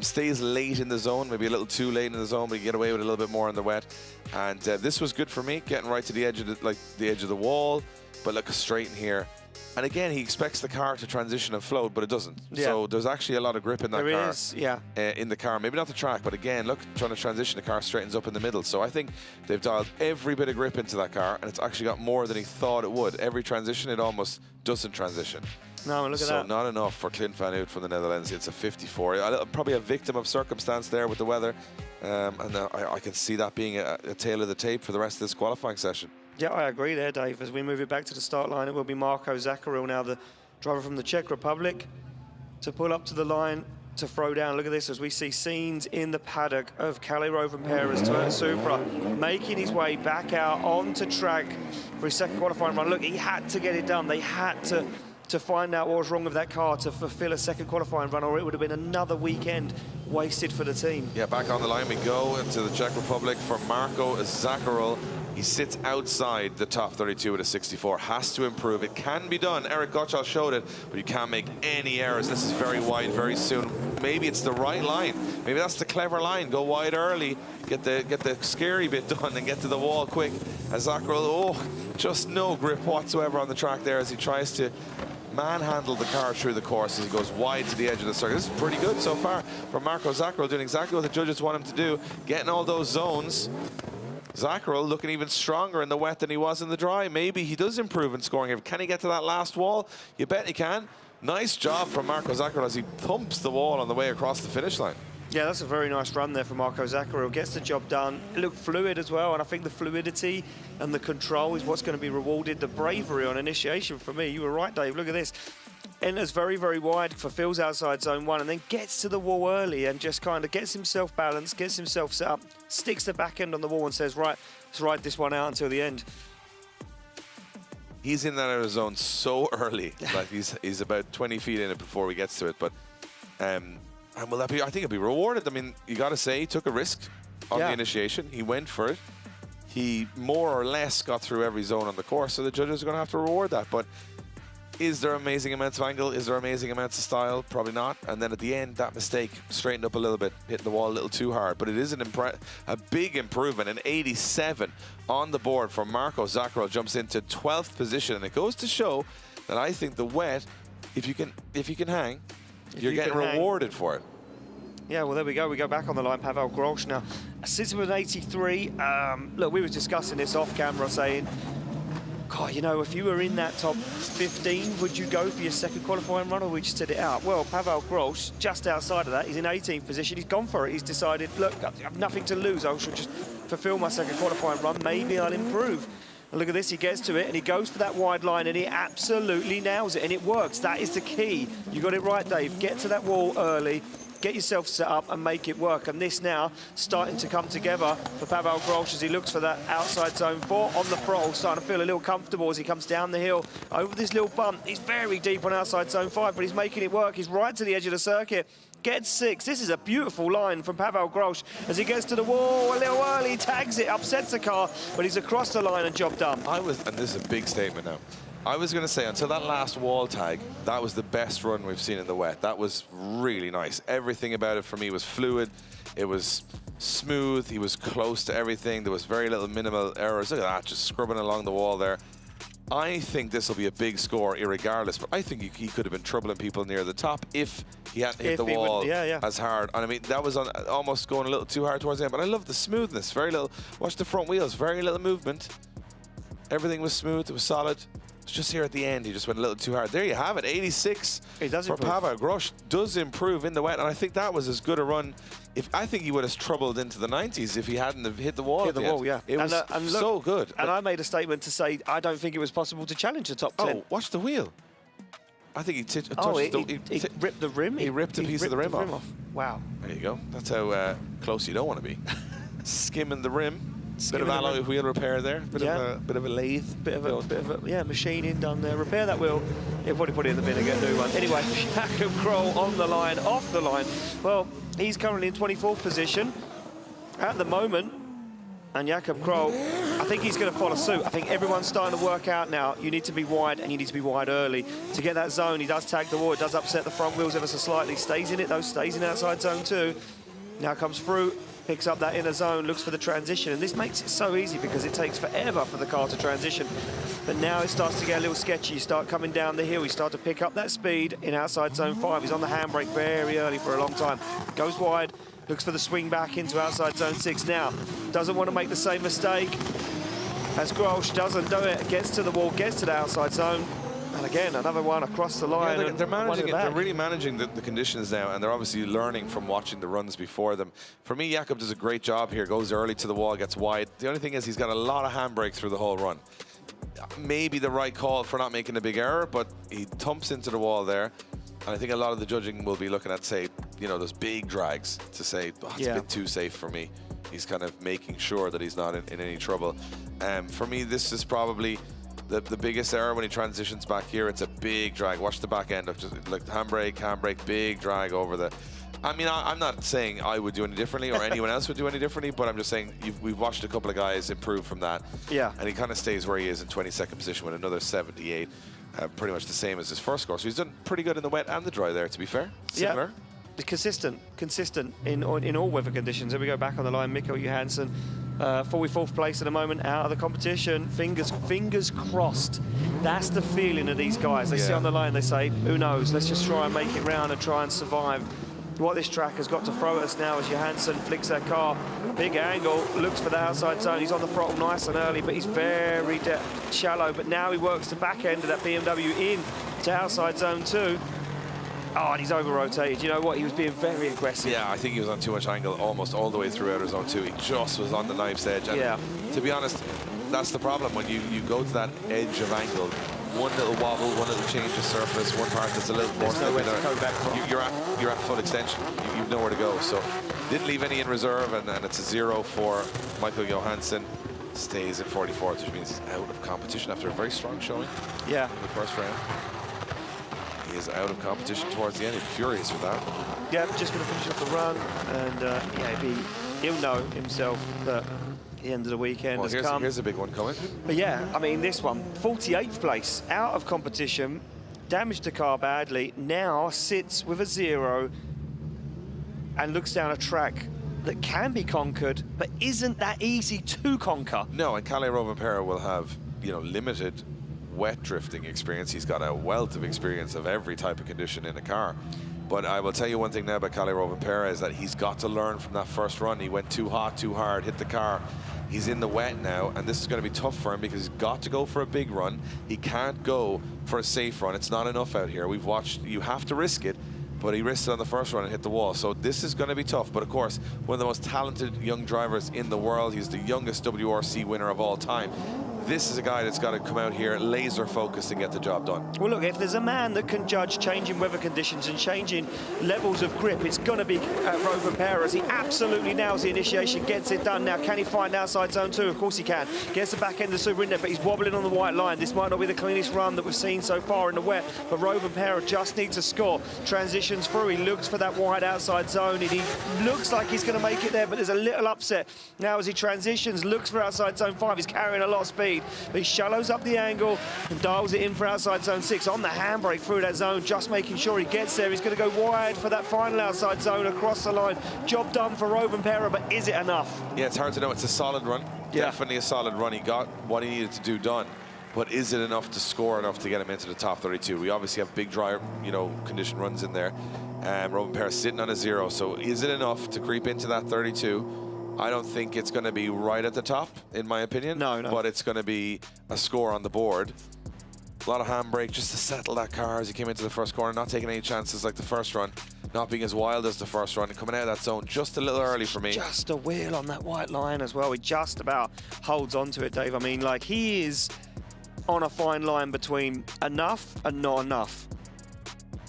Stays late in the zone, maybe a little too late in the zone, but you get away with a little bit more in the wet. And this was good for me, getting right to the edge of the wall. But look, straight in here. And again, he expects the car to transition and float, but it doesn't. Yeah. So there's actually a lot of grip in that car. There is, yeah. In the car, maybe not the track, but again, look, trying to transition, the car straightens up in the middle. So I think they've dialed every bit of grip into that car, and it's actually got more than he thought it would. Every transition, it almost doesn't transition. No, look at that. So not enough for Clint Van Hout from the Netherlands. It's a 54. Probably a victim of circumstance there with the weather. And I can see that being a tail of the tape for the rest of this qualifying session. Yeah, I agree there, Dave. As we move it back to the start line, it will be Marko Zakaril now, the driver from the Czech Republic, to pull up to the line to throw down. Look at this as we see scenes in the paddock of Kalle Rovanperän's Toyota Supra making his way back out onto track for his second qualifying run. Look, he had to get it done. They had to find out what was wrong with that car to fulfill a second qualifying run, or it would have been another weekend wasted for the team. Yeah, back on the line we go into the Czech Republic for Marko Zakaril. He sits outside the top 32 with a 64. Has to improve. It can be done. Eric Gottschall showed it, but you can't make any errors. This is very wide very soon. Maybe it's the right line. Maybe that's the clever line. Go wide early, get the scary bit done, and get to the wall quick. As Zakaril, just no grip whatsoever on the track there as he tries to manhandle the car through the course as he goes wide to the edge of the circuit. This is pretty good so far from Marko Zakaril, doing exactly what the judges want him to do, getting all those zones. Zakaril looking even stronger in the wet than he was in the dry. Maybe he does improve in scoring. Can he get to that last wall? You bet he can. Nice job from Marko Zakaril as he thumps the wall on the way across the finish line. Yeah, that's a very nice run there for Marko Zakaril. Gets the job done. It looked fluid as well, and I think the fluidity and the control is what's going to be rewarded. The bravery on initiation for me. You were right, Dave. Look at this. Enters very, very wide, fulfills outside zone 1, and then gets to the wall early and just kind of gets himself balanced, gets himself set up, sticks the back end on the wall and says, right, let's ride this one out until the end. He's in that out of zone so early. Like he's about 20 feet in it before he gets to it. But and will that be? I think it'll be rewarded. I mean, you got to say he took a risk on the initiation. He went for it. He more or less got through every zone on the course. So the judges are going to have to reward that. But is there amazing amounts of angle? Is there amazing amounts of style? Probably not. And then at the end, that mistake straightened up a little bit, hitting the wall a little too hard. But it is a big improvement. An 87 on the board for Marko Zakaril, jumps into 12th position. And it goes to show that I think the wet, if you can hang, you're getting rewarded for it. Yeah, well, there we go. We go back on the line. Pavel Grosz now sits with an 83. Look, we were discussing this off camera, saying, God, you know, if you were in that top 15, would you go for your second qualifying run, or would you sit it out? Well, Pavel Grosz, just outside of that, he's in 18th position. He's gone for it. He's decided, look, I have nothing to lose. I should just fulfill my second qualifying run. Maybe I'll improve. And look at this. He gets to it, and he goes for that wide line, and he absolutely nails it, and it works. That is the key. You got it right, Dave. Get to that wall early. Get yourself set up and make it work. And this now starting to come together for Pavel Grosz as he looks for that outside zone 4 on the throttle, starting to feel a little comfortable as he comes down the hill over this little bump. He's very deep on outside zone 5, but he's making it work. He's right to the edge of the circuit. Gets 6. This is a beautiful line from Pavel Grosz as he gets to the wall a little early, tags it, upsets the car, but he's across the line and job done. And this is a big statement now. I was going to say, until that last wall tag, that was the best run we've seen in the wet. That was really nice. Everything about it for me was fluid. It was smooth. He was close to everything. There was very little minimal errors. Look at that, just scrubbing along the wall there. I think this will be a big score irregardless, but I think he could have been troubling people near the top if he hadn't hit the wall as hard. And I mean, that was almost going a little too hard towards the end, but I love the smoothness. Very little, watch the front wheels, very little movement. Everything was smooth, it was solid. It's just here at the end, he just went a little too hard. There you have it, 86 for Pavel Grosz. Does improve in the wet, and I think that was as good a run. I think he would have troubled into the 90s if he hadn't have hit the wall. Hit the wall, yeah. It was so good. And I made a statement to say I don't think it was possible to challenge the top 10. Oh, watch the wheel. I think he he ripped the rim. He ripped a piece of the rim off. Wow. There you go. That's how close you don't want to be. Skimming the rim. Bit of alloy wheel repair there. Bit of a lathe. Bit of a machining done there. Repair that wheel. He'll probably put it in the bin and get a new one. Anyway, Jakob Kroll on the line, off the line. Well, he's currently in 24th position at the moment. And Jakob Kroll, I think he's going to follow suit. I think everyone's starting to work out now. You need to be wide, and you need to be wide early. To get that zone, he does tag the wall. It does upset the front wheels ever so slightly. Stays in it, though. Stays in outside zone 2. Now comes through picks up that inner zone, looks for the transition, and this makes it so easy because it takes forever for the car to transition. But now it starts to get a little sketchy. You start coming down the hill, you start to pick up that speed in outside zone 5. He's on the handbrake very early for a long time. Goes wide, looks for the swing back into outside zone 6 now. Doesn't want to make the same mistake as Grolsch, doesn't do it, gets to the wall, gets to the outside zone. And again, another one across the line. Yeah, they're managing it. They're really managing the conditions now, and they're obviously learning from watching the runs before them. For me, Jakob does a great job here. Goes early to the wall, gets wide. The only thing is he's got a lot of handbrake through the whole run. Maybe the right call for not making a big error, but he thumps into the wall there. And I think a lot of the judging will be looking at, say, you know, those big drags to say, oh, it's a bit too safe for me. He's kind of making sure that he's not in any trouble. For me, this is probably the biggest error when he transitions back here. It's a big drag. Watch the back end of just like handbrake, big drag over the. I mean, I'm not saying I would do any differently or anyone else would do any differently, but I'm just saying we've watched a couple of guys improve from that. Yeah. And he kind of stays where he is in 22nd position with another 78. Pretty much the same as his first score. So he's done pretty good in the wet and the dry there, to be fair. Similar. Yeah. Consistent in all weather conditions. Here we go back on the line. Mikko Johansson, 44th place at the moment, out of the competition. Fingers crossed. That's the feeling of these guys. They sit on the line, they say, who knows, let's just try and make it round and try and survive. What this track has got to throw at us now as Johansson flicks that car. Big angle, looks for the outside zone. He's on the throttle nice and early, but he's very shallow. But now he works the back end of that BMW in to outside zone 2. Oh, and he's over-rotated. You know what? He was being very aggressive. Yeah, I think he was on too much angle almost all the way through outer zone 2. He just was on the knife's edge. And to be honest, that's the problem. When you go to that edge of angle, one little wobble, one little change of surface, one part that's a little more nowhere to go back from. You're at full extension. You've nowhere to go. So didn't leave any in reserve, and it's a 0 for Michael Johansson. Stays at 44th, which means he's out of competition after a very strong showing in the first round. He is out of competition towards the end. He's furious with that. Yeah, just going to finish off the run, and he'll know himself that the end of the weekend has come. Here's a big one coming. But yeah, I mean, this one, 48th place, out of competition, damaged the car badly, now sits with a 0 and looks down a track that can be conquered, but isn't that easy to conquer. No, and Kalle Rovanperä will have, limited wet drifting experience. He's got a wealth of experience of every type of condition in a car. But I will tell you one thing now about Kalle Rovanperä is that he's got to learn from that first run. He went too hot, too hard, hit the car. He's in the wet now, and this is going to be tough for him because he's got to go for a big run. He can't go for a safe run. It's not enough out here. We've watched, you have to risk it, but he risked it on the first run and hit the wall. So this is going to be tough. But of course, one of the most talented young drivers in the world. He's the youngest WRC winner of all time. This is a guy that's got to come out here laser focused and get the job done. Well, look, if there's a man that can judge changing weather conditions and changing levels of grip, it's going to be Rovanperä, as he absolutely nails the initiation, gets it done. Now, can he find outside zone 2? Of course he can. Gets the back end of the super in there, but he's wobbling on the white line. This might not be the cleanest run that we've seen so far in the wet, but Rovanperä just needs a score. Transitions through, he looks for that wide outside zone, and he looks like he's going to make it there, but there's a little upset. Now, as he transitions, looks for outside zone 5, he's carrying a lot of speed. But he shallows up the angle and dials it in for outside zone 6 on the handbrake through that zone, just making sure he gets there. He's going to go wide for that final outside zone across the line. Job done for Rovanperä, but is it enough? Yeah, it's hard to know. It's a solid run. Definitely a solid run. He got what he needed to do done. But is it enough to score enough to get him into the top 32? We obviously have big dry, condition runs in there. Rovanperä sitting on a 0. So is it enough to creep into that 32? I don't think it's going to be right at the top, in my opinion. No. But it's going to be a score on the board. A lot of handbrake just to settle that car as he came into the first corner, not taking any chances like the first run, not being as wild as the first run, and coming out of that zone just a little early for me. Just a wheel on that white line as well. He just about holds on to it, Dave. I mean, like, he is on a fine line between enough and not enough.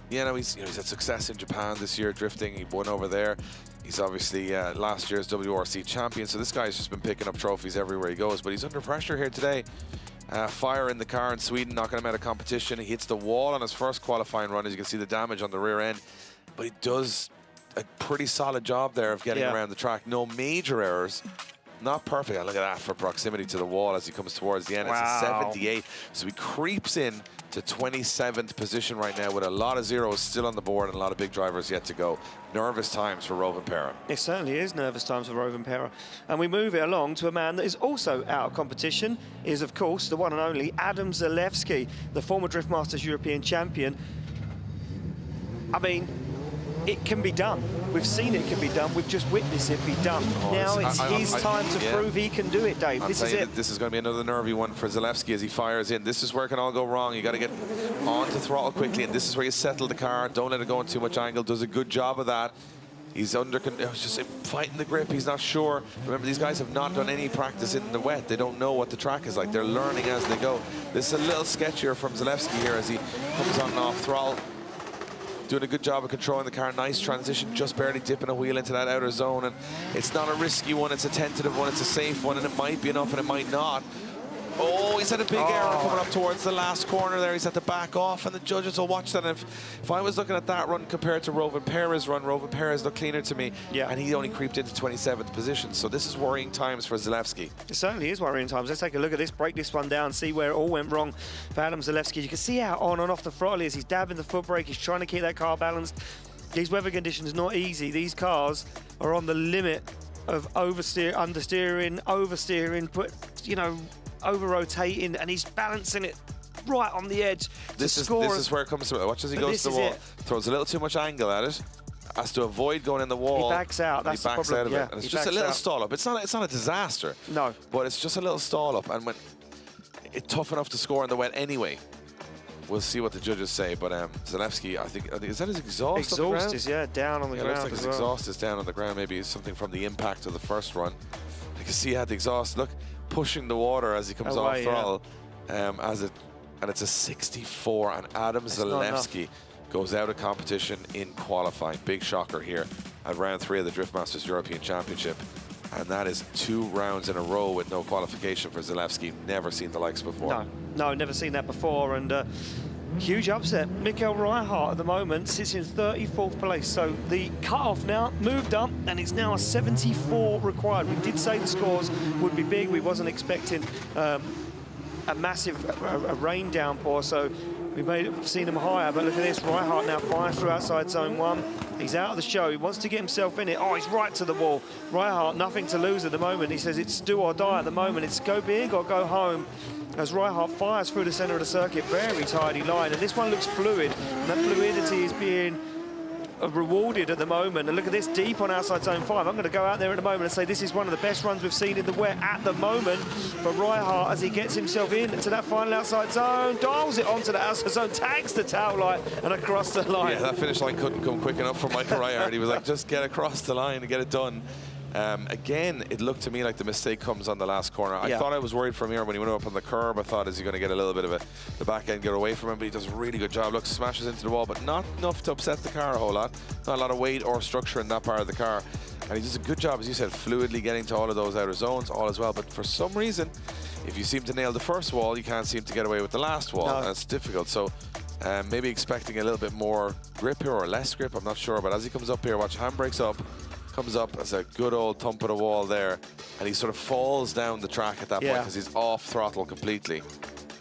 Yeah, no, he's had success in Japan this year, drifting. He won over there. He's obviously last year's WRC champion, so this guy's just been picking up trophies everywhere he goes, but he's under pressure here today. Fire in the car in Sweden, knocking him out of competition. He hits the wall on his first qualifying run, as you can see the damage on the rear end, but he does a pretty solid job there of getting around the track. No major errors, Not perfect. Look at that for proximity to the wall as he comes towards the end. Wow. It's a 78. So he creeps in to 27th position right now with a lot of zeros still on the board and a lot of big drivers yet to go. Nervous times for Rovanperä. It certainly is nervous times for Rovanperä. And we move it along to a man that is also out of competition, is of course the one and only Adam Zalewski, the former Drift Masters European champion. I mean, it can be done. We've seen it can be done. We've just witnessed it be done. Now it's his time to prove he can do it, Dave. This is it. This is going to be another nervy one for Zalewski as he fires in. This is where it can all go wrong. You got to get onto throttle quickly, and this is where you settle the car. Don't let it go in too much angle. Does a good job of that. He's just fighting the grip. He's not sure. Remember, these guys have not done any practice in the wet. They don't know what the track is like. They're learning as they go. This is a little sketchier from Zalewski here as he comes on and off throttle. Doing a good job of controlling the car. Nice transition, just barely dipping a wheel into that outer zone. And it's not a risky one, it's a tentative one, it's a safe one, and it might be enough and it might not. Oh, he's had a big error coming up towards the last corner there. He's had to back off, and the judges will watch that. And if I was looking at that run compared to Rovanperä's run, Rovanperä's looked cleaner to me. Yeah. And he only creeped into 27th position. So this is worrying times for Zalewski. It certainly is worrying times. Let's take a look at this, break this one down, see where it all went wrong for Adam Zalewski. You can see how on and off the throttle he is. He's dabbing the foot brake. He's trying to keep that car balanced. These weather conditions are not easy. These cars are on the limit of oversteer, understeering, oversteering, over-rotating, and he's balancing it right on the edge. This is where it comes to. Watch as he goes to the wall. Throws a little too much angle at it. Has to avoid going in the wall. He backs out. That's the problem. He backs out of it. And it's just a little stall up. It's not a disaster. No. But it's just a little stall up. And when it's tough enough to score in the wet anyway. We'll see what the judges say. But Zalewski, I think is that his exhaust? Exhaust is down on the ground. It looks like his exhaust is down on the ground. Maybe it's something from the impact of the first run. You can see he had the exhaust. Look. Pushing the water as he comes off throttle, and it's a 64, and Adam Zalewski goes out of competition in qualifying. Big shocker here at round 3 of the Drift Masters European Championship, and that is 2 rounds in a row with no qualification for Zalewski. Never seen the likes before. No, never seen that before, and huge upset. Mikael Reihart at the moment sits in 34th place, so the cut-off now moved up, and it's now a 74 required. We did say the scores would be big. We wasn't expecting a massive rain downpour, so we may have seen them higher, but look at this. Reihart now fires through outside zone 1. He's out of the show. He wants to get himself in it. Oh, he's right to the wall. Reihart, nothing to lose at the moment. He says it's do or die at the moment. It's go big or go home. As Reihart fires through the centre of the circuit, very tidy line, and this one looks fluid, and that fluidity is being rewarded at the moment. And look at this, deep on outside zone 5. I'm going to go out there at the moment and say this is one of the best runs we've seen in the wet at the moment for Reihart as he gets himself into that final outside zone, dials it onto the outside zone, tags the tail light and across the line. Yeah, that finish line couldn't come quick enough for Michael Reihart. He was like, just get across the line and get it done. Again, it looked to me like the mistake comes on the last corner. I thought I was worried for Meer when he went up on the curb. I thought, is he going to get a little bit of the back end get away from him? But he does a really good job. Look, smashes into the wall, but not enough to upset the car a whole lot. Not a lot of weight or structure in that part of the car. And he does a good job, as you said, fluidly getting to all of those outer zones, all as well. But for some reason, if you seem to nail the first wall, you can't seem to get away with the last wall. And it's difficult. So maybe expecting a little bit more grip here or less grip, I'm not sure. But as he comes up here, watch, handbrakes up. Comes up as a good old thump of the wall there, and he sort of falls down the track at that point because he's off throttle completely,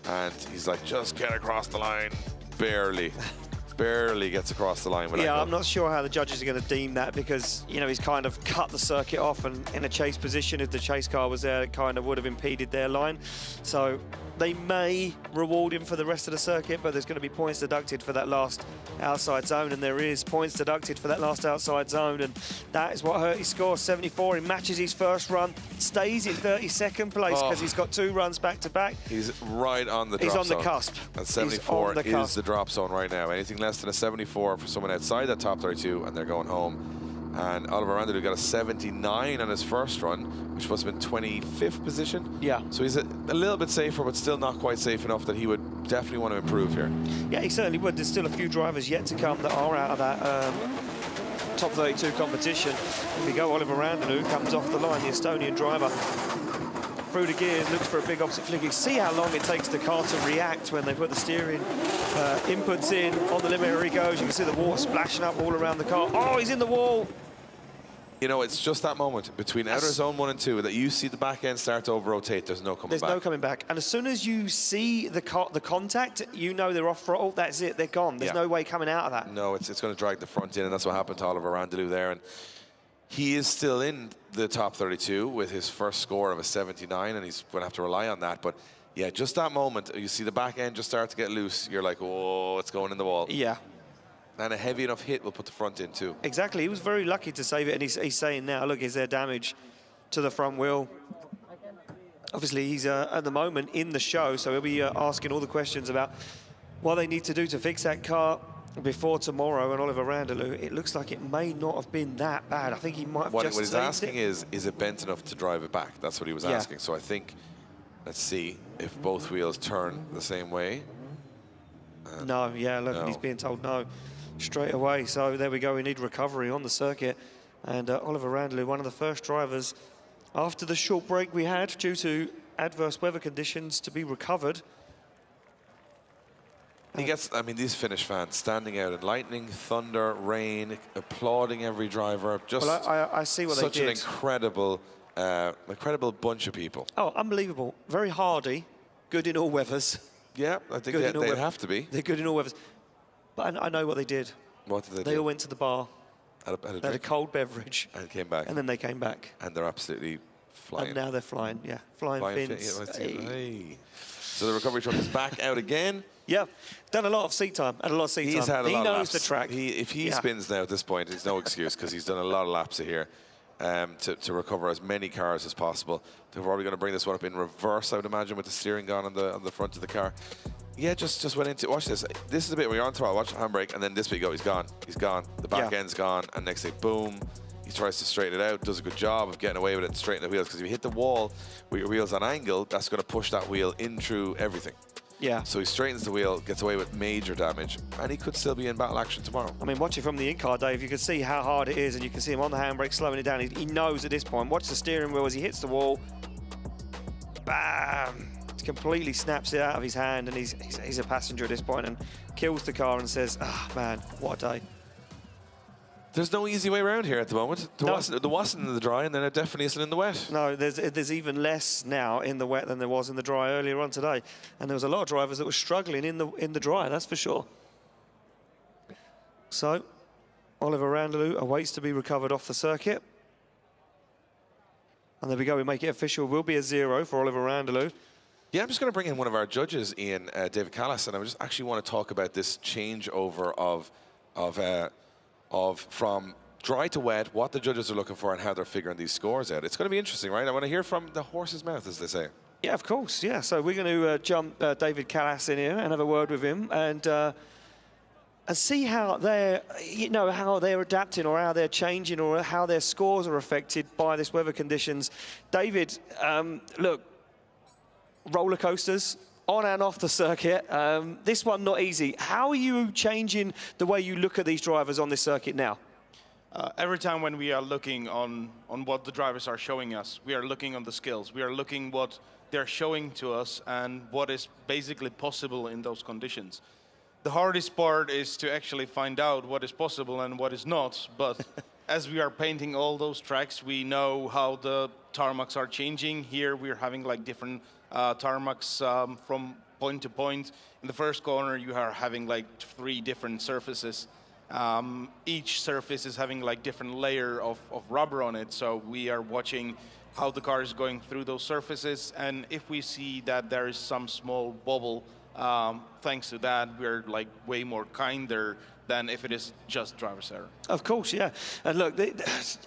and he's like, just get across the line. Barely gets across the line. I'm not sure how the judges are going to deem that, because he's kind of cut the circuit off, and in a chase position, if the chase car was there, it kind of would have impeded their line. So they may reward him for the rest of the circuit, but there's going to be points deducted for that last outside zone, and there is points deducted for that last outside zone, and that is what hurt his score. 74. He matches his first run, stays in 32nd place because he's got 2 runs back to back. He's right on the drop zone. He's on the cusp. And 74 is the drop zone right now. Anything less than a 74 for someone outside that top 32, and they're going home. And Oliver Randall got a 79 on his first run, which must have been 25th position. Yeah. So he's a little bit safer, but still not quite safe enough that he would definitely want to improve here. Yeah, he certainly would. There's still a few drivers yet to come that are out of that top 32 competition. If we go Oliver Randall, who comes off the line, the Estonian driver, through the gears, looks for a big opposite flick. You see how long it takes the car to react when they put the steering inputs in. On the limit where he goes, you can see the water splashing up all around the car. Oh, he's in the wall. You know, it's just that moment between outer zone 1 and 2 that you see the back end start to over-rotate. There's no coming back. There's no coming back. And as soon as you see the contact, you know they're off throttle. That's it. They're gone. There's no way coming out of that. No, it's going to drag the front in, and that's what happened to Oliver Randalou there. And he is still in the top 32 with his first score of a 79, and he's going to have to rely on that. But yeah, just that moment, you see the back end just start to get loose. You're like, oh, it's going in the wall. Yeah. And a heavy enough hit will put the front in too. Exactly. He was very lucky to save it, and he's saying now, look, is there damage to the front wheel? Obviously, he's at the moment in the show, so he'll be asking all the questions about what they need to do to fix that car before tomorrow. And Oliver Randalou, it looks like it may not have been that bad. I think he might have what just he's asking is it bent enough to drive it back? That's what he was asking. So I think, let's see if both wheels turn the same way. No, yeah, look, he's being told no straight away. So there we go. We need recovery on the circuit. And Oliver Randalou, one of the first drivers after the short break we had due to adverse weather conditions to be recovered. He gets, I mean, these Finnish fans standing out in lightning, thunder, rain, applauding every driver. Just well, I see what they did. Such an incredible bunch of people. Oh, unbelievable. Very hardy, good in all weathers. Yeah, I think they'd have to be. They're good in all weathers. But I know what they did. What did they do? They all went to the bar, had a cold beverage. And came back. And then they came back. And they're absolutely flying. And now they're flying, yeah. Flying fins. Hey. So the recovery truck is back out again. Yeah, done a lot of seat time. Had a lot of seat time. He's had a lot of laps. He knows the track. If he spins now at this point, there's no excuse because he's done a lot of laps here to recover as many cars as possible. They're probably going to bring this one up in reverse, I would imagine, with the steering gone on the front of the car. Yeah, just went into, watch this. This is the bit where you're on throttle, watch the handbrake, and then this bit you go, he's gone. He's gone. The back end's gone, and next thing, boom. He tries to straighten it out, does a good job of getting away with it and straightening the wheels, because if you hit the wall with your wheels on angle, that's going to push that wheel in through everything. Yeah. So he straightens the wheel, gets away with major damage, and he could still be in battle action tomorrow. I mean, watch it from the in-car, Dave. You can see how hard it is, and you can see him on the handbrake slowing it down. He knows at this point. Watch the steering wheel as he hits the wall. Bam! Completely snaps it out of his hand, and he's a passenger at this point and kills the car and says, ah, man, what a day. There's no easy way around here at the moment. There wasn't in the dry, and then it definitely isn't in the wet. No, there's even less now in the wet than there was in the dry earlier on today. And there was a lot of drivers that were struggling in the dry, that's for sure. So, Oliver Randalou awaits to be recovered off the circuit. And there we go, we make it official. Will be a 0 for Oliver Randalou. Yeah, I'm just going to bring in one of our judges, Ian, David Callis, and I just actually want to talk about this changeover of from dry to wet, what the judges are looking for and how they're figuring these scores out. It's going to be interesting, right? I want to hear from the horse's mouth, as they say. Yeah, of course, yeah. So we're going to jump David Callis in here and have a word with him and see how they're adapting or how they're changing or how their scores are affected by this weather conditions. David, look, roller coasters on and off the circuit. This one not easy. How are you changing the way you look at these drivers on this circuit now? Every time when we are looking on what the drivers are showing us, we are looking on the skills. We are looking what they're showing to us and what is basically possible in those conditions. The hardest part is to actually find out what is possible and what is not. But as we are painting all those tracks, we know how the tarmacs are changing. Here we're having like different tarmacs from point to point. In the first corner, you are having like 3 different surfaces. Each surface is having like different layer of rubber on it. So we are watching how the car is going through those surfaces. And if we see that there is some small bubble, thanks to that, we're like way more kinder than if it is just driver's error. Of course, yeah. And look,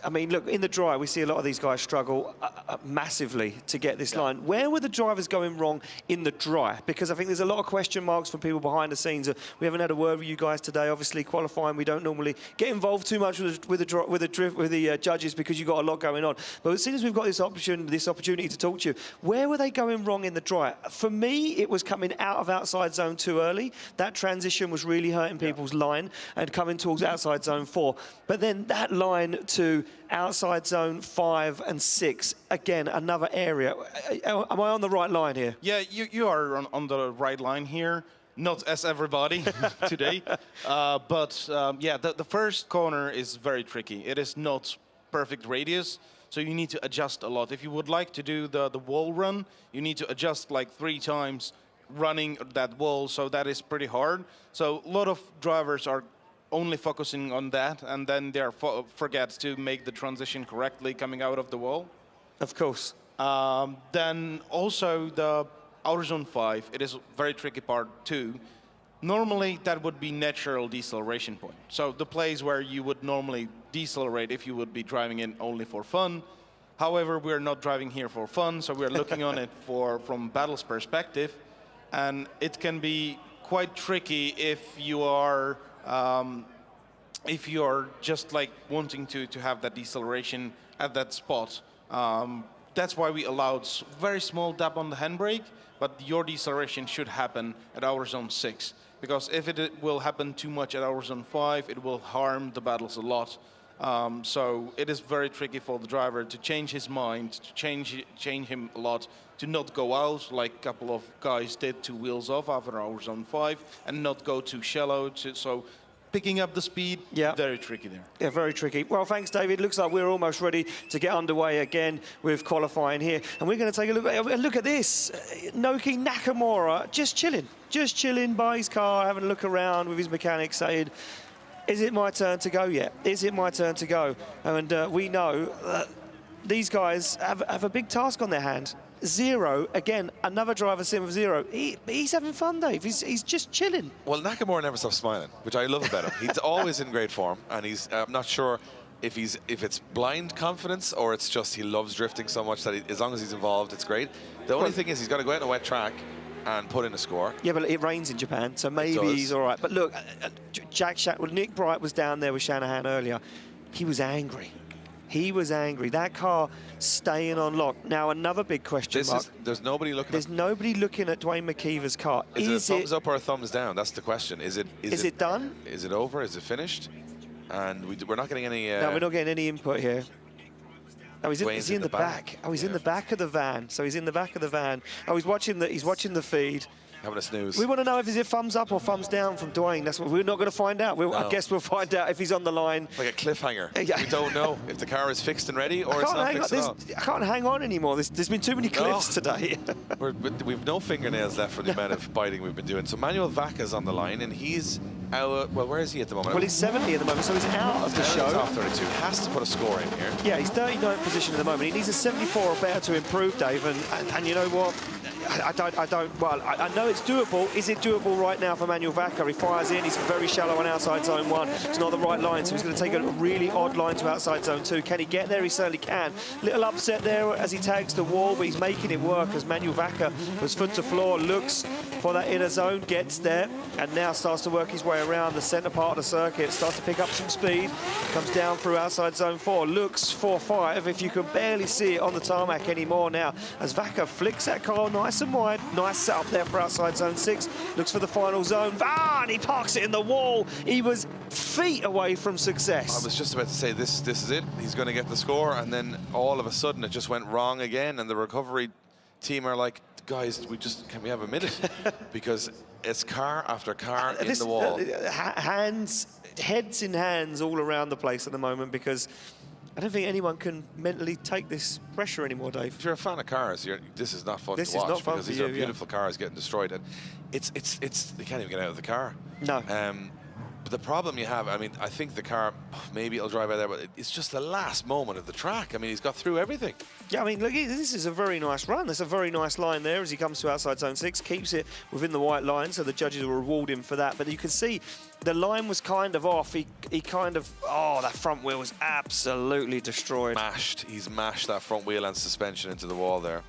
I mean, look, in the dry, we see a lot of these guys struggle massively to get this line. Where were the drivers going wrong in the dry? Because I think there's a lot of question marks from people behind the scenes. We haven't had a word with you guys today. Obviously, qualifying, we don't normally get involved too much with the judges because you've got a lot going on. But as soon as we've got this opportunity to talk to you, where were they going wrong in the dry? For me, it was coming out of outside zone too early. That transition was really hurting people's line and coming towards outside zone 4. But then that line to outside zone 5 and 6, again, another area. Am I on the right line here? Yeah, you are on the right line here. Not as everybody today. But yeah, the first corner is very tricky. It is not perfect radius, so you need to adjust a lot. If you would like to do the wall run, you need to adjust like 3 times running that wall, so that is pretty hard. So a lot of drivers are only focusing on that, and then they forget to make the transition correctly coming out of the wall. Of course. Then also the outer zone 5, it is a very tricky part too. Normally that would be natural deceleration point. So the place where you would normally decelerate if you would be driving in only for fun. However, we're not driving here for fun, so we're looking on it from battle's perspective. And it can be quite tricky if you are just like wanting to have that deceleration at that spot. That's why we allowed very small dab on the handbrake, but your deceleration should happen at our zone 6. Because if it will happen too much at our zone 5, it will harm the battles a lot. So it is very tricky for the driver to change his mind, to change him a lot, to not go out like a couple of guys did 2 wheels off after our zone 5, and not go too shallow. So picking up the speed, very tricky there. Yeah, very tricky. Well, thanks, David. Looks like we're almost ready to get underway again with qualifying here. And we're going to take a look at this. Noki Nakamura just chilling by his car, having a look around with his mechanic saying, is it my turn to go yet? Is it my turn to go? And we know that these guys have a big task on their hand. Zero, again, another driver sim of Zero. He's having fun, Dave. He's just chilling. Well, Nakamura never stops smiling, which I love about him. He's always in great form, and he's I'm not sure if it's blind confidence or it's just he loves drifting so much that as long as he's involved, it's great. The only thing is he's got to go out on a wet track and put in a score. Yeah, but it rains in Japan, so maybe he's all right. But look, Nick Bright was down there with Shanahan earlier. He was angry. He was angry. That car staying on lock. Now, another big question mark. There's nobody looking. There's nobody looking at Dwayne McKeever's car. Is it a thumbs up or a thumbs down? That's the question. Is it done? Is it over? Is it finished? And we're not getting any... no, we're not getting any input here. Oh, he's in the back. Oh, he's in the back of the van. So he's in the back of the van. Oh, he's watching the feed. Having a snooze. We want to know if it's a thumbs up or thumbs down from Dwayne. That's what we're not going to find out. I guess we'll find out if he's on the line. Like a cliffhanger. We don't know if the car is fixed and ready or it's not fixed at all. I can't hang on anymore. There's been too many cliffs today. We've no fingernails left from the amount of biting we've been doing. So Manuel Vacca's on the line, and he's out. Well, where is he at the moment? Well, he's 70 at the moment, so he's out of the show. Top 32. Has to put a score in here. Yeah, he's 39th position at the moment. He needs a 74 or better to improve, Dave. And you know what? I know it's doable. Is it doable right now for Manuel Vacca? He fires in. He's very shallow on outside zone 1. It's not the right line, so he's going to take a really odd line to outside zone 2. Can he get there? He certainly can. Little upset there as he tags the wall, but he's making it work as Manuel Vacca was foot to floor, looks for that inner zone, gets there, and now starts to work his way around the centre part of the circuit, starts to pick up some speed, comes down through outside zone 4, looks for 5, if you can barely see it on the tarmac anymore now, as Vacca flicks that car nice and wide, nice setup there for outside zone 6, looks for the final zone, and he parks it in the wall. He was feet away from success. I was just about to say, this is it, he's going to get the score, and then all of a sudden it just went wrong again, and the recovery team are like, guys, can we have a minute? Because it's car after car in the wall. Heads in hands all around the place at the moment, because I don't think anyone can mentally take this pressure anymore, Dave. If you're a fan of cars, this is not fun to watch, because these are beautiful cars getting destroyed, and it's they can't even get out of the car. No. But the problem you have, I mean, I think the car, maybe it'll drive out there, but it's just the last moment of the track. I mean, he's got through everything. Yeah, I mean, look, this is a very nice run. There's a very nice line there as he comes to outside zone 6, keeps it within the white line, so the judges will reward him for that. But you can see the line was kind of off. He kind of, that front wheel was absolutely destroyed. He's mashed that front wheel and suspension into the wall there.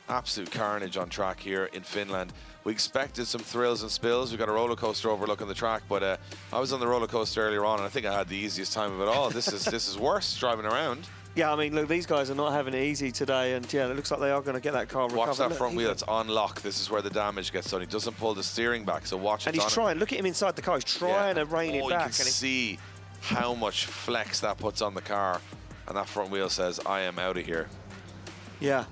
Absolute carnage on track here in Finland. We expected some thrills and spills. We got a roller coaster overlooking the track, but I was on the roller coaster earlier on, and I think I had the easiest time of it all. This is worse driving around. Yeah, I mean, look, these guys are not having it easy today, and yeah, it looks like they are going to get that car recovered. Watch that front wheel, it's on lock. This is where the damage gets done. He doesn't pull the steering back, so watch it. And he's trying, look at him inside the car, he's trying to rein it back. You can see how much flex that puts on the car, and that front wheel says, I am out of here. Yeah,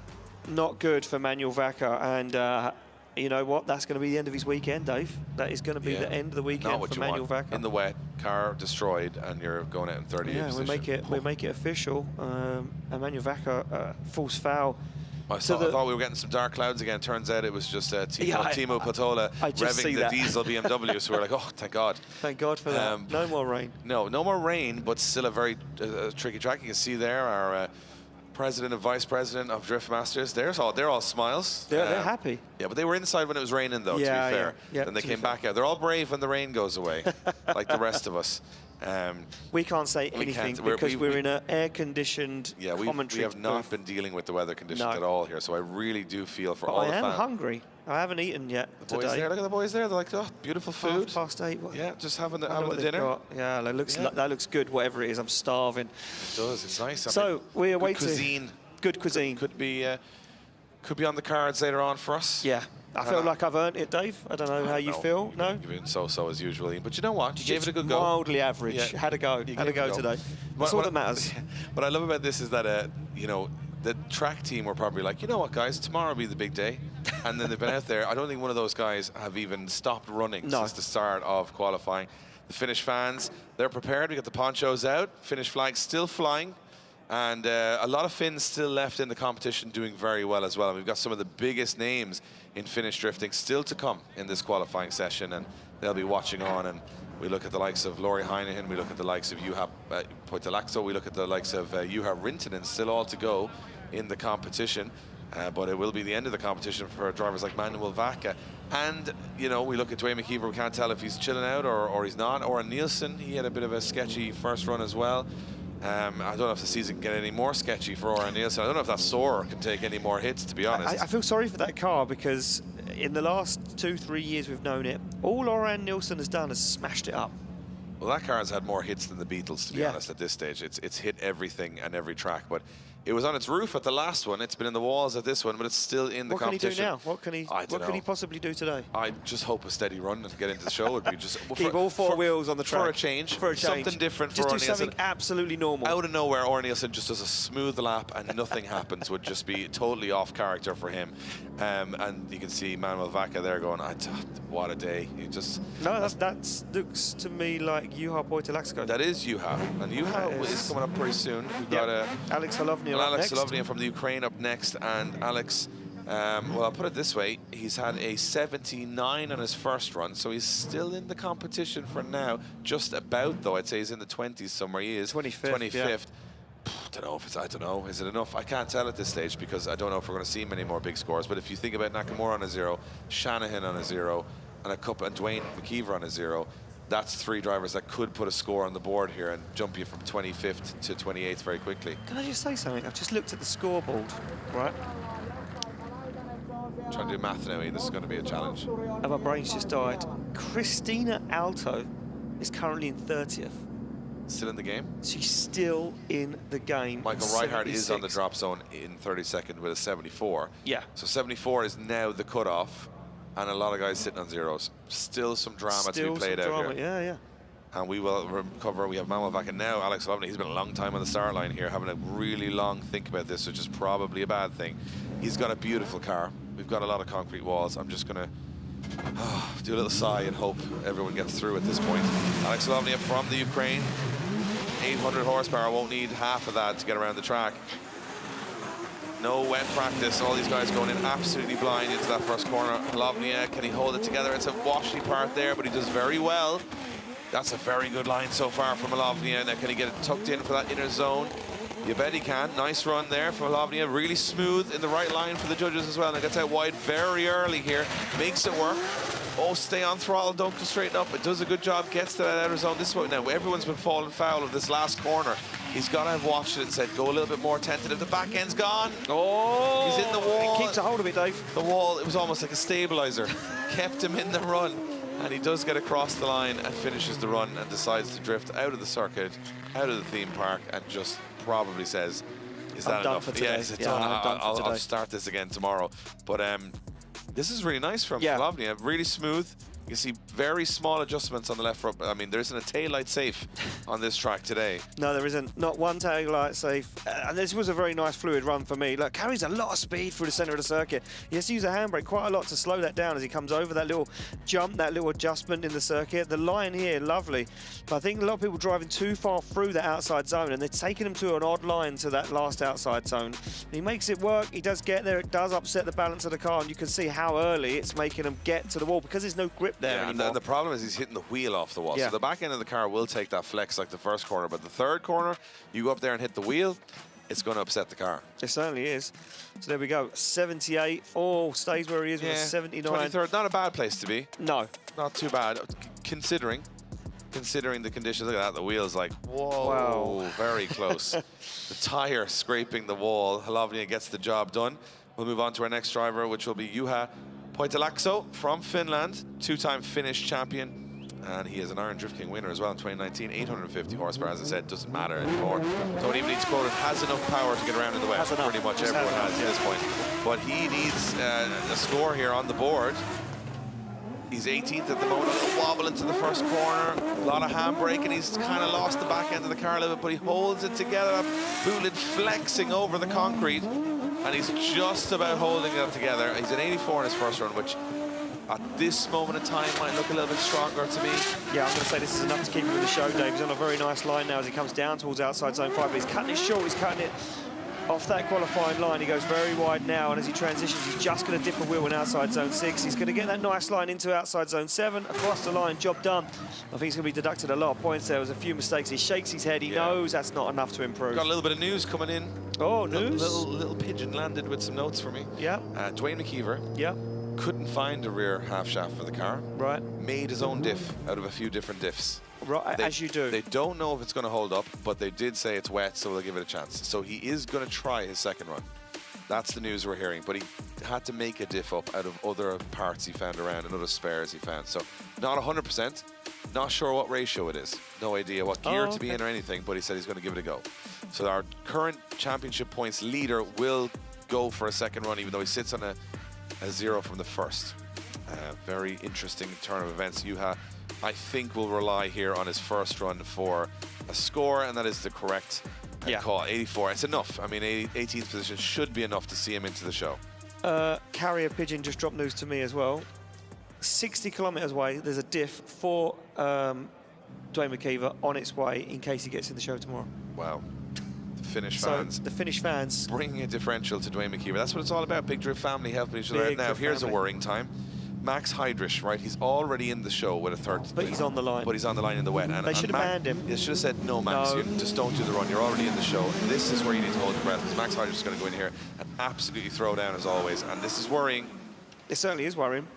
not good for Manuel Vacca, and You know what? That's going to be the end of his weekend, Dave. That is going to be the end of the weekend Not what for you Manuel want. Vaca. In the wet, car destroyed, and you're going out in 30th Yeah, position. we make it official. Manuel Vaca, false foul. I thought we were getting some dark clouds again. Turns out it was just Timo Patola revving the diesel BMW. So we're like, oh, thank God. Thank God for that. No more rain. No more rain, but still a very tricky track. You can see there our president and vice president of Drift Masters. They're all smiles. They're happy. Yeah, but they were inside when it was raining, though, to be fair. Yeah, then they came back out. They're all brave when the rain goes away, like the rest of us. We can't say anything because we're in an air-conditioned commentary. We have not been dealing with the weather conditions at all here, so I really do feel for all the fans. I am hungry. I haven't eaten yet today. Boys there, look at the boys there. They're like, oh, beautiful food. 8:30. Yeah, just having the dinner. Yeah, that looks good. Whatever it is, I'm starving. It does. It's nice. So we're waiting. Cuisine. Good cuisine. Could be on the cards later on for us. Yeah. I feel like I've earned it, Dave. I don't know how you feel. No? You've been so-so as usual. But you know what? You gave it a good go. Mildly average. Yeah. Had a go. Had a go today. That's all that matters. What I love about this is that, you know, the track team were probably like, you know what, guys, tomorrow will be the big day. And then they've been out there. I don't think one of those guys have even stopped running since the start of qualifying. The Finnish fans, they're prepared. We got the ponchos out. Finnish flag still flying. And a lot of Finns still left in the competition doing very well as well. And we've got some of the biggest names in Finnish drifting still to come in this qualifying session. And they'll be watching on. And we look at the likes of Lauri Heinichen. We look at the likes of Juha Poitalakso. We look at the likes of Juha Rintanen still all to go in the competition. But it will be the end of the competition for drivers like Manuel Vaca. And, you know, we look at Dwayne McKeever. We can't tell if he's chilling out or he's not. Or Nielsen, he had a bit of a sketchy first run as well. I don't know if the season can get any more sketchy for Oran Nielsen. I don't know if that Soarer can take any more hits, to be honest. I feel sorry for that car because in the last 2-3 years we've known it, all Oran Nielsen has done is smashed it up. Well, that car has had more hits than the Beatles, to be honest, at this stage. It's hit everything and every track, but it was on its roof at the last one. It's been in the walls at this one, but it's still in the competition. What can he do now? What can he possibly do today? I just hope a steady run and get into the show would be just keep all four wheels on the track for a change. Something different for Just Oran do Nielsen. something absolutely normal. Out of nowhere, Oran Nielsen just does a smooth lap and nothing happens. Would just be totally off character for him. And you can see Manuel Vaca there going, what a day. He just that looks to me like Juha Poitalakso. That is Juha, and Juha is coming up pretty soon. We've got Alex Halovnia from the Ukraine up next, and Alex, well, I'll put it this way, he's had a 79 on his first run, so he's still in the competition for now, just about, though. I'd say he's in the 20s somewhere. He is 25th. Yeah. I don't know, is it enough? I can't tell at this stage because I don't know if we're going to see many more big scores, but if you think about Nakamura on a 0, Shanahan on a 0, and Dwayne McKeever on a 0, that's 3 drivers that could put a score on the board here and jump you from 25th to 28th very quickly. Can I just say something? I've just looked at the scoreboard, right? Trying to do math now, Ian. This is going to be a challenge. And my brain's just died. Christina Alto is currently in 30th. Still in the game? She's still in the game. Michael Reichardt is on the drop zone in 32nd with a 74. Yeah. So 74 is now the cutoff. And a lot of guys sitting on zeros. Still some drama to be played out here. Yeah. And we will recover. We have Manuel Vaca now. Alex Lovney, he's been a long time on the start line here, having a really long think about this, which is probably a bad thing. He's got a beautiful car. We've got a lot of concrete walls. I'm just going to do a little sigh and hope everyone gets through at this point. Alex Lovney from the Ukraine. 800 horsepower. Won't need half of that to get around the track. No wet practice. All these guys going in absolutely blind into that first corner. Halovnia, can he hold it together? It's a washy part there, but he does very well. That's a very good line so far from Halovnia. Now, can he get it tucked in for that inner zone? You bet he can. Nice run there from Halovnia. Really smooth in the right line for the judges as well. And it gets out wide very early here. Makes it work. Oh, stay on throttle, don't go straight up. It does a good job, gets to that outer zone. This is what now everyone's been falling foul of this last corner. He's got to have watched it and said, go a little bit more tentative. The back end's gone. Oh, he's in the wall. He keeps a hold of it, Dave. The wall, it was almost like a stabilizer. Kept him in the run. And he does get across the line and finishes the run and decides to drift out of the circuit, out of the theme park, and just probably says, is that enough? Yes, it's done. I'll start this again tomorrow. But this is really nice from Halovnia. Really smooth, You see very small adjustments on the left front. I mean, there isn't a taillight safe on this track today. No, there isn't. Not one taillight safe. And this was a very nice fluid run for me. Look, carries a lot of speed through the centre of the circuit. He has to use a handbrake quite a lot to slow that down as he comes over that little jump, that little adjustment in the circuit. The line here, lovely. But I think a lot of people driving too far through the outside zone, and they're taking him to an odd line to that last outside zone. He makes it work. He does get there. It does upset the balance of the car, and you can see how early it's making him get to the wall because there's no grip there anymore. And the problem is he's hitting the wheel off the wall. Yeah. So the back end of the car will take that flex like the first corner, but the third corner, you go up there and hit the wheel, it's going to upset the car. It certainly is. So there we go. 78. Oh, stays where he is with a 79. 23rd, not a bad place to be. No. Not too bad, considering the conditions. Look at that, the wheel's like, whoa, Wow. very close. The tire scraping the wall. Halovnia gets the job done. We'll move on to our next driver, which will be Juha Poitalakso from Finland, two-time Finnish champion. And he is an Iron Drift King winner as well in 2019. 850 horsepower, as I said, doesn't matter anymore. Don't even need to quote it. Has enough power to get around in the wet. Pretty much everyone has at this point. But he needs a score here on the board. He's 18th at the moment. A little wobble into the first corner. A lot of handbrake, and he's kind of lost the back end of the car a little bit, but he holds it together. Boot lid flexing over the concrete, and he's just about holding it together. He's an 84 in his first run, which at this moment in time might look a little bit stronger to me. Yeah, I'm going to say this is enough to keep him in the show, Dave. He's on a very nice line now as he comes down towards outside zone 5, but he's cutting it short. He's cutting it off that qualifying line. He goes very wide now, and as he transitions, he's just going to dip a wheel in outside zone 6. He's going to get that nice line into outside zone 7, across the line, job done. I think he's going to be deducted a lot of points there. There was a few mistakes. He shakes his head. He knows that's not enough to improve. Got a little bit of news coming in. Oh, news? Little pigeon landed with some notes for me. Yeah. Dwayne McKeever. Yeah. Couldn't find a rear half shaft for the car. Right. Made his own diff out of a few different diffs. Right, as you do. They don't know if it's going to hold up, but they did say it's wet, so they'll give it a chance. So he is going to try his second run. That's the news we're hearing. But he had to make a diff up out of other parts he found around and other spares he found. So not 100%. Not sure what ratio it is. No idea what gear to be in or anything, but he said he's going to give it a go. So our current championship points leader will go for a second run, even though he sits on a 0 from the first. Very interesting turn of events. Juha, I think, will rely here on his first run for a score, and that is the correct call. 84. It's enough. I mean, 18th position should be enough to see him into the show. Carrier Pigeon just dropped news to me as well. 60 kilometres away, there's a diff for Dwayne McKeever on its way in case he gets in the show tomorrow. Wow. The Finnish fans. The Finnish fans. Bringing a differential to Dwayne McKeever. That's what it's all about. Big Drift family helping each other out. Now, here's a worrying time. Max Heidrich, right? He's already in the show with a third. But he's on the line. But he's on the line in the wet. And they should have banned him. They should have said, no, Max, you just don't do the run. You're already in the show. This is where you need to hold your breath, because Max Heidrich is going to go in here and absolutely throw down as always. And this is worrying. It certainly is worrying.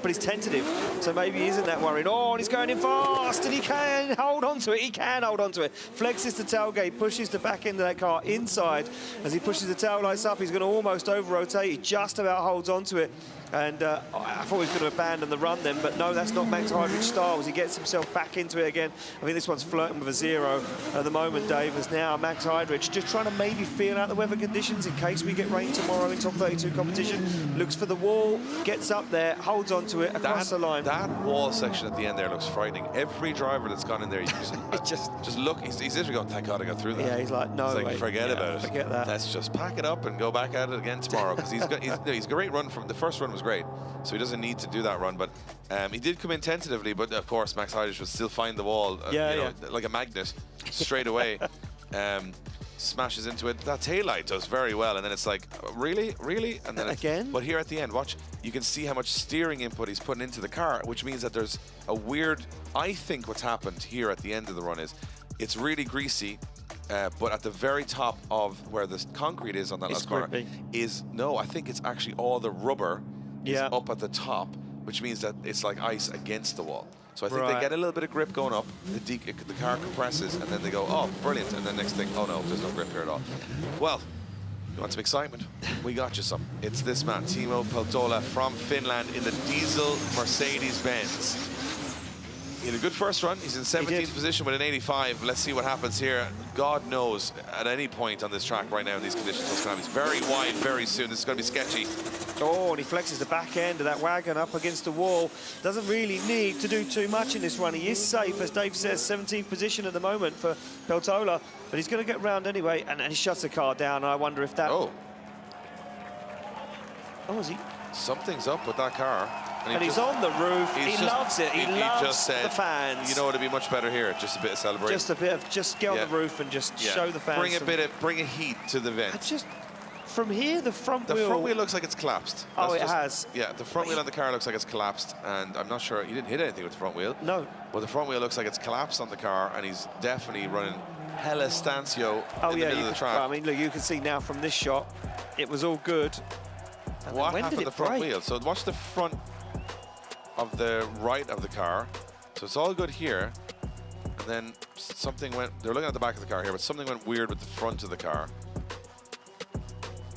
But he's tentative, so maybe he isn't that worried. Oh, and he's going in fast, and he can hold on to it. He can hold on to it. Flexes the tailgate, pushes the back end of that car inside. As he pushes the tail lights up, he's going to almost over-rotate. He just about holds on to it. And I thought he was going to abandon the run then, but no, that's not Max Heidrich's style. As he gets himself back into it again. I think this one's flirting with a 0 at the moment, Dave, as now Max Heidrich just trying to maybe feel out the weather conditions in case we get rain tomorrow in top 32 competition. Looks for the wall, gets up there, holds on to it across the line. That wall section at the end there looks frightening. Every driver that's gone in there, you just look. He's literally going, thank God I got through that. Yeah, he's like, no, he's like, forget about it. Forget that. Let's just pack it up and go back at it again tomorrow, because he's a great run from the first run was great, so he doesn't need to do that run. But he did come in tentatively, but of course Max Heidrich would still find the wall, like a magnet, straight away. Smashes into it. That taillight does very well, and then it's like, really? And then again? But here at the end, watch, you can see how much steering input he's putting into the car, which means that there's a weird, I think what's happened here at the end of the run is, it's really greasy, but at the very top of where the concrete is on that last corner I think it's actually all the rubber is up at the top, which means that it's like ice against the wall. So I think they get a little bit of grip going up, the car compresses, and then they go, oh, brilliant, and then next thing, oh no, there's no grip here at all. Well, you want some excitement? We got you some. It's this man, Timo Peltola from Finland in the diesel Mercedes-Benz. He had a good first run. He's in 17th position with an 85. Let's see what happens here. God knows at any point on this track right now in these conditions what's going to happen. He's very wide very soon. This is going to be sketchy. Oh, and he flexes the back end of that wagon up against the wall. Doesn't really need to do too much in this run. He is safe, as Dave says, 17th position at the moment for Peltola, but he's going to get round anyway, and he shuts the car down. I wonder if that... Oh, is he? something's up with that car. And he's on the roof. He loves it. He loves just said, the fans. You know, it'd be much better here. Just a bit of celebration. Just get on the roof and just show the fans. Bring a heat to the event. Just from here, the front wheel. The front wheel looks like it's collapsed. Oh, it has. Yeah, the front wheel on the car looks like it's collapsed, and I'm not sure he didn't hit anything with the front wheel. No. But the front wheel looks like it's collapsed on the car, and he's definitely running hella stancio in the middle of the track. Well, I mean, look, you can see now from this shot, it was all good. And what when happened did to the front wheel? So watch the front of the right of the car. So it's all good here. And then something went, they're looking at the back of the car here, but something went weird with the front of the car.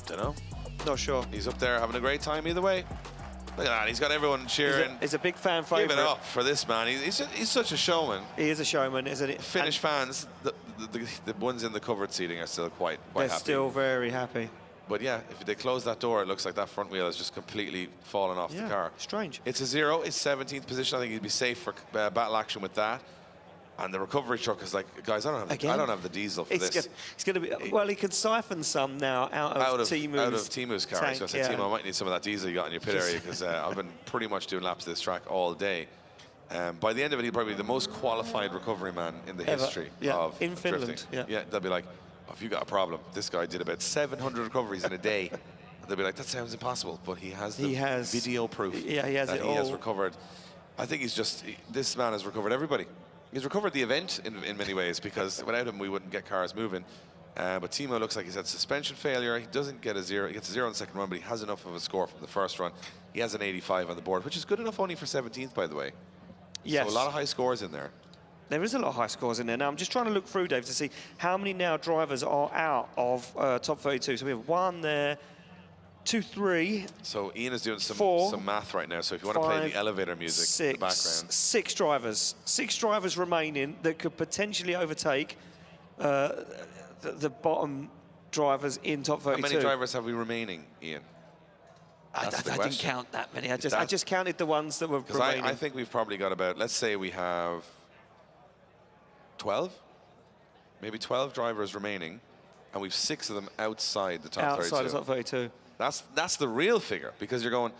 Don't know. Not sure. He's up there having a great time either way. Look at that, he's got everyone cheering. He's a big fan favourite. Give it up for this man. He's such a showman. He is a showman, isn't it? Finnish fans, the ones in the covered seating are still quite They're happy. still very happy. But yeah, if they close that door, it looks like that front wheel has just completely fallen off the car. Strange. It's a 0. It's 17th position. I think he'd be safe for battle action with that. And the recovery truck is like, guys, I don't have the diesel for this. It's going to be. Well, he can siphon some now out of Timu's car. I was going to say, tank, Timo, I might need some of that diesel you got in your pit area, because I've been pretty much doing laps of this track all day. By the end of it, he'll probably be the most qualified recovery man in the history of in Finland. drifting. Yeah, they'll be like, oh, if you got a problem, this guy did about 700 recoveries in a day. They'll be like, that sounds impossible, but he has video proof he has that it he all. has recovered. I think this man has recovered everybody. He's recovered the event in many ways, because without him, we wouldn't get cars moving. But Timo looks like he's had suspension failure. He doesn't get a 0. He gets a 0 on the second run, but he has enough of a score from the first run. He has an 85 on the board, which is good enough only for 17th, by the way. Yes. So a lot of high scores in there. There is a lot of high scores in there. Now, I'm just trying to look through, Dave, to see how many now drivers are out of top 32. So we have 1 there, 2, 3. So Ian is doing some 4, math right now. So if you want to play the elevator music in the background. 6 drivers. 6 drivers remaining that could potentially overtake the bottom drivers in top 32. How many drivers have we remaining, Ian? I didn't count that many. I just counted the ones that were remaining. I think we've probably got about, let's say we have 12, maybe 12 drivers remaining, and we've 6 of them outside the top 32. Outside the top 32. That's the real figure, because you're going,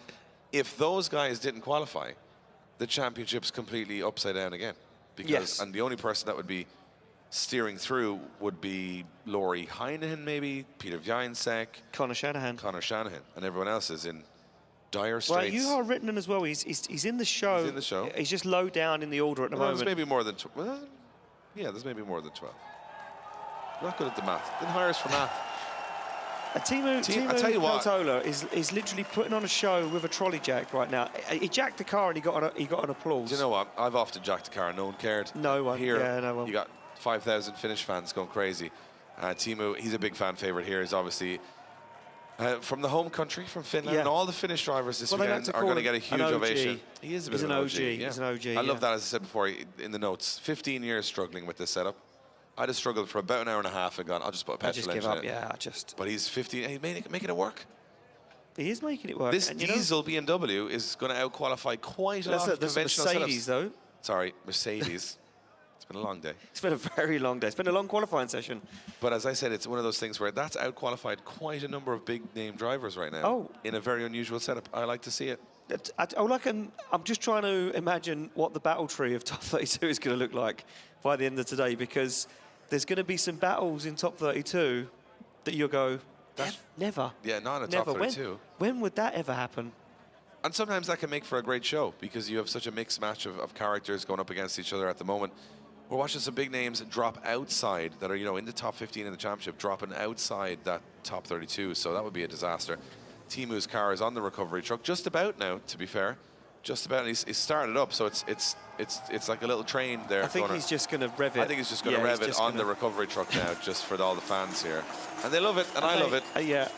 if those guys didn't qualify, the championship's completely upside down again. Because and the only person that would be steering through would be Laurie Heinen, maybe Peter Viansek, Connor Shanahan, and everyone else is in dire straits. Well, you are written as well. He's in the show. He's in the show. He's just low down in the order at the moment. There's maybe more than there's maybe more than 12. Not good at the math. Didn't hire us for math. Timo Peltola is literally putting on a show with a trolley jack right now. He jacked the car and he got an applause. Do you know what? I've often jacked the car and no one cared. No one. Here, no one. You got 5,000 Finnish fans going crazy. Timo, he's a big fan favorite here. He's obviously from the home country, from Finland. And all the Finnish drivers this weekend are going to get a huge ovation. He is a bit of an OG. He's an OG. I love that, as I said before in the notes. 15 years struggling with this setup. I just struggled for about an hour and a half and gone, I'll just put a petrol engine in. But he's 15, he's making it work. He is making it work. This diesel BMW is going to out-qualify quite a lot of conventional Mercedes, though. Sorry, Mercedes. It's been a long day. It's been a very long day. It's been a long qualifying session. But as I said, it's one of those things where that's out-qualified quite a number of big-name drivers right now in a very unusual setup. I like to see it. I'm just trying to imagine what the battle tree of top 32 is going to look like by the end of today, because there's going to be some battles in top 32 that you'll go, never. Yeah, not in a top 32. When would that ever happen? And sometimes that can make for a great show, because you have such a mixed match of characters going up against each other at the moment. We're watching some big names drop outside that are, in the top 15 in the championship, dropping outside that top 32. So that would be a disaster. Timu's car is on the recovery truck, just about now, to be fair. Just about. He's started up, so it's like a little train there. I think he's just going to rev it. I think he's just going to rev it on the recovery truck now, just for all the fans here. And they love it, and I love it. Yeah.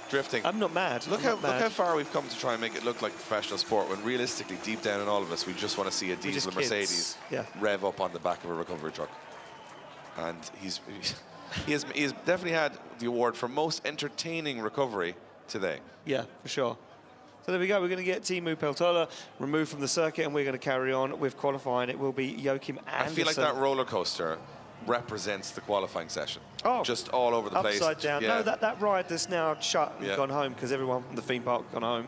Drifting. I'm not mad. Look how far we've come to try and make it look like professional sport, when realistically, deep down in all of us, we just want to see a diesel Mercedes rev up on the back of a recovery truck. And he's definitely had the award for most entertaining recovery today. Yeah, for sure. So there we go. We're going to get Timo Peltola removed from the circuit, and we're going to carry on with qualifying. It will be Joachim Andersson. I feel like that roller coaster represents the qualifying session. Oh, just all over the place. Upside down. Yeah. No, that ride that's now shut and gone home because everyone from the theme park gone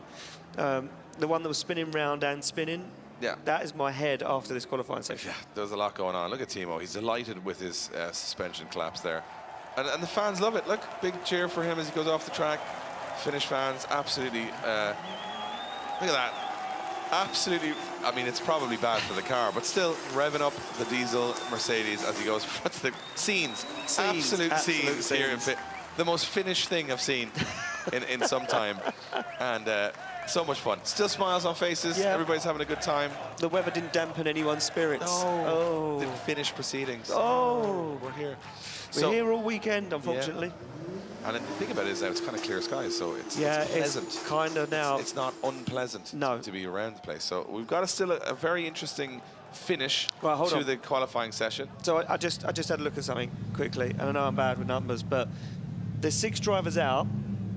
home. The one that was spinning round and spinning. Yeah. That is my head after this qualifying section. Yeah, there's a lot going on. Look at Timo. He's delighted with his suspension collapse there. And the fans love it. Look, big cheer for him as he goes off the track. Finnish fans, absolutely. Look at that. Absolutely. I mean, it's probably bad for the car, but still revving up the diesel Mercedes as he goes. What's the scenes? Absolute scenes here in the most Finnish thing I've seen in some time. And so much fun. Still smiles on faces. Yeah. Everybody's having a good time. The weather didn't dampen anyone's spirits. Oh. The Finnish proceedings. Oh. We're here. We're here all weekend, unfortunately. Yeah. And the thing about it is now it's kind of clear skies, so it's pleasant. It's kind of now. It's not unpleasant to be around the place. So we've got still a very interesting finish to the qualifying session. So I just had a look at something quickly, and I know I'm bad with numbers, but there's 6 drivers out.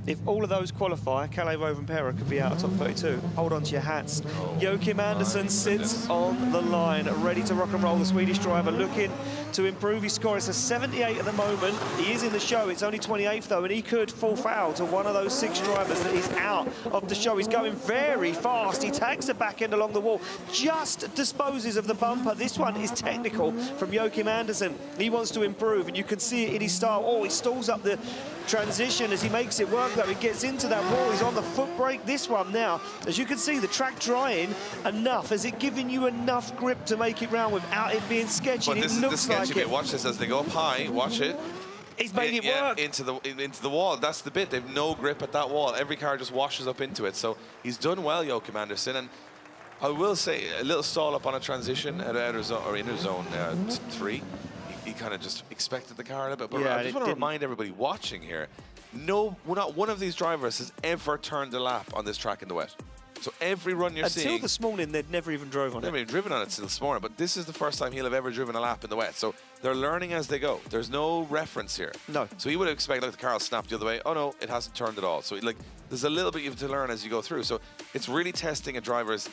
If all of those qualify, Kalle Rovanperä could be out of top 32. Hold on to your hats. Joachim Andersson sits on the line, ready to rock and roll. The Swedish driver looking to improve his score. It's a 78 at the moment. He is in the show. It's only 28th, though, and he could fall foul to one of those 6 drivers that is out of the show. He's going very fast. He tags the back end along the wall, just disposes of the bumper. This one is technical from Joachim Andersson. He wants to improve, and you can see it in his style. Oh, he stalls up the transition as he makes it work, though. He gets into that wall. He's on the foot brake. This one now, as you can see, the track drying enough. Is it giving you enough grip to make it round without it being sketchy? But this is the sketchy bit. Watch this as they go up high. Watch it. He's made it work. Into the wall. That's the bit. They've no grip at that wall. Every car just washes up into it. So he's done well, Joachim Andersson. And I will say, a little stall up on a transition at outer zone or inner zone 3. He kind of just expected the car a little bit. But I just want to remind everybody watching here, not one of these drivers has ever turned a lap on this track in the wet. So every run you're seeing... Until this morning, they'd never even drove on it. Never even driven on it till this morning, but this is the first time he'll have ever driven a lap in the wet. So they're learning as they go. There's no reference here. No. So he would expect like the car will snap the other way. Oh no, it hasn't turned at all. So like there's a little bit you have to learn as you go through. So it's really testing a driver's,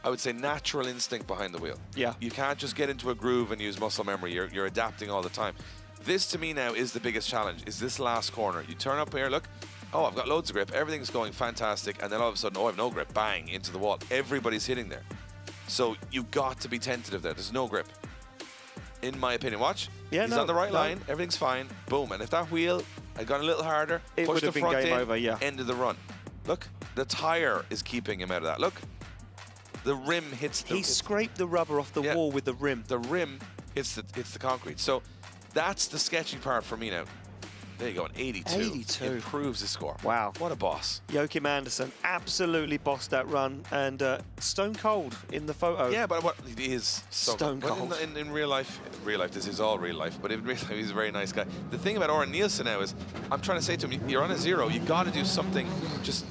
I would say, natural instinct behind the wheel. Yeah. You can't just get into a groove and use muscle memory. You're adapting all the time. This, to me now, is the biggest challenge, is this last corner. You turn up here, look, oh, I've got loads of grip, everything's going fantastic, and then all of a sudden, oh, I have no grip, bang, into the wall. Everybody's hitting there. So you've got to be tentative there. There's no grip, in my opinion. Watch. Yeah, he's on the right line, everything's fine, boom. And if that wheel had gone a little harder, it push the front game in, over, end of the run. Look, the tire is keeping him out of that. Look, the rim hits the... He scraped the rubber off the wall with the rim. The rim hits the concrete. So that's the sketchy part for me now. There you go, an 82. 82. Improves his score. Wow. What a boss. Joachim Andersson absolutely bossed that run, and stone cold in the photo. Yeah, but he is stone cold. In real life, this is all real life, but in real life, he's a very nice guy. The thing about Oren Nielsen now is, I'm trying to say to him, you're on a 0, you got to do something, just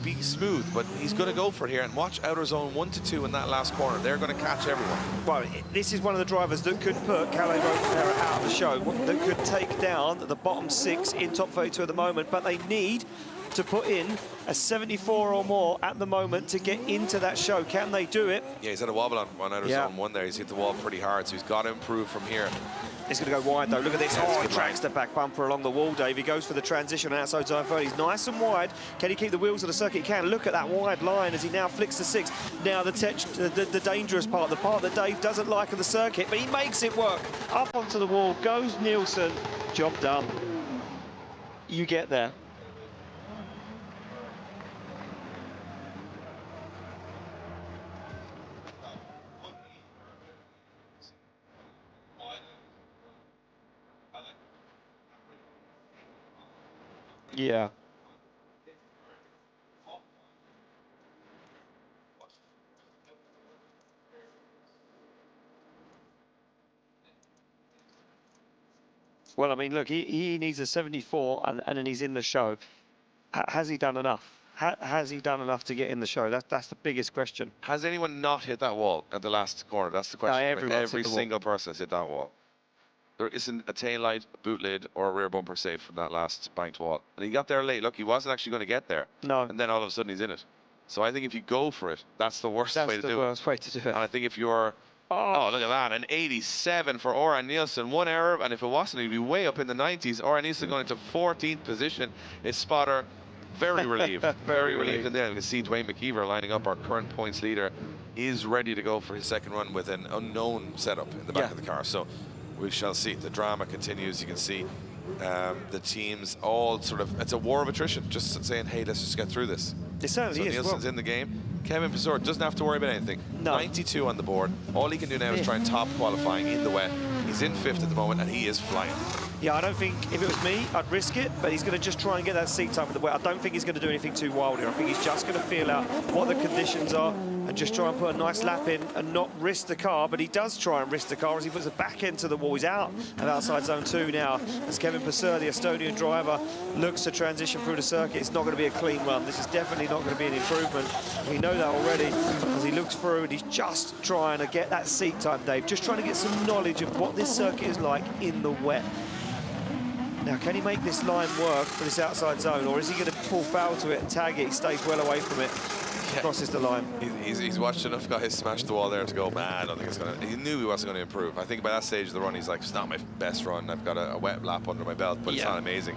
be smooth, but he's going to go for it here, and watch outer zone 1 to 2 in that last corner. They're going to catch everyone. Well, this is one of the drivers that could put Kalle Rovanperä out of the show, that could take down the bottom 6 in top 32 at the moment, but they need to put in a 74 or more at the moment to get into that show. Can they do it? Yeah, he's had a wobble on outer zone 1 there. He's hit the wall pretty hard, so he's got to improve from here. He's going to go wide, though. Look at this. Oh, he tracks the back bumper along the wall, Dave. He goes for the transition outside zone 30. He's nice and wide. Can he keep the wheels of the circuit? He can. Look at that wide line as he now flicks the 6. Now the dangerous part, the part that Dave doesn't like of the circuit, but he makes it work. Up onto the wall goes Nielsen. Job done. You get there. Yeah. Well, I mean, look, he needs a 74, and then he's in the show. Has he done enough? Has he done enough to get in the show? That's the biggest question. Has anyone not hit that wall at the last corner? That's the question. No, every single person has hit that wall. There isn't a tail light, boot lid, or a rear bumper safe from that last banked wall. And he got there late. Look, he wasn't actually going to get there. No. And then all of a sudden he's in it. So I think if you go for it, that's the worst way to do it. That's the worst way to do it. And I think if you're, oh, look at that, an 87 for Oran Nielsen, 1 error, and if it wasn't, he'd be way up in the 90s. Oran Nielsen going into 14th position. His spotter, very relieved, very relieved. And then you can see Dwayne McKeever lining up, our current points leader, is ready to go for his second run with an unknown setup in the back of the car. So we shall see. The drama continues. You can see the teams all sort of, it's a war of attrition, just saying, hey, let's just get through this. It certainly is. Nielsen's in the game. Kevin Pazur doesn't have to worry about anything. No. 92 on the board. All he can do now is try and top qualifying in the wet. He's in 5th at the moment, and he is flying. Yeah, I don't think, if it was me, I'd risk it, but he's going to just try and get that seat time with the wet. I don't think he's going to do anything too wild here. I think he's just going to feel out what the conditions are and just try and put a nice lap in and not risk the car, but he does try and risk the car as he puts the back end to the wall. He's out of outside zone 2 now as Kevin Pazur, the Estonian driver, looks to transition through the circuit. It's not going to be a clean run. This is definitely not going to be an improvement. We know that already as he looks through and he's just trying to get that seat time, Dave, just trying to get some knowledge of what this circuit is like in the wet. Now, can he make this line work for this outside zone, or is he going to fall foul to it and tag it? He stays well away from it, crosses the line. He's watched enough guys smash the wall there to go, man, I don't think it's going to... He knew he wasn't going to improve. I think by that stage of the run, he's like, it's not my best run. I've got a wet lap under my belt, but it's not amazing.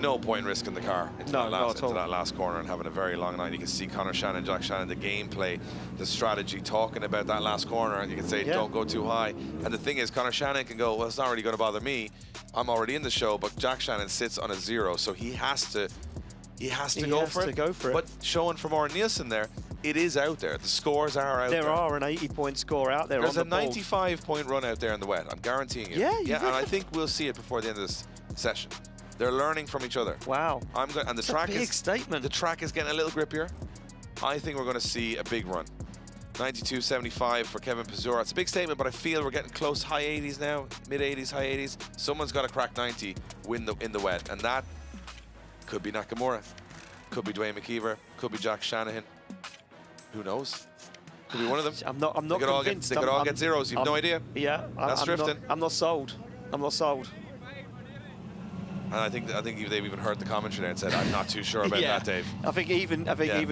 No point in risking the car into that last corner and having a very long line. You can see Conor Shannon, Jack Shannon, the gameplay, the strategy, talking about that last corner, and you can say, don't go too high. And the thing is, Conor Shannon can go, well, it's not really going to bother me. I'm already in the show, but Jack Shannon sits on a 0, so he has to go for it. But showing from Oran Nielsen there, it is out there. The scores are out there. There are an 80-point score out there. There's a 95-point run out there in the wet. I'm guaranteeing it. Yeah, and I think we'll see it before the end of this session. They're learning from each other. Wow. And the track is a big statement. The track is getting a little grippier. I think we're going to see a big run. 92.75 for Kevin Pazur. It's a big statement, but I feel we're getting close. High 80s now, mid 80s, high 80s. Someone's got to crack 90, win in the wet, and that could be Nakamura, could be Dwayne McKeever, could be Jack Shanahan. Who knows? Could be one of them. I'm not convinced. They could all get zeros. You've no idea. Yeah, that's drifting. I'm not sold. I'm not sold. And I think they've even heard the commentary there and said, I'm not too sure about that, Dave. I think even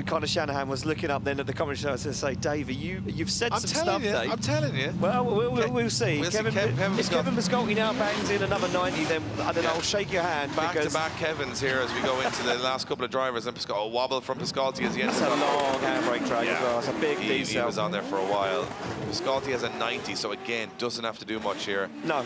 Conor Shanahan was looking up then at the commentary to say, Dave, you've said some stuff, Dave. I'm telling you. Well, we'll see. If Kevin Pascotti now bangs in another 90, then I don't know, I'll shake your hand. Back-to-back Kevins here as we go into the last couple of drivers. And Pascotti, wobble from Pascotti as he ends. That's a long handbrake track as well. It's a big he was on there for a while. Pascotti has a 90, so again, doesn't have to do much here. No.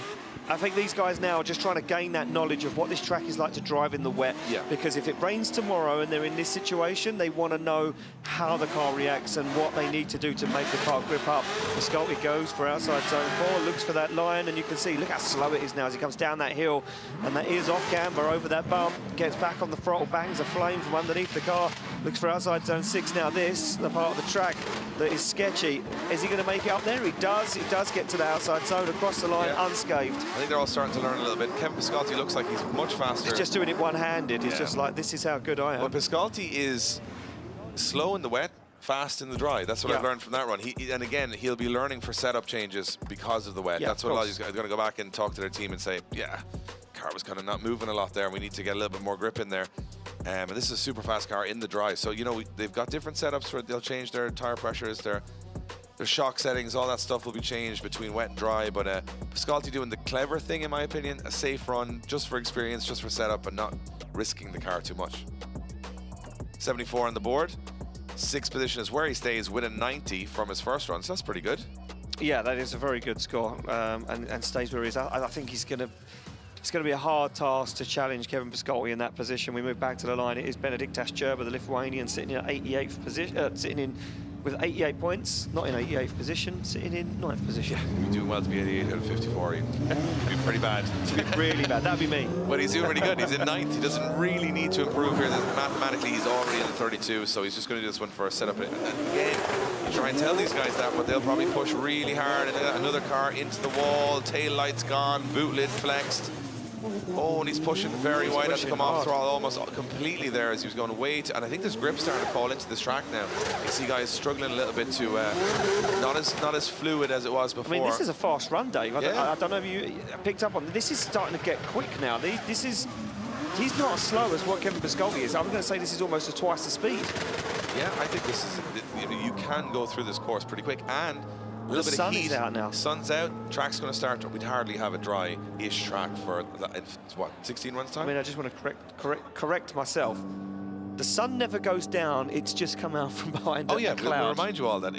I think these guys now are just trying to gain that knowledge of what this track is like to drive in the wet. Yeah. Because if it rains tomorrow and they're in this situation, they want to know how the car reacts and what they need to do to make the car grip up. Pascotti goes for outside zone 4, looks for that line, and you can see, look how slow it is now as he comes down that hill, and that is off camber over that bump, gets back on the throttle, bangs a flame from underneath the car, looks for outside zone 6. Now this, the part of the track that is sketchy. Is he going to make it up there? He does. He does get to the outside zone, across the line, unscathed. I think they're all starting to learn a little bit. Kevin Pascotti looks like he's much faster. He's just doing it one-handed. He's just like, this is how good I am. But Pascotti is slow in the wet, fast in the dry. That's what I've learned from that run. And again, he'll be learning for setup changes because of the wet. That's what a lot of these guys are going to go back and talk to their team and say, yeah, car was kind of not moving a lot there, and we need to get a little bit more grip in there. And this is a super fast car in the dry. So, you know, they've got different setups where they'll change their tire pressures, their shock settings, all that stuff will be changed between wet and dry. But Pascotti doing the clever thing, in my opinion, a safe run, just for experience, just for setup, and not risking the car too much. 74 on the board. 6th position is where he stays with a 90 from his first run, so that's pretty good. Yeah, that is a very good score, and stays where he is. I think he's going to... It's going to be a hard task to challenge Kevin Pascotti in that position. We move back to the line. It is Benediktas Gerber, the Lithuanian, sitting in 88th position, sitting in with 88 points, not in 88th position, sitting in 9th position. Yeah, you're doing well to be 88 out of 54. It'd be pretty bad. It'd be really bad. That'd be me. But he's doing really good. He's in 9th. He doesn't really need to improve here. Mathematically, he's already in the 32, so he's just going to do this one for a setup. And again, you try and tell these guys that, but they'll probably push really hard. And another car into the wall, tail lights gone, boot lid flexed. Oh, and he's pushing very wide. Had to come off throttle almost completely there as he was going away. And I think there's grip starting to fall into this track now. You see guys struggling a little bit to not as fluid as it was before. I mean, this is a fast run, Dave. I don't know if you picked up on this. Is starting to get quick now. He's not as slow as what Kevin Pascotti is. I'm going to say this is almost twice the speed. Yeah, I think this is, you can go through this course pretty quick, and a little The bit sun of heat. is out now. Sun's out, track's going to start. We'd hardly have a dry-ish track for, what, 16 runs time? I mean, I just want to correct myself. The sun never goes down, it's just come out from behind Oh a yeah, cloud. we'll remind you all that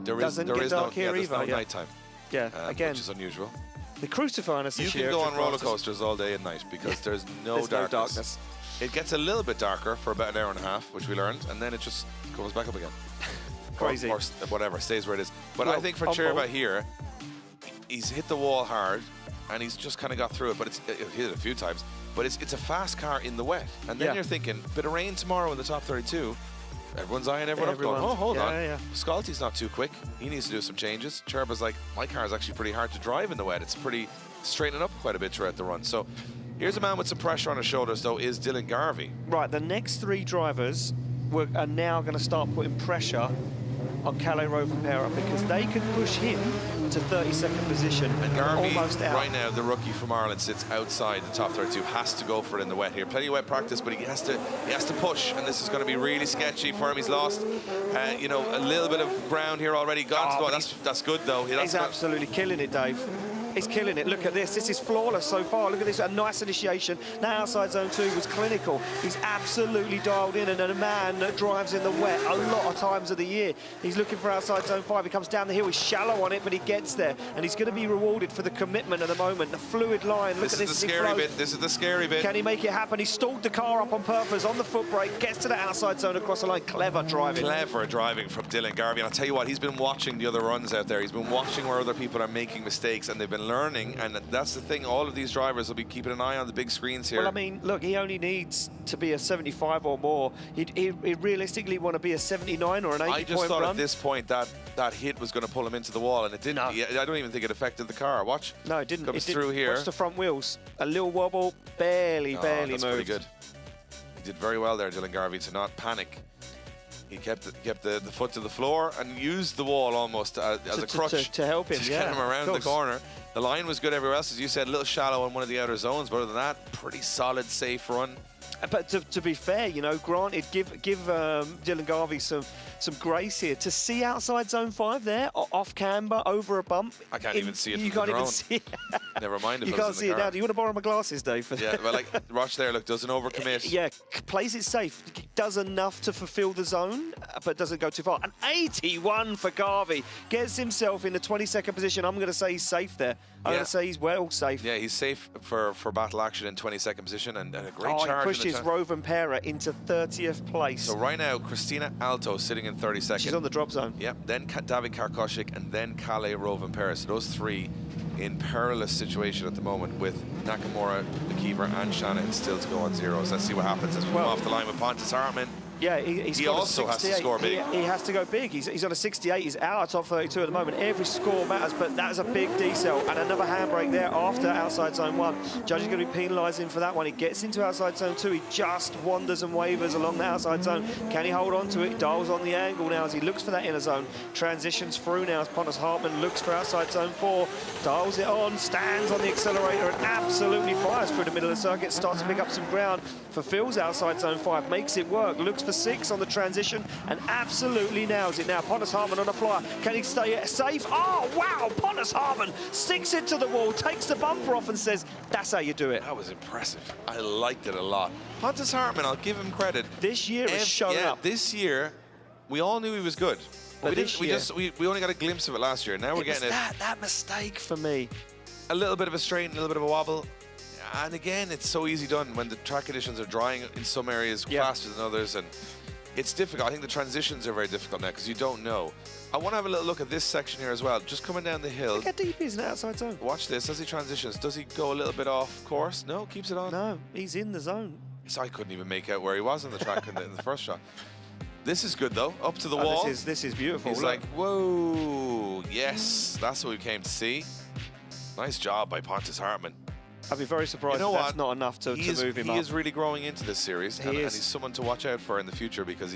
there is Doesn't no, get dark here there's no either, yeah. nighttime. Yeah, again, which is unusual. the crucifying us You this can year. go at on Drift roller Masters. coasters all day and night because there's no There's darkness. no darkness. It gets a little bit darker for about an hour and a half, which we learned, and then it just goes back up again. Crazy. Or whatever, stays where it is. But Well, I think for on Cherba board. here, he's hit the wall hard, and he's just kind of got through it. But he hit it a few times. But it's a fast car in the wet. And then Yeah. you're thinking, bit of rain tomorrow in the top 32. Everyone's eyeing everyone up going, oh, hold on. Yeah. Scalti's not too quick. He needs to do some changes. Cherba's like, my car is actually pretty hard to drive in the wet. It's pretty straightening up quite a bit throughout the run. So here's a man with some pressure on his shoulders, though, is Dylan Garvey. Right, the next three drivers are now going to start putting pressure on Kalle Rovanperä because they can push him to 32nd position And Garvey, almost out. right now, the rookie from Ireland, sits outside the top 32, has to go for it in the wet here. Plenty of wet practice, but he has to push, and this is going to be really sketchy for him. He's lost, you know, a little bit of ground here already. Gone to go. That's good, though. He's absolutely killing it, Dave. He's killing it. Look at this. This is flawless so far. Look at this. A nice initiation. Now outside zone 2 was clinical. He's absolutely dialed in, and a man that drives in the wet a lot of times of the year. He's looking for outside zone 5. He comes down the hill. He's shallow on it, but he gets there, and he's going to be rewarded for the commitment at the moment. The fluid line. Look at this. This is the scary bit. This is the scary bit. Can he make it happen? He stalled the car up on purpose on the foot brake, gets to the outside zone across the line. Clever driving. Clever driving from Dylan Garvey. And I'll tell you what, he's been watching the other runs out there. He's been watching where other people are making mistakes, and they've been learning. And that's the thing. All of these drivers will be keeping an eye on the big screens here. Well, I mean, look, he only needs to be a 75 or more. He'd realistically want to be a 79 or an 80 I just point thought run. at this point that hit was going to pull him into the wall, and it didn't. No. I don't even think it affected the car. Watch. No, it didn't. Comes it through didn't. here. Watch the front wheels. A little wobble, barely That's moved. pretty good. He did very well there, Dylan Garvey, to not panic. He kept the foot to the floor and used the wall almost as a crutch to help him, to yeah, get him around of the course. corner. The line was good everywhere else, as you said, a little shallow in one of the outer zones, but other than that, pretty solid, safe run. But to be fair, you know, granted, give Dylan Garvey some grace here. To see outside zone 5 there, off camber, over a bump. I can't even see it You from can't the even drone. see it. Never mind if You it was can't in see the it car. now. Do you want to borrow my glasses, Dave? For Yeah, well, like Roch there, look, doesn't overcommit. Yeah, plays it safe. Does enough to fulfill the zone, but doesn't go too far. An 81 for Garvey. Gets himself in the 22nd position. I'm going to say he's safe there. I'm going to say he's well safe. Yeah, he's safe for battle action in 22nd position, and a great Oh, charge. he pushes Rovanperä into 30th place. So right now, Christina Alto sitting in 32nd. She's on the drop zone. Yep, then David Kosik, and then Kalle Rovanperä. So those three in perilous situation at the moment with Nakamura, McKeever, and Shanahan still to go on zeros. Let's see what happens as we come off the line with Pontus Hartmann. Yeah, he's He got also a has to 68. score big. He has to go big. He's on a 68. He's out of top 32 at the moment. Every score matters, but that is a big decel. And another handbrake there after outside zone 1. Judge is going to be penalising for that one. He gets into outside zone 2. He just wanders and wavers along the outside zone. Can he hold on to it? Dials on the angle now as he looks for that inner zone. Transitions through now as Pontus Hartmann looks for outside zone 4. Dials it on, stands on the accelerator and absolutely fires through the middle of the circuit. Starts to pick up some ground. Fulfills outside zone 5. Makes it work. Looks for 6 on the transition and absolutely nails it now. Pontus Hartmann on a flyer. Can he stay safe? Oh, wow! Pontus Hartmann sticks it to the wall, takes the bumper off and says, that's how you do it. That was impressive. I liked it a lot. Pontus Hartmann, I'll give him credit. This year has shown up. This year, we all knew he was good. But we only got a glimpse of it last year. Now we're getting that mistake for me. a little bit of a strain, a little bit of a wobble. And again, it's so easy done when the track conditions are drying in some areas faster than others, and it's difficult. I think the transitions are very difficult now because you don't know. I want to have a little look at this section here as well. Just coming down the hill. Look how deep he is in the outside zone. Watch this as he transitions. Does he go a little bit off course? No, keeps it on. No, he's in the zone. So I couldn't even make out where he was on the track in the first shot. This is good though. Up to the wall. This is beautiful. He's Look. like, whoa, yes, that's what we came to see. Nice job by Pontus Hartmann. I'd be very surprised if that's not enough to move him up. He is really growing into this series, and is. he's someone to watch out for in the future because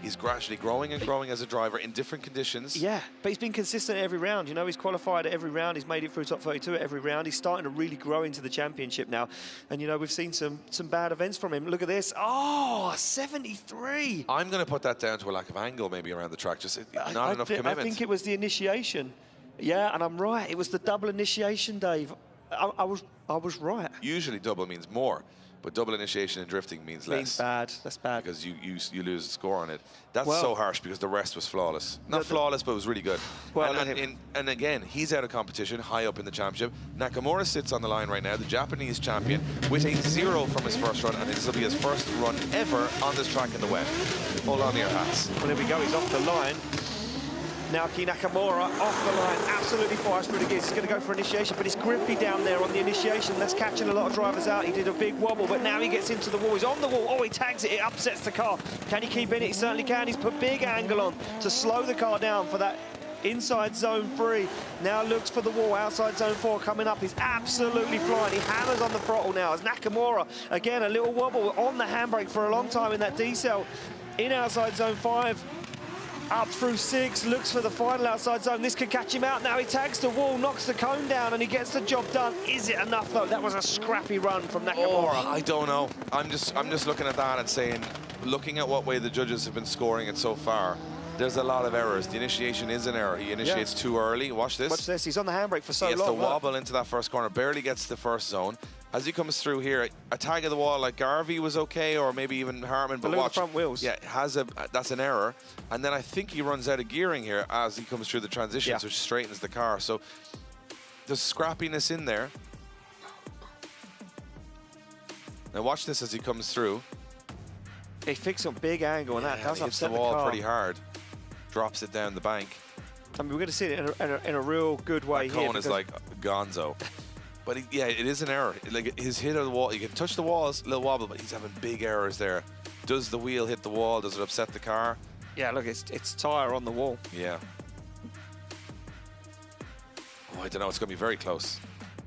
He's gradually growing and growing as a driver in different conditions. Yeah, but he's been consistent every round. You know, he's qualified at every round. He's made it through top 32 at every round. He's starting to really grow into the championship now. And, you know, we've seen some bad events from him. Look at this. Oh, 73. I'm going to put that down to a lack of angle maybe around the track. Just not enough commitment. I think it was the initiation. Yeah, and I'm right. It was the double initiation, Dave. I was right. Usually double means more. But double initiation and drifting means less. Means bad. That's bad. Because you lose the score on it. That's well, so harsh because the rest was flawless. Not flawless, but it was really good. Well, and again, he's out of competition, high up in the championship. Nakamura sits on the line right now, the Japanese champion, with a 0 from his first run, and this will be his first run ever on this track in the wet. Hold on to your hats. Well, there we go. He's off the line. Naoki Nakamura off the line, absolutely fires through the gears. He's going to go for initiation, but he's grippy down there on the initiation. That's catching a lot of drivers out. He did a big wobble, but now he gets into the wall. He's on the wall. Oh, he tags it. It upsets the car. Can he keep in it? He certainly can. He's put big angle on to slow the car down for that inside zone 3. Now looks for the wall. Outside zone 4 coming up. He's absolutely flying. He hammers on the throttle now as Nakamura, again, a little wobble on the handbrake for a long time in that D-cell. In outside zone 5. Up through 6, looks for the final outside zone. This could catch him out. Now he tags the wall, knocks the cone down, and he gets the job done. Is it enough, though? That was a scrappy run from Nakamura. Oh, I don't know. I'm just looking at that and saying, looking at what way the judges have been scoring it so far, there's a lot of errors. The initiation is an error. He initiates too early. Watch this. Watch this. He's on the handbrake for so long. He has to wobble into that first corner, barely gets the first zone. As he comes through here, a tag of the wall like Garvey was okay, or maybe even Harman, but watch. The front wheels. Yeah, that's an error. And then I think he runs out of gearing here as he comes through the transitions, which straightens the car. So there's scrappiness in there. Now watch this as he comes through. He fixed a big angle, and that does upset the wall car pretty hard. Drops it down the bank. I mean, we're going to see it in a real good way that here. Cone is like gonzo. But yeah, it is an error. Like his hit of the wall, you can touch the walls, little wobble, but he's having big errors there. Does the wheel hit the wall? Does it upset the car? Yeah, look, it's tire on the wall. Yeah. Oh, I don't know. It's going to be very close.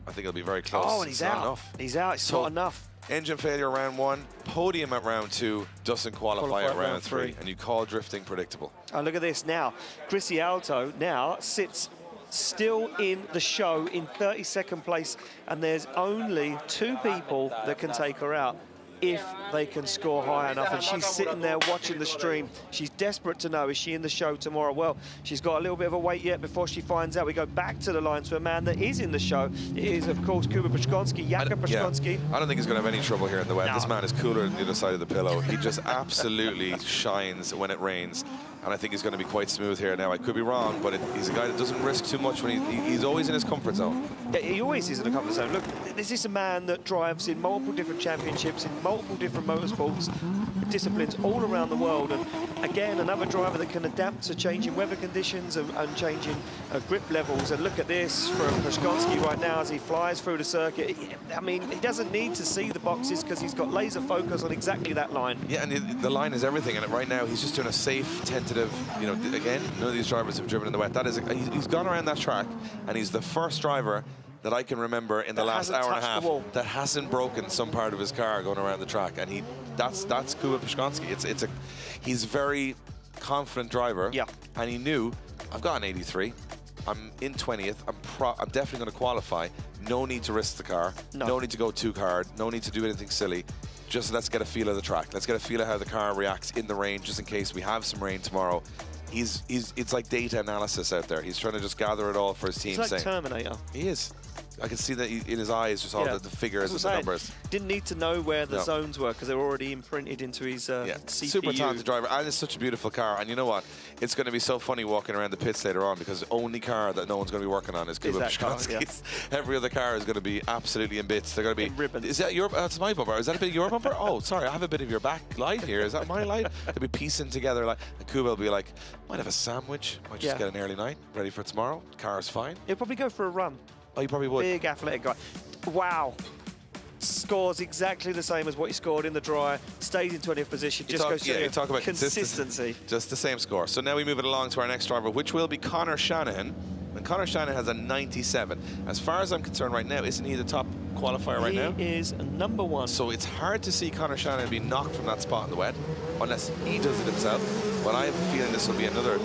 I think it'll be very close. Oh, and he's out. Enough. He's out. It's not enough. Engine failure round 1, podium at round 2, doesn't qualify at round 3, and you call drifting predictable. Oh, look at this now. Christina Alto now sits still in the show in 32nd place, and there's only 2 people that can take her out if they can score high enough, and she's sitting there watching the stream. She's desperate to know, is she in the show tomorrow? Well, she's got a little bit of a wait yet before she finds out. We go back to the line to a man that is in the show. It is, of course, Jakub Prashkonsky. I don't think he's going to have any trouble here in the wet. No. This man is cooler than the other side of the pillow. He just absolutely shines when it rains, and I think he's going to be quite smooth here now. I could be wrong, but he's a guy that doesn't risk too much when he's always in his comfort zone. Yeah, he always is in the comfort zone. Look, this is a man that drives in multiple different championships, in multiple different motorsports disciplines all around the world, and again, another driver that can adapt to changing weather conditions and changing grip levels. And look at this from Prashkonsky right now as he flies through the circuit. I mean, he doesn't need to see the boxes because he's got laser focus on exactly that line. Yeah, and the line is everything, and right now he's just doing a safe, tentative, you know, again, none of these drivers have driven in the wet. That is, he's gone around that track, and he's the first driver that I can remember in the last hour and a half that hasn't broken some part of his car going around the track, and that's Jakub Prashkonsky. He's a very confident driver, and he knew, I've got an 83, I'm in 20th, I'm definitely going to qualify. No need to risk the car, no need to go too hard, no need to do anything silly. Just let's get a feel of the track. Let's get a feel of how the car reacts in the rain, just in case we have some rain tomorrow. It's like data analysis out there. He's trying to just gather it all for his team. He's like Terminator. He is. I can see that in his eyes, just all the figures and the numbers. Didn't need to know where the zones were because they were already imprinted into his CPU. Super talented driver, and it's such a beautiful car. And you know what? It's going to be so funny walking around the pits later on because the only car that no one's going to be working on is Jakub Prashkonsky's. Every other car is going to be absolutely in bits. They're going to be in ribbons. Is that your? That's my bumper. Is that a bit of your bumper? Oh, sorry, I have a bit of your back light here. Is that my light? They'll be piecing together. Like Jakub will be like, might have a sandwich. Might just get an early night, ready for tomorrow. Car's fine. He'll probably go for a run. Oh, you probably would. Big athletic guy. Wow. Scores exactly the same as what he scored in the dry. Stays in 20th position. Just goes to talk about consistency. Just the same score. So now we move it along to our next driver, which will be Conor Shanahan. And Conor Shanahan has a 97. As far as I'm concerned right now, isn't he the top qualifier right now. He is number 1. So it's hard to see Conor Shanahan be knocked from that spot in the wet, unless he does it himself. But I have a feeling this will be another,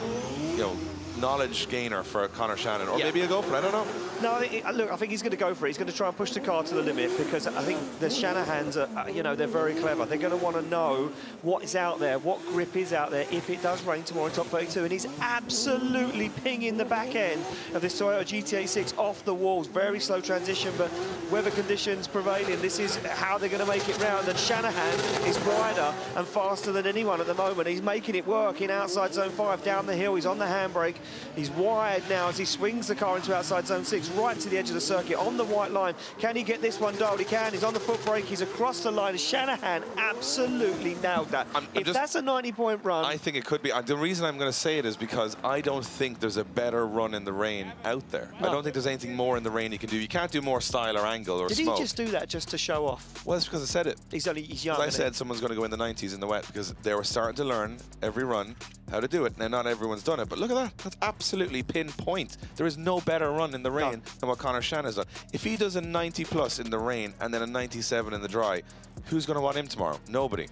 knowledge gainer for Conor Shanahan, or maybe a go for it, I don't know. No, I think he's going to go for it. He's going to try and push the car to the limit, because I think the Shanahans are, they're very clever. They're going to want to know what is out there, what grip is out there if it does rain tomorrow in top 32. And he's absolutely pinging the back end of this Toyota GT86 off the walls. Very slow transition, but weather conditions prevailing. This is how they're going to make it round. And Shanahan is wider and faster than anyone at the moment. He's making it work in outside zone 5 down the hill. He's on the handbrake. He's wide now as he swings the car into outside zone 6, right to the edge of the circuit on the white line. Can he get this one dialed? He can. He's on the foot brake. He's across the line. Shanahan absolutely nailed that. If that's a 90-point run... I think it could be. The reason I'm going to say it is because I don't think there's a better run in the rain out there. No. I don't think there's anything more in the rain you can do. You can't do more style or angle or smoke. Did he just do that just to show off? Well, it's because I said it. He's young. As I said, someone's going to go in the 90s in the wet, because they were starting to learn every run how to do it. Now, not everyone's done it, but look at that. That's absolutely pinpoint. There is no better run in the rain than what Conor Shanahan has done. If he does a 90+ in the rain and then a 97 in the dry, who's going to want him tomorrow? Nobody.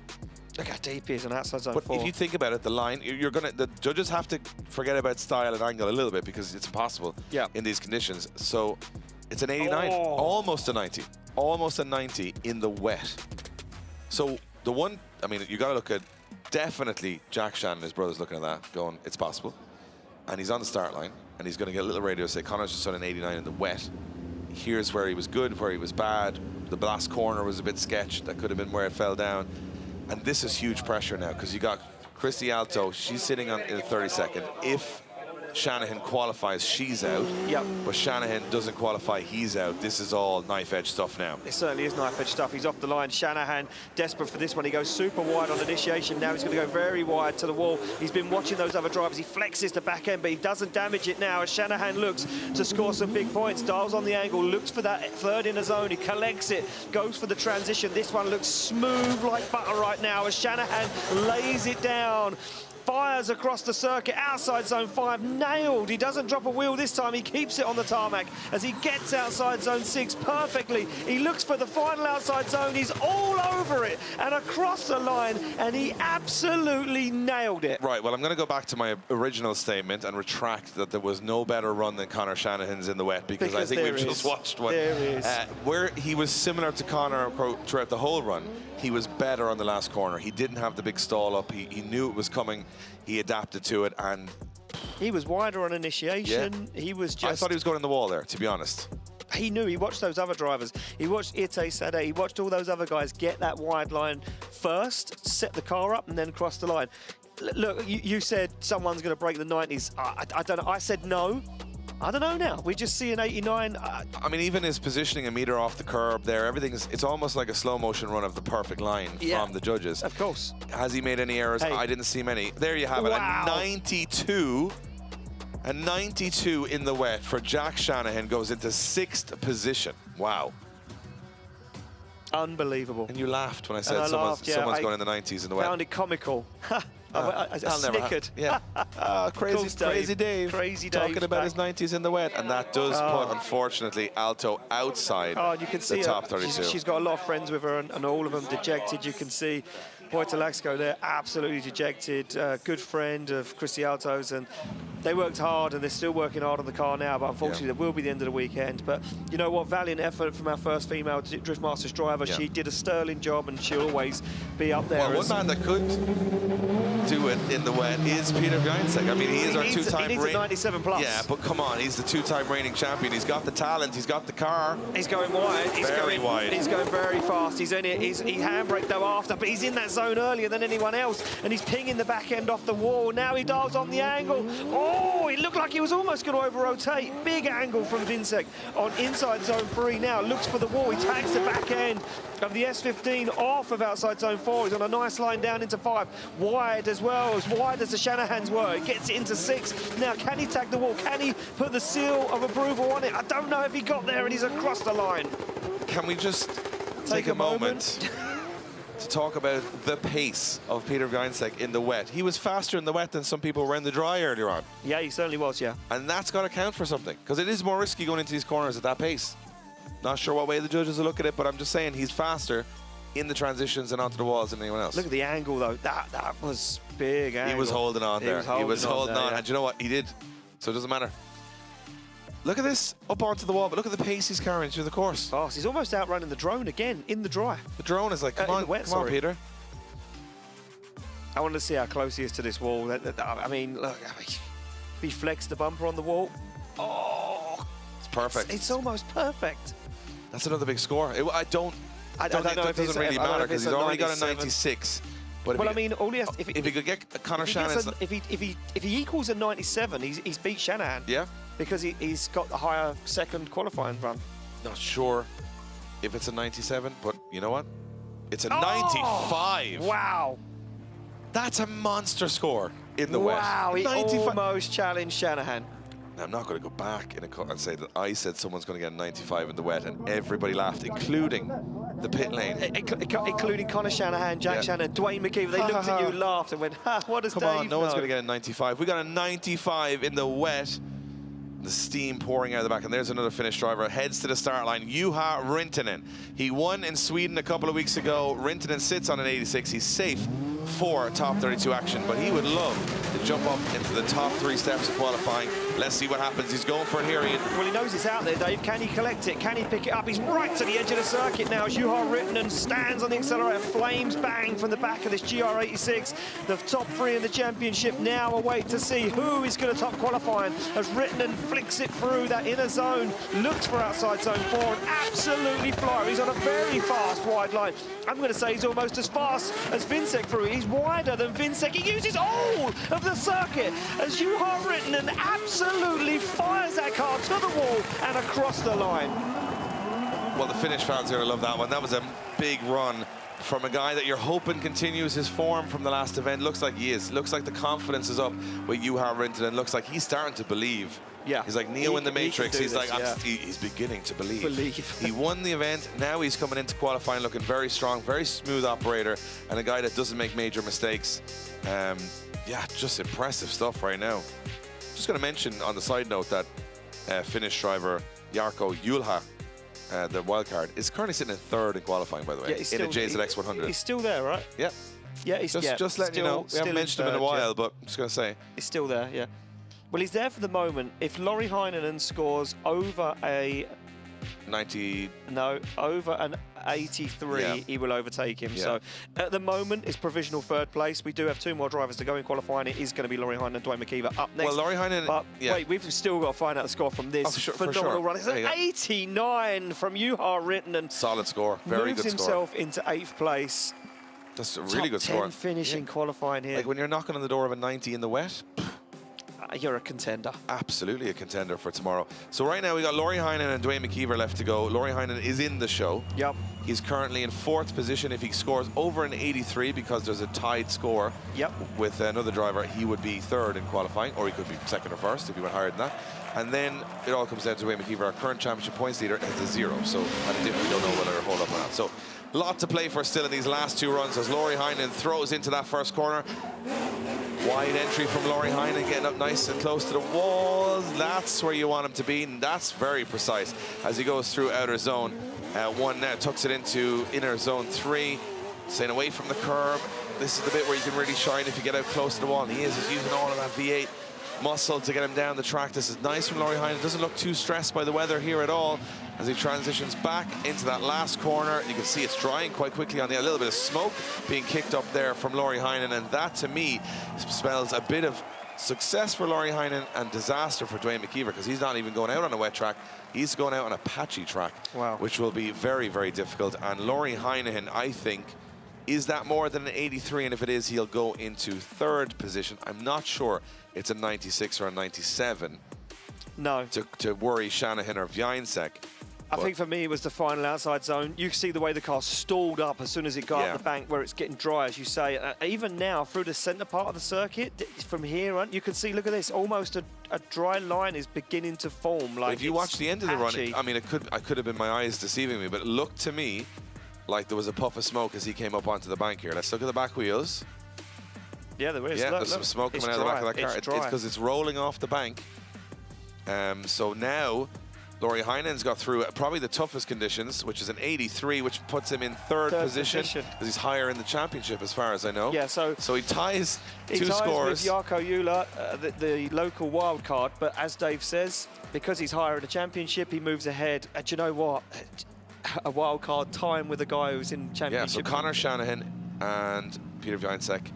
Look how deep he is on outside zone 4. But if you think about it, the line, the judges have to forget about style and angle a little bit, because it's impossible in these conditions. So it's an 89, almost a 90. Almost a 90 in the wet. So the one, you got to look at, definitely Jack Shannon, his brother's looking at that, going, it's possible. And he's on the start line, and he's going to get a little radio say, Conor's just done an 89 in the wet. Here's where he was good, where he was bad. The last corner was a bit sketched. That could have been where it fell down. And this is huge pressure now, because you got Christy Alto. She's sitting in a 32nd. If Shanahan qualifies, she's out. Yep. But Shanahan doesn't qualify, he's out. This is all knife-edge stuff now. It certainly is knife-edge stuff. He's off the line. Shanahan, desperate for this one. He goes super wide on initiation. Now he's going to go very wide to the wall. He's been watching those other drivers. He flexes the back end, but he doesn't damage it now as Shanahan looks to score some big points. Dials on the angle, looks for that third inner zone. He collects it, goes for the transition. This one looks smooth like butter right now as Shanahan lays it down. Fires across the circuit, outside zone 5, nailed. He doesn't drop a wheel this time. He keeps it on the tarmac as he gets outside zone 6 perfectly. He looks for the final outside zone. He's all over it and across the line, and he absolutely nailed it. Right, well, I'm going to go back to my original statement and retract that there was no better run than Conor Shanahan's in the wet, because I think we've just watched one. There is. Where he was similar to Conor throughout the whole run. He was better on the last corner. He didn't have the big stall up. He knew it was coming. He adapted to it, and he was wider on initiation. He was just... I thought he was going in the wall there, to be honest. He knew. He watched those other drivers. He watched Ite Sade. He watched all those other guys get that wide line first, set the car up, and then cross the line. Look, you said someone's going to break the 90s. I don't know. I said no. I don't know now. We just see an 89. Even his positioning a meter off the curb there, it's almost like a slow motion run of the perfect line from the judges. Of course. Has he made any errors? I didn't see many. There you have it. Wow. A 92. A 92 in the wet for Jack Shanahan goes into 6th position. Wow. Unbelievable. And you laughed when I said someone's going in the 90s in the wet. I found it comical. I snickered. Crazy Dave. Crazy Dave. Talking about his 90s in the wet. And that does put, unfortunately, Alto outside you can see the top 32. She's got a lot of friends with her, and all of them dejected. You can see Wojtalaxko there, absolutely dejected. Good friend of Christy Alto's, and they worked hard, and they're still working hard on the car now, but unfortunately that will be the end of the weekend. But you know what, valiant effort from our first female Drift Masters driver. She did a sterling job, and she'll always be up there. Well, one man that could do it in the wet is Peter Vincent. He is our two-time reigning 97 plus. Yeah, but come on, he's the two-time reigning champion. He's got the talent, he's got the car. He's going wide. He's very going wide. He's going very fast. He handbraked though after, but he's in that zone earlier than anyone else, and he's pinging the back end off the wall. Now he dials on the angle. Oh, it looked like he was almost going to over-rotate. Big angle from Vincent on inside zone 3 now. Looks for the wall. He tags the back end of the S15 off of outside zone 4. He's on a nice line down into 5. Wide as well, as wide as the Shanahans were. He gets it into 6. Now, can he tag the wall? Can he put the seal of approval on it? I don't know if he got there, and he's across the line. Can we just take a moment to talk about the pace of Peter Vincent in the wet? He was faster in the wet than some people were in the dry earlier on. Yeah, he certainly was, yeah. And that's got to count for something, because it is more risky going into these corners at that pace. Not sure what way the judges will look at it, but I'm just saying he's faster in the transitions and onto the walls than anyone else. Look at the angle, though. That was big angle. He was holding on there. He was holding on. yeah. And you know what? He did. So it doesn't matter. Look at this, up onto the wall, but look at the pace he's carrying through the course. Oh, he's almost outrunning the drone again in the dry. The drone is like, come on, come on, Peter. I want to see how close he is to this wall. I mean, look, if he flexed the bumper on the wall, oh, it's perfect. It's almost perfect. That's another big score. I don't know if it doesn't really matter because he's already got a 96. But well, I mean, all he has, if he could get Connor Shanahan, if he equals a 97, he's beat Shanahan. Yeah. Because he's got the higher second qualifying run. Not sure if it's a 97, but you know what? It's a 95. Wow. That's a monster score in the West. Wow, he almost challenged Shanahan. Now, I'm not going to go back and say that I said someone's going to get a 95 in the wet, and everybody laughed, including the pit lane. Including Connor Shanahan, Jack Shanahan, Dwayne McKeever. They looked at you, laughed, and went, ha, what does Dave know? Come on, no one's going to get a 95. We got a 95 in the wet. The steam pouring out of the back, and there's another Finnish driver. Heads to the start line, Juha Rintanen. He won in Sweden a couple of weeks ago. Rintanen sits on an 86. He's safe for top 32 action, but he would love to jump up into the top 3 steps of qualifying. Let's see what happens. He's going for it here, Ian. Well, he knows it's out there, Dave. Can he collect it? Can he pick it up? He's right to the edge of the circuit now. As Juha Rintanen stands on the accelerator. Flames bang from the back of this GR86. The top 3 in the championship now await to see who is going to top qualifying as Rintanen flicks it through that inner zone, looks for outside zone 4 and absolutely fly. He's on a very fast wide line. I'm going to say he's almost as fast as Vincent through. He's wider than Vincent. He uses all of the circuit as Juha Rintanen absolutely fires that car to the wall and across the line. Well, the Finnish fans are going to love that one. That was a big run from a guy that you're hoping continues his form from the last event. Looks like he is. Looks like the confidence is up with Juha Rintanen. Looks like he's starting to believe. Yeah. He's like Neo in the Matrix. He's like, yeah. He's beginning to believe. He won the event. Now he's coming into qualifying looking very strong, very smooth operator, and a guy that doesn't make major mistakes. Yeah, just impressive stuff right now. Just going to mention on the side note that Finnish driver Jarkko Julha, the wildcard, is currently sitting in 3rd in qualifying, by the way, in a JZX 100. He's still there, right? Yeah. Yeah, he's just letting you know. We haven't mentioned him in a while, but I'm just going to say. He's still there, yeah. Well, he's there for the moment. If Lori Heinonen scores over a 90, no, over an 83, he will overtake him. So at the moment, it's provisional 3rd place. We do have 2 more drivers to go in qualifying. It is going to be Lori Heinonen and Dwayne McKeever up next. Well, Lori Heinonen, but wait, we've still got to find out the score from this phenomenal run. It's an 89 from Juha Rintanen. Solid score, very good score. Moves himself into 8th place. That's a really good score. Top 10 finish in qualifying here. Like when you're knocking on the door of a 90 in the wet, you're a contender. Absolutely a contender for tomorrow. So right now we got Lori Heinonen and Dwayne McKeever left to go. Lori Heinonen is in the show. Yep. He's currently in 4th position. If he scores over an 83, because there's a tied score with another driver, he would be 3rd in qualifying, or he could be 2nd or 1st if he went higher than that. And then it all comes down to Dwayne McKeever, our current championship points leader, is a 0. So at a dip, we don't know whether to hold up or not. So a lot to play for still in these last 2 runs as Lori Heinonen throws into that first corner. Wide entry from Lori Heinonen, getting up nice and close to the walls. That's where you want him to be, and that's very precise as he goes through outer zone 1 now, tucks it into inner zone 3, staying away from the curb. This is the bit where you can really shine if you get out close to the wall, and he's using all of that V8 muscle to get him down the track. This is nice from Lori Heinonen. Doesn't look too stressed by the weather here at all as he transitions back into that last corner. You can see it's drying quite quickly on the, a little bit of smoke being kicked up there from Lori Heinonen, and that to me spells a bit of success for Lori Heinonen and disaster for Dwayne McKeever, because he's not even going out on a wet track. He's going out on a patchy track, which will be very, very difficult. And Lori Heinonen, I think, is that more than an 83? And if it is, he'll go into 3rd position. I'm not sure it's a 96 or a 97. No. To worry Shanahan or Vincent. I think for me, it was the final outside zone. You see the way the car stalled up as soon as it got up the bank where it's getting dry, as you say. Even now, through the centre part of the circuit, from here on, you can see, look at this, almost a dry line is beginning to form. Like, if you watch the end of the run, I mean, I could have been my eyes deceiving me, but it looked to me like there was a puff of smoke as he came up onto the bank here. Let's look at the back wheels. Yeah, there is. Yeah, there's some smoke coming out of the back of that car. It's because it's rolling off the bank. So now Laurie Heinen's got through probably the toughest conditions, which is an 83, which puts him in third position because he's higher in the championship, as far as I know. Yeah, so he ties two ties scores. with Jarkko Jula, the local wild card, but as Dave says, because he's higher in the championship, he moves ahead. And do you know what? A wild card time with a guy who's in championship. Yeah, so Conor Shanahan and Peter Vincent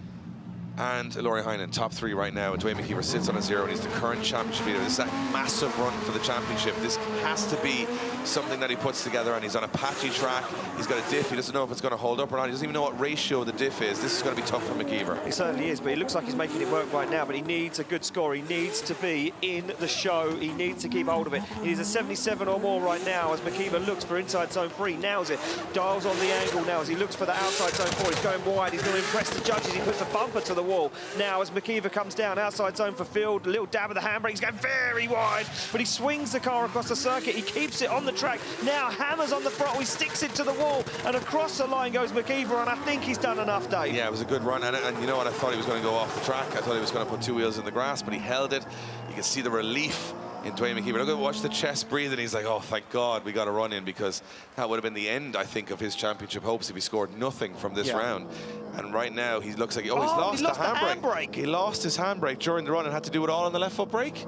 and Laurie Heinen, top 3 right now. And Dwayne McKeever sits on a 0, and he's the current championship leader. This is a massive run for the championship. This has to be something that he puts together, and he's on a patchy track. He's got a diff. He doesn't know if it's going to hold up or not. He doesn't even know what ratio the diff is. This is going to be tough for McKeever. It certainly is, but it looks like he's making it work right now, but he needs a good score. He needs to be in the show. He needs to keep hold of it. He needs a 77 or more right now as McKeever looks for inside zone 3. Nails it. Dials on the angle now as he looks for the outside zone 4. He's going wide. He's going to impress the judges. He puts a bumper to the wall. Now as McKeever comes down, outside zone for Field, a little dab of the handbrake. He's going very wide, but he swings the car across the circuit. He keeps it on the track. Now hammers on the throttle. He sticks it to the wall, and across the line goes McKeever, and I think he's done enough, Dave. Yeah, it was a good run, and you know what? I thought he was going to go off the track. I thought he was going to put 2 wheels in the grass, but he held it. You can see the relief in Dwayne McKeever. Look at watch the chest breathing. He's like, oh, thank God we got a run in, because that would have been the end, I think, of his championship hopes if he scored nothing from this round. And right now he looks like, he's lost the handbrake. He lost his handbrake during the run and had to do it all on the left foot brake.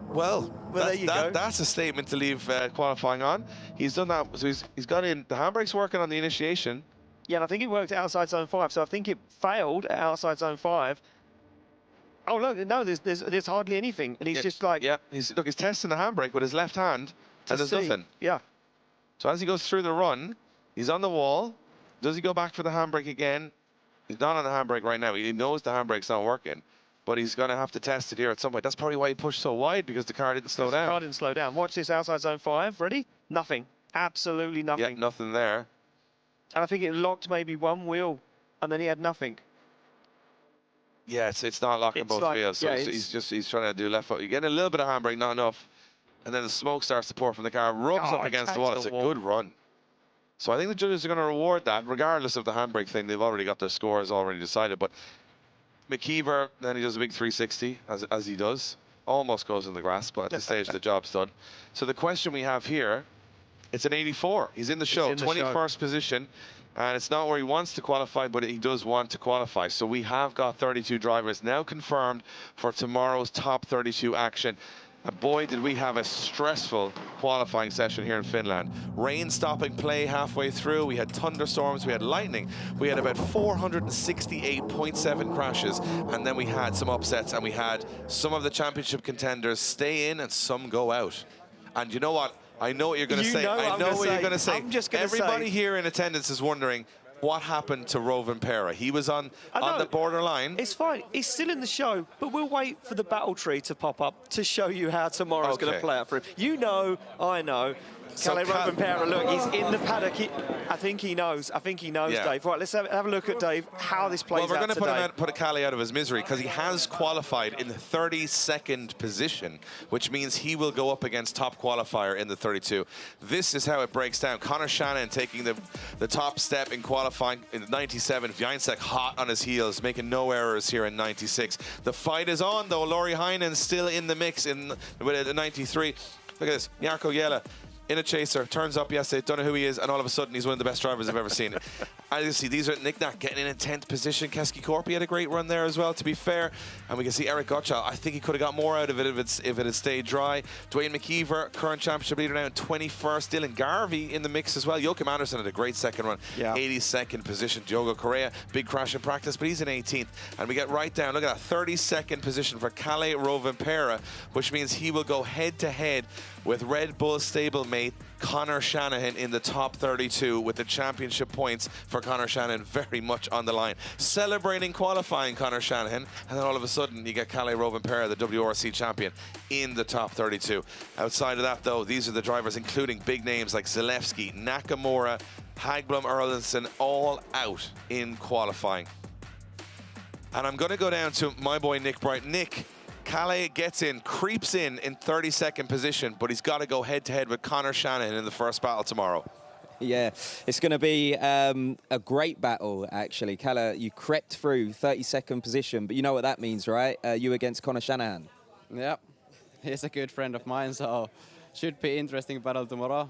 Well, there you go. That's a statement to leave qualifying on. He's done that, so he's got in. The handbrake's working on the initiation. Yeah, and I think it worked at outside zone 5, so I think it failed at outside zone 5. Oh, look, no, there's hardly anything. And he's just like... Yeah, he's testing the handbrake with his left hand, and there's nothing. Yeah. So as he goes through the run, he's on the wall. Does he go back for the handbrake again? He's not on the handbrake right now. He knows the handbrake's not working, but he's going to have to test it here at some point. That's probably why he pushed so wide, because the car didn't slow down. The car didn't slow down. Watch this outside zone 5. Ready? Nothing. Absolutely nothing. Yeah, nothing there. And I think it locked maybe one wheel, and then he had nothing. Yeah, it's not locking both wheels. So he's trying to do left foot. You're getting a little bit of handbrake, not enough. And then the smoke starts to pour from the car, rubs up against the wall. It's a good run. So I think the judges are going to reward that, regardless of the handbrake thing. They've already got their scores already decided. But McKeever, then he does a big 360, as he does. Almost goes in the grass, but at this stage, the job's done. So the question we have here, it's an 84. He's in the show, 21st position. And it's not where he wants to qualify, but he does want to qualify. So we have got 32 drivers now confirmed for tomorrow's top 32 action. And boy, did we have a stressful qualifying session here in Finland. Rain stopping play halfway through. We had thunderstorms, we had lightning. We had about 468.7 crashes. And then we had some upsets, and we had some of the championship contenders stay in and some go out. And you know what? I know what you're going to say. I know what you're going to say. I'm just going to say. Everybody here in attendance is wondering what happened to Rovanperä. He was on the borderline. It's fine. He's still in the show, but we'll wait for the battle tree to pop up to show you how tomorrow's going to play out for him. You know, I know. Kalle Rovanperä, look, he's in the paddock. I think he knows. I think he knows, Dave. Right, let's have a look at, Dave, how this plays out today. Well, we're going to put Kalle out of his misery, because he has qualified in the 32nd position, which means he will go up against top qualifier in the 32. This is how it breaks down. Conor Shanahan taking the top step in qualifying in 97. Vincent hot on his heels, making no errors here in 96. The fight is on, though. Laurie Heinen still in the mix with 93. Look at this. Jarkko Jula in a chaser, turns up yesterday, don't know who he is, and all of a sudden he's one of the best drivers I've ever seen. As you see, these are Nicknack getting in 10th position. Keski Korpi had a great run there as well, to be fair. And we can see Eric Gottschall. I think he could have got more out of it if it had stayed dry. Dwayne McKeever, current championship leader now in 21st. Dylan Garvey in the mix as well. Joachim Andersson had a great second run. 82nd position. Dogo Kaara, big crash in practice, but he's in 18th. And we get right down, look at that, 32nd position for Kalle Rovanperä, which means he will go head-to-head with Red Bull stablemate Conor Shanahan in the top 32, with the championship points for Conor Shanahan very much on the line. Celebrating qualifying Conor Shanahan, and then all of a sudden you get Kalle Rovanperä, the WRC champion, in the top 32. Outside of that, though, these are the drivers, including big names like Zalewski, Nakamura, Hagblom, Erlandson, all out in qualifying. And I'm going to go down to my boy Nick Bright. Nick, Kalle gets in, creeps in 32nd position, but he's got to go head-to-head with Conor Shanahan in the first battle tomorrow. Yeah, it's going to be a great battle, actually. Kalle, you crept through 32nd position, but you know what that means, right? You against Conor Shanahan. Yep. he's a good friend of mine, so should be interesting battle tomorrow.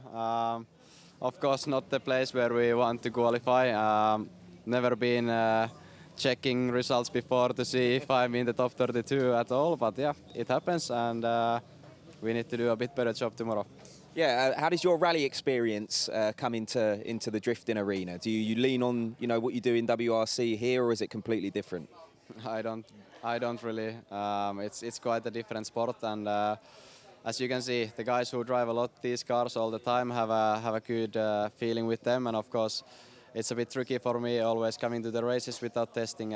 Of course, not the place where we want to qualify. Never been checking results before to see if I'm in the top 32 at all, but yeah, it happens, and we need to do a bit better job tomorrow. Yeah, how does your rally experience come into the drifting arena? Do you lean on what you do in WRC here, or is it completely different? I don't really. It's quite a different sport, and as you can see, the guys who drive a lot these cars all the time have a good feeling with them, and of course, it's a bit tricky for me always coming to the races without testing.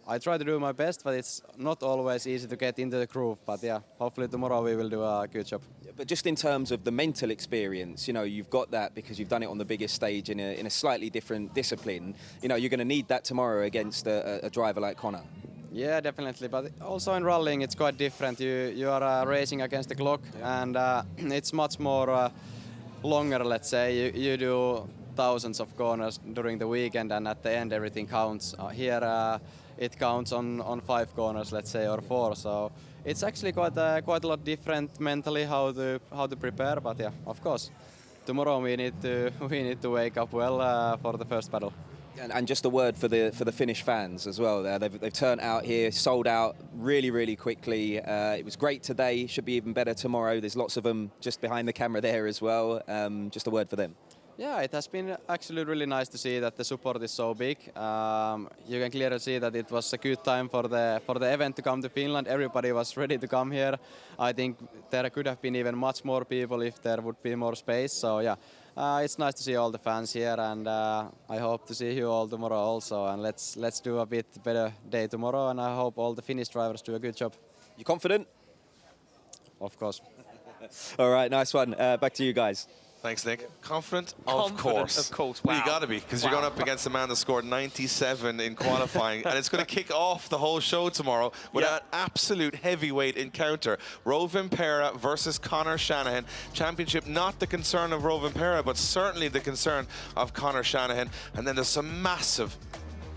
I try to do my best, but it's not always easy to get into the groove. But yeah, hopefully tomorrow we will do a good job. But just in terms of the mental experience, you've got that because you've done it on the biggest stage in a slightly different discipline. You're going to need that tomorrow against a driver like Connor. Yeah, definitely. But also in rallying, it's quite different. You are racing against the clock, and it's much more longer. Let's say you do thousands of corners during the weekend, and at the end everything counts. Here it counts on 5 corners, let's say, or 4. So it's actually quite a lot different mentally how to prepare. But yeah, of course, tomorrow we need to wake up well for the first battle. And just a word for the Finnish fans as well. They've turned out here, sold out really quickly. It was great today. Should be even better tomorrow. There's lots of them just behind the camera there as well. Just a word for them. Yeah, it has been actually really nice to see that the support is so big. You can clearly see that it was a good time for the event to come to Finland. Everybody was ready to come here. I think there could have been even much more people if there would be more space. So yeah, it's nice to see all the fans here, and I hope to see you all tomorrow also. And let's do a bit better day tomorrow, and I hope all the Finnish drivers do a good job. You confident? Of course. All right, nice one. Back to you guys. Thanks, Nick. Confident? Of course. Of course. Well, Wow. you got to be, because you're going up against a man that scored 97 in qualifying, and it's going to kick off the whole show tomorrow with an absolute heavyweight encounter. Rovanperä versus Conor Shanahan. Championship, not the concern of Rovanperä, but certainly the concern of Conor Shanahan. And then there's some massive,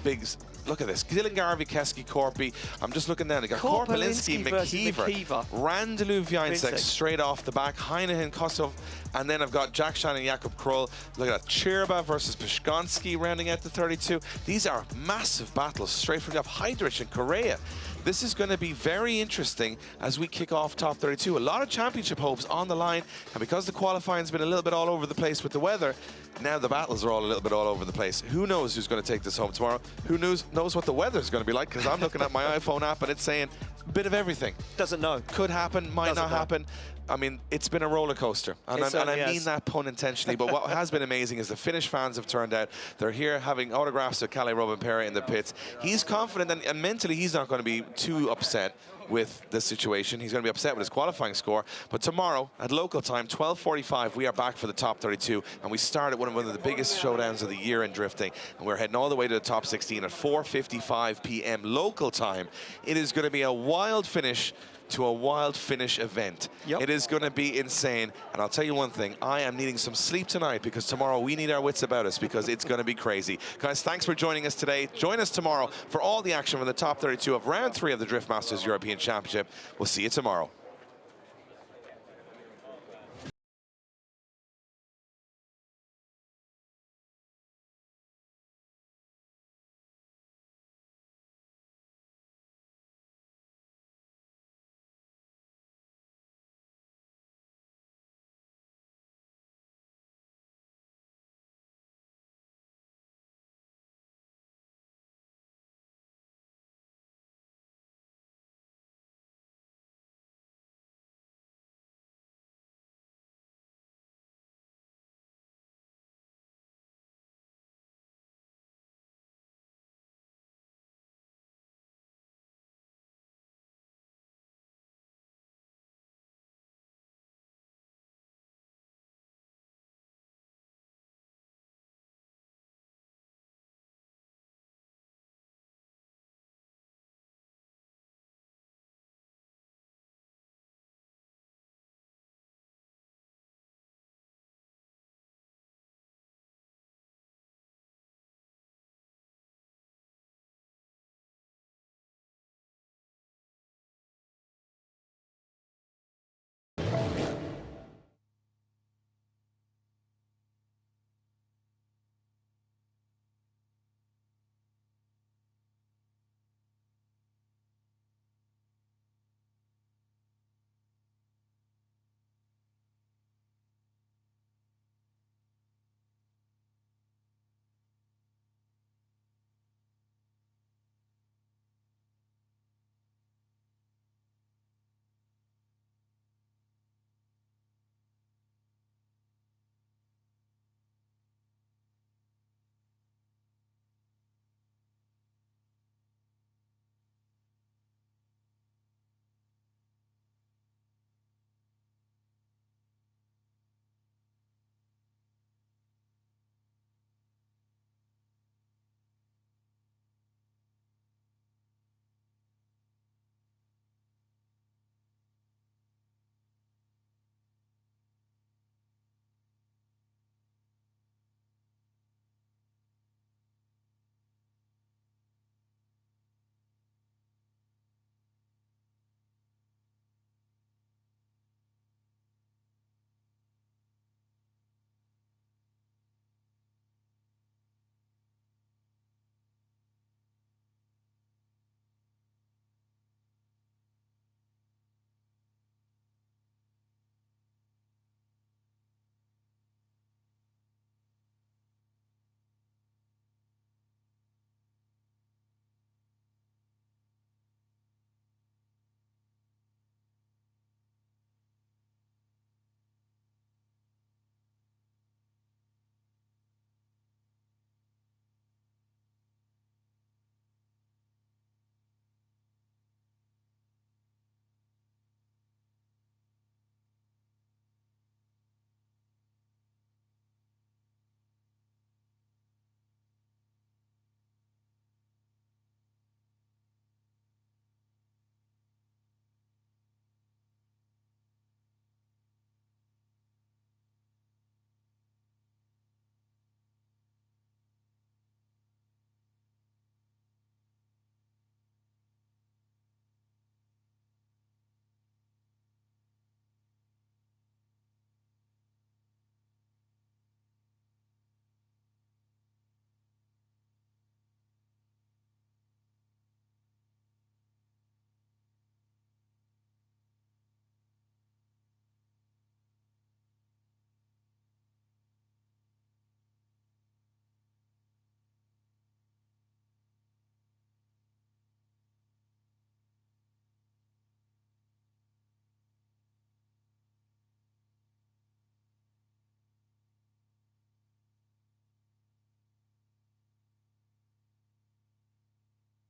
big... Look at this. Gillingarvi, Keski, Korpi. I'm just looking down. They got Palinski, McKeever, Randalou, Viansek straight off the back. Heinichen, Kosov. And then I've got Jack Shannon, Jakub Kroll. Look at that. Chirba versus Pishkonski rounding out the 32. These are massive battles straight from the off. Heidrich and Correa. This is going to be very interesting as we kick off top 32. A lot of championship hopes on the line, and because the qualifying's been a little bit all over the place with the weather, now the battles are all a little bit all over the place. Who knows who's going to take this home tomorrow? Who knows what the weather's going to be like? Because I'm looking at my iPhone app and it's saying a bit of everything. Doesn't know. Could happen, might not happen. I mean, it's been a roller coaster, and I mean that pun intentionally. But what has been amazing is the Finnish fans have turned out. They're here having autographs of Kalle Rovanperä in the pits. He's confident, and mentally he's not going to be too upset with the situation. He's going to be upset with his qualifying score. But tomorrow, at local time, 12:45, we are back for the top 32, and we start at one of the biggest showdowns of the year in drifting, and we're heading all the way to the top 16 at 4:55 p.m. local time. It is going to be a wild finish to a wild finish event. It is going to be insane, and I'll tell you one thing, I am needing some sleep tonight, because tomorrow we need our wits about us, because it's going to be crazy. Guys, thanks for joining us today. Join us tomorrow for all the action from the top 32 of round 3 of the Drift Masters European Championship. We'll see you tomorrow.